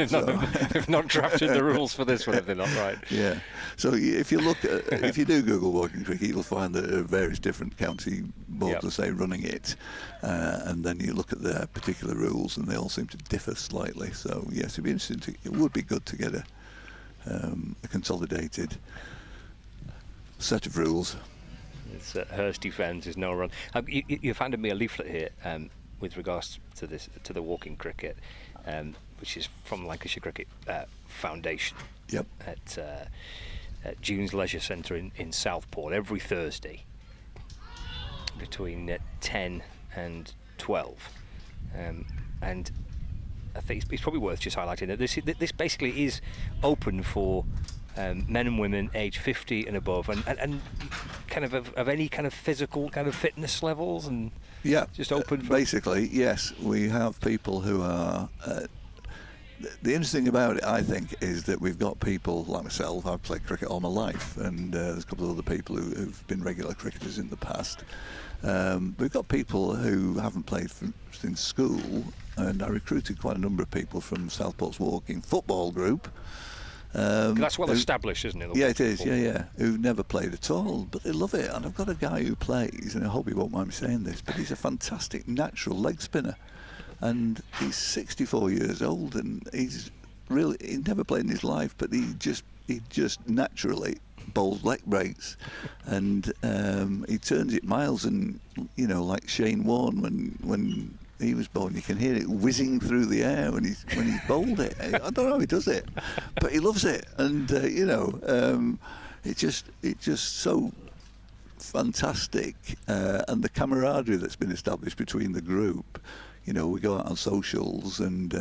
They've not drafted the rules for this one, if they're not right. Yeah. So if you look, if you do Google walking cricket, you'll find that there are various different county boards that say running it, and then you look at their particular rules, and they all seem to differ slightly. So yes, it'd be interesting. It would be good to get a consolidated set of rules. It's Hurst defends, is no run. You've handed me a leaflet here with regards to the walking cricket, which is from Lancashire Cricket Foundation. Yep. At June's Leisure Centre in Southport every Thursday between 10 and 12, and I think it's probably worth just highlighting that this basically is open for men and women aged 50 and above, and kind of any kind of physical kind of fitness levels, and just open for basically. Yes, we have people who are the interesting about it, I think, is that we've got people like myself. I've played cricket all my life, and there's a couple of other people who've been regular cricketers in the past. We've got people who haven't played since school, and I recruited quite a number of people from Southport's walking football group. That's well established, isn't it? Yeah, it is. Yeah. Who've never played at all, but they love it. And I've got a guy who plays, and I hope he won't mind me saying this, but he's a fantastic natural leg spinner, and he's 64 years old, and he's never played in his life, but he just naturally bowls leg breaks, and he turns it miles, and like Shane Warne when he was bowling, you can hear it whizzing through the air when he's bowled it. I don't know how he does it, but he loves it, and it's just so fantastic, and the camaraderie that's been established between the group. We go out on socials, and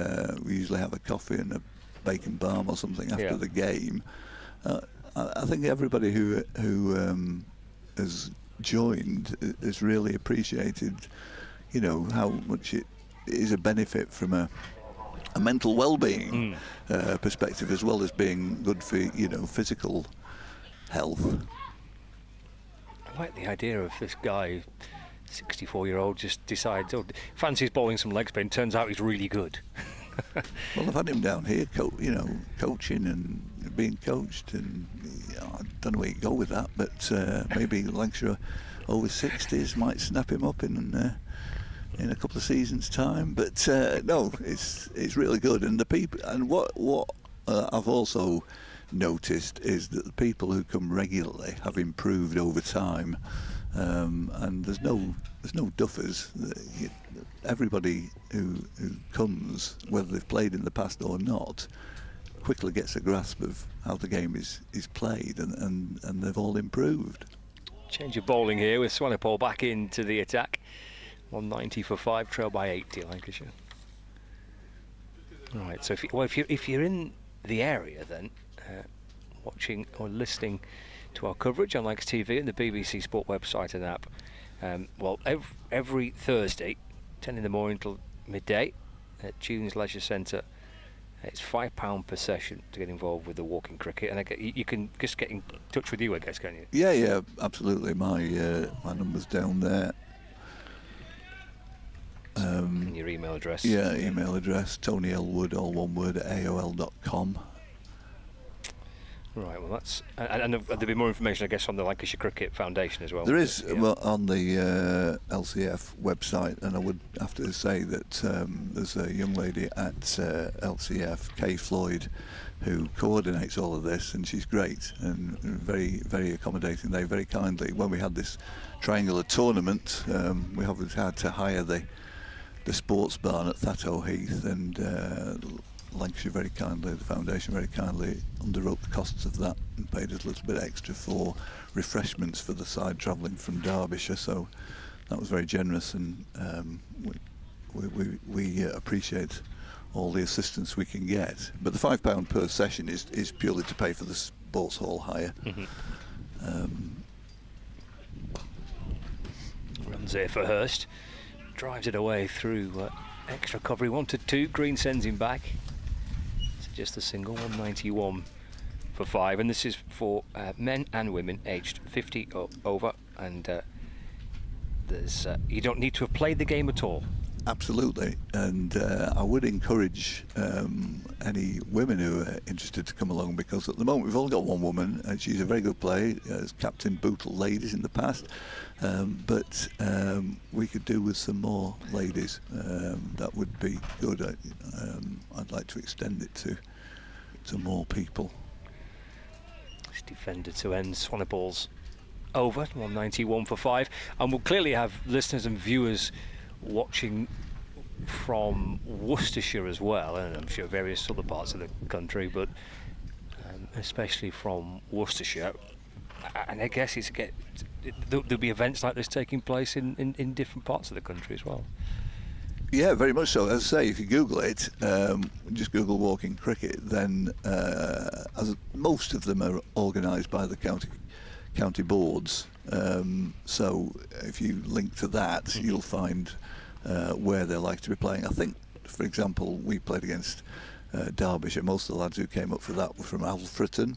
we usually have a coffee and a bacon balm or something after the game. I think everybody who has joined has really appreciated how much it is a benefit from a mental well-being perspective, as well as being good for physical health. I like the idea of this guy, 64-year-old, just decides, fancies bowling some leg spin. Turns out he's really good. Well, I've had him down here, coaching and being coached, and I don't know where you go with that, but maybe Lancashire over 60s might snap him up in a couple of seasons' time. But no, it's really good, and the people. And what I've also noticed is that the people who come regularly have improved over time, and there's no duffers. Everybody who comes, whether they've played in the past or not, quickly gets a grasp of how the game is played, and they've all improved. Change of bowling here with Swanepoel back into the attack. 190 for 5, trail by 80 Lancashire. Right, so if you're in the area then, watching or listening to our coverage on Lancashire TV and the BBC Sport website and app, every Thursday, 10 in the morning till midday at Tunes Leisure Centre, it's £5 per session to get involved with the walking cricket, and you can just get in touch with you, I guess, can't you? Yeah, absolutely. My number's down there. And your email address? Yeah, email address, Tony Elwood, all one word, at AOL.com. Right, well that's... And there'll be more information, I guess, on the Lancashire Cricket Foundation as well. There is, on the LCF website, and I would have to say that there's a young lady at LCF, Kay Floyd, who coordinates all of this, and she's great and very, very accommodating. They very kindly, when we had this triangular tournament, we obviously had to hire the sports barn at Thatto Heath, and Lancashire very kindly, the foundation very kindly underwrote the costs of that and paid us a little bit extra for refreshments for the side travelling from Derbyshire, so that was very generous, and we appreciate all the assistance we can get. But the £5 per session is purely to pay for the sports hall hire. Runs here for Hurst, drives it away through extra cover. He wanted 2, Green sends him back. It's just a single, 191 for 5, and this is for men and women aged 50 or over, and there's you don't need to have played the game at all. Absolutely, and I would encourage any women who are interested to come along, because at the moment we've only got one woman, and she's a very good player, as captain Bootle Ladies in the past, but we could do with some more ladies. That would be good. I'd like to extend it to more people. This defender to end Swanepoel's over, 191 for 5, and we'll clearly have listeners and viewers watching from Worcestershire as well, and I'm sure various other parts of the country, but especially from Worcestershire. And I guess there'll be events like this taking place in different parts of the country as well. Yeah, very much so. As I say, if you Google it, just Google walking cricket, then as most of them are organised by the county boards. So if you link to that, you'll find where they're likely to be playing. I think, for example, we played against Derbyshire. Most of the lads who came up for that were from Alfreton,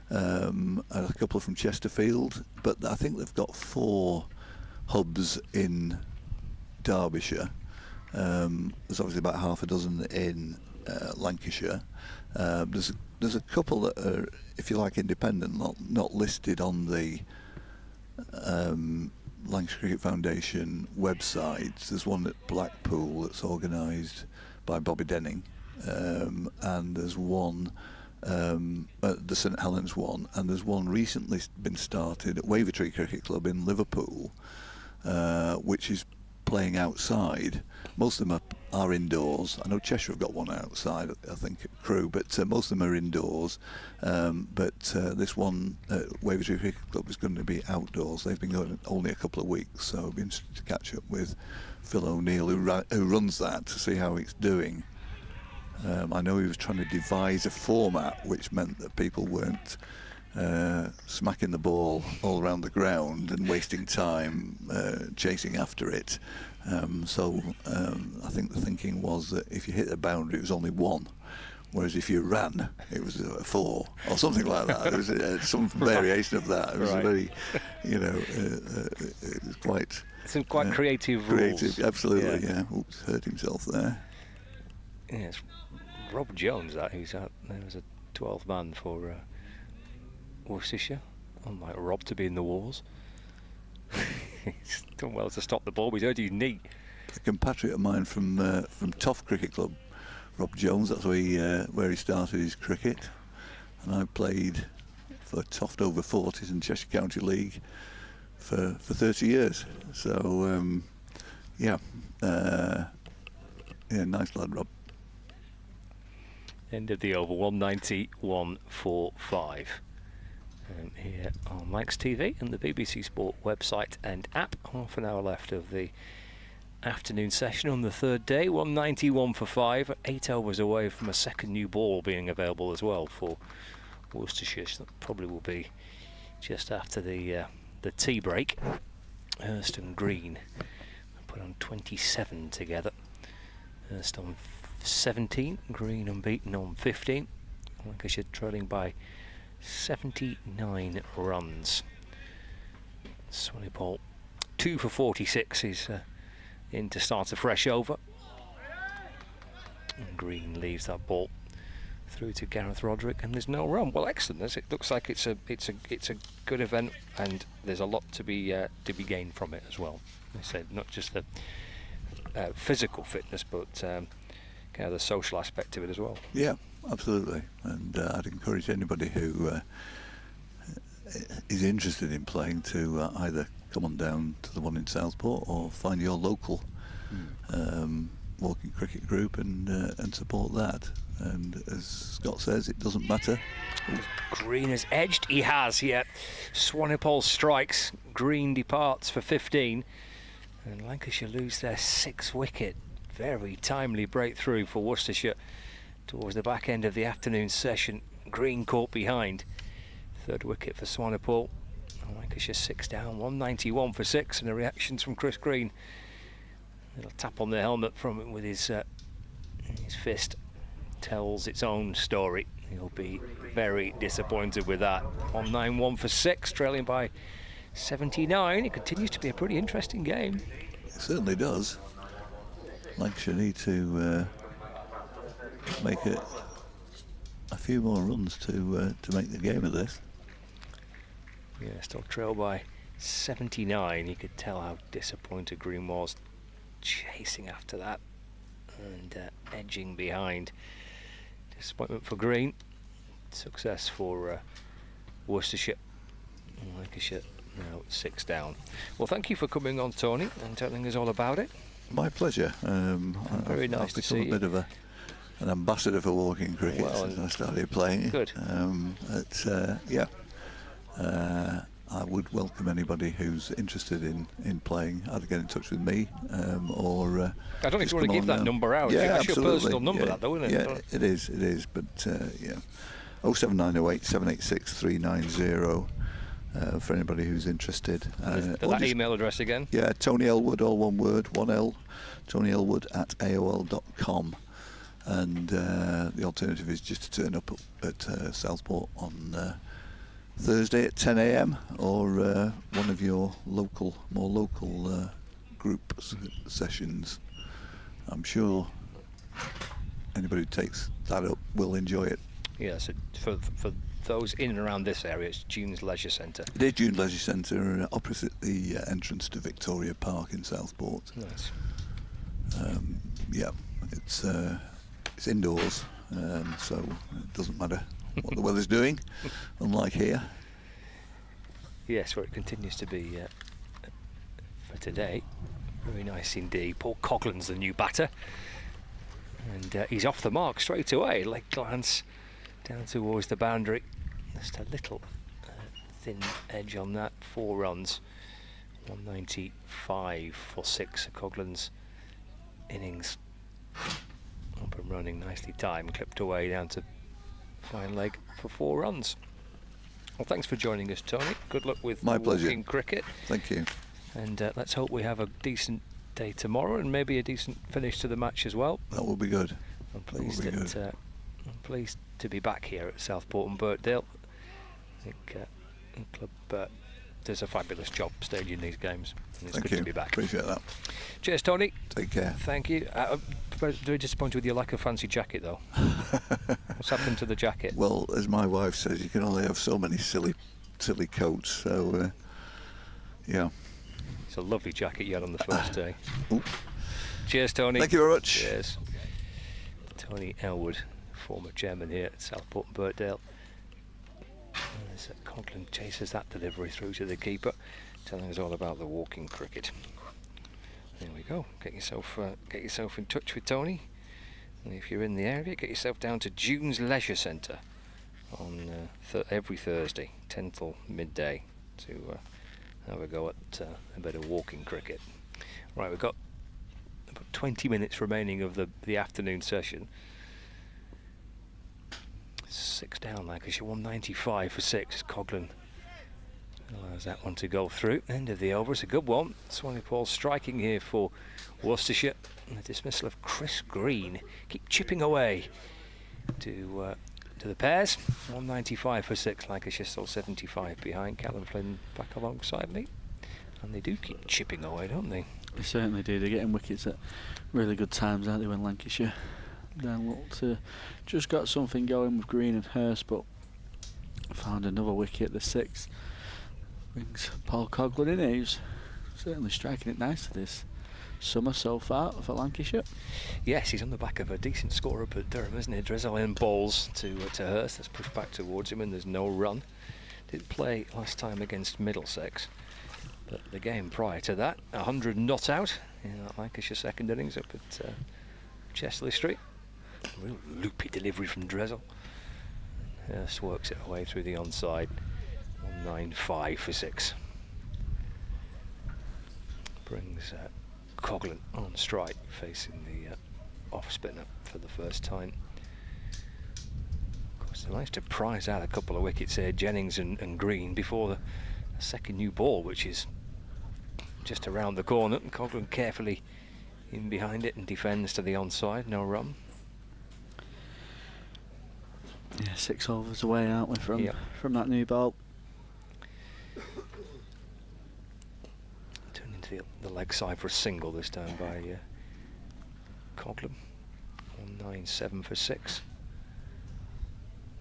and a couple from Chesterfield. But I think they've got 4 hubs in Derbyshire. There's obviously about half a dozen in Lancashire. There's a couple that are, if you like, independent, not listed on the Lancashire Cricket Foundation website. There's one at Blackpool that's organised by Bobby Denning, and there's one at the St Helens one, and there's one recently been started at Wavertree Cricket Club in Liverpool, which is playing outside. Most of them are indoors. I know Cheshire have got one outside, I think, at Crewe, but most of them are indoors. But this one at Wavertree Cricket Club is going to be outdoors. They've been going only a couple of weeks, so I'll be interested to catch up with Phil O'Neill, who runs that, to see how it's doing. I know he was trying to devise a format which meant that people weren't smacking the ball all around the ground and wasting time chasing after it. So I think the thinking was that if you hit the boundary, it was only 1, whereas if you ran, it was 4 or something like that. There was some variation of that. It was a very, it was quite. Some quite creative rules. Absolutely, yeah. Oops, hurt himself there. Yes, Rob Jones, who's out there as a 12th man for Worcestershire. Unlike Rob to be in the wars. He's done well to stop the ball, but he's hurt his knee. A compatriot of mine from Toff Cricket Club, Rob Jones, that's where he started his cricket. And I played for Toft over 40s in Cheshire County League for 30 years. So, nice lad, Rob. End of the over, 190.145. Here on Lancs TV and the BBC Sport website and app. Half an hour left of the afternoon session on the third day. 191 for 5. 8 overs away from a second new ball being available as well for Worcestershire. So that probably will be just after the tea break. Hurst and Green put on 27 together. Hurst on 17, Green unbeaten on 15. Lancashire trailing by 79 runs. Swanepoel 2 for 46 is in to start a fresh over. And Green leaves that ball through to Gareth Roderick, and there's no run. Well, excellent. It looks like it's a good event, and there's a lot to be gained from it as well. I said not just the physical fitness, but kind of the social aspect of it as well. Yeah, absolutely. And I'd encourage anybody who is interested in playing to either come on down to the one in Southport or find your local walking cricket group and support that. And as Scott says, it doesn't matter. Green has edged. He has, yeah. Swanepoel strikes. Green departs for 15. And Lancashire lose their 6th wicket. Very timely breakthrough for Worcestershire towards the back end of the afternoon session. Green caught behind. 3rd wicket for Swanepoel. Lancashire 6 down, 191 for 6, and the reactions from Chris Green. A little tap on the helmet from him with his fist tells its own story. He'll be very disappointed with that. 191 for 6, trailing by 79. It continues to be a pretty interesting game. It certainly does. Lancashire need to make it a few more runs to make the game of this. Yeah, still trailed by 79. You could tell how disappointed Green was, chasing after that and edging behind. Disappointment for Green, success for Worcestershire. Lancashire now 6 down. Well, thank you for coming on, Tony, and telling us all about it. My pleasure. Very nice to see you. I've become a bit of an ambassador for walking cricket since I started playing. Good. I would welcome anybody who's interested in playing, either get in touch with me or. I don't think you want to give that number out. Yeah, that's absolutely. Your personal number, that though, isn't it? Yeah, it is. But yeah, 07908 786 390 for anybody who's interested. That email address again? Yeah, Tony Elwood, all one word, 1L, Tony Elwood at AOL.com. And the alternative is just to turn up at Southport on Thursday at 10 a.m. or one of your more local group sessions. I'm sure anybody who takes that up will enjoy it. Yeah, so for those in and around this area, it's June's Leisure Centre. It is June Leisure Centre, opposite the entrance to Victoria Park in Southport. Nice. Yeah, it's indoors, so it doesn't matter what the weather's doing, unlike here. Yes, where it continues to be for today. Very nice indeed. Paul Coughlan's the new batter, and he's off the mark straight away. Leg glance down towards the boundary. Just a little thin edge on that. 4 runs. 195 for 6. Coughlan's innings up and running, nicely timed, clipped away down to fine leg for 4 runs. Well, thanks for joining us, Tony. Good luck with walking cricket. Thank you. And let's hope we have a decent day tomorrow and maybe a decent finish to the match as well. That will be good. I'm pleased pleased to be back here at Southport and Birkdale. I think the club does a fabulous job staging these games, and it's good to be back. Appreciate that. Cheers, Tony. Take care. Thank you. Very disappointed with your lack of fancy jacket, though. What's happened to the jacket? Well, as my wife says, you can only have so many silly coats. So, yeah. It's a lovely jacket you had on the first day. Cheers, Tony. Thank you very much. Cheers. Tony Elwood, former chairman here at Southport and Birkdale. As Conklin chases that delivery through to the keeper, telling us all about the walking cricket. There we go. Get yourself in touch with Tony. And if you're in the area, get yourself down to June's Leisure Centre on every Thursday, 10 till midday, to have a go at a bit of walking cricket. Right, we've got about 20 minutes remaining of the afternoon session. 6 down, Lancashire, 195 for 6. Coghlan allows that one to go through. End of the over. It's a good one. Swanee Paul striking here for Worcestershire. And the dismissal of Chris Green. Keep chipping away to the pairs. 195 for 6. Lancashire still 75 behind. Callum Flynn back alongside me. And they do keep chipping away, don't they? They certainly do. They're getting wickets at really good times, aren't they, when Lancashire then looked to just got something going with Green and Hurst, but found another wicket at the 6th. Brings Paul Coghlan in. He's certainly striking it nicely this summer so far for Lancashire. Yes, he's on the back of a decent score up at Durham, isn't he? Drizzle in balls to Hurst. That's pushed back towards him, and there's no run. Did play last time against Middlesex, but the game prior to that, 100 not out in that Lancashire second innings up at Chesley Street. Real loopy delivery from Drizzle. Hurst works it away through the onside. 195 for 6. Brings Coghlan on strike, facing the off spinner for the first time. Of course, they managed to prize out a couple of wickets here, Jennings and Green, before the second new ball, which is just around the corner. And Coghlan carefully in behind it and defends to the onside. No run. Yeah, 6 overs away, aren't we, from that new ball? Turned into the leg side for a single this time by Coghlan. 197 for 6.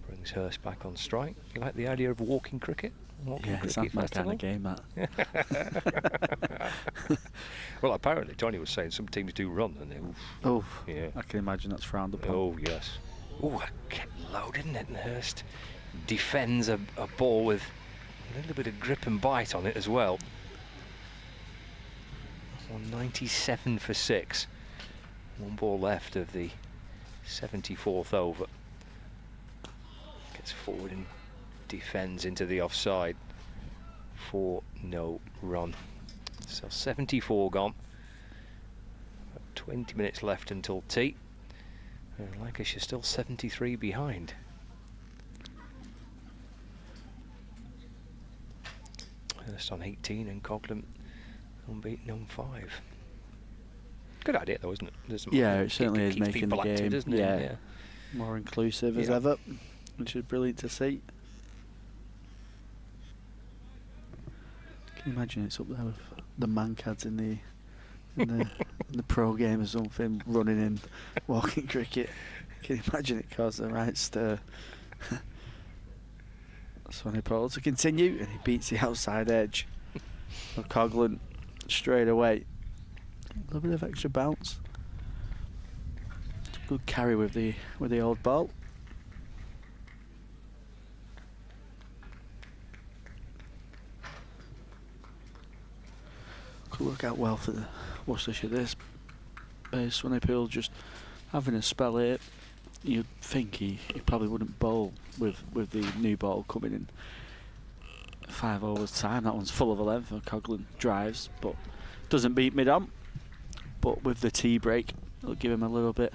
Brings Hurst back on strike. You like the idea of walking cricket? Yeah, it's not my kind of game, that. Well, apparently Johnny was saying some teams do run, and they. Oh, yeah. I can imagine that's frowned upon. Oh yes. Oh, that kept low, didn't it? And Hurst defends a ball with a little bit of grip and bite on it as well. 197 for 6. One ball left of the 74th over. Gets forward and defends into the offside for no run. So 74 gone. About 20 minutes left until tea. And Lancashire still 73 behind. Hurst on 18 and Coghlan unbeaten on 5. Good idea though, isn't it? Yeah, it certainly is making the game isn't it? Yeah. More inclusive as ever, which is brilliant to see. Can you imagine it's up there with the Mancads in the pro game or something, running in walking cricket? Can you imagine it caused the right stir? Swanee Paul to continue, and he beats the outside edge. Coghlan straight away. A little bit of extra bounce. Good carry with the old ball. Could work out well for the Worcestershire. This Swanee Paul just having a spell here. You'd think he probably wouldn't bowl with the new ball coming in 5 overs time. That one's full of a length for Coghlan drives, but doesn't beat mid-on. But with the tea break, it'll give him a little bit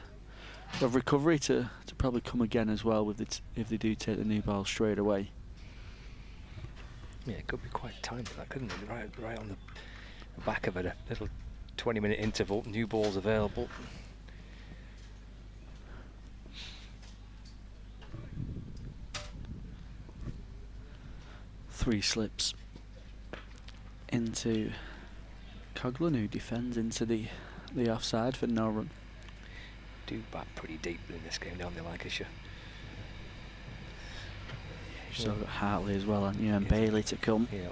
of recovery to probably come again as well with if they do take the new ball straight away. Yeah, it could be quite timed that, couldn't it? Right on the back of it, a little 20-minute interval, new balls available. Three slips into Coghlan, who defends into the offside for no run. Do bat pretty deep in this game, don't they, Lancashire? You've still got Hartley as well, haven't you, and Bailey to come. Yeah.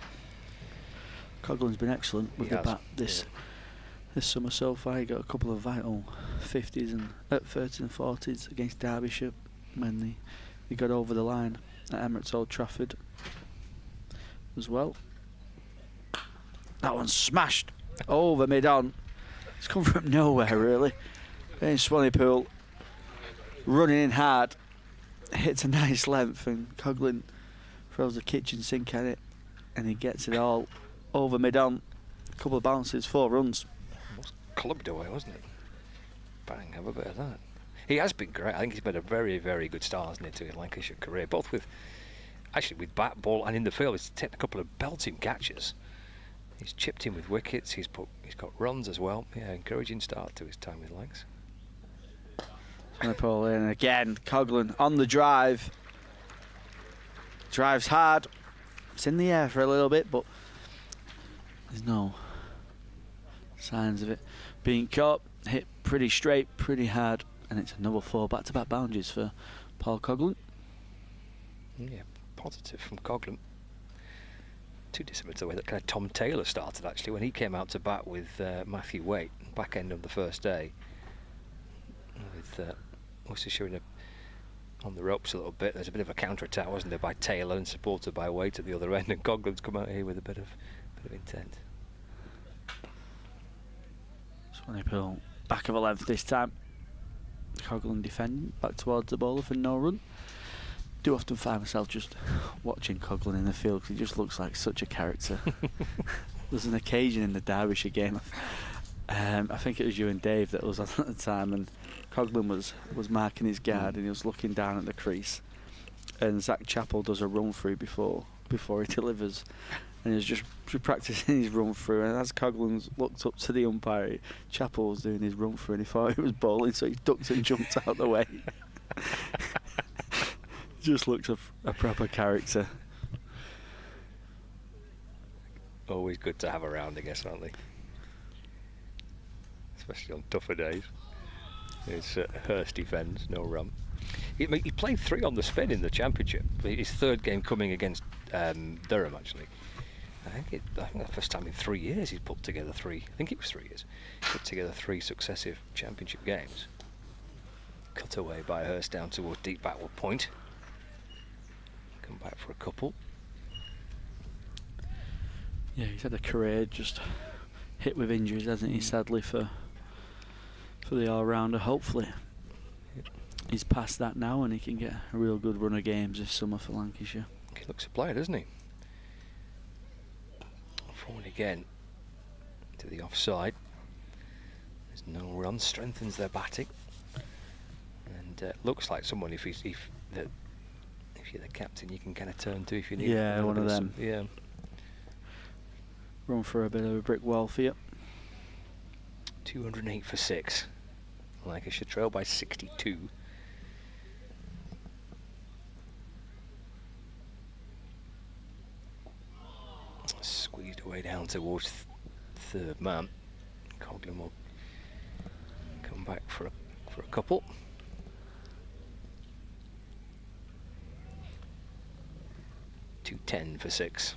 Coghlan's been excellent with the bat this summer so far. He got a couple of vital 50s and 30s and 40s against Derbyshire when he got over the line at Emirates Old Trafford as well. That one's smashed over mid-on. It's come from nowhere, really. And Swanee Paul running in hard, hits a nice length, and Coughlin throws the kitchen sink at it, and he gets it all over mid-on. A couple of bounces, 4 runs. Almost clubbed away, wasn't it? Bang, have a bit of that. He has been great. I think he's been a very, very good start, hasn't he, to his Lancashire career, both with bat, ball, and in the field. He's taken a couple of belting catches. He's chipped in with wickets. He's got runs as well. Yeah, encouraging start to his time with Lancs. Pull in again. Coughlin on the drive. Drives hard. It's in the air for a little bit, but there's no signs of it being caught. Hit pretty straight, pretty hard, and it's another 4 back-to-back boundaries for Paul Coughlin. Yeah, positive from Coughlin. Too dissimilar to the way that kind of Tom Taylor started, actually, when he came out to bat with Matthew Waite, back end of the first day, with Worcestershire on the ropes a little bit. There's a bit of a counter-attack, wasn't there, by Taylor and supported by Waite at the other end, and Coughlin's come out here with a bit of intent. Swanepoel back of a length this time. Coughlin defending, back towards the bowler for no run. Do often find myself just watching Coughlin in the field because he just looks like such a character. There's an occasion in the Derbyshire game, I think it was you and Dave that was on at the time, and Coughlin was marking his guard and he was looking down at the crease, and Zach Chappell does a run through before he delivers, and he was just practicing his run through, and as Coughlin looked up to the umpire, Chappell was doing his run through and he thought he was bowling, so he ducked and jumped out the way. Just looks a proper character. Always good to have around, I guess, aren't they? Especially on tougher days. It's Hurst defends, no run. He played 3 on the spin in the championship. His 3rd game coming against Durham, actually. I think the first time in 3 years he's put together 3. I think it was 3 years. Put together 3 successive championship games. Cut away by Hurst down towards deep backward point. Come back for a couple. Yeah, he's had a career just hit with injuries, hasn't he, sadly, for the all-rounder. Hopefully he's past that now and he can get a real good run of games this summer for Lancashire. He looks a player, doesn't he? Forward again to the offside. There's no run, strengthens their batting, and looks like someone if you're the captain, you can kind of turn to if you need. Yeah, one of them. Yeah. Run for a bit of a brick wall for you. 208 for 6. Lancashire trail by 62. Squeezed away down towards 3rd man. Coughlin will come back for a couple. .210 for 6.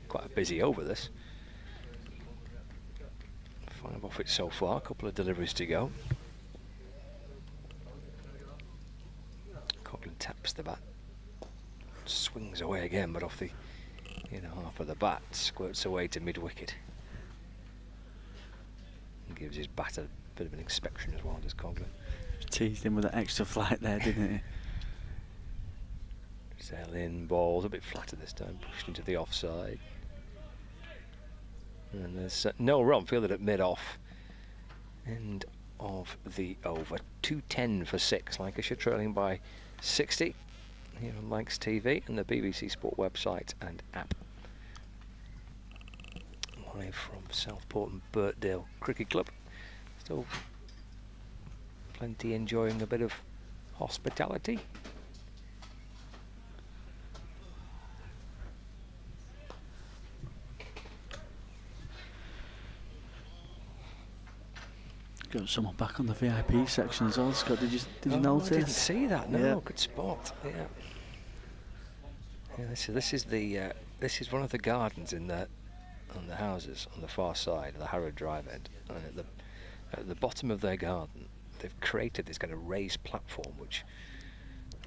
Quite a busy over this. 5 off it so far. A couple of deliveries to go. Coughlin taps the bat. Swings away again, but off the inner half of the bat. Squirts away to mid-wicket. And gives his bat a bit of an inspection as well, does Coughlin. Teased him with an extra flight there, didn't he? Sail in, balls a bit flatter this time, pushed into the offside. And there's no run, fielded at mid-off. End of the over. 210 for 6. Lancashire trailing by 60 here on Lancs TV and the BBC Sport website and app. Live from Southport and Birkdale Cricket Club. Still plenty enjoying a bit of hospitality. Got someone back on the VIP section as well, Scott. Did you notice? I didn't see that. No, yeah. Good spot. Yeah. Yeah. This is one of the gardens on the houses on the far side of the Harrow Drive end. And at the bottom of their garden, they've created this kind of raised platform which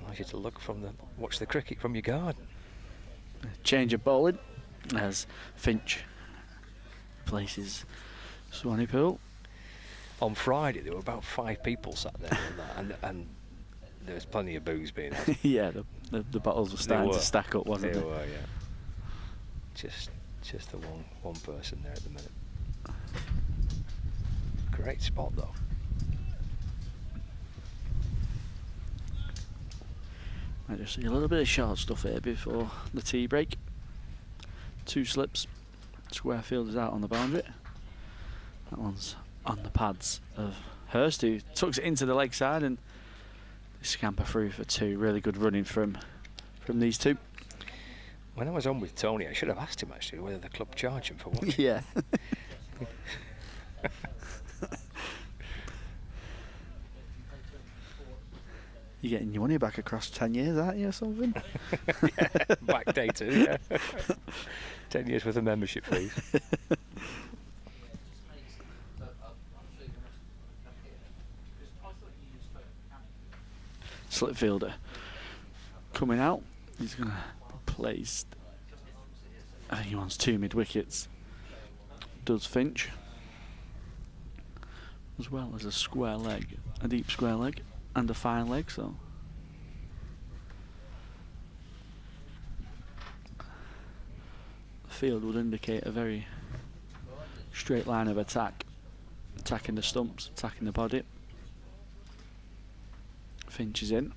allows you to watch the cricket from your garden. Change of bowling as Finch places Swanepoel. On Friday there were about 5 people sat there and there was plenty of booze being had. Yeah, the bottles were starting to stack up, wasn't they? They were, yeah. Just the one person there at the minute. Great spot though. I just see a little bit of short stuff here before the tea break. 2 slips. Square field is out on the boundary. That one's on the pads of Hurst, who tucks it into the leg side, and they scamper through for 2. Really good running from these 2. When I was on with Tony, I should have asked him actually whether the club charge him for watching. Yeah. You're getting your money back across 10 years, aren't you, or something? Yeah, backdated, yeah. 10 years worth of membership fees. Slip fielder coming out. He's going to place, I think he wants 2 mid-wickets. Does Finch. As well as a square leg, a deep square leg, and a fine leg, so. The field would indicate a very straight line of attack. Attacking the stumps, attacking the body. Finch is in.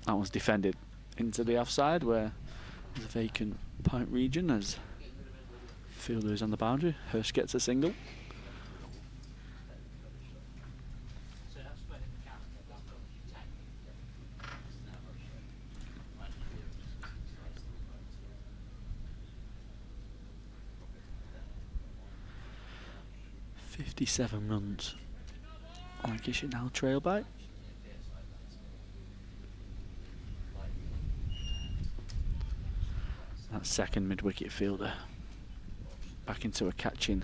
That one's defended into the offside where there's a vacant point region as fielder is on the boundary. Hurst gets a single. .57 runs. Lancashire now trail by. That second mid-wicket fielder back into a catching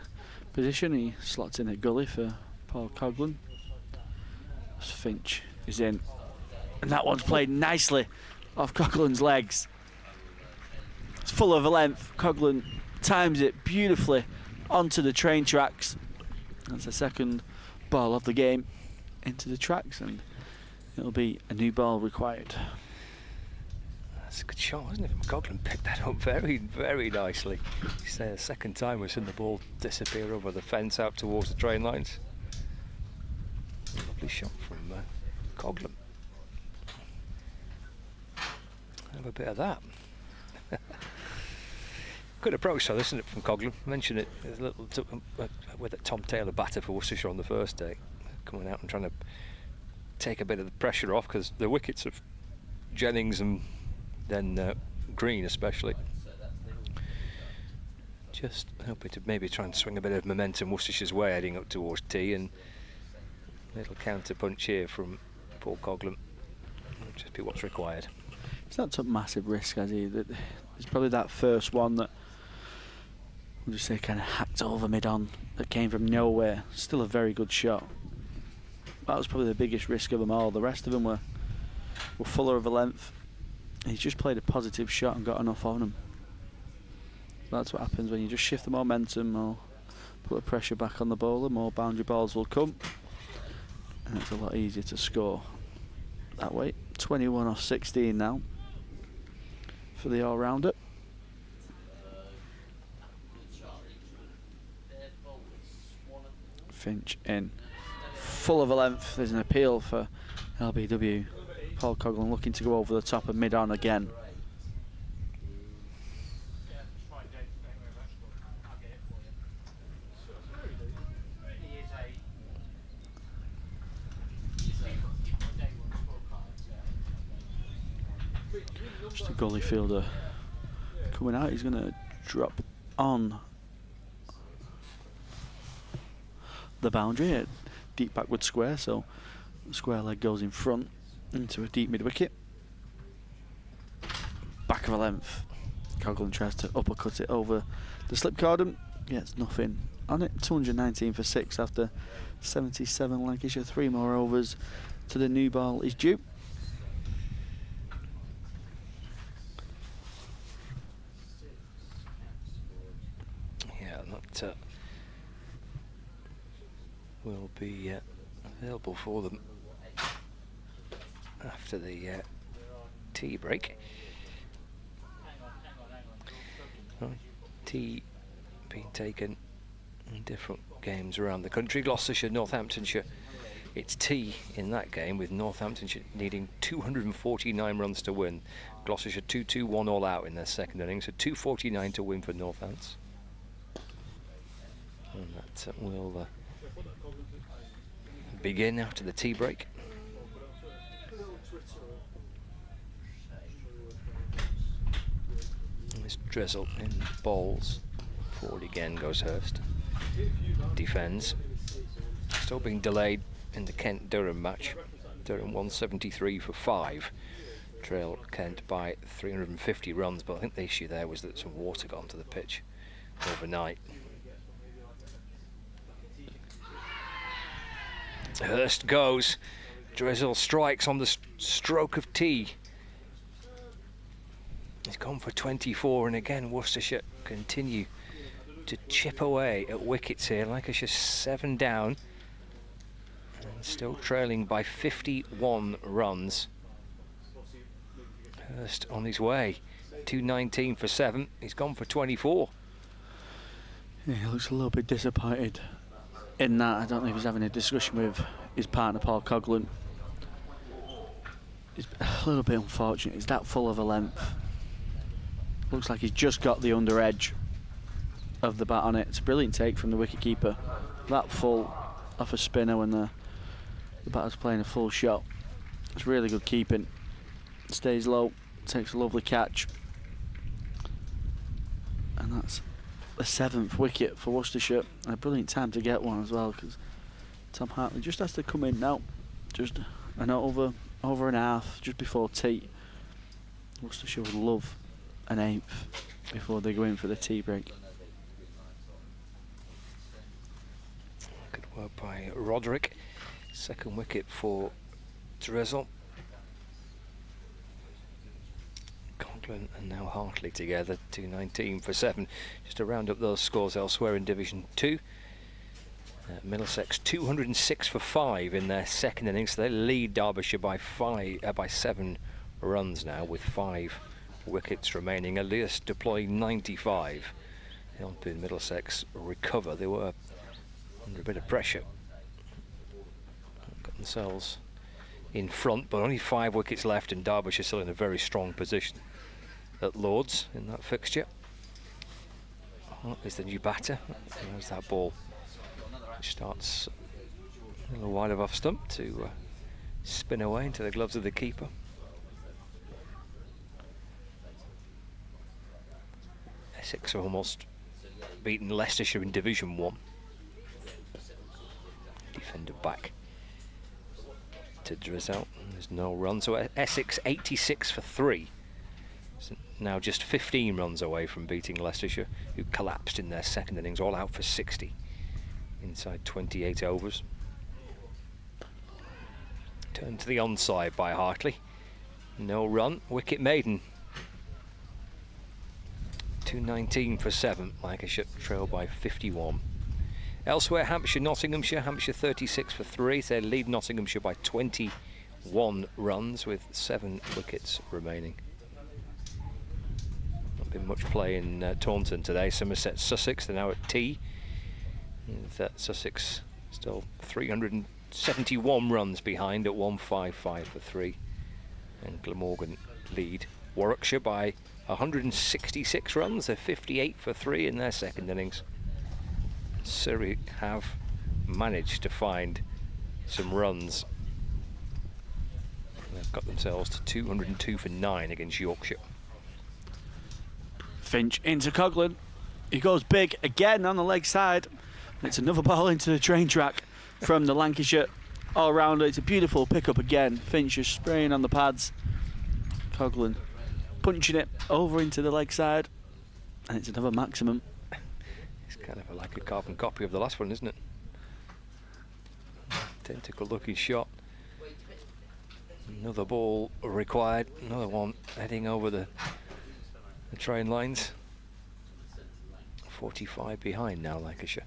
position. He slots in a gully for Paul Coghlan. Finch is in, and that one's played nicely off Coghlan's legs. It's full of a length. Coghlan times it beautifully onto the train tracks. That's the second ball of the game into the tracks, and it'll be a new ball required. That's a good shot, wasn't it? Coghlan picked that up very, very nicely. You say the second time we've seen the ball disappear over the fence out towards the train lines. Lovely shot from Coghlan. Have a bit of that. Good approach, though, isn't it, from Coghlan? I mentioned it a little with a Tom Taylor batter for Worcestershire on the first day, coming out and trying to take a bit of the pressure off because the wickets of Jennings and then Green especially. Just hoping to maybe try and swing a bit of momentum Worcestershire's way heading up towards tea, and a little counter punch here from Paul Coghlan. It'll just be what's required. He's not took massive risk, has he? It's probably that first one that we'll just say kind of hacked over mid-on that came from nowhere. Still a very good shot. That was probably the biggest risk of them all. The rest of them were fuller of a length. He's just played a positive shot and got enough on him. That's what happens when you just shift the momentum or put the pressure back on the bowler. More boundary balls will come, and it's a lot easier to score that way. 21 off 16 now for the all-rounder. Finch in, full of a length. There's an appeal for LBW. Paul Coghlan looking to go over the top of mid-on again. Just a gully fielder coming out. He's going to drop on the boundary at deep backward square, so the square leg goes in front into a deep mid-wicket. Back of a length. Coghlan tries to uppercut it over the slip cordon. Gets nothing on it. 219 for 6 after 77 Lancashire. 3 more overs to the new ball is due. Yeah, that will be available for them after the tea break. Tea being taken in different games around the country. Gloucestershire, Northamptonshire. It's tea in that game, with Northamptonshire needing 249 runs to win. Gloucestershire 2-2-1 all out in their second innings, so 249 to win for Northants. And that will begin after the tea break. This drizzle in bowls. Forward again goes Hurst. Defends. Still being delayed in the Kent-Durham match. Durham 173 for 5. Trail Kent by 350 runs, but I think the issue there was that some water got onto the pitch overnight. Hurst goes. Drizzle strikes on the stroke of tea. He's gone for 24, and again Worcestershire continue to chip away at wickets here. Lancashire 7 down and still trailing by 51 runs. Hurst on his way. 219 for 7. He's gone for 24. Yeah, he looks a little bit disappointed in that. I don't know if he's having a discussion with his partner Paul Coughlin. It's a little bit unfortunate. He's that full of a length. Looks like he's just got the under edge of the bat on it. It's a brilliant take from the wicketkeeper. That full off a spinner when the batter's playing a full shot. It's really good keeping. Stays low, takes a lovely catch. And that's the 7th wicket for Worcestershire. And a brilliant time to get one as well, because Tom Hartley just has to come in now. Just an over and a half just before tea. Worcestershire would love an 8th before they go in for the tea break. Good work by Roderick. 2nd wicket for Drizzle. Conklin and now Hartley together. 219 for 7. Just to round up those scores elsewhere in Division 2. Middlesex 206 for 5 in their second innings. So they lead Derbyshire by 7 runs now, with 5 wickets remaining. Elias deploying 95. Helping Middlesex recover. They were under a bit of pressure. Got themselves in front, but only 5 wickets left, and Derbyshire still in a very strong position at Lords in that fixture. Is the new batter. There's that ball, which starts a little wide of off stump to spin away into the gloves of the keeper. Essex have almost beaten Leicestershire in Division 1. Defender back to Drizzle. There's no run, so Essex 86 for 3. So now just 15 runs away from beating Leicestershire, who collapsed in their second innings, all out for 60 inside 28 overs. Turned to the onside by Hartley. No run, wicket maiden. 219 for 7. Lancashire trail by 51. Elsewhere, Hampshire, Nottinghamshire. Hampshire 36 for 3. They lead Nottinghamshire by 21 runs with 7 wickets remaining. Not been much play in Taunton today. Somerset, Sussex, they're now at tea. With Sussex still 371 runs behind at 155 for 3. And Glamorgan lead Warwickshire by 166 runs. They're 58 for 3 in their second innings. Surrey have managed to find some runs. They've got themselves to 202 for 9 against Yorkshire. Finch into Coughlin. He goes big again on the leg side. It's another ball into the train track from the Lancashire all-rounder. It's a beautiful pick-up again. Finch just spraying on the pads. Coughlin punching it over into the leg side, and it's another maximum. It's kind of like a carbon copy of the last one, isn't it? Identical looking shot. Another ball required. Another one heading over the train lines. 45 behind now, Lancashire.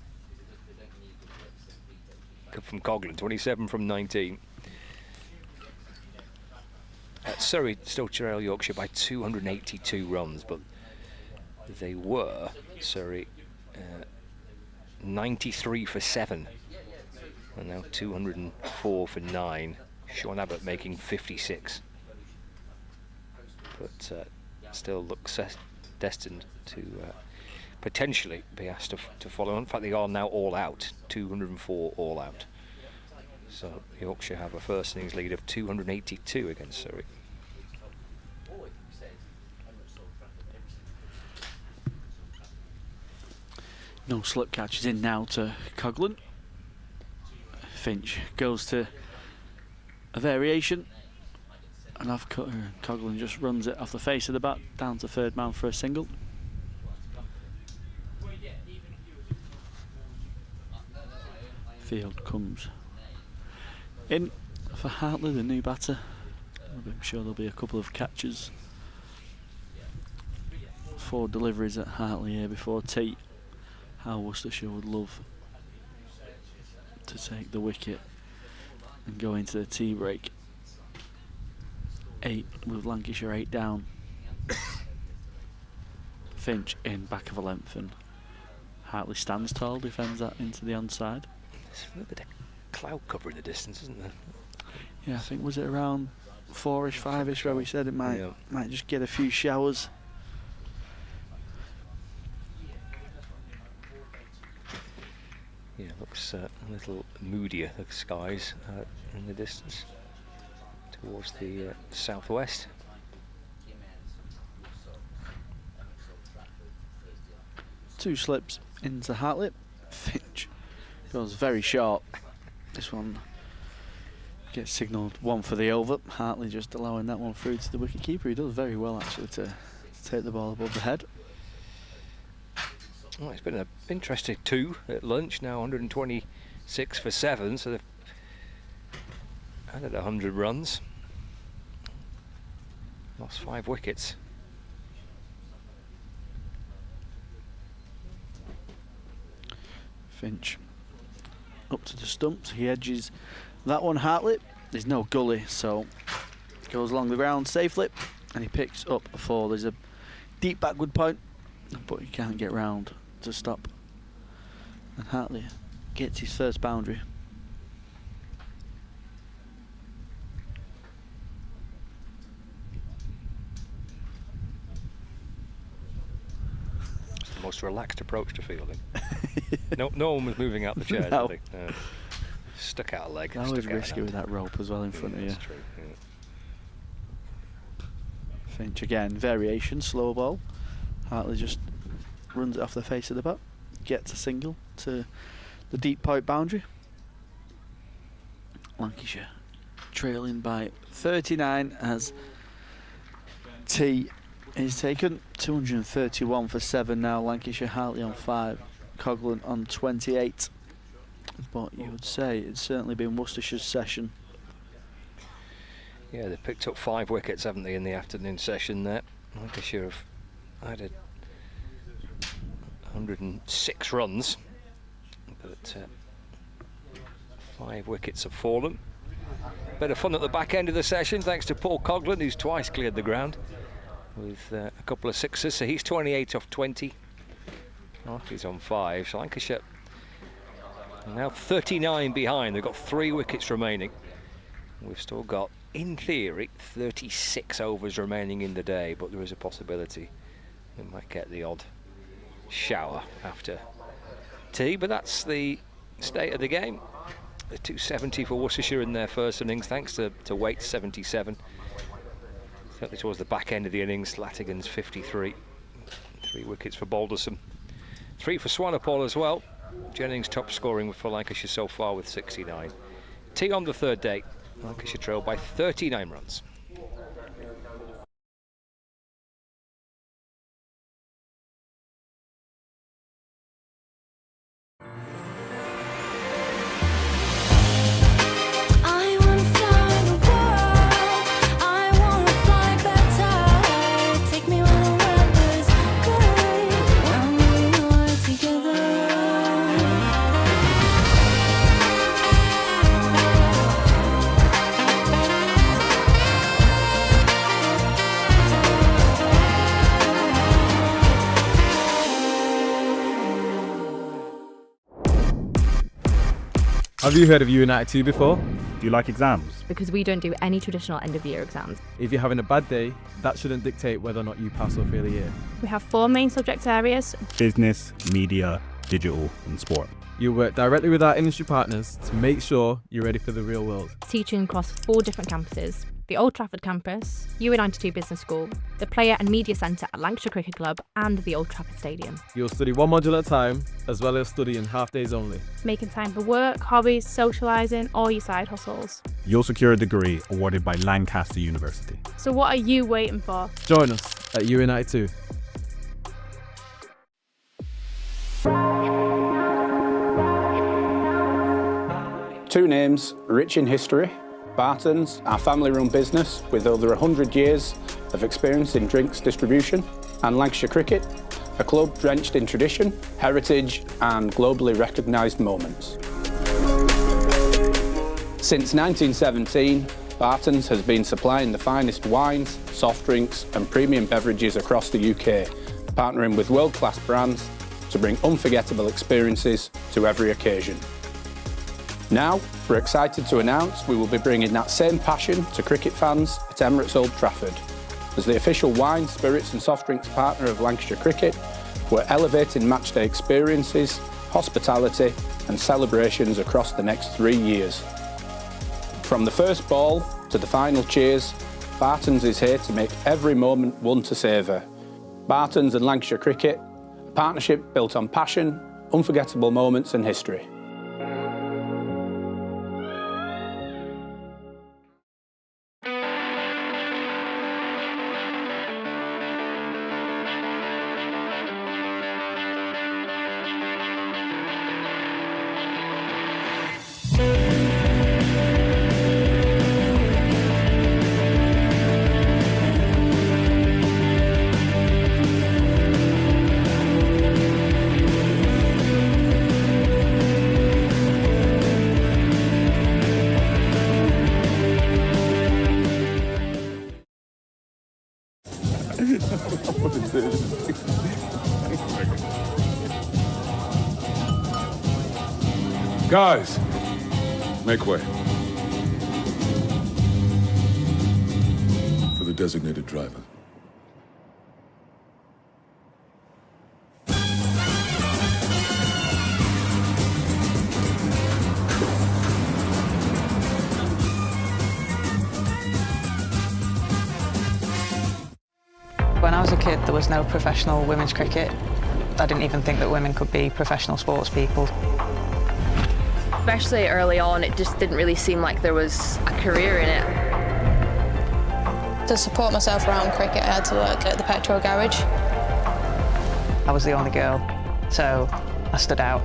Good from Coughlin, 27 from 19. Surrey still trail Yorkshire by 282 runs, but they were, Surrey, 93 for 7, and now 204 for 9. Sean Abbott making 56, but still looks destined to potentially be asked to follow on. In fact, they are now all out, 204 all out. So Yorkshire have a first innings lead of 282 against Surrey. No slip catches in now to Coghlan. Finch goes to a variation, and off Coghlan just runs it off the face of the bat down to third man for a single. Field comes in for Hartley, the new batter. I'm sure there'll be a couple of catches, 4 deliveries at Hartley here before tea. How Worcestershire would love to take the wicket and go into the tea break. 8 with Lancashire 8 down. Finch in back of a length, and Hartley stands tall, defends that into the onside. There's a little bit of cloud cover in the distance, isn't there? Yeah, I think, was it around 4ish, 5ish where we said it might just get a few showers. Yeah, looks a little moodier, the skies in the distance towards the southwest. Two slips into Hartley. Finch goes very short. This one gets signalled one for the over. Hartley just allowing that one through to the wicket keeper. He does very well actually to take the ball above the head. Well, it's been an interesting 2 at lunch, now 126 for 7, so they've added 100 runs. Lost 5 wickets. Finch up to the stumps, he edges that one. Hartley, there's no gully, so goes along the ground safely, and he picks up a 4. There's a deep backward point, but he can't get round to stop, and Hartley gets his first boundary. It's the most relaxed approach to fielding. no one was moving out the chairs, No. I think. Stuck out a leg. That was risky with that rope as well in front of you. That's true, yeah. Finch again, variation, slow ball. Hartley just runs it off the face of the bat, gets a single to the deep point boundary. Lancashire trailing by 39 as tea is taken. 231 for 7 now. Lancashire, Hartley on 5, Coghlan on 28. But you would say it's certainly been Worcestershire's session. Yeah, they've picked up 5 wickets, haven't they, in the afternoon session there. Lancashire have added 106 runs, but 5 wickets have fallen. Bit of fun at the back end of the session thanks to Paul Coghlan, who's twice cleared the ground with a couple of sixes, so he's 28 off 20. He's on 5, so Lancashire now 39 behind. They've got 3 wickets remaining. We've still got, in theory, 36 overs remaining in the day, but there is a possibility we might get the odd shower after tea, but that's the state of the game. The 270 for Worcestershire in their first innings, thanks to Waite's 77. Certainly towards the back end of the innings, Latigan's 53. 3 wickets for Balderson. 3 for Swanepoel as well. Jennings top scoring for Lancashire so far with 69. Tea on the 3rd day. Lancashire trail by 39 runs. Have you heard of United 2 before? Do you like exams? Because we don't do any traditional end-of-year exams. If you're having a bad day, that shouldn't dictate whether or not you pass or fail a year. We have 4 main subject areas. Business, media, digital and sport. You work directly with our industry partners to make sure you're ready for the real world. Teaching across 4 different campuses. The Old Trafford campus, UE92 Business School, the Player and Media Centre at Lancashire Cricket Club and the Old Trafford Stadium. You'll study 1 module at a time, as well as studying half days only. Making time for work, hobbies, socialising, or your side hustles. You'll secure a degree awarded by Lancaster University. So what are you waiting for? Join us at UE92. Two names rich in history. Barton's, our family-run business with over 100 years of experience in drinks distribution, and Lancashire Cricket, a club drenched in tradition, heritage and globally recognised moments. Since 1917, Barton's has been supplying the finest wines, soft drinks and premium beverages across the UK, partnering with world-class brands to bring unforgettable experiences to every occasion. Now, we're excited to announce we will be bringing that same passion to cricket fans at Emirates Old Trafford. As the official wine, spirits and soft drinks partner of Lancashire Cricket, we're elevating matchday experiences, hospitality and celebrations across the next 3 years. From the first ball to the final cheers, Barton's is here to make every moment one to savour. Barton's and Lancashire Cricket, a partnership built on passion, unforgettable moments and history. Guys, make way. For the designated driver. When I was a kid, there was no professional women's cricket. I didn't even think that women could be professional sports people. Especially early on, it just didn't really seem like there was a career in it. To support myself around cricket, I had to work at the petrol garage. I was the only girl, so I stood out.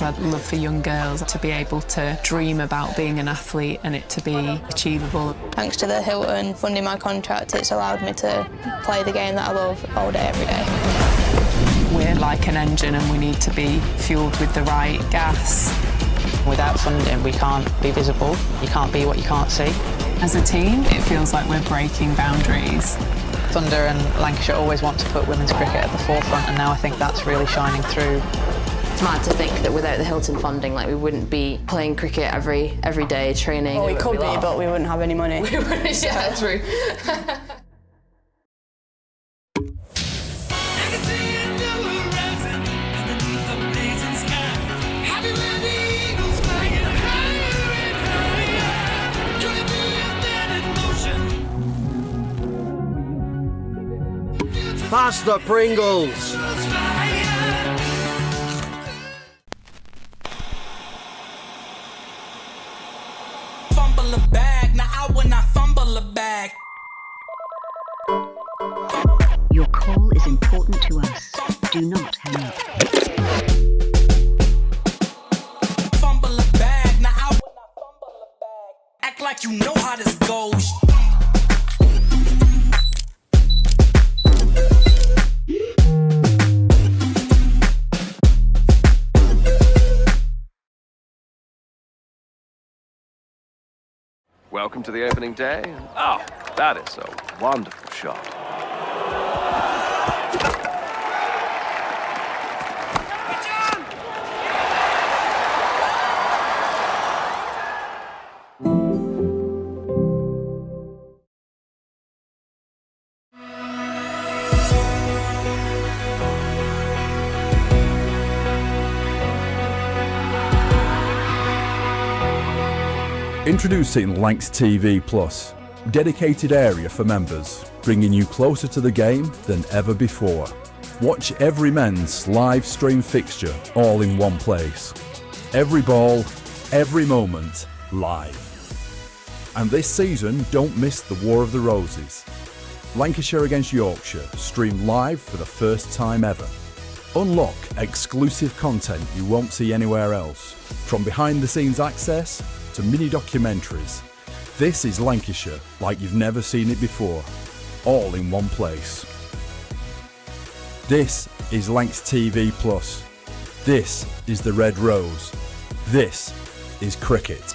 I'd love for young girls to be able to dream about being an athlete and it to be achievable. Thanks to the Hilton funding my contract, it's allowed me to play the game that I love all day, every day. We're like an engine and we need to be fueled with the right gas. Without funding, we can't be visible. You can't be what you can't see. As a team, it feels like we're breaking boundaries. Thunder and Lancashire always want to put women's cricket at the forefront, and now I think that's really shining through. It's mad to think that without the Hilton funding, like we wouldn't be playing cricket every day, training. Well, we could be, but we wouldn't have any money. We wouldn't, yeah, true. Pass the Pringles! Fumble a bag, now I will not fumble a bag. Your call is important to us. Do not hang up. Fumble a bag, now I will not fumble a bag. Act like you know how this goes. Welcome to the opening day. Oh, that is a wonderful shot. Introducing Lancs TV Plus, dedicated area for members, bringing you closer to the game than ever before. Watch every men's live stream fixture all in one place. Every ball, every moment, live. And this season, don't miss the War of the Roses. Lancashire against Yorkshire, streamed live for the first time ever. Unlock exclusive content you won't see anywhere else, from behind-the-scenes access to mini-documentaries. This is Lancashire like you've never seen it before, all in one place. This is Lancs TV Plus. This is the Red Rose. This is cricket.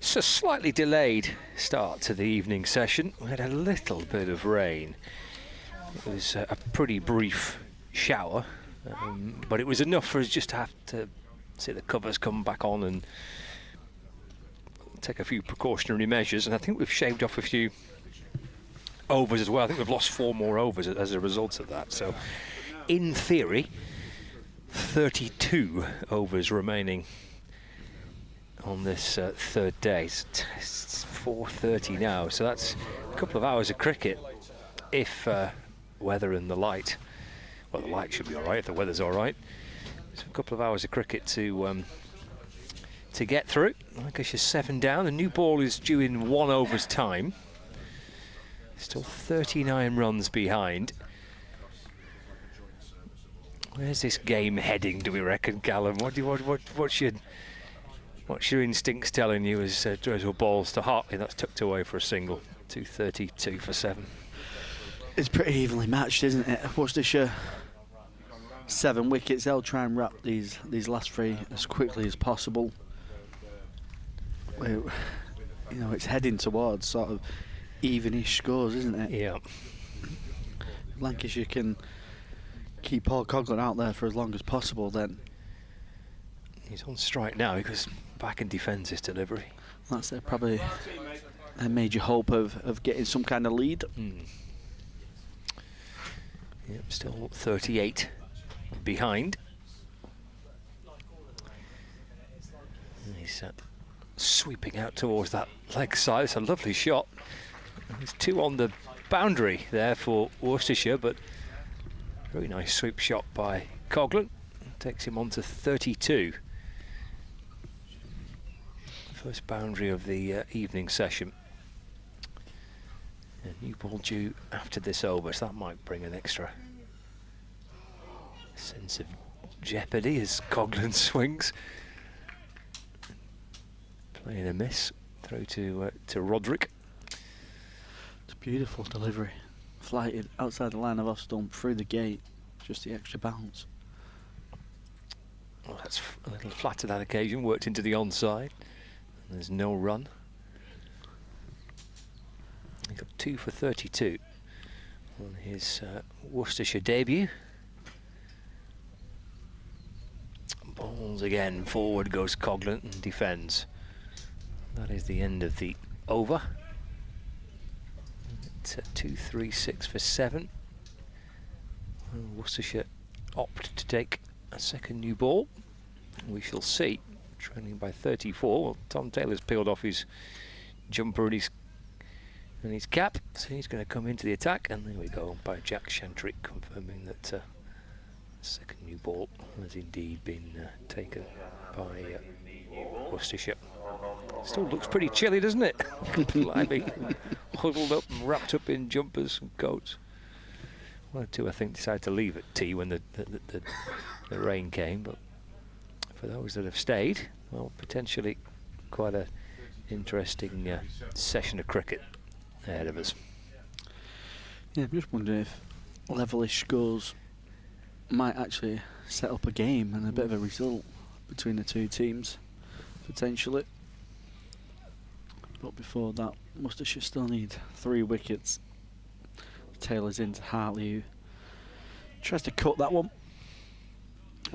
It's a slightly delayed start to the evening session. We had a little bit of rain. It was a pretty brief shower, but it was enough for us just to have to see the covers come back on and take a few precautionary measures. And I think we've shaved off a few overs as well. I think we've lost 4 more overs as a result of that. So, in theory, 32 overs remaining on this third day. It's 4:30 now, so that's a couple of hours of cricket if weather and the light, well, the light should be all right if the weather's all right. So a couple of hours of cricket to get through. Lancashire's 7 down. The new ball is due in 1 over's time. Still 39 runs behind. Where's this game heading, do we reckon, Callum? What's your instincts telling you as Dreswell balls to Hartley? That's tucked away for a single. 232 for 7. It's pretty evenly matched, isn't it? Worcestershire, 7 wickets. They'll try and wrap these last 3 as quickly as possible. You know, it's heading towards sort of evenish scores, isn't it? Yeah. Lancashire can keep Paul Coughlin out there for as long as possible, then he's on strike now because back and defends his delivery. That's probably a major hope of getting some kind of lead. Yep, still 38 behind. He's sweeping out towards that leg side. It's a lovely shot. There's 2 on the boundary there for Worcestershire, but very nice sweep shot by Coughlin. Takes him on to 32. First boundary of the evening session. A new ball due after this over, so that might bring an extra sense of jeopardy as Coughlin swings. Playing a miss through to Roderick. It's a beautiful delivery. Flighted outside the line of off stump, through the gate, just the extra bounce. Well, that's a little flat at that occasion, worked into the onside. And there's no run. He got 2 for 32 on his Worcestershire debut. Balls again, forward goes Coughlin and defends. That is the end of the over. It's at 236 for 7. And Worcestershire opt to take a second new ball. We shall see. Trailing by 34. Well, Tom Taylor's peeled off his jumper and his cap, so he's going to come into the attack. And there we go, by Jack Shantrick, confirming that second new ball has indeed been taken by Worcestershire. Still looks pretty chilly, doesn't it? Blimey, huddled up and wrapped up in jumpers and coats. 1 or 2, I think, decided to leave at tea when the rain came, but for those that have stayed, well, potentially quite an interesting session of cricket ahead of us. Yeah, I'm just wondering if levelish scores might actually set up a game and a bit of a result between the 2 teams, potentially. But before that, Worcestershire still need 3 wickets. Taylor's into Hartley, who tries to cut that one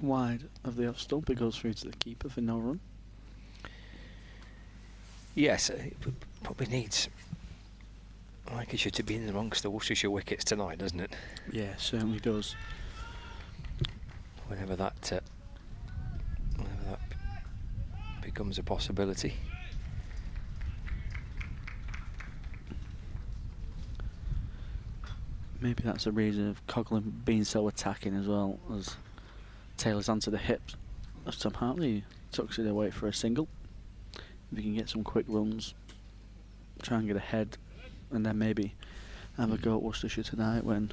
wide of the off stump. It goes through to the keeper for no run. Yes, it probably needs Lancashire to be in amongst the Worcestershire wickets tonight, doesn't it? Yeah, certainly does. Whenever that becomes a possibility. Maybe that's a reason of Coughlin being so attacking as well, as Taylor's onto the hips of Tom Hartley, tucks it away for a single. If he can get some quick runs, try and get ahead, and then maybe have a go at Worcestershire tonight when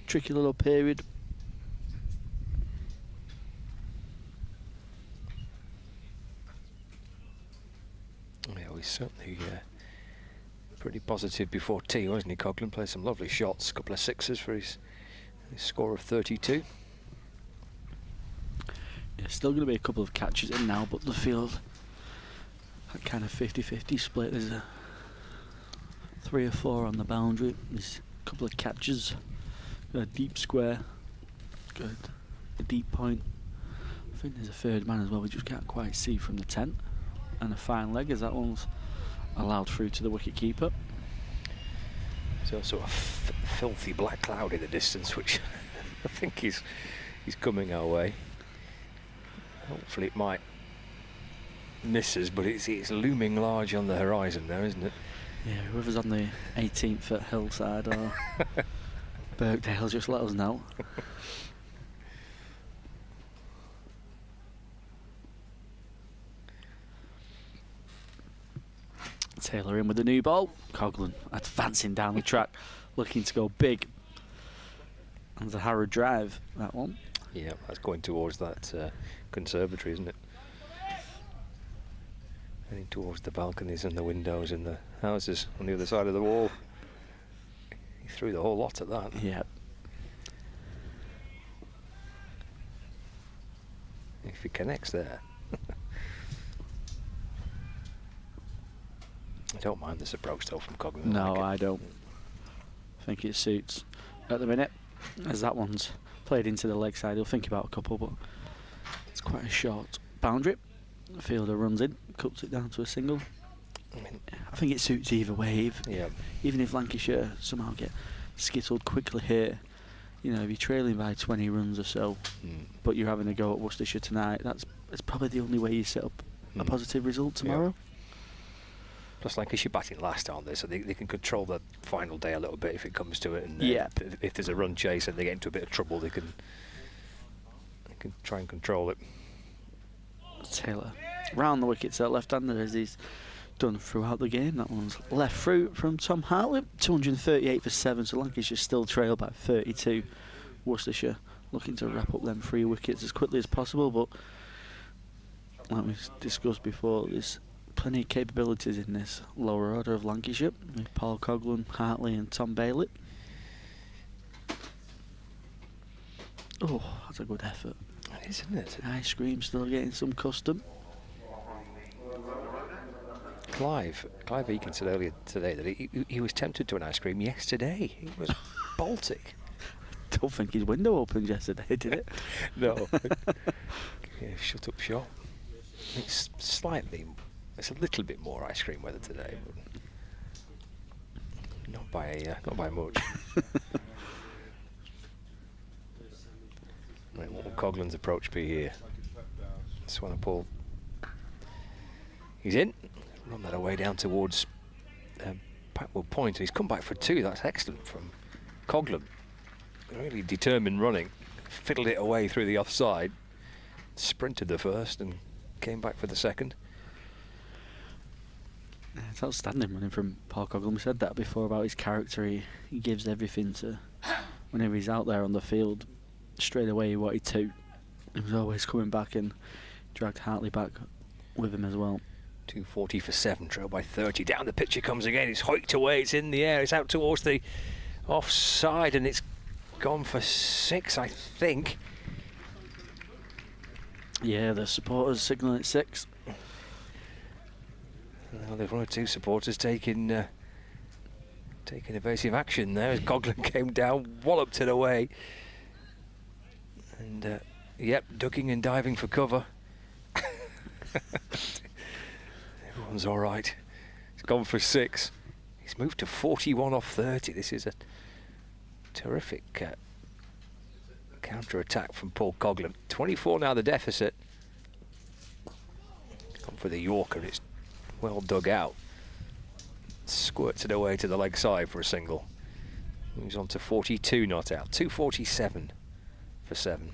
tricky little period. Yeah, he's certainly pretty positive before tea, wasn't he, Coughlin? Played some lovely shots, a couple of sixes for his score of 32. Yeah, still going to be a couple of catches in now, but the field a kind of 50-50 split. There's a 3 or 4 on the boundary. There's a couple of catches. Got a deep square. Got a deep point. I think there's a third man as well. We just can't quite see from the tent. And a fine leg as that one's allowed through to the wicket keeper. There's also a filthy black cloud in the distance, which I think he's coming our way. Hopefully it might miss us, but it's looming large on the horizon there, isn't it? Yeah, whoever's on the 18th at Hillside or Birkdale, just let us know. Taylor in with the new ball. Coghlan advancing down the track, looking to go big. And the Harrow drive, that one. Yeah, that's going towards that conservatory, isn't it? Heading towards the balconies and the windows and the houses on the other side of the wall. He threw the whole lot at that. Yeah. If he connects there. I don't mind this approach though from Coghlan. No, I don't. I think it suits at the minute. As that one's played into the leg side, he'll think about a couple, but it's quite a short boundary. The fielder runs in, cuts it down to a single. I think it suits either way. Even if Lancashire somehow get skittled quickly here, you know, if you're trailing by 20 runs or so, but you're having a go at Worcestershire tonight, that's probably the only way you set up a positive result tomorrow. Plus, Lancashire batting last, aren't they? So they can control the final day a little bit if it comes to it. And if there's a run chase and they get into a bit of trouble, they can try and control it. Taylor round the wickets at left-hander as he's done throughout the game. That one's left through from Tom Hartley. 238 for 7, so Lancashire still trail by 32. Worcestershire looking to wrap up them 3 wickets as quickly as possible, but like we've discussed before, there's plenty of capabilities in this lower order of Lancashire with Paul Coghlan, Hartley and Tom Bailey. Oh, that's a good effort. It is, isn't it? Ice cream still getting some custom. Clive Egan said earlier today that he was tempted to an ice cream yesterday. He was Baltic. Don't think his window opened yesterday, did it? No. Yeah, shut up shop. It's a little bit more ice cream weather today, but not by much. Right, what will Coghlan's approach be here? Swanepoel. He's in. Run that away down towards Packwood Point. He's come back for 2. That's excellent from Coghlan. Really determined running. Fiddled it away through the offside. Sprinted the first and came back for the second. It's outstanding running from Paul Coghlan. We said that before about his character. He gives everything to whenever he's out there on the field. Straight away he wanted to. He was always coming back and dragged Hartley back with him as well. 240 for 7, trail by 30. Down the pitch it comes again. It's hoiked away. It's in the air. It's out towards the offside and it's gone for 6, I think. Yeah, the supporters signalling 6. Well, there's 1 or 2 supporters taking evasive action there as Coghlan came down, walloped it away. And, ducking and diving for cover. Everyone's all right. He's gone for 6. He's moved to 41 off 30. This is a terrific counter-attack from Paul Coghlan. 24 now the deficit. Gone for the Yorker. It's well dug out. Squirts it away to the leg side for a single. Moves on to 42 not out. 247 for 7.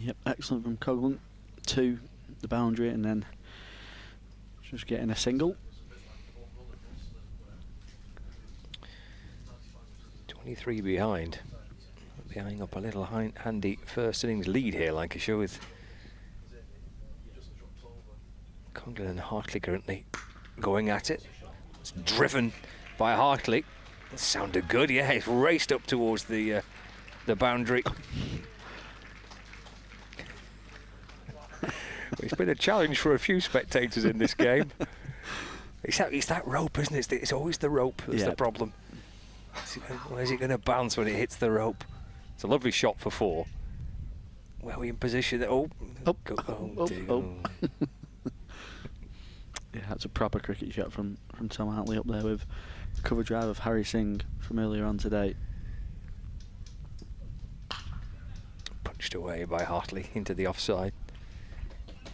Yep, excellent from Coghlan. 2 the boundary and then just getting a single. 23 behind. Behind up a little handy first innings lead here, Lancashire, with Coghlan and Hartley currently going at it. It's driven by Hartley. It sounded good, yeah. It's raced up towards the boundary. It's been a challenge for a few spectators in this game. It's that rope, isn't it? It's always the rope that's the problem. Where's it going to bounce when it hits the rope? It's a lovely shot for 4. Where are we in position? Yeah, that's a proper cricket shot from Tom Hartley up there with the cover drive of Harry Singh from earlier on today. Punched away by Hartley into the offside.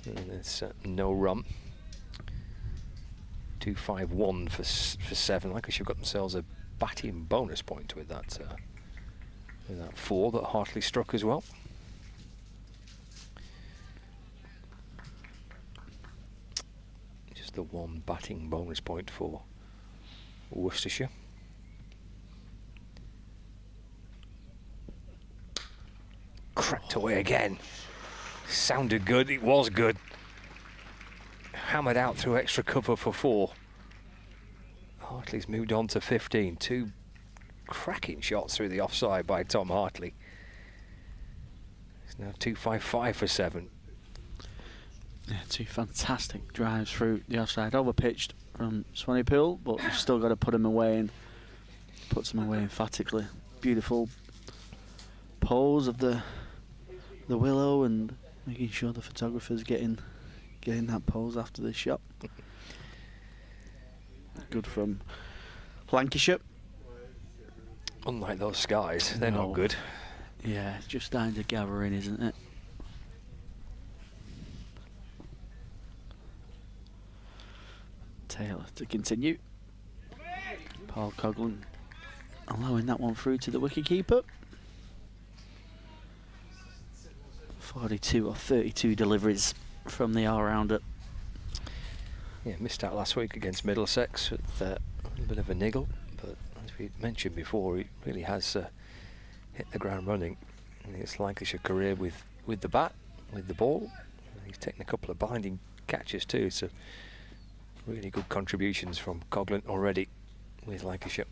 And there's no run. 2-5-1 for 7. Lancashire got themselves a batting bonus point with that 4 that Hartley struck as well. Just the 1 batting bonus point for Worcestershire. Cracked away again. Sounded good. It was good. Hammered out through extra cover for 4. Hartley's moved on to 15. 2 cracking shots through the offside by Tom Hartley. It's now 2-5-5 for 7. Yeah, 2 fantastic drives through the offside, overpitched from Swanepoel, but you've still got to put him away, and puts him away emphatically. Beautiful pose of the willow, and making sure the photographer's getting that pose after the shot. Good from Lancashire. Unlike those skies, they're not good. Yeah, it's just starting to gather in, isn't it? Taylor to continue. Paul Coughlin allowing that one through to the wicketkeeper. 42 or 32 deliveries from the all-rounder. Yeah, missed out last week against Middlesex with a bit of a niggle, but as we mentioned before, he really has hit the ground running in his Lancashire career with the bat, with the ball. He's taken a couple of binding catches too, so really good contributions from Coughlin already with Lancashire.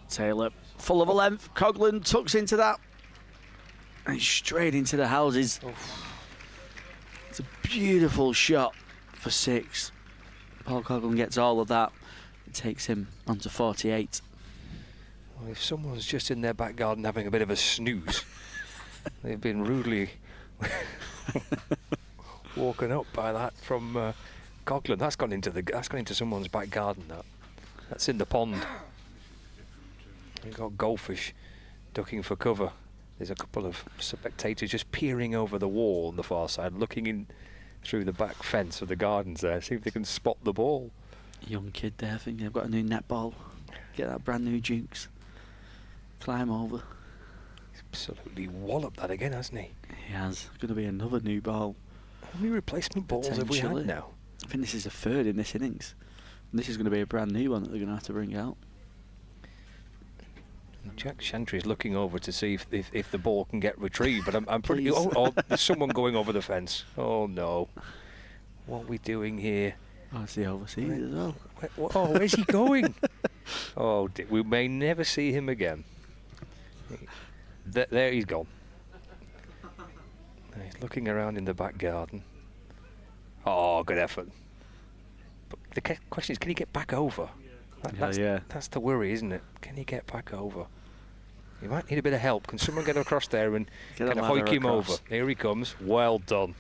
Taylor full of a length. Coughlin tucks into that and straight into the houses. It's a beautiful shot for 6. Paul Coughlin gets all of that. It takes him onto 48. Well, if someone's just in their back garden having a bit of a snooze, they've been rudely woken up by that from Coughlin. That's gone into someone's back garden. That's in the pond. You've got goldfish ducking for cover. There's a couple of spectators just peering over the wall on the far side, looking in through the back fence of the gardens there, see if they can spot the ball. Young kid there, I think they've got a new netball. Get that brand new Dukes. Climb over. He's absolutely walloped that again, hasn't he? He has. Going to be another new ball. How many replacement balls have we had now? I think this is a 3rd in this innings. And this is going to be a brand new one that they're going to have to bring out. Jack Chantry is looking over to see if the ball can get retrieved, but I'm pretty. Oh, there's someone going over the fence. Oh no! What are we doing here? Oh, it's the overseas as well. Oh, where's he going? Oh, we may never see him again. There he's gone. He's looking around in the back garden. Oh, good effort. But the question is, can he get back over? That's the worry, isn't it? Can he get back over? He might need a bit of help. Can someone get across there and kind of hoik him over? Here he comes. Well done.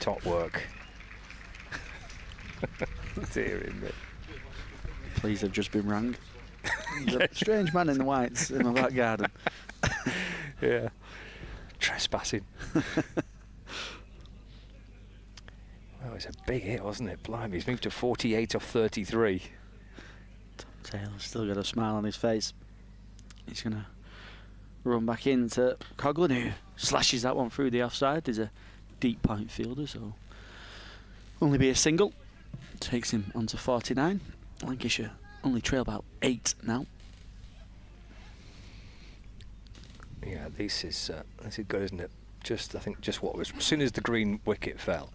Top work. Dear me. Please have just been rang. There's a strange man in the whites in my back garden. Yeah. Trespassing. Well, it's a big hit, wasn't it? Blimey, he's moved to 48 off 33. Tom Taylor's still got a smile on his face. He's going to run back into Coughlin, who slashes that one through the offside. There's a deep point fielder, so only be a single. Takes him onto 49. Lancashire only trail about 8 now. Yeah, this is good, isn't it? I think what was as soon as the green wicket fell,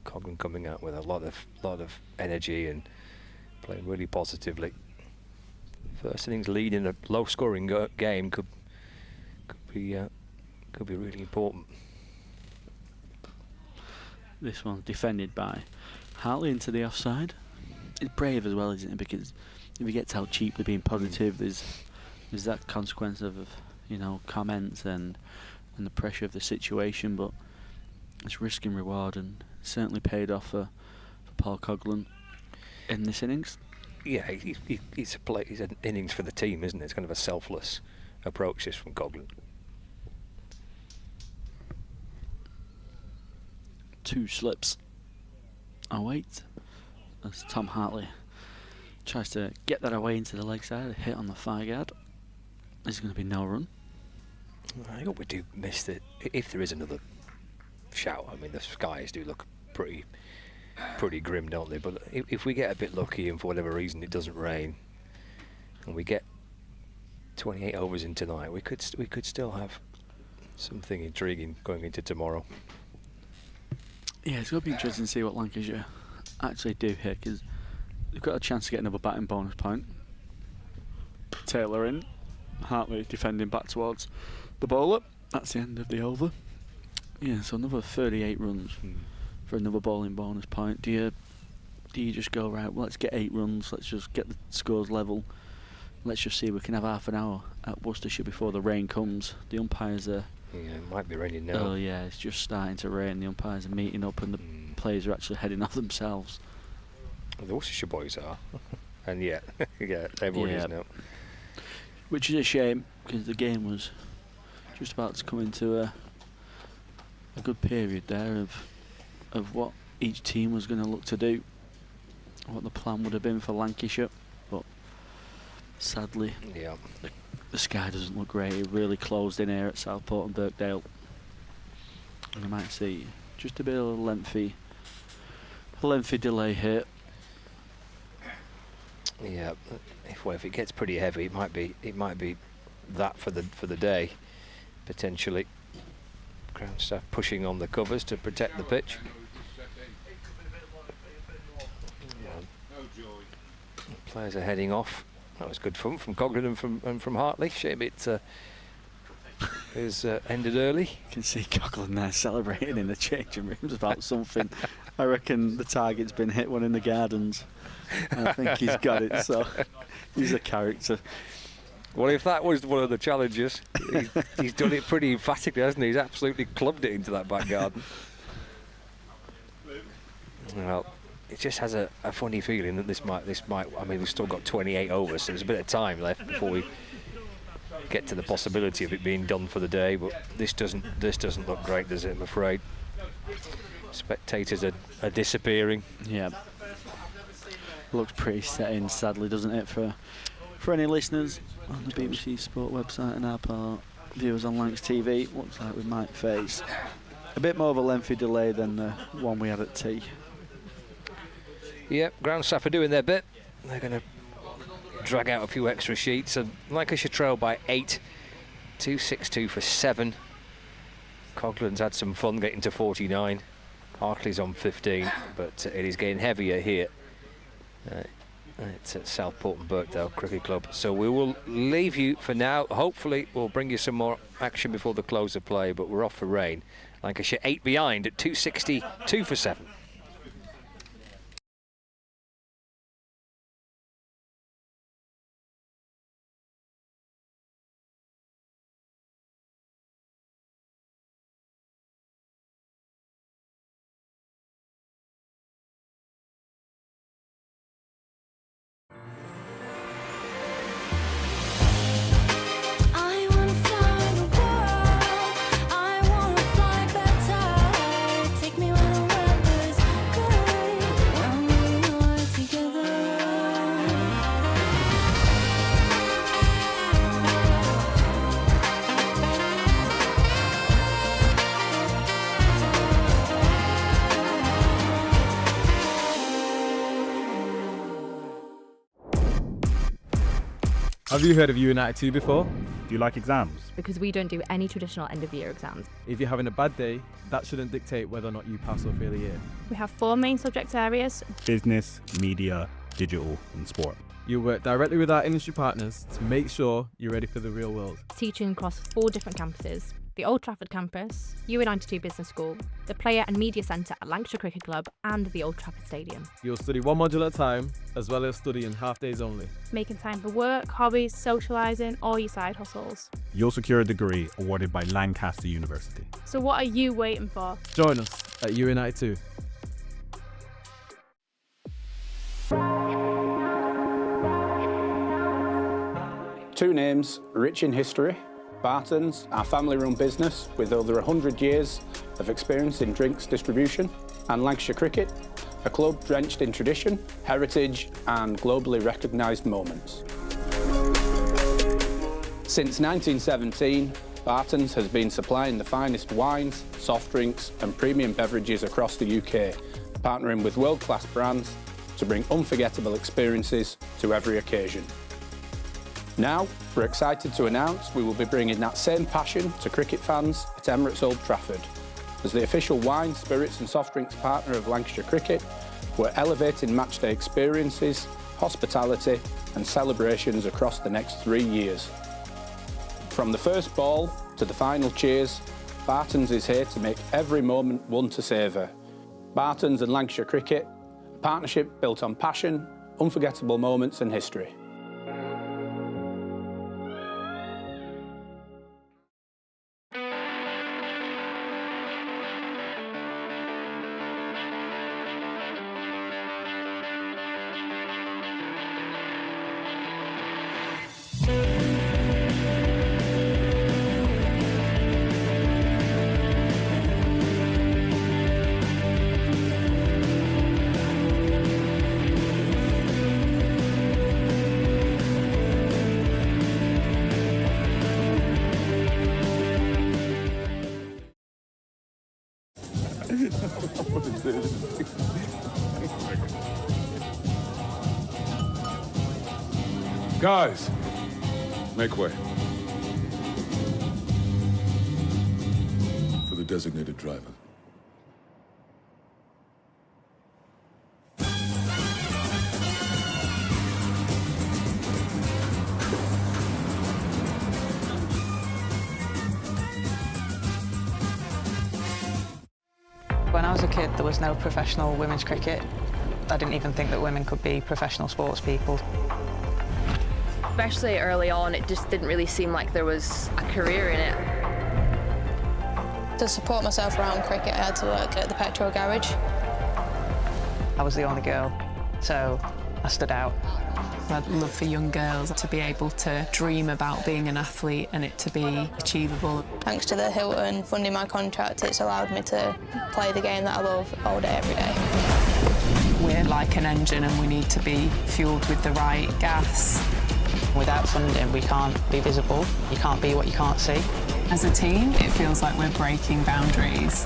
Coughlin coming out with a lot of energy and playing really positively. First innings lead in a low-scoring game could be really important. This one's defended by Hartley into the offside. It's brave as well, isn't it? Because if he gets out cheaply being positive, there's that consequence of, you know, comments and the pressure of the situation, but it's risk and reward, and certainly paid off for Paul Coughlin in this innings. Yeah, he's an innings for the team, isn't it? It's kind of a selfless approach this from Coughlin. 2 slips. Oh wait, as Tom Hartley tries to get that away into the leg side, a hit on the 5 yard. There's going to be no run. I hope we do miss it. If there is another shout, I mean, the skies do look pretty grim, don't they? But if we get a bit lucky and for whatever reason it doesn't rain, and we get 28 overs in tonight, we could still have something intriguing going into tomorrow. Yeah, it's going to be interesting to see what Lancashire actually do here, because they've got a chance to get another batting bonus point. Taylor in, Hartley defending back towards the bowler. That's the end of the over. Yeah, so another 38 runs for another bowling bonus point. Do you just go, right, well, let's get 8 runs, let's just get the scores level, let's just see if we can have half an hour at Worcestershire before the rain comes. The umpires are... Yeah, it might be raining now. Oh yeah, it's just starting to rain. The umpires are meeting up and the players are actually heading off themselves. Well, the Worcestershire boys are. And yeah, everyone is now. Which is a shame, because the game was just about to come into a good period there of what each team was going to look to do, what the plan would have been for Lancashire, but sadly, the sky doesn't look great. It really closed in here at Southport and Birkdale, and you might see just a bit of a lengthy delay here. Yeah, if it gets pretty heavy, it might be that for the day, potentially. Ground staff pushing on the covers to protect the pitch. Players are heading off. That was good fun from Coughlin and from Hartley. Shame it is ended early. You can see Coughlin there celebrating in the changing rooms about something. I reckon the target's been hit, one in the gardens. I think he's got it, so he's a character. Well, if that was one of the challenges, he's done it pretty emphatically, hasn't he? He's absolutely clubbed it into that back garden. Well, it just has a funny feeling that this might. I mean, we've still got 28 overs, so there's a bit of time left before we get to the possibility of it being done for the day. But this doesn't look great, does it? I'm afraid. Spectators are disappearing. Yeah, looks pretty set in, sadly, doesn't it, for any listeners on the BBC Sport website and our viewers on Lancs TV. Looks like we might face a bit more of a lengthy delay than the one we had at tea. Yep, ground staff are doing their bit. They're going to drag out a few extra sheets, and Lancashire trail by 8, 262 for 7. Coughlin's had some fun getting to 49. Hartley's on 15, but it is getting heavier here. It's at Southport and Birkdale Cricket Club. So we will leave you for now. Hopefully we'll bring you some more action before the close of play, but we're off for rain. Lancashire 8 behind at 262 for 7. Have you heard of United 2 before? Do you like exams? Because we don't do any traditional end-of-year exams. If you're having a bad day, that shouldn't dictate whether or not you pass or fail a year. We have 4 main subject areas: business, media, digital and sport. You work directly with our industry partners to make sure you're ready for the real world. Teaching across 4 different campuses. the Old Trafford campus, UA92 Business School, the Player and Media Centre at Lancashire Cricket Club and the Old Trafford Stadium. You'll study one module at a time, as well as studying half days only. Making time for work, hobbies, socialising, or your side hustles. You'll secure a degree awarded by Lancaster University. So what are you waiting for? Join us at UA92. Two names rich in history. Barton's, our family-run business with over 100 years of experience in drinks distribution, and Lancashire Cricket, a club drenched in tradition, heritage and globally recognised moments. Since 1917, Barton's has been supplying the finest wines, soft drinks and premium beverages across the UK, partnering with world-class brands to bring unforgettable experiences to every occasion. Now, we're excited to announce we will be bringing that same passion to cricket fans at Emirates Old Trafford. As the official wine, spirits and soft drinks partner of Lancashire Cricket, we're elevating matchday experiences, hospitality and celebrations across the next 3 years. From the first ball to the final cheers, Barton's is here to make every moment one to savour. Barton's and Lancashire Cricket, a partnership built on passion, unforgettable moments and history. What is this? Guys, make way for the designated driver. When I was a kid, there was no professional women's cricket. I didn't even think that women could be professional sports people. Especially early on, it just didn't really seem like there was a career in it. To support myself around cricket, I had to work at the petrol garage. I was the only girl, so I stood out. I'd love for young girls to be able to dream about being an athlete and it to be achievable. Thanks to the Hilton funding my contract, it's allowed me to play the game that I love all day, every day. We're like an engine and we need to be fueled with the right gas. Without funding, we can't be visible. You can't be what you can't see. As a team, it feels like we're breaking boundaries.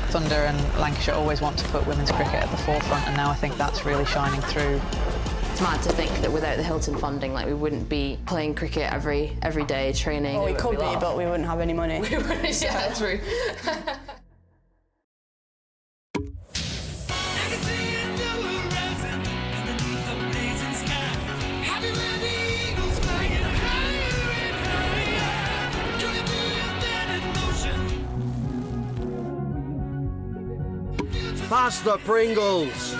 Thunder and Lancashire always want to put women's cricket at the forefront, and now I think that's really shining through. It's mad to think that without the Hilton funding, like, we wouldn't be playing cricket every day, training. Well, we could be, but we wouldn't have any money. We wouldn't, yeah, true. Pass the Pringles.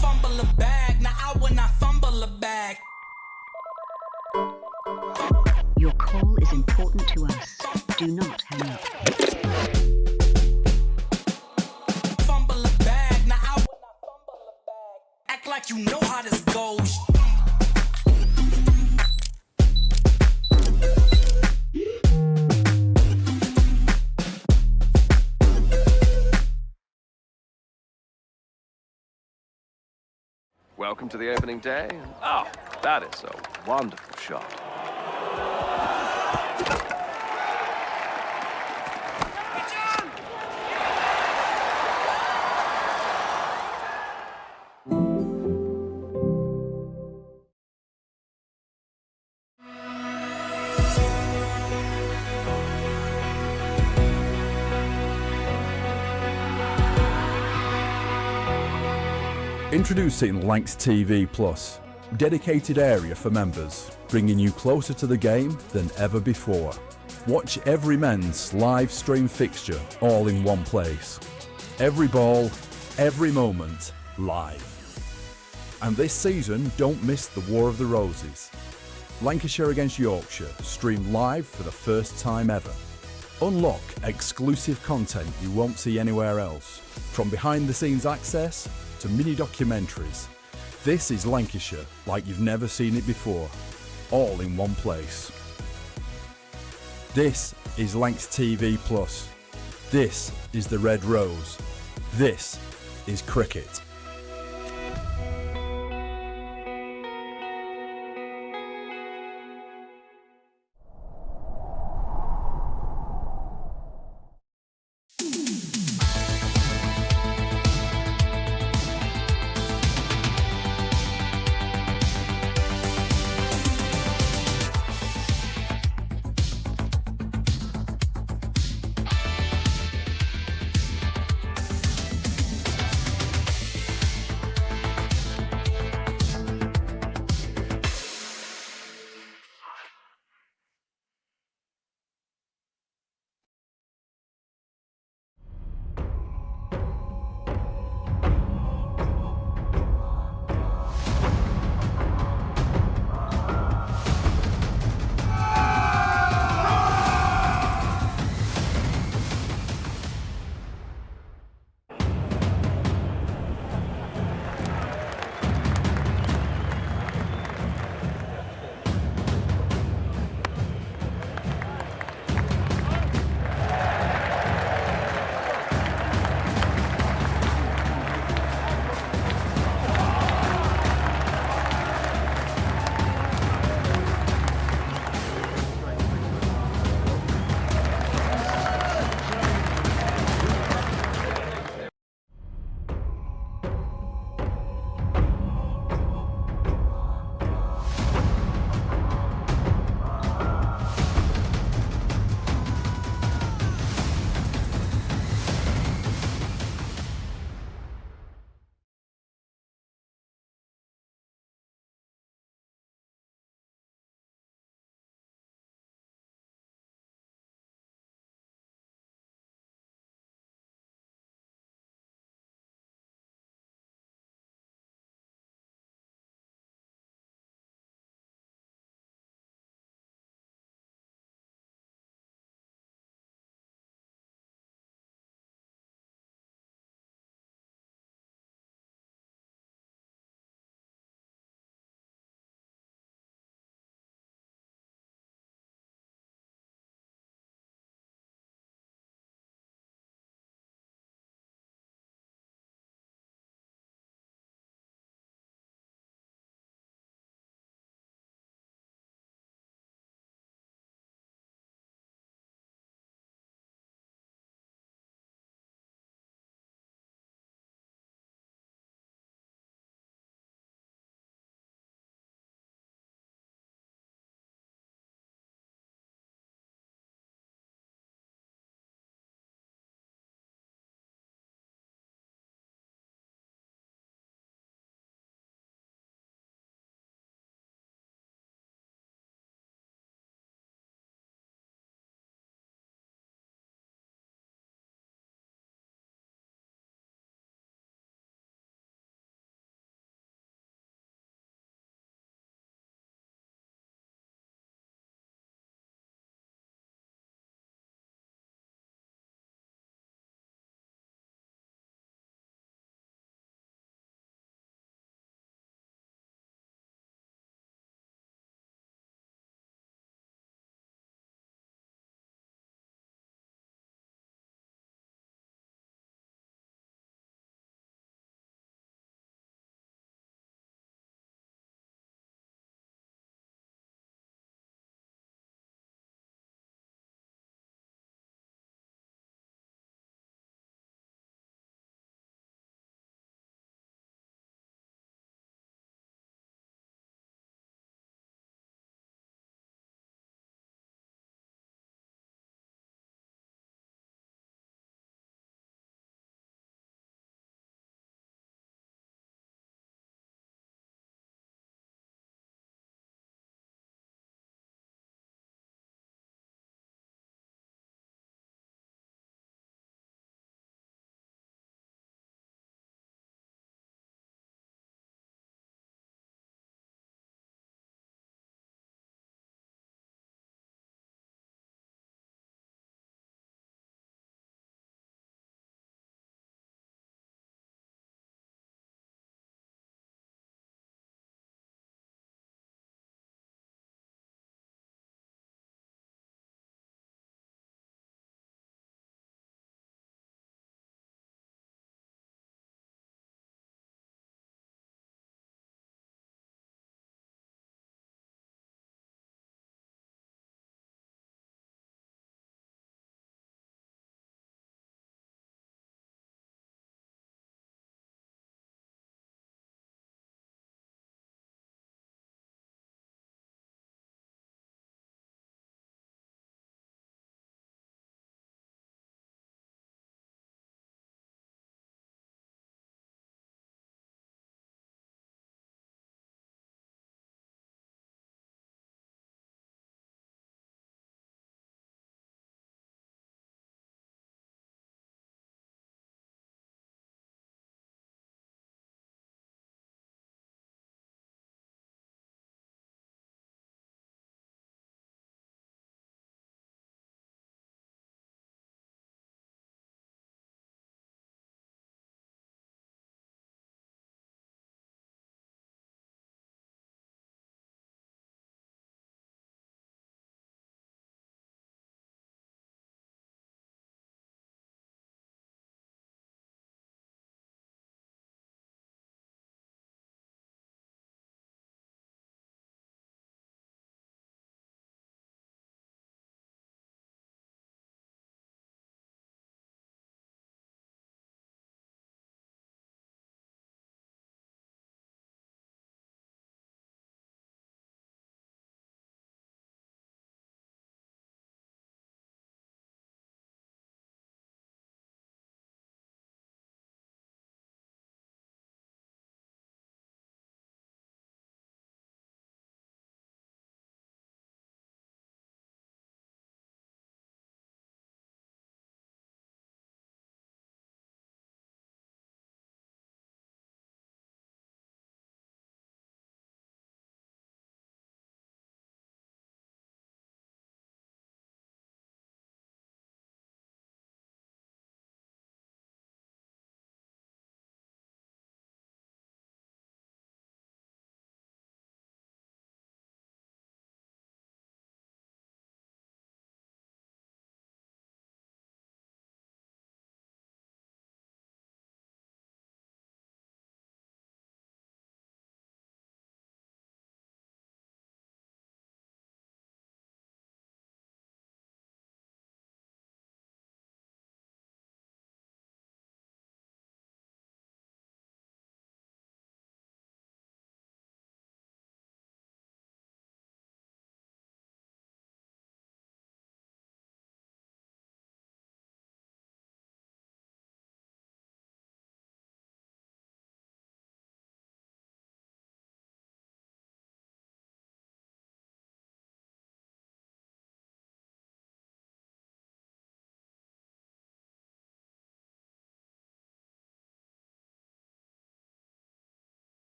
Fumble a bag, now I will not fumble a bag. Your call is important to us. Do not hang up. Fumble a bag, now I will not fumble a bag. Act like you know how this goes. Welcome to the opening day. Oh, that is a wonderful shot. Introducing Lancs TV Plus. dedicated area for members, bringing you closer to the game than ever before. Watch every men's live stream fixture all in one place. Every ball, every moment, live. And this season, don't miss the War of the Roses. Lancashire against Yorkshire, streamed live for the first time ever. Unlock exclusive content you won't see anywhere else, from behind-the-scenes access to mini-documentaries. This is Lancashire like you've never seen it before, all in one place. This is Lancs TV Plus. This is the Red Rose. This is cricket.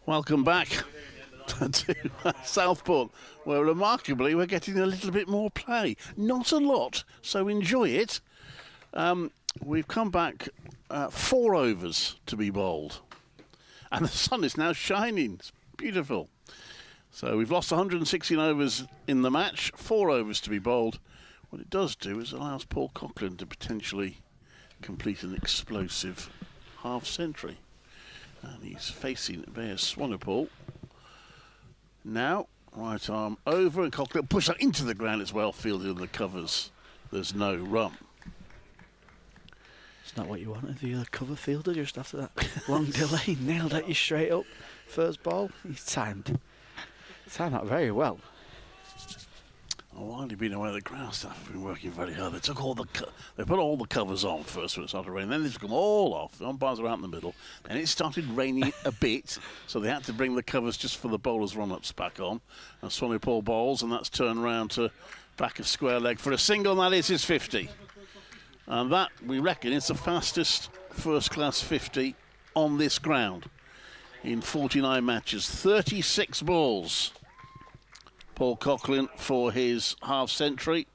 Welcome back to Southport, where remarkably we're getting a little bit more play. Not a lot, so enjoy it. We've come back 4 overs to be bowled, and the sun is now shining. It's beautiful. So we've lost 116 overs in the match, 4 overs to be bowled. What it does do is allows Paul Coughlin to potentially complete an explosive half-century. And he's facing Bears Swanepoel. Now, right arm over, and Coughlin push that into the ground. It's well fielded in the covers. There's no run. It's not what you wanted, the cover fielder just after that long delay. Nailed at you straight up. First ball, he's timed that very well. While you've been away, the ground staff have been working very hard. They took they put all the covers on first when it started raining. Then they took them all off. The umpires were out in the middle. Then it started raining a bit, so they had to bring the covers just for the bowlers' run-ups back on. And Swanepoel bowls, and that's turned round to back of square leg for a single, and that is his 50. And that, we reckon, is the fastest first-class 50 on this ground in 49 matches. 36 balls. Paul Coughlin for his half-century.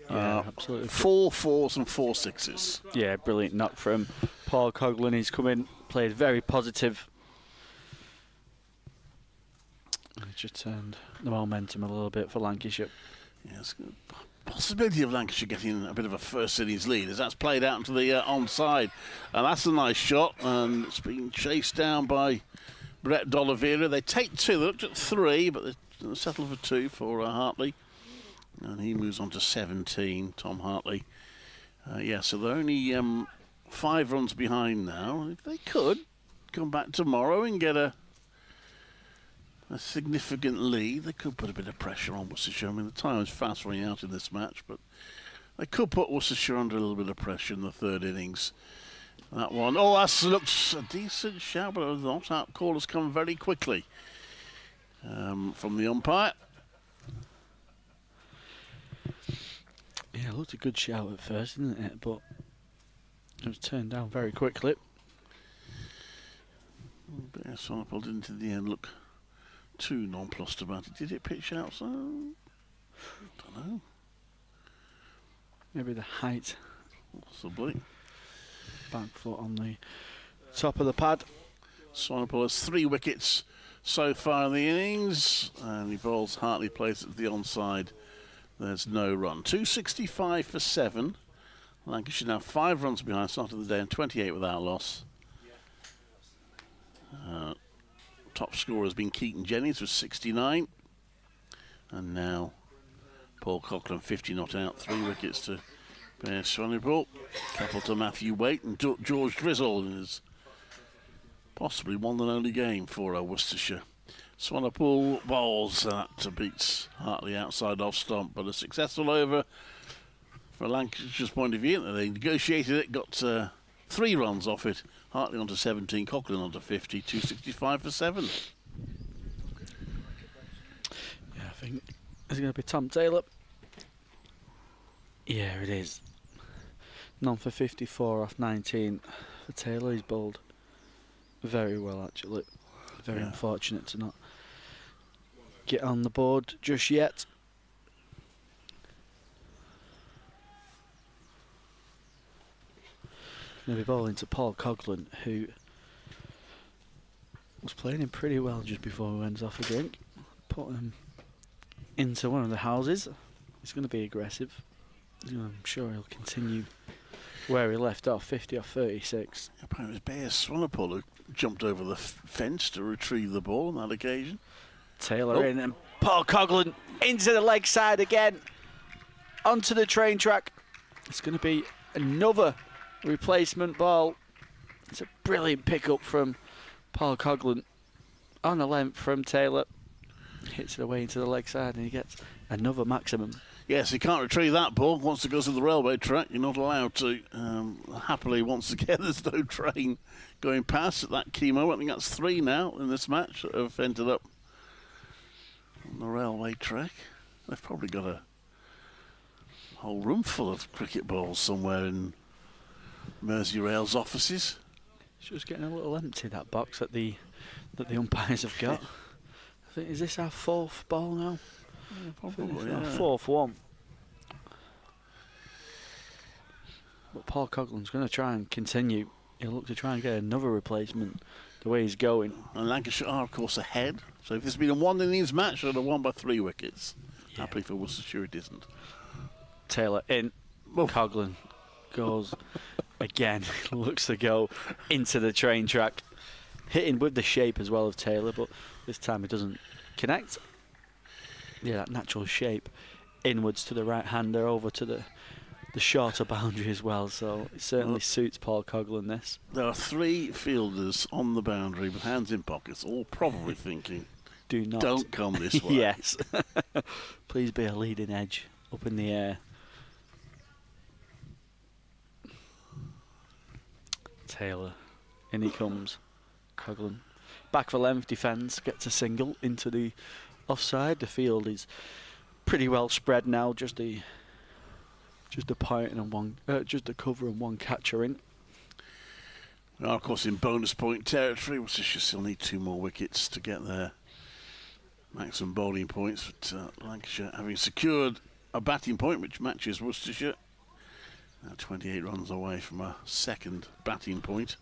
Absolutely. 4 4s and 4 6s. Yeah, brilliant knock from Paul Coughlin. He's come in, played very positive. He just turned the momentum a little bit for Lancashire. Yes, possibility of Lancashire getting a bit of a first innings lead as that's played out into the onside. And that's a nice shot, and it's been chased down by Brett D'Oliveira. They take 2. They looked at 3, but they settle for 2 for Hartley. And he moves on to 17, Tom Hartley. So they're only 5 runs behind now. If they could come back tomorrow and get a significant lead, they could put a bit of pressure on Worcestershire. I mean, the time is fast running out in this match, but they could put Worcestershire under a little bit of pressure in the 3rd innings. That one, that looks a decent shout, but the not-out call has come very quickly from the umpire. Yeah, it looked a good shout at first, didn't it? But it was turned down very quickly. Swanepoel didn't in the end look too nonplussed about it. Did it pitch out? So, I don't know. Maybe the height. Possibly. Back foot on the top of the pad. Swanepoel has 3 wickets so far in the innings, and he bowls Hartley, plays at the onside. There's no run. 265 for 7. Lancashire now 5 runs behind, started the day and 28 without loss. Top scorer has been Keaton Jennings with 69. And now Paul Coughlin, 50 not out, 3 wickets to Bears Swanepoel. Couple to Matthew Waite and George Drizzle in his possibly one and only game for Worcestershire. Swanepoel bowls to beats Hartley outside off stump, but a successful over for Lancashire's point of view. They negotiated it, got 3 runs off it. Hartley onto 17, Coughlin onto 50, 265 for 7. Yeah, I think it's going to be Tom Taylor. Yeah, it is. None for 54 off 19 for Taylor. He's bowled very well, actually. Very unfortunate to not get on the board just yet. Going to be bowling to Paul Coughlin, who was playing him pretty well just before he went off a drink. Put him into one of the houses. He's going to be aggressive. I'm sure he'll continue where he left off, 50 off 36. Apparently it was Bears Swanepoel who jumped over the fence to retrieve the ball on that occasion. Taylor in, and Paul Coughlin into the leg side again. Onto the train track. It's going to be another replacement ball. It's a brilliant pick-up from Paul Coughlin. On the length from Taylor. Hits it away into the leg side and he gets another maximum. Yes, he can't retrieve that ball. Wants to go to the railway track. You're not allowed to. Happily, once again, there's no train going past at that key moment. I think that's 3 now in this match that have ended up on the railway track. They've probably got a whole room full of cricket balls somewhere in Merseyrail's offices. It's just getting a little empty, that box that the umpires have got. I think, is this our 4th ball now? Yeah, probably, our 4th one. But Paul Coughlin's going to try and continue. He'll look to try and get another replacement the way he's going. And Lancashire are, of course, ahead. So if there's been a one innings match, they'd have won by 3 wickets. Yeah. Happily for Worcestershire, it isn't. Taylor in. Coughlin goes again. Looks to go into the train track. Hitting with the shape as well of Taylor, but this time it doesn't connect. Yeah, that natural shape inwards to the right-hander, over to the shorter boundary as well, so it certainly suits Paul Coughlin, this. There are 3 fielders on the boundary with hands in pockets, all probably thinking, don't come this way. Yes. Please be a leading edge up in the air. Taylor, in he comes. Coughlin back for length, defends, gets a single into the offside. The field is pretty well spread now, just a point and one, just a cover and one catcher in. Now, of course, in bonus point territory, Worcestershire still need 2 more wickets to get their maximum bowling points. But Lancashire, having secured a batting point which matches Worcestershire, now 28 runs away from a 2nd batting point.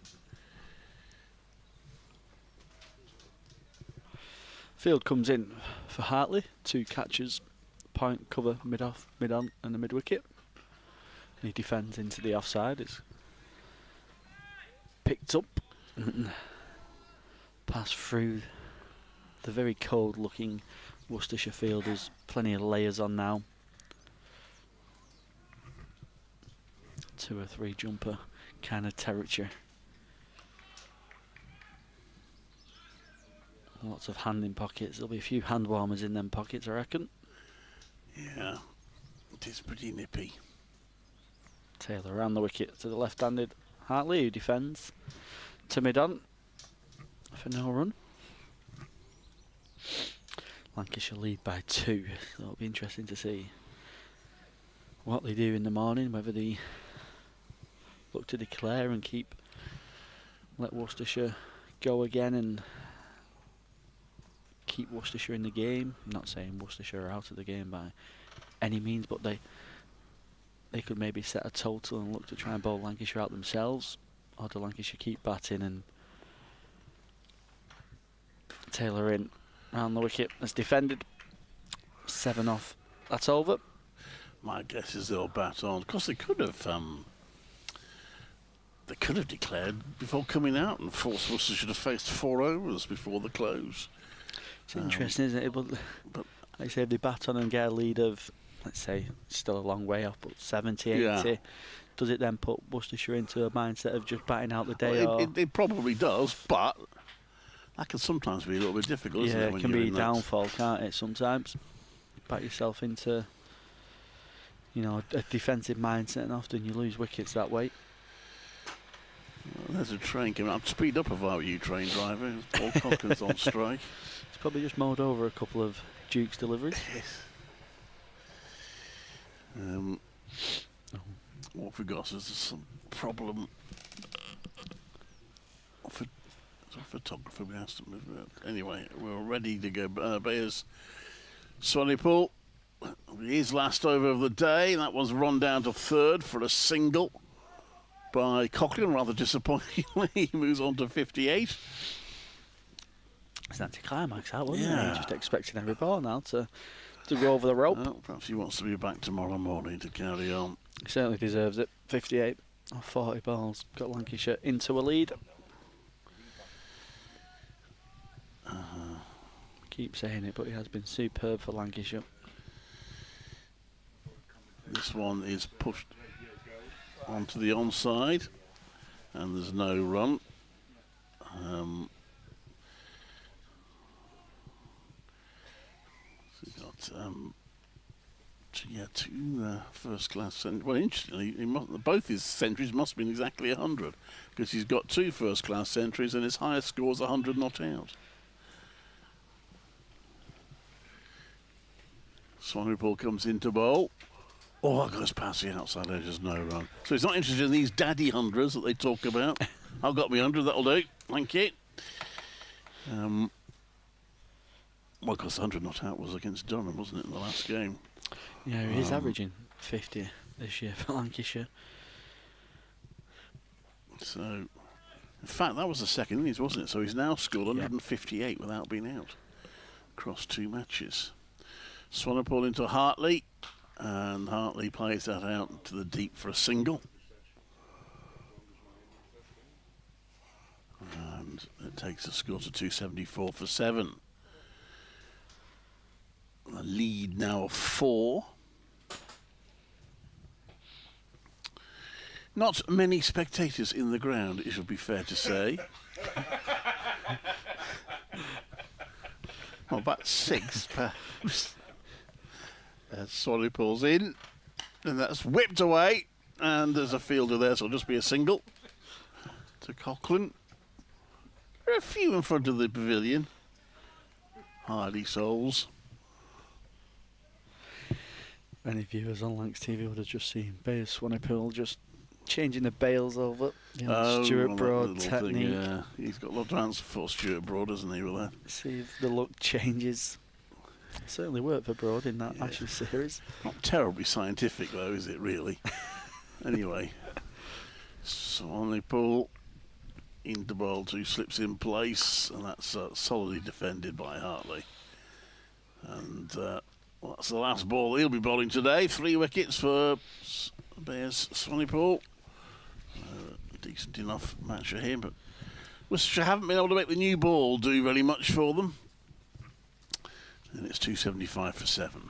Field comes in for Hartley, 2 catches, point, cover, mid-off, mid-on and the mid-wicket. He defends into the offside. It's picked up and passed through the very cold-looking Worcestershire field. There's plenty of layers on now. 2 or 3 jumper kind of territory. Lots of hand in pockets. There'll be a few hand warmers in them pockets, I reckon. Yeah, it is pretty nippy. Taylor around the wicket to the left-handed Hartley, who defends to mid-on for no run. Lancashire lead by 2, so it'll be interesting to see what they do in the morning, whether they look to declare and let Worcestershire go again and keep Worcestershire in the game. I'm not saying Worcestershire are out of the game by any means, but they could maybe set a total and look to try and bowl Lancashire out themselves, or do Lancashire keep batting and Taylor in round the wicket as defended. 7 off. That's over. My guess is they'll bat on. Of course, they could have declared before coming out and forced Worcestershire to face 4 overs before the close. It's interesting, isn't it? But like I say, if they bat on and get a lead of, let's say, still a long way off, but 70, 80, yeah. Does it then put Worcestershire into a mindset of just batting out the day? Well, it probably does, but that can sometimes be a little bit difficult, isn't it? Yeah, it can be a downfall, can't it, sometimes? You bat yourself into, a defensive mindset, and often you lose wickets that way. Well, there's a train coming. I'd speed up if I were you, train driver. Paul Cochran's on strike. It's probably just mowed over a couple of Duke's deliveries. Yes. What we got is some problem. Photographer we asked him. Anyway, we're ready to go. Bayers, Swanepoel, his last over of the day. That was run down to 3rd for a single by Coughlin, rather disappointingly. He moves on to 58. It's an anticlimax, that, wasn't it? Just expecting every ball now to go over the rope. Well, perhaps he wants to be back tomorrow morning to carry on. He certainly deserves it. 58 off 40 balls. Got Lancashire into a lead. Keep saying it, but he has been superb for Lancashire. This one is pushed onto the onside, and there's no run. So got two first-class centuries. Well, interestingly, both his centuries must have been exactly 100, because he's got 2 first-class centuries, and his highest score is 100 not out. Swanepoel comes into bowl. Oh, that goes past the outside edge, there's no run. So he's not interested in these daddy hundreds that they talk about. I've got me 100, that'll do. Thank you. Well, of course, the 100 not out was against Durham, wasn't it, in the last game? Yeah, he is averaging 50 this year for Lancashire. So, in fact, that was the second innings, wasn't it? So he's now scored 158 without being out across 2 matches. Swanepoel into Hartley, and Hartley plays that out to the deep for a single. And it takes the score to 274 for 7. The lead now of 4. Not many spectators in the ground, it should be fair to say. Well, about 6 perhaps. Swanepoel's in, and that's whipped away, and there's a fielder there, so it'll just be a single to Coughlin. There are a few in front of the pavilion. Hardy souls. Any viewers on Lancs TV would have just seen Swanepoel just changing the bails over. You know, Stuart Broad technique. Yeah, he's got a lot to answer for, Stuart Broad, hasn't he, with that? See if the look changes. Certainly worked for Broad in that Ashes series. Not terribly scientific, though, is it, really? Anyway, Swanepoel into ball 2, slips in place, and that's solidly defended by Hartley. And well, that's the last ball he'll be bowling today. 3 wickets for Bears Swanepoel. Decent enough match for him, but Worcestershire haven't been able to make the new ball do very much for them. And it's 275 for 7.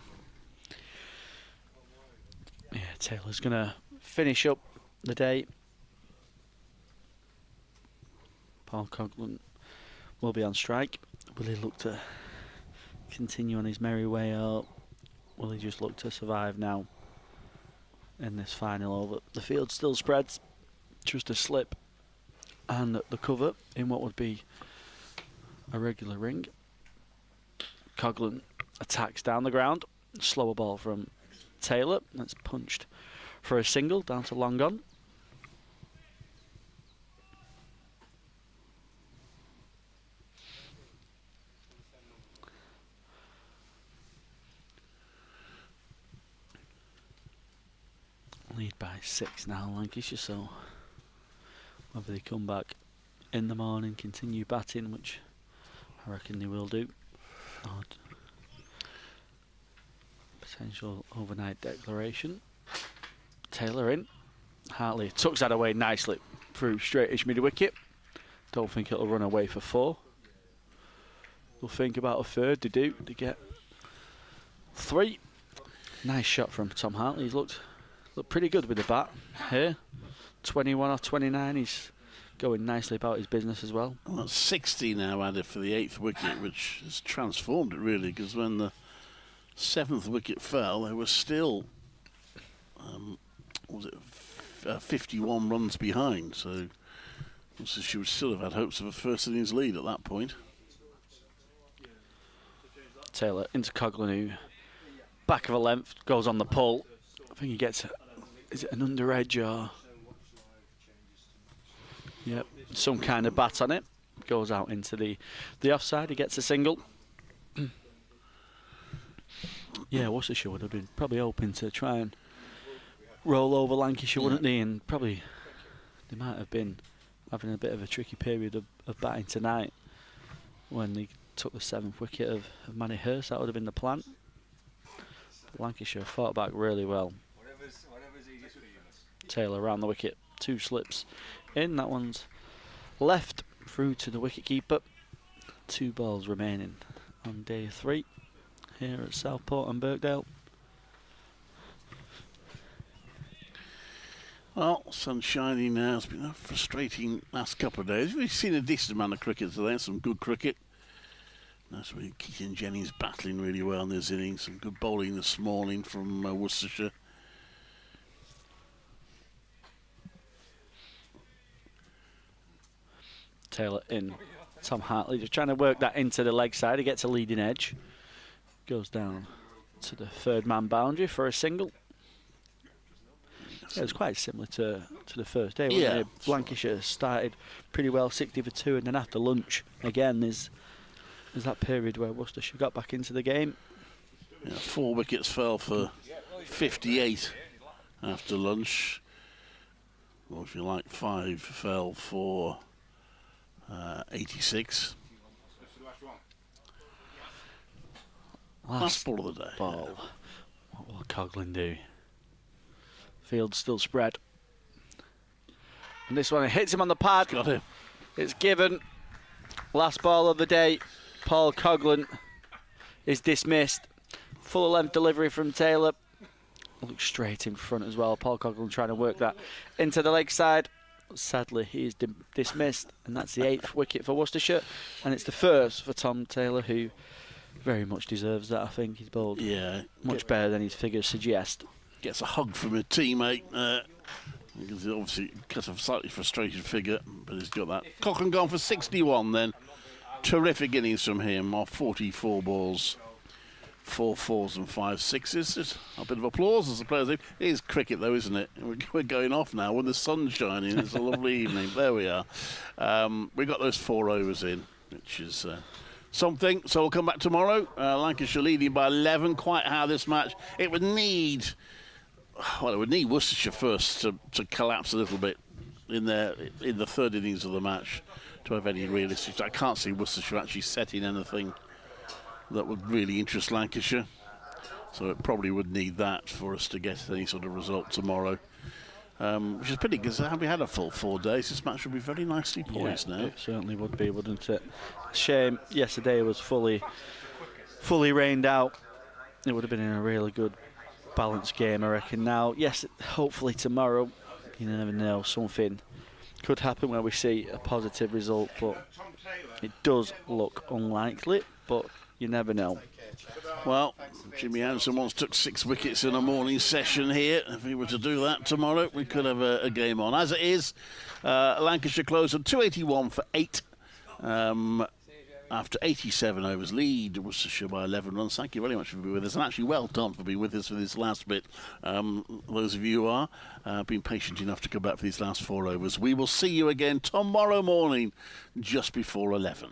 Yeah, Taylor's going to finish up the day. Paul Coughlin will be on strike. Will he look to continue on his merry way, or will he just look to survive now in this final over? The field still spreads, just a slip and the cover in what would be a regular ring. Coughlin attacks down the ground. Slower ball from Taylor. That's punched for a single down to long on. Lead by 6 now, Lancashire, so whether they come back in the morning, continue batting, which I reckon they will do. Potential overnight declaration. Taylor in. Hartley tucks that away nicely through straightish mid wicket. Don't think it'll run away for 4. They'll think about a third. They do. They get 3. Nice shot from Tom Hartley. He's looked pretty good with the bat here. 21 off 29. He's going nicely about his business as well. Well, that's 60 now added for the 8th wicket, which has transformed it really, because when the 7th wicket fell, there was still 51 runs behind, so she would still have had hopes of a first innings lead at that point. Taylor into Coughlin, who back of a length goes on the pull. I think he gets, is it an under edge or? Yep, some kind of bat on it. Goes out into the offside. He gets a single. Yeah, Worcestershire would have been probably hoping to try and roll over Lancashire, wouldn't they? And probably they might have been having a bit of a tricky period of batting tonight when they took the 7th wicket of Manny Hurst. That would have been the plan. But Lancashire fought back really well. Taylor around the wicket. 2 slips in. That one's left through to the wicketkeeper. 2 balls remaining on day 3 here at Southport and Birkdale. Well, sun's shining now. It's been a frustrating last couple of days. We've seen a decent amount of cricket today, some good cricket. Nice with Keaton Jennings battling really well in this innings. Some good bowling this morning from Worcestershire. Taylor in. Tom Hartley just trying to work that into the leg side. He gets a leading edge. Goes down to the third man boundary for a single. Yeah, it was quite similar to the first day, wasn't it? Lancashire started pretty well, 60 for 2, and then after lunch, again, there's that period where Worcestershire got back into the game. Yeah, 4 wickets fell for 58 after lunch. Or if you like, 5 fell for 86. Last ball of the day. Ball. What will Coughlin do? Field still spread. And this one, it hits him on the pad. Got him. It's given. Last ball of the day. Paul Coughlin is dismissed. Full length delivery from Taylor. Looks straight in front as well. Paul Coughlin trying to work that into the leg side. Sadly, he is dismissed, and that's the 8th wicket for Worcestershire, and it's the first for Tom Taylor, who very much deserves that. I think he's bowled much better than his figures suggest. Gets a hug from a teammate. Because he obviously got a slightly frustrated figure, but he's got that. Cochrane gone for 61 then. Terrific innings from him off 44 balls. 4 4s and 5 6s. Just a bit of applause as the players leave. It is cricket though, isn't it? We're going off now when the sun's shining. It's a lovely evening. There we are. We got those 4 overs in, which is something. So we'll come back tomorrow. Lancashire leading by 11. Quite how this match. It would need Worcestershire first to collapse a little bit in the third innings of the match to have any realistic. I can't see Worcestershire actually setting anything that would really interest Lancashire. So it probably would need that for us to get any sort of result tomorrow. Which is pity, because had we had a full 4 days, this match would be very nicely poised now. It certainly would be, wouldn't it? Shame yesterday was fully rained out. It would have been in a really good balanced game, I reckon. Now, yes, hopefully tomorrow, you never know, something could happen where we see a positive result, but it does look unlikely, but you never know. Well, Jimmy Anderson once took 6 wickets in a morning session here. If he were to do that tomorrow, we could have a game on. As it is, Lancashire closed on 281 for 8. After 87 overs, lead Worcestershire by 11 runs. Thank you very much for being with us, and actually well done for being with us for this last bit. Those of you who are being patient enough to come back for these last 4 overs. We will see you again tomorrow morning just before 11.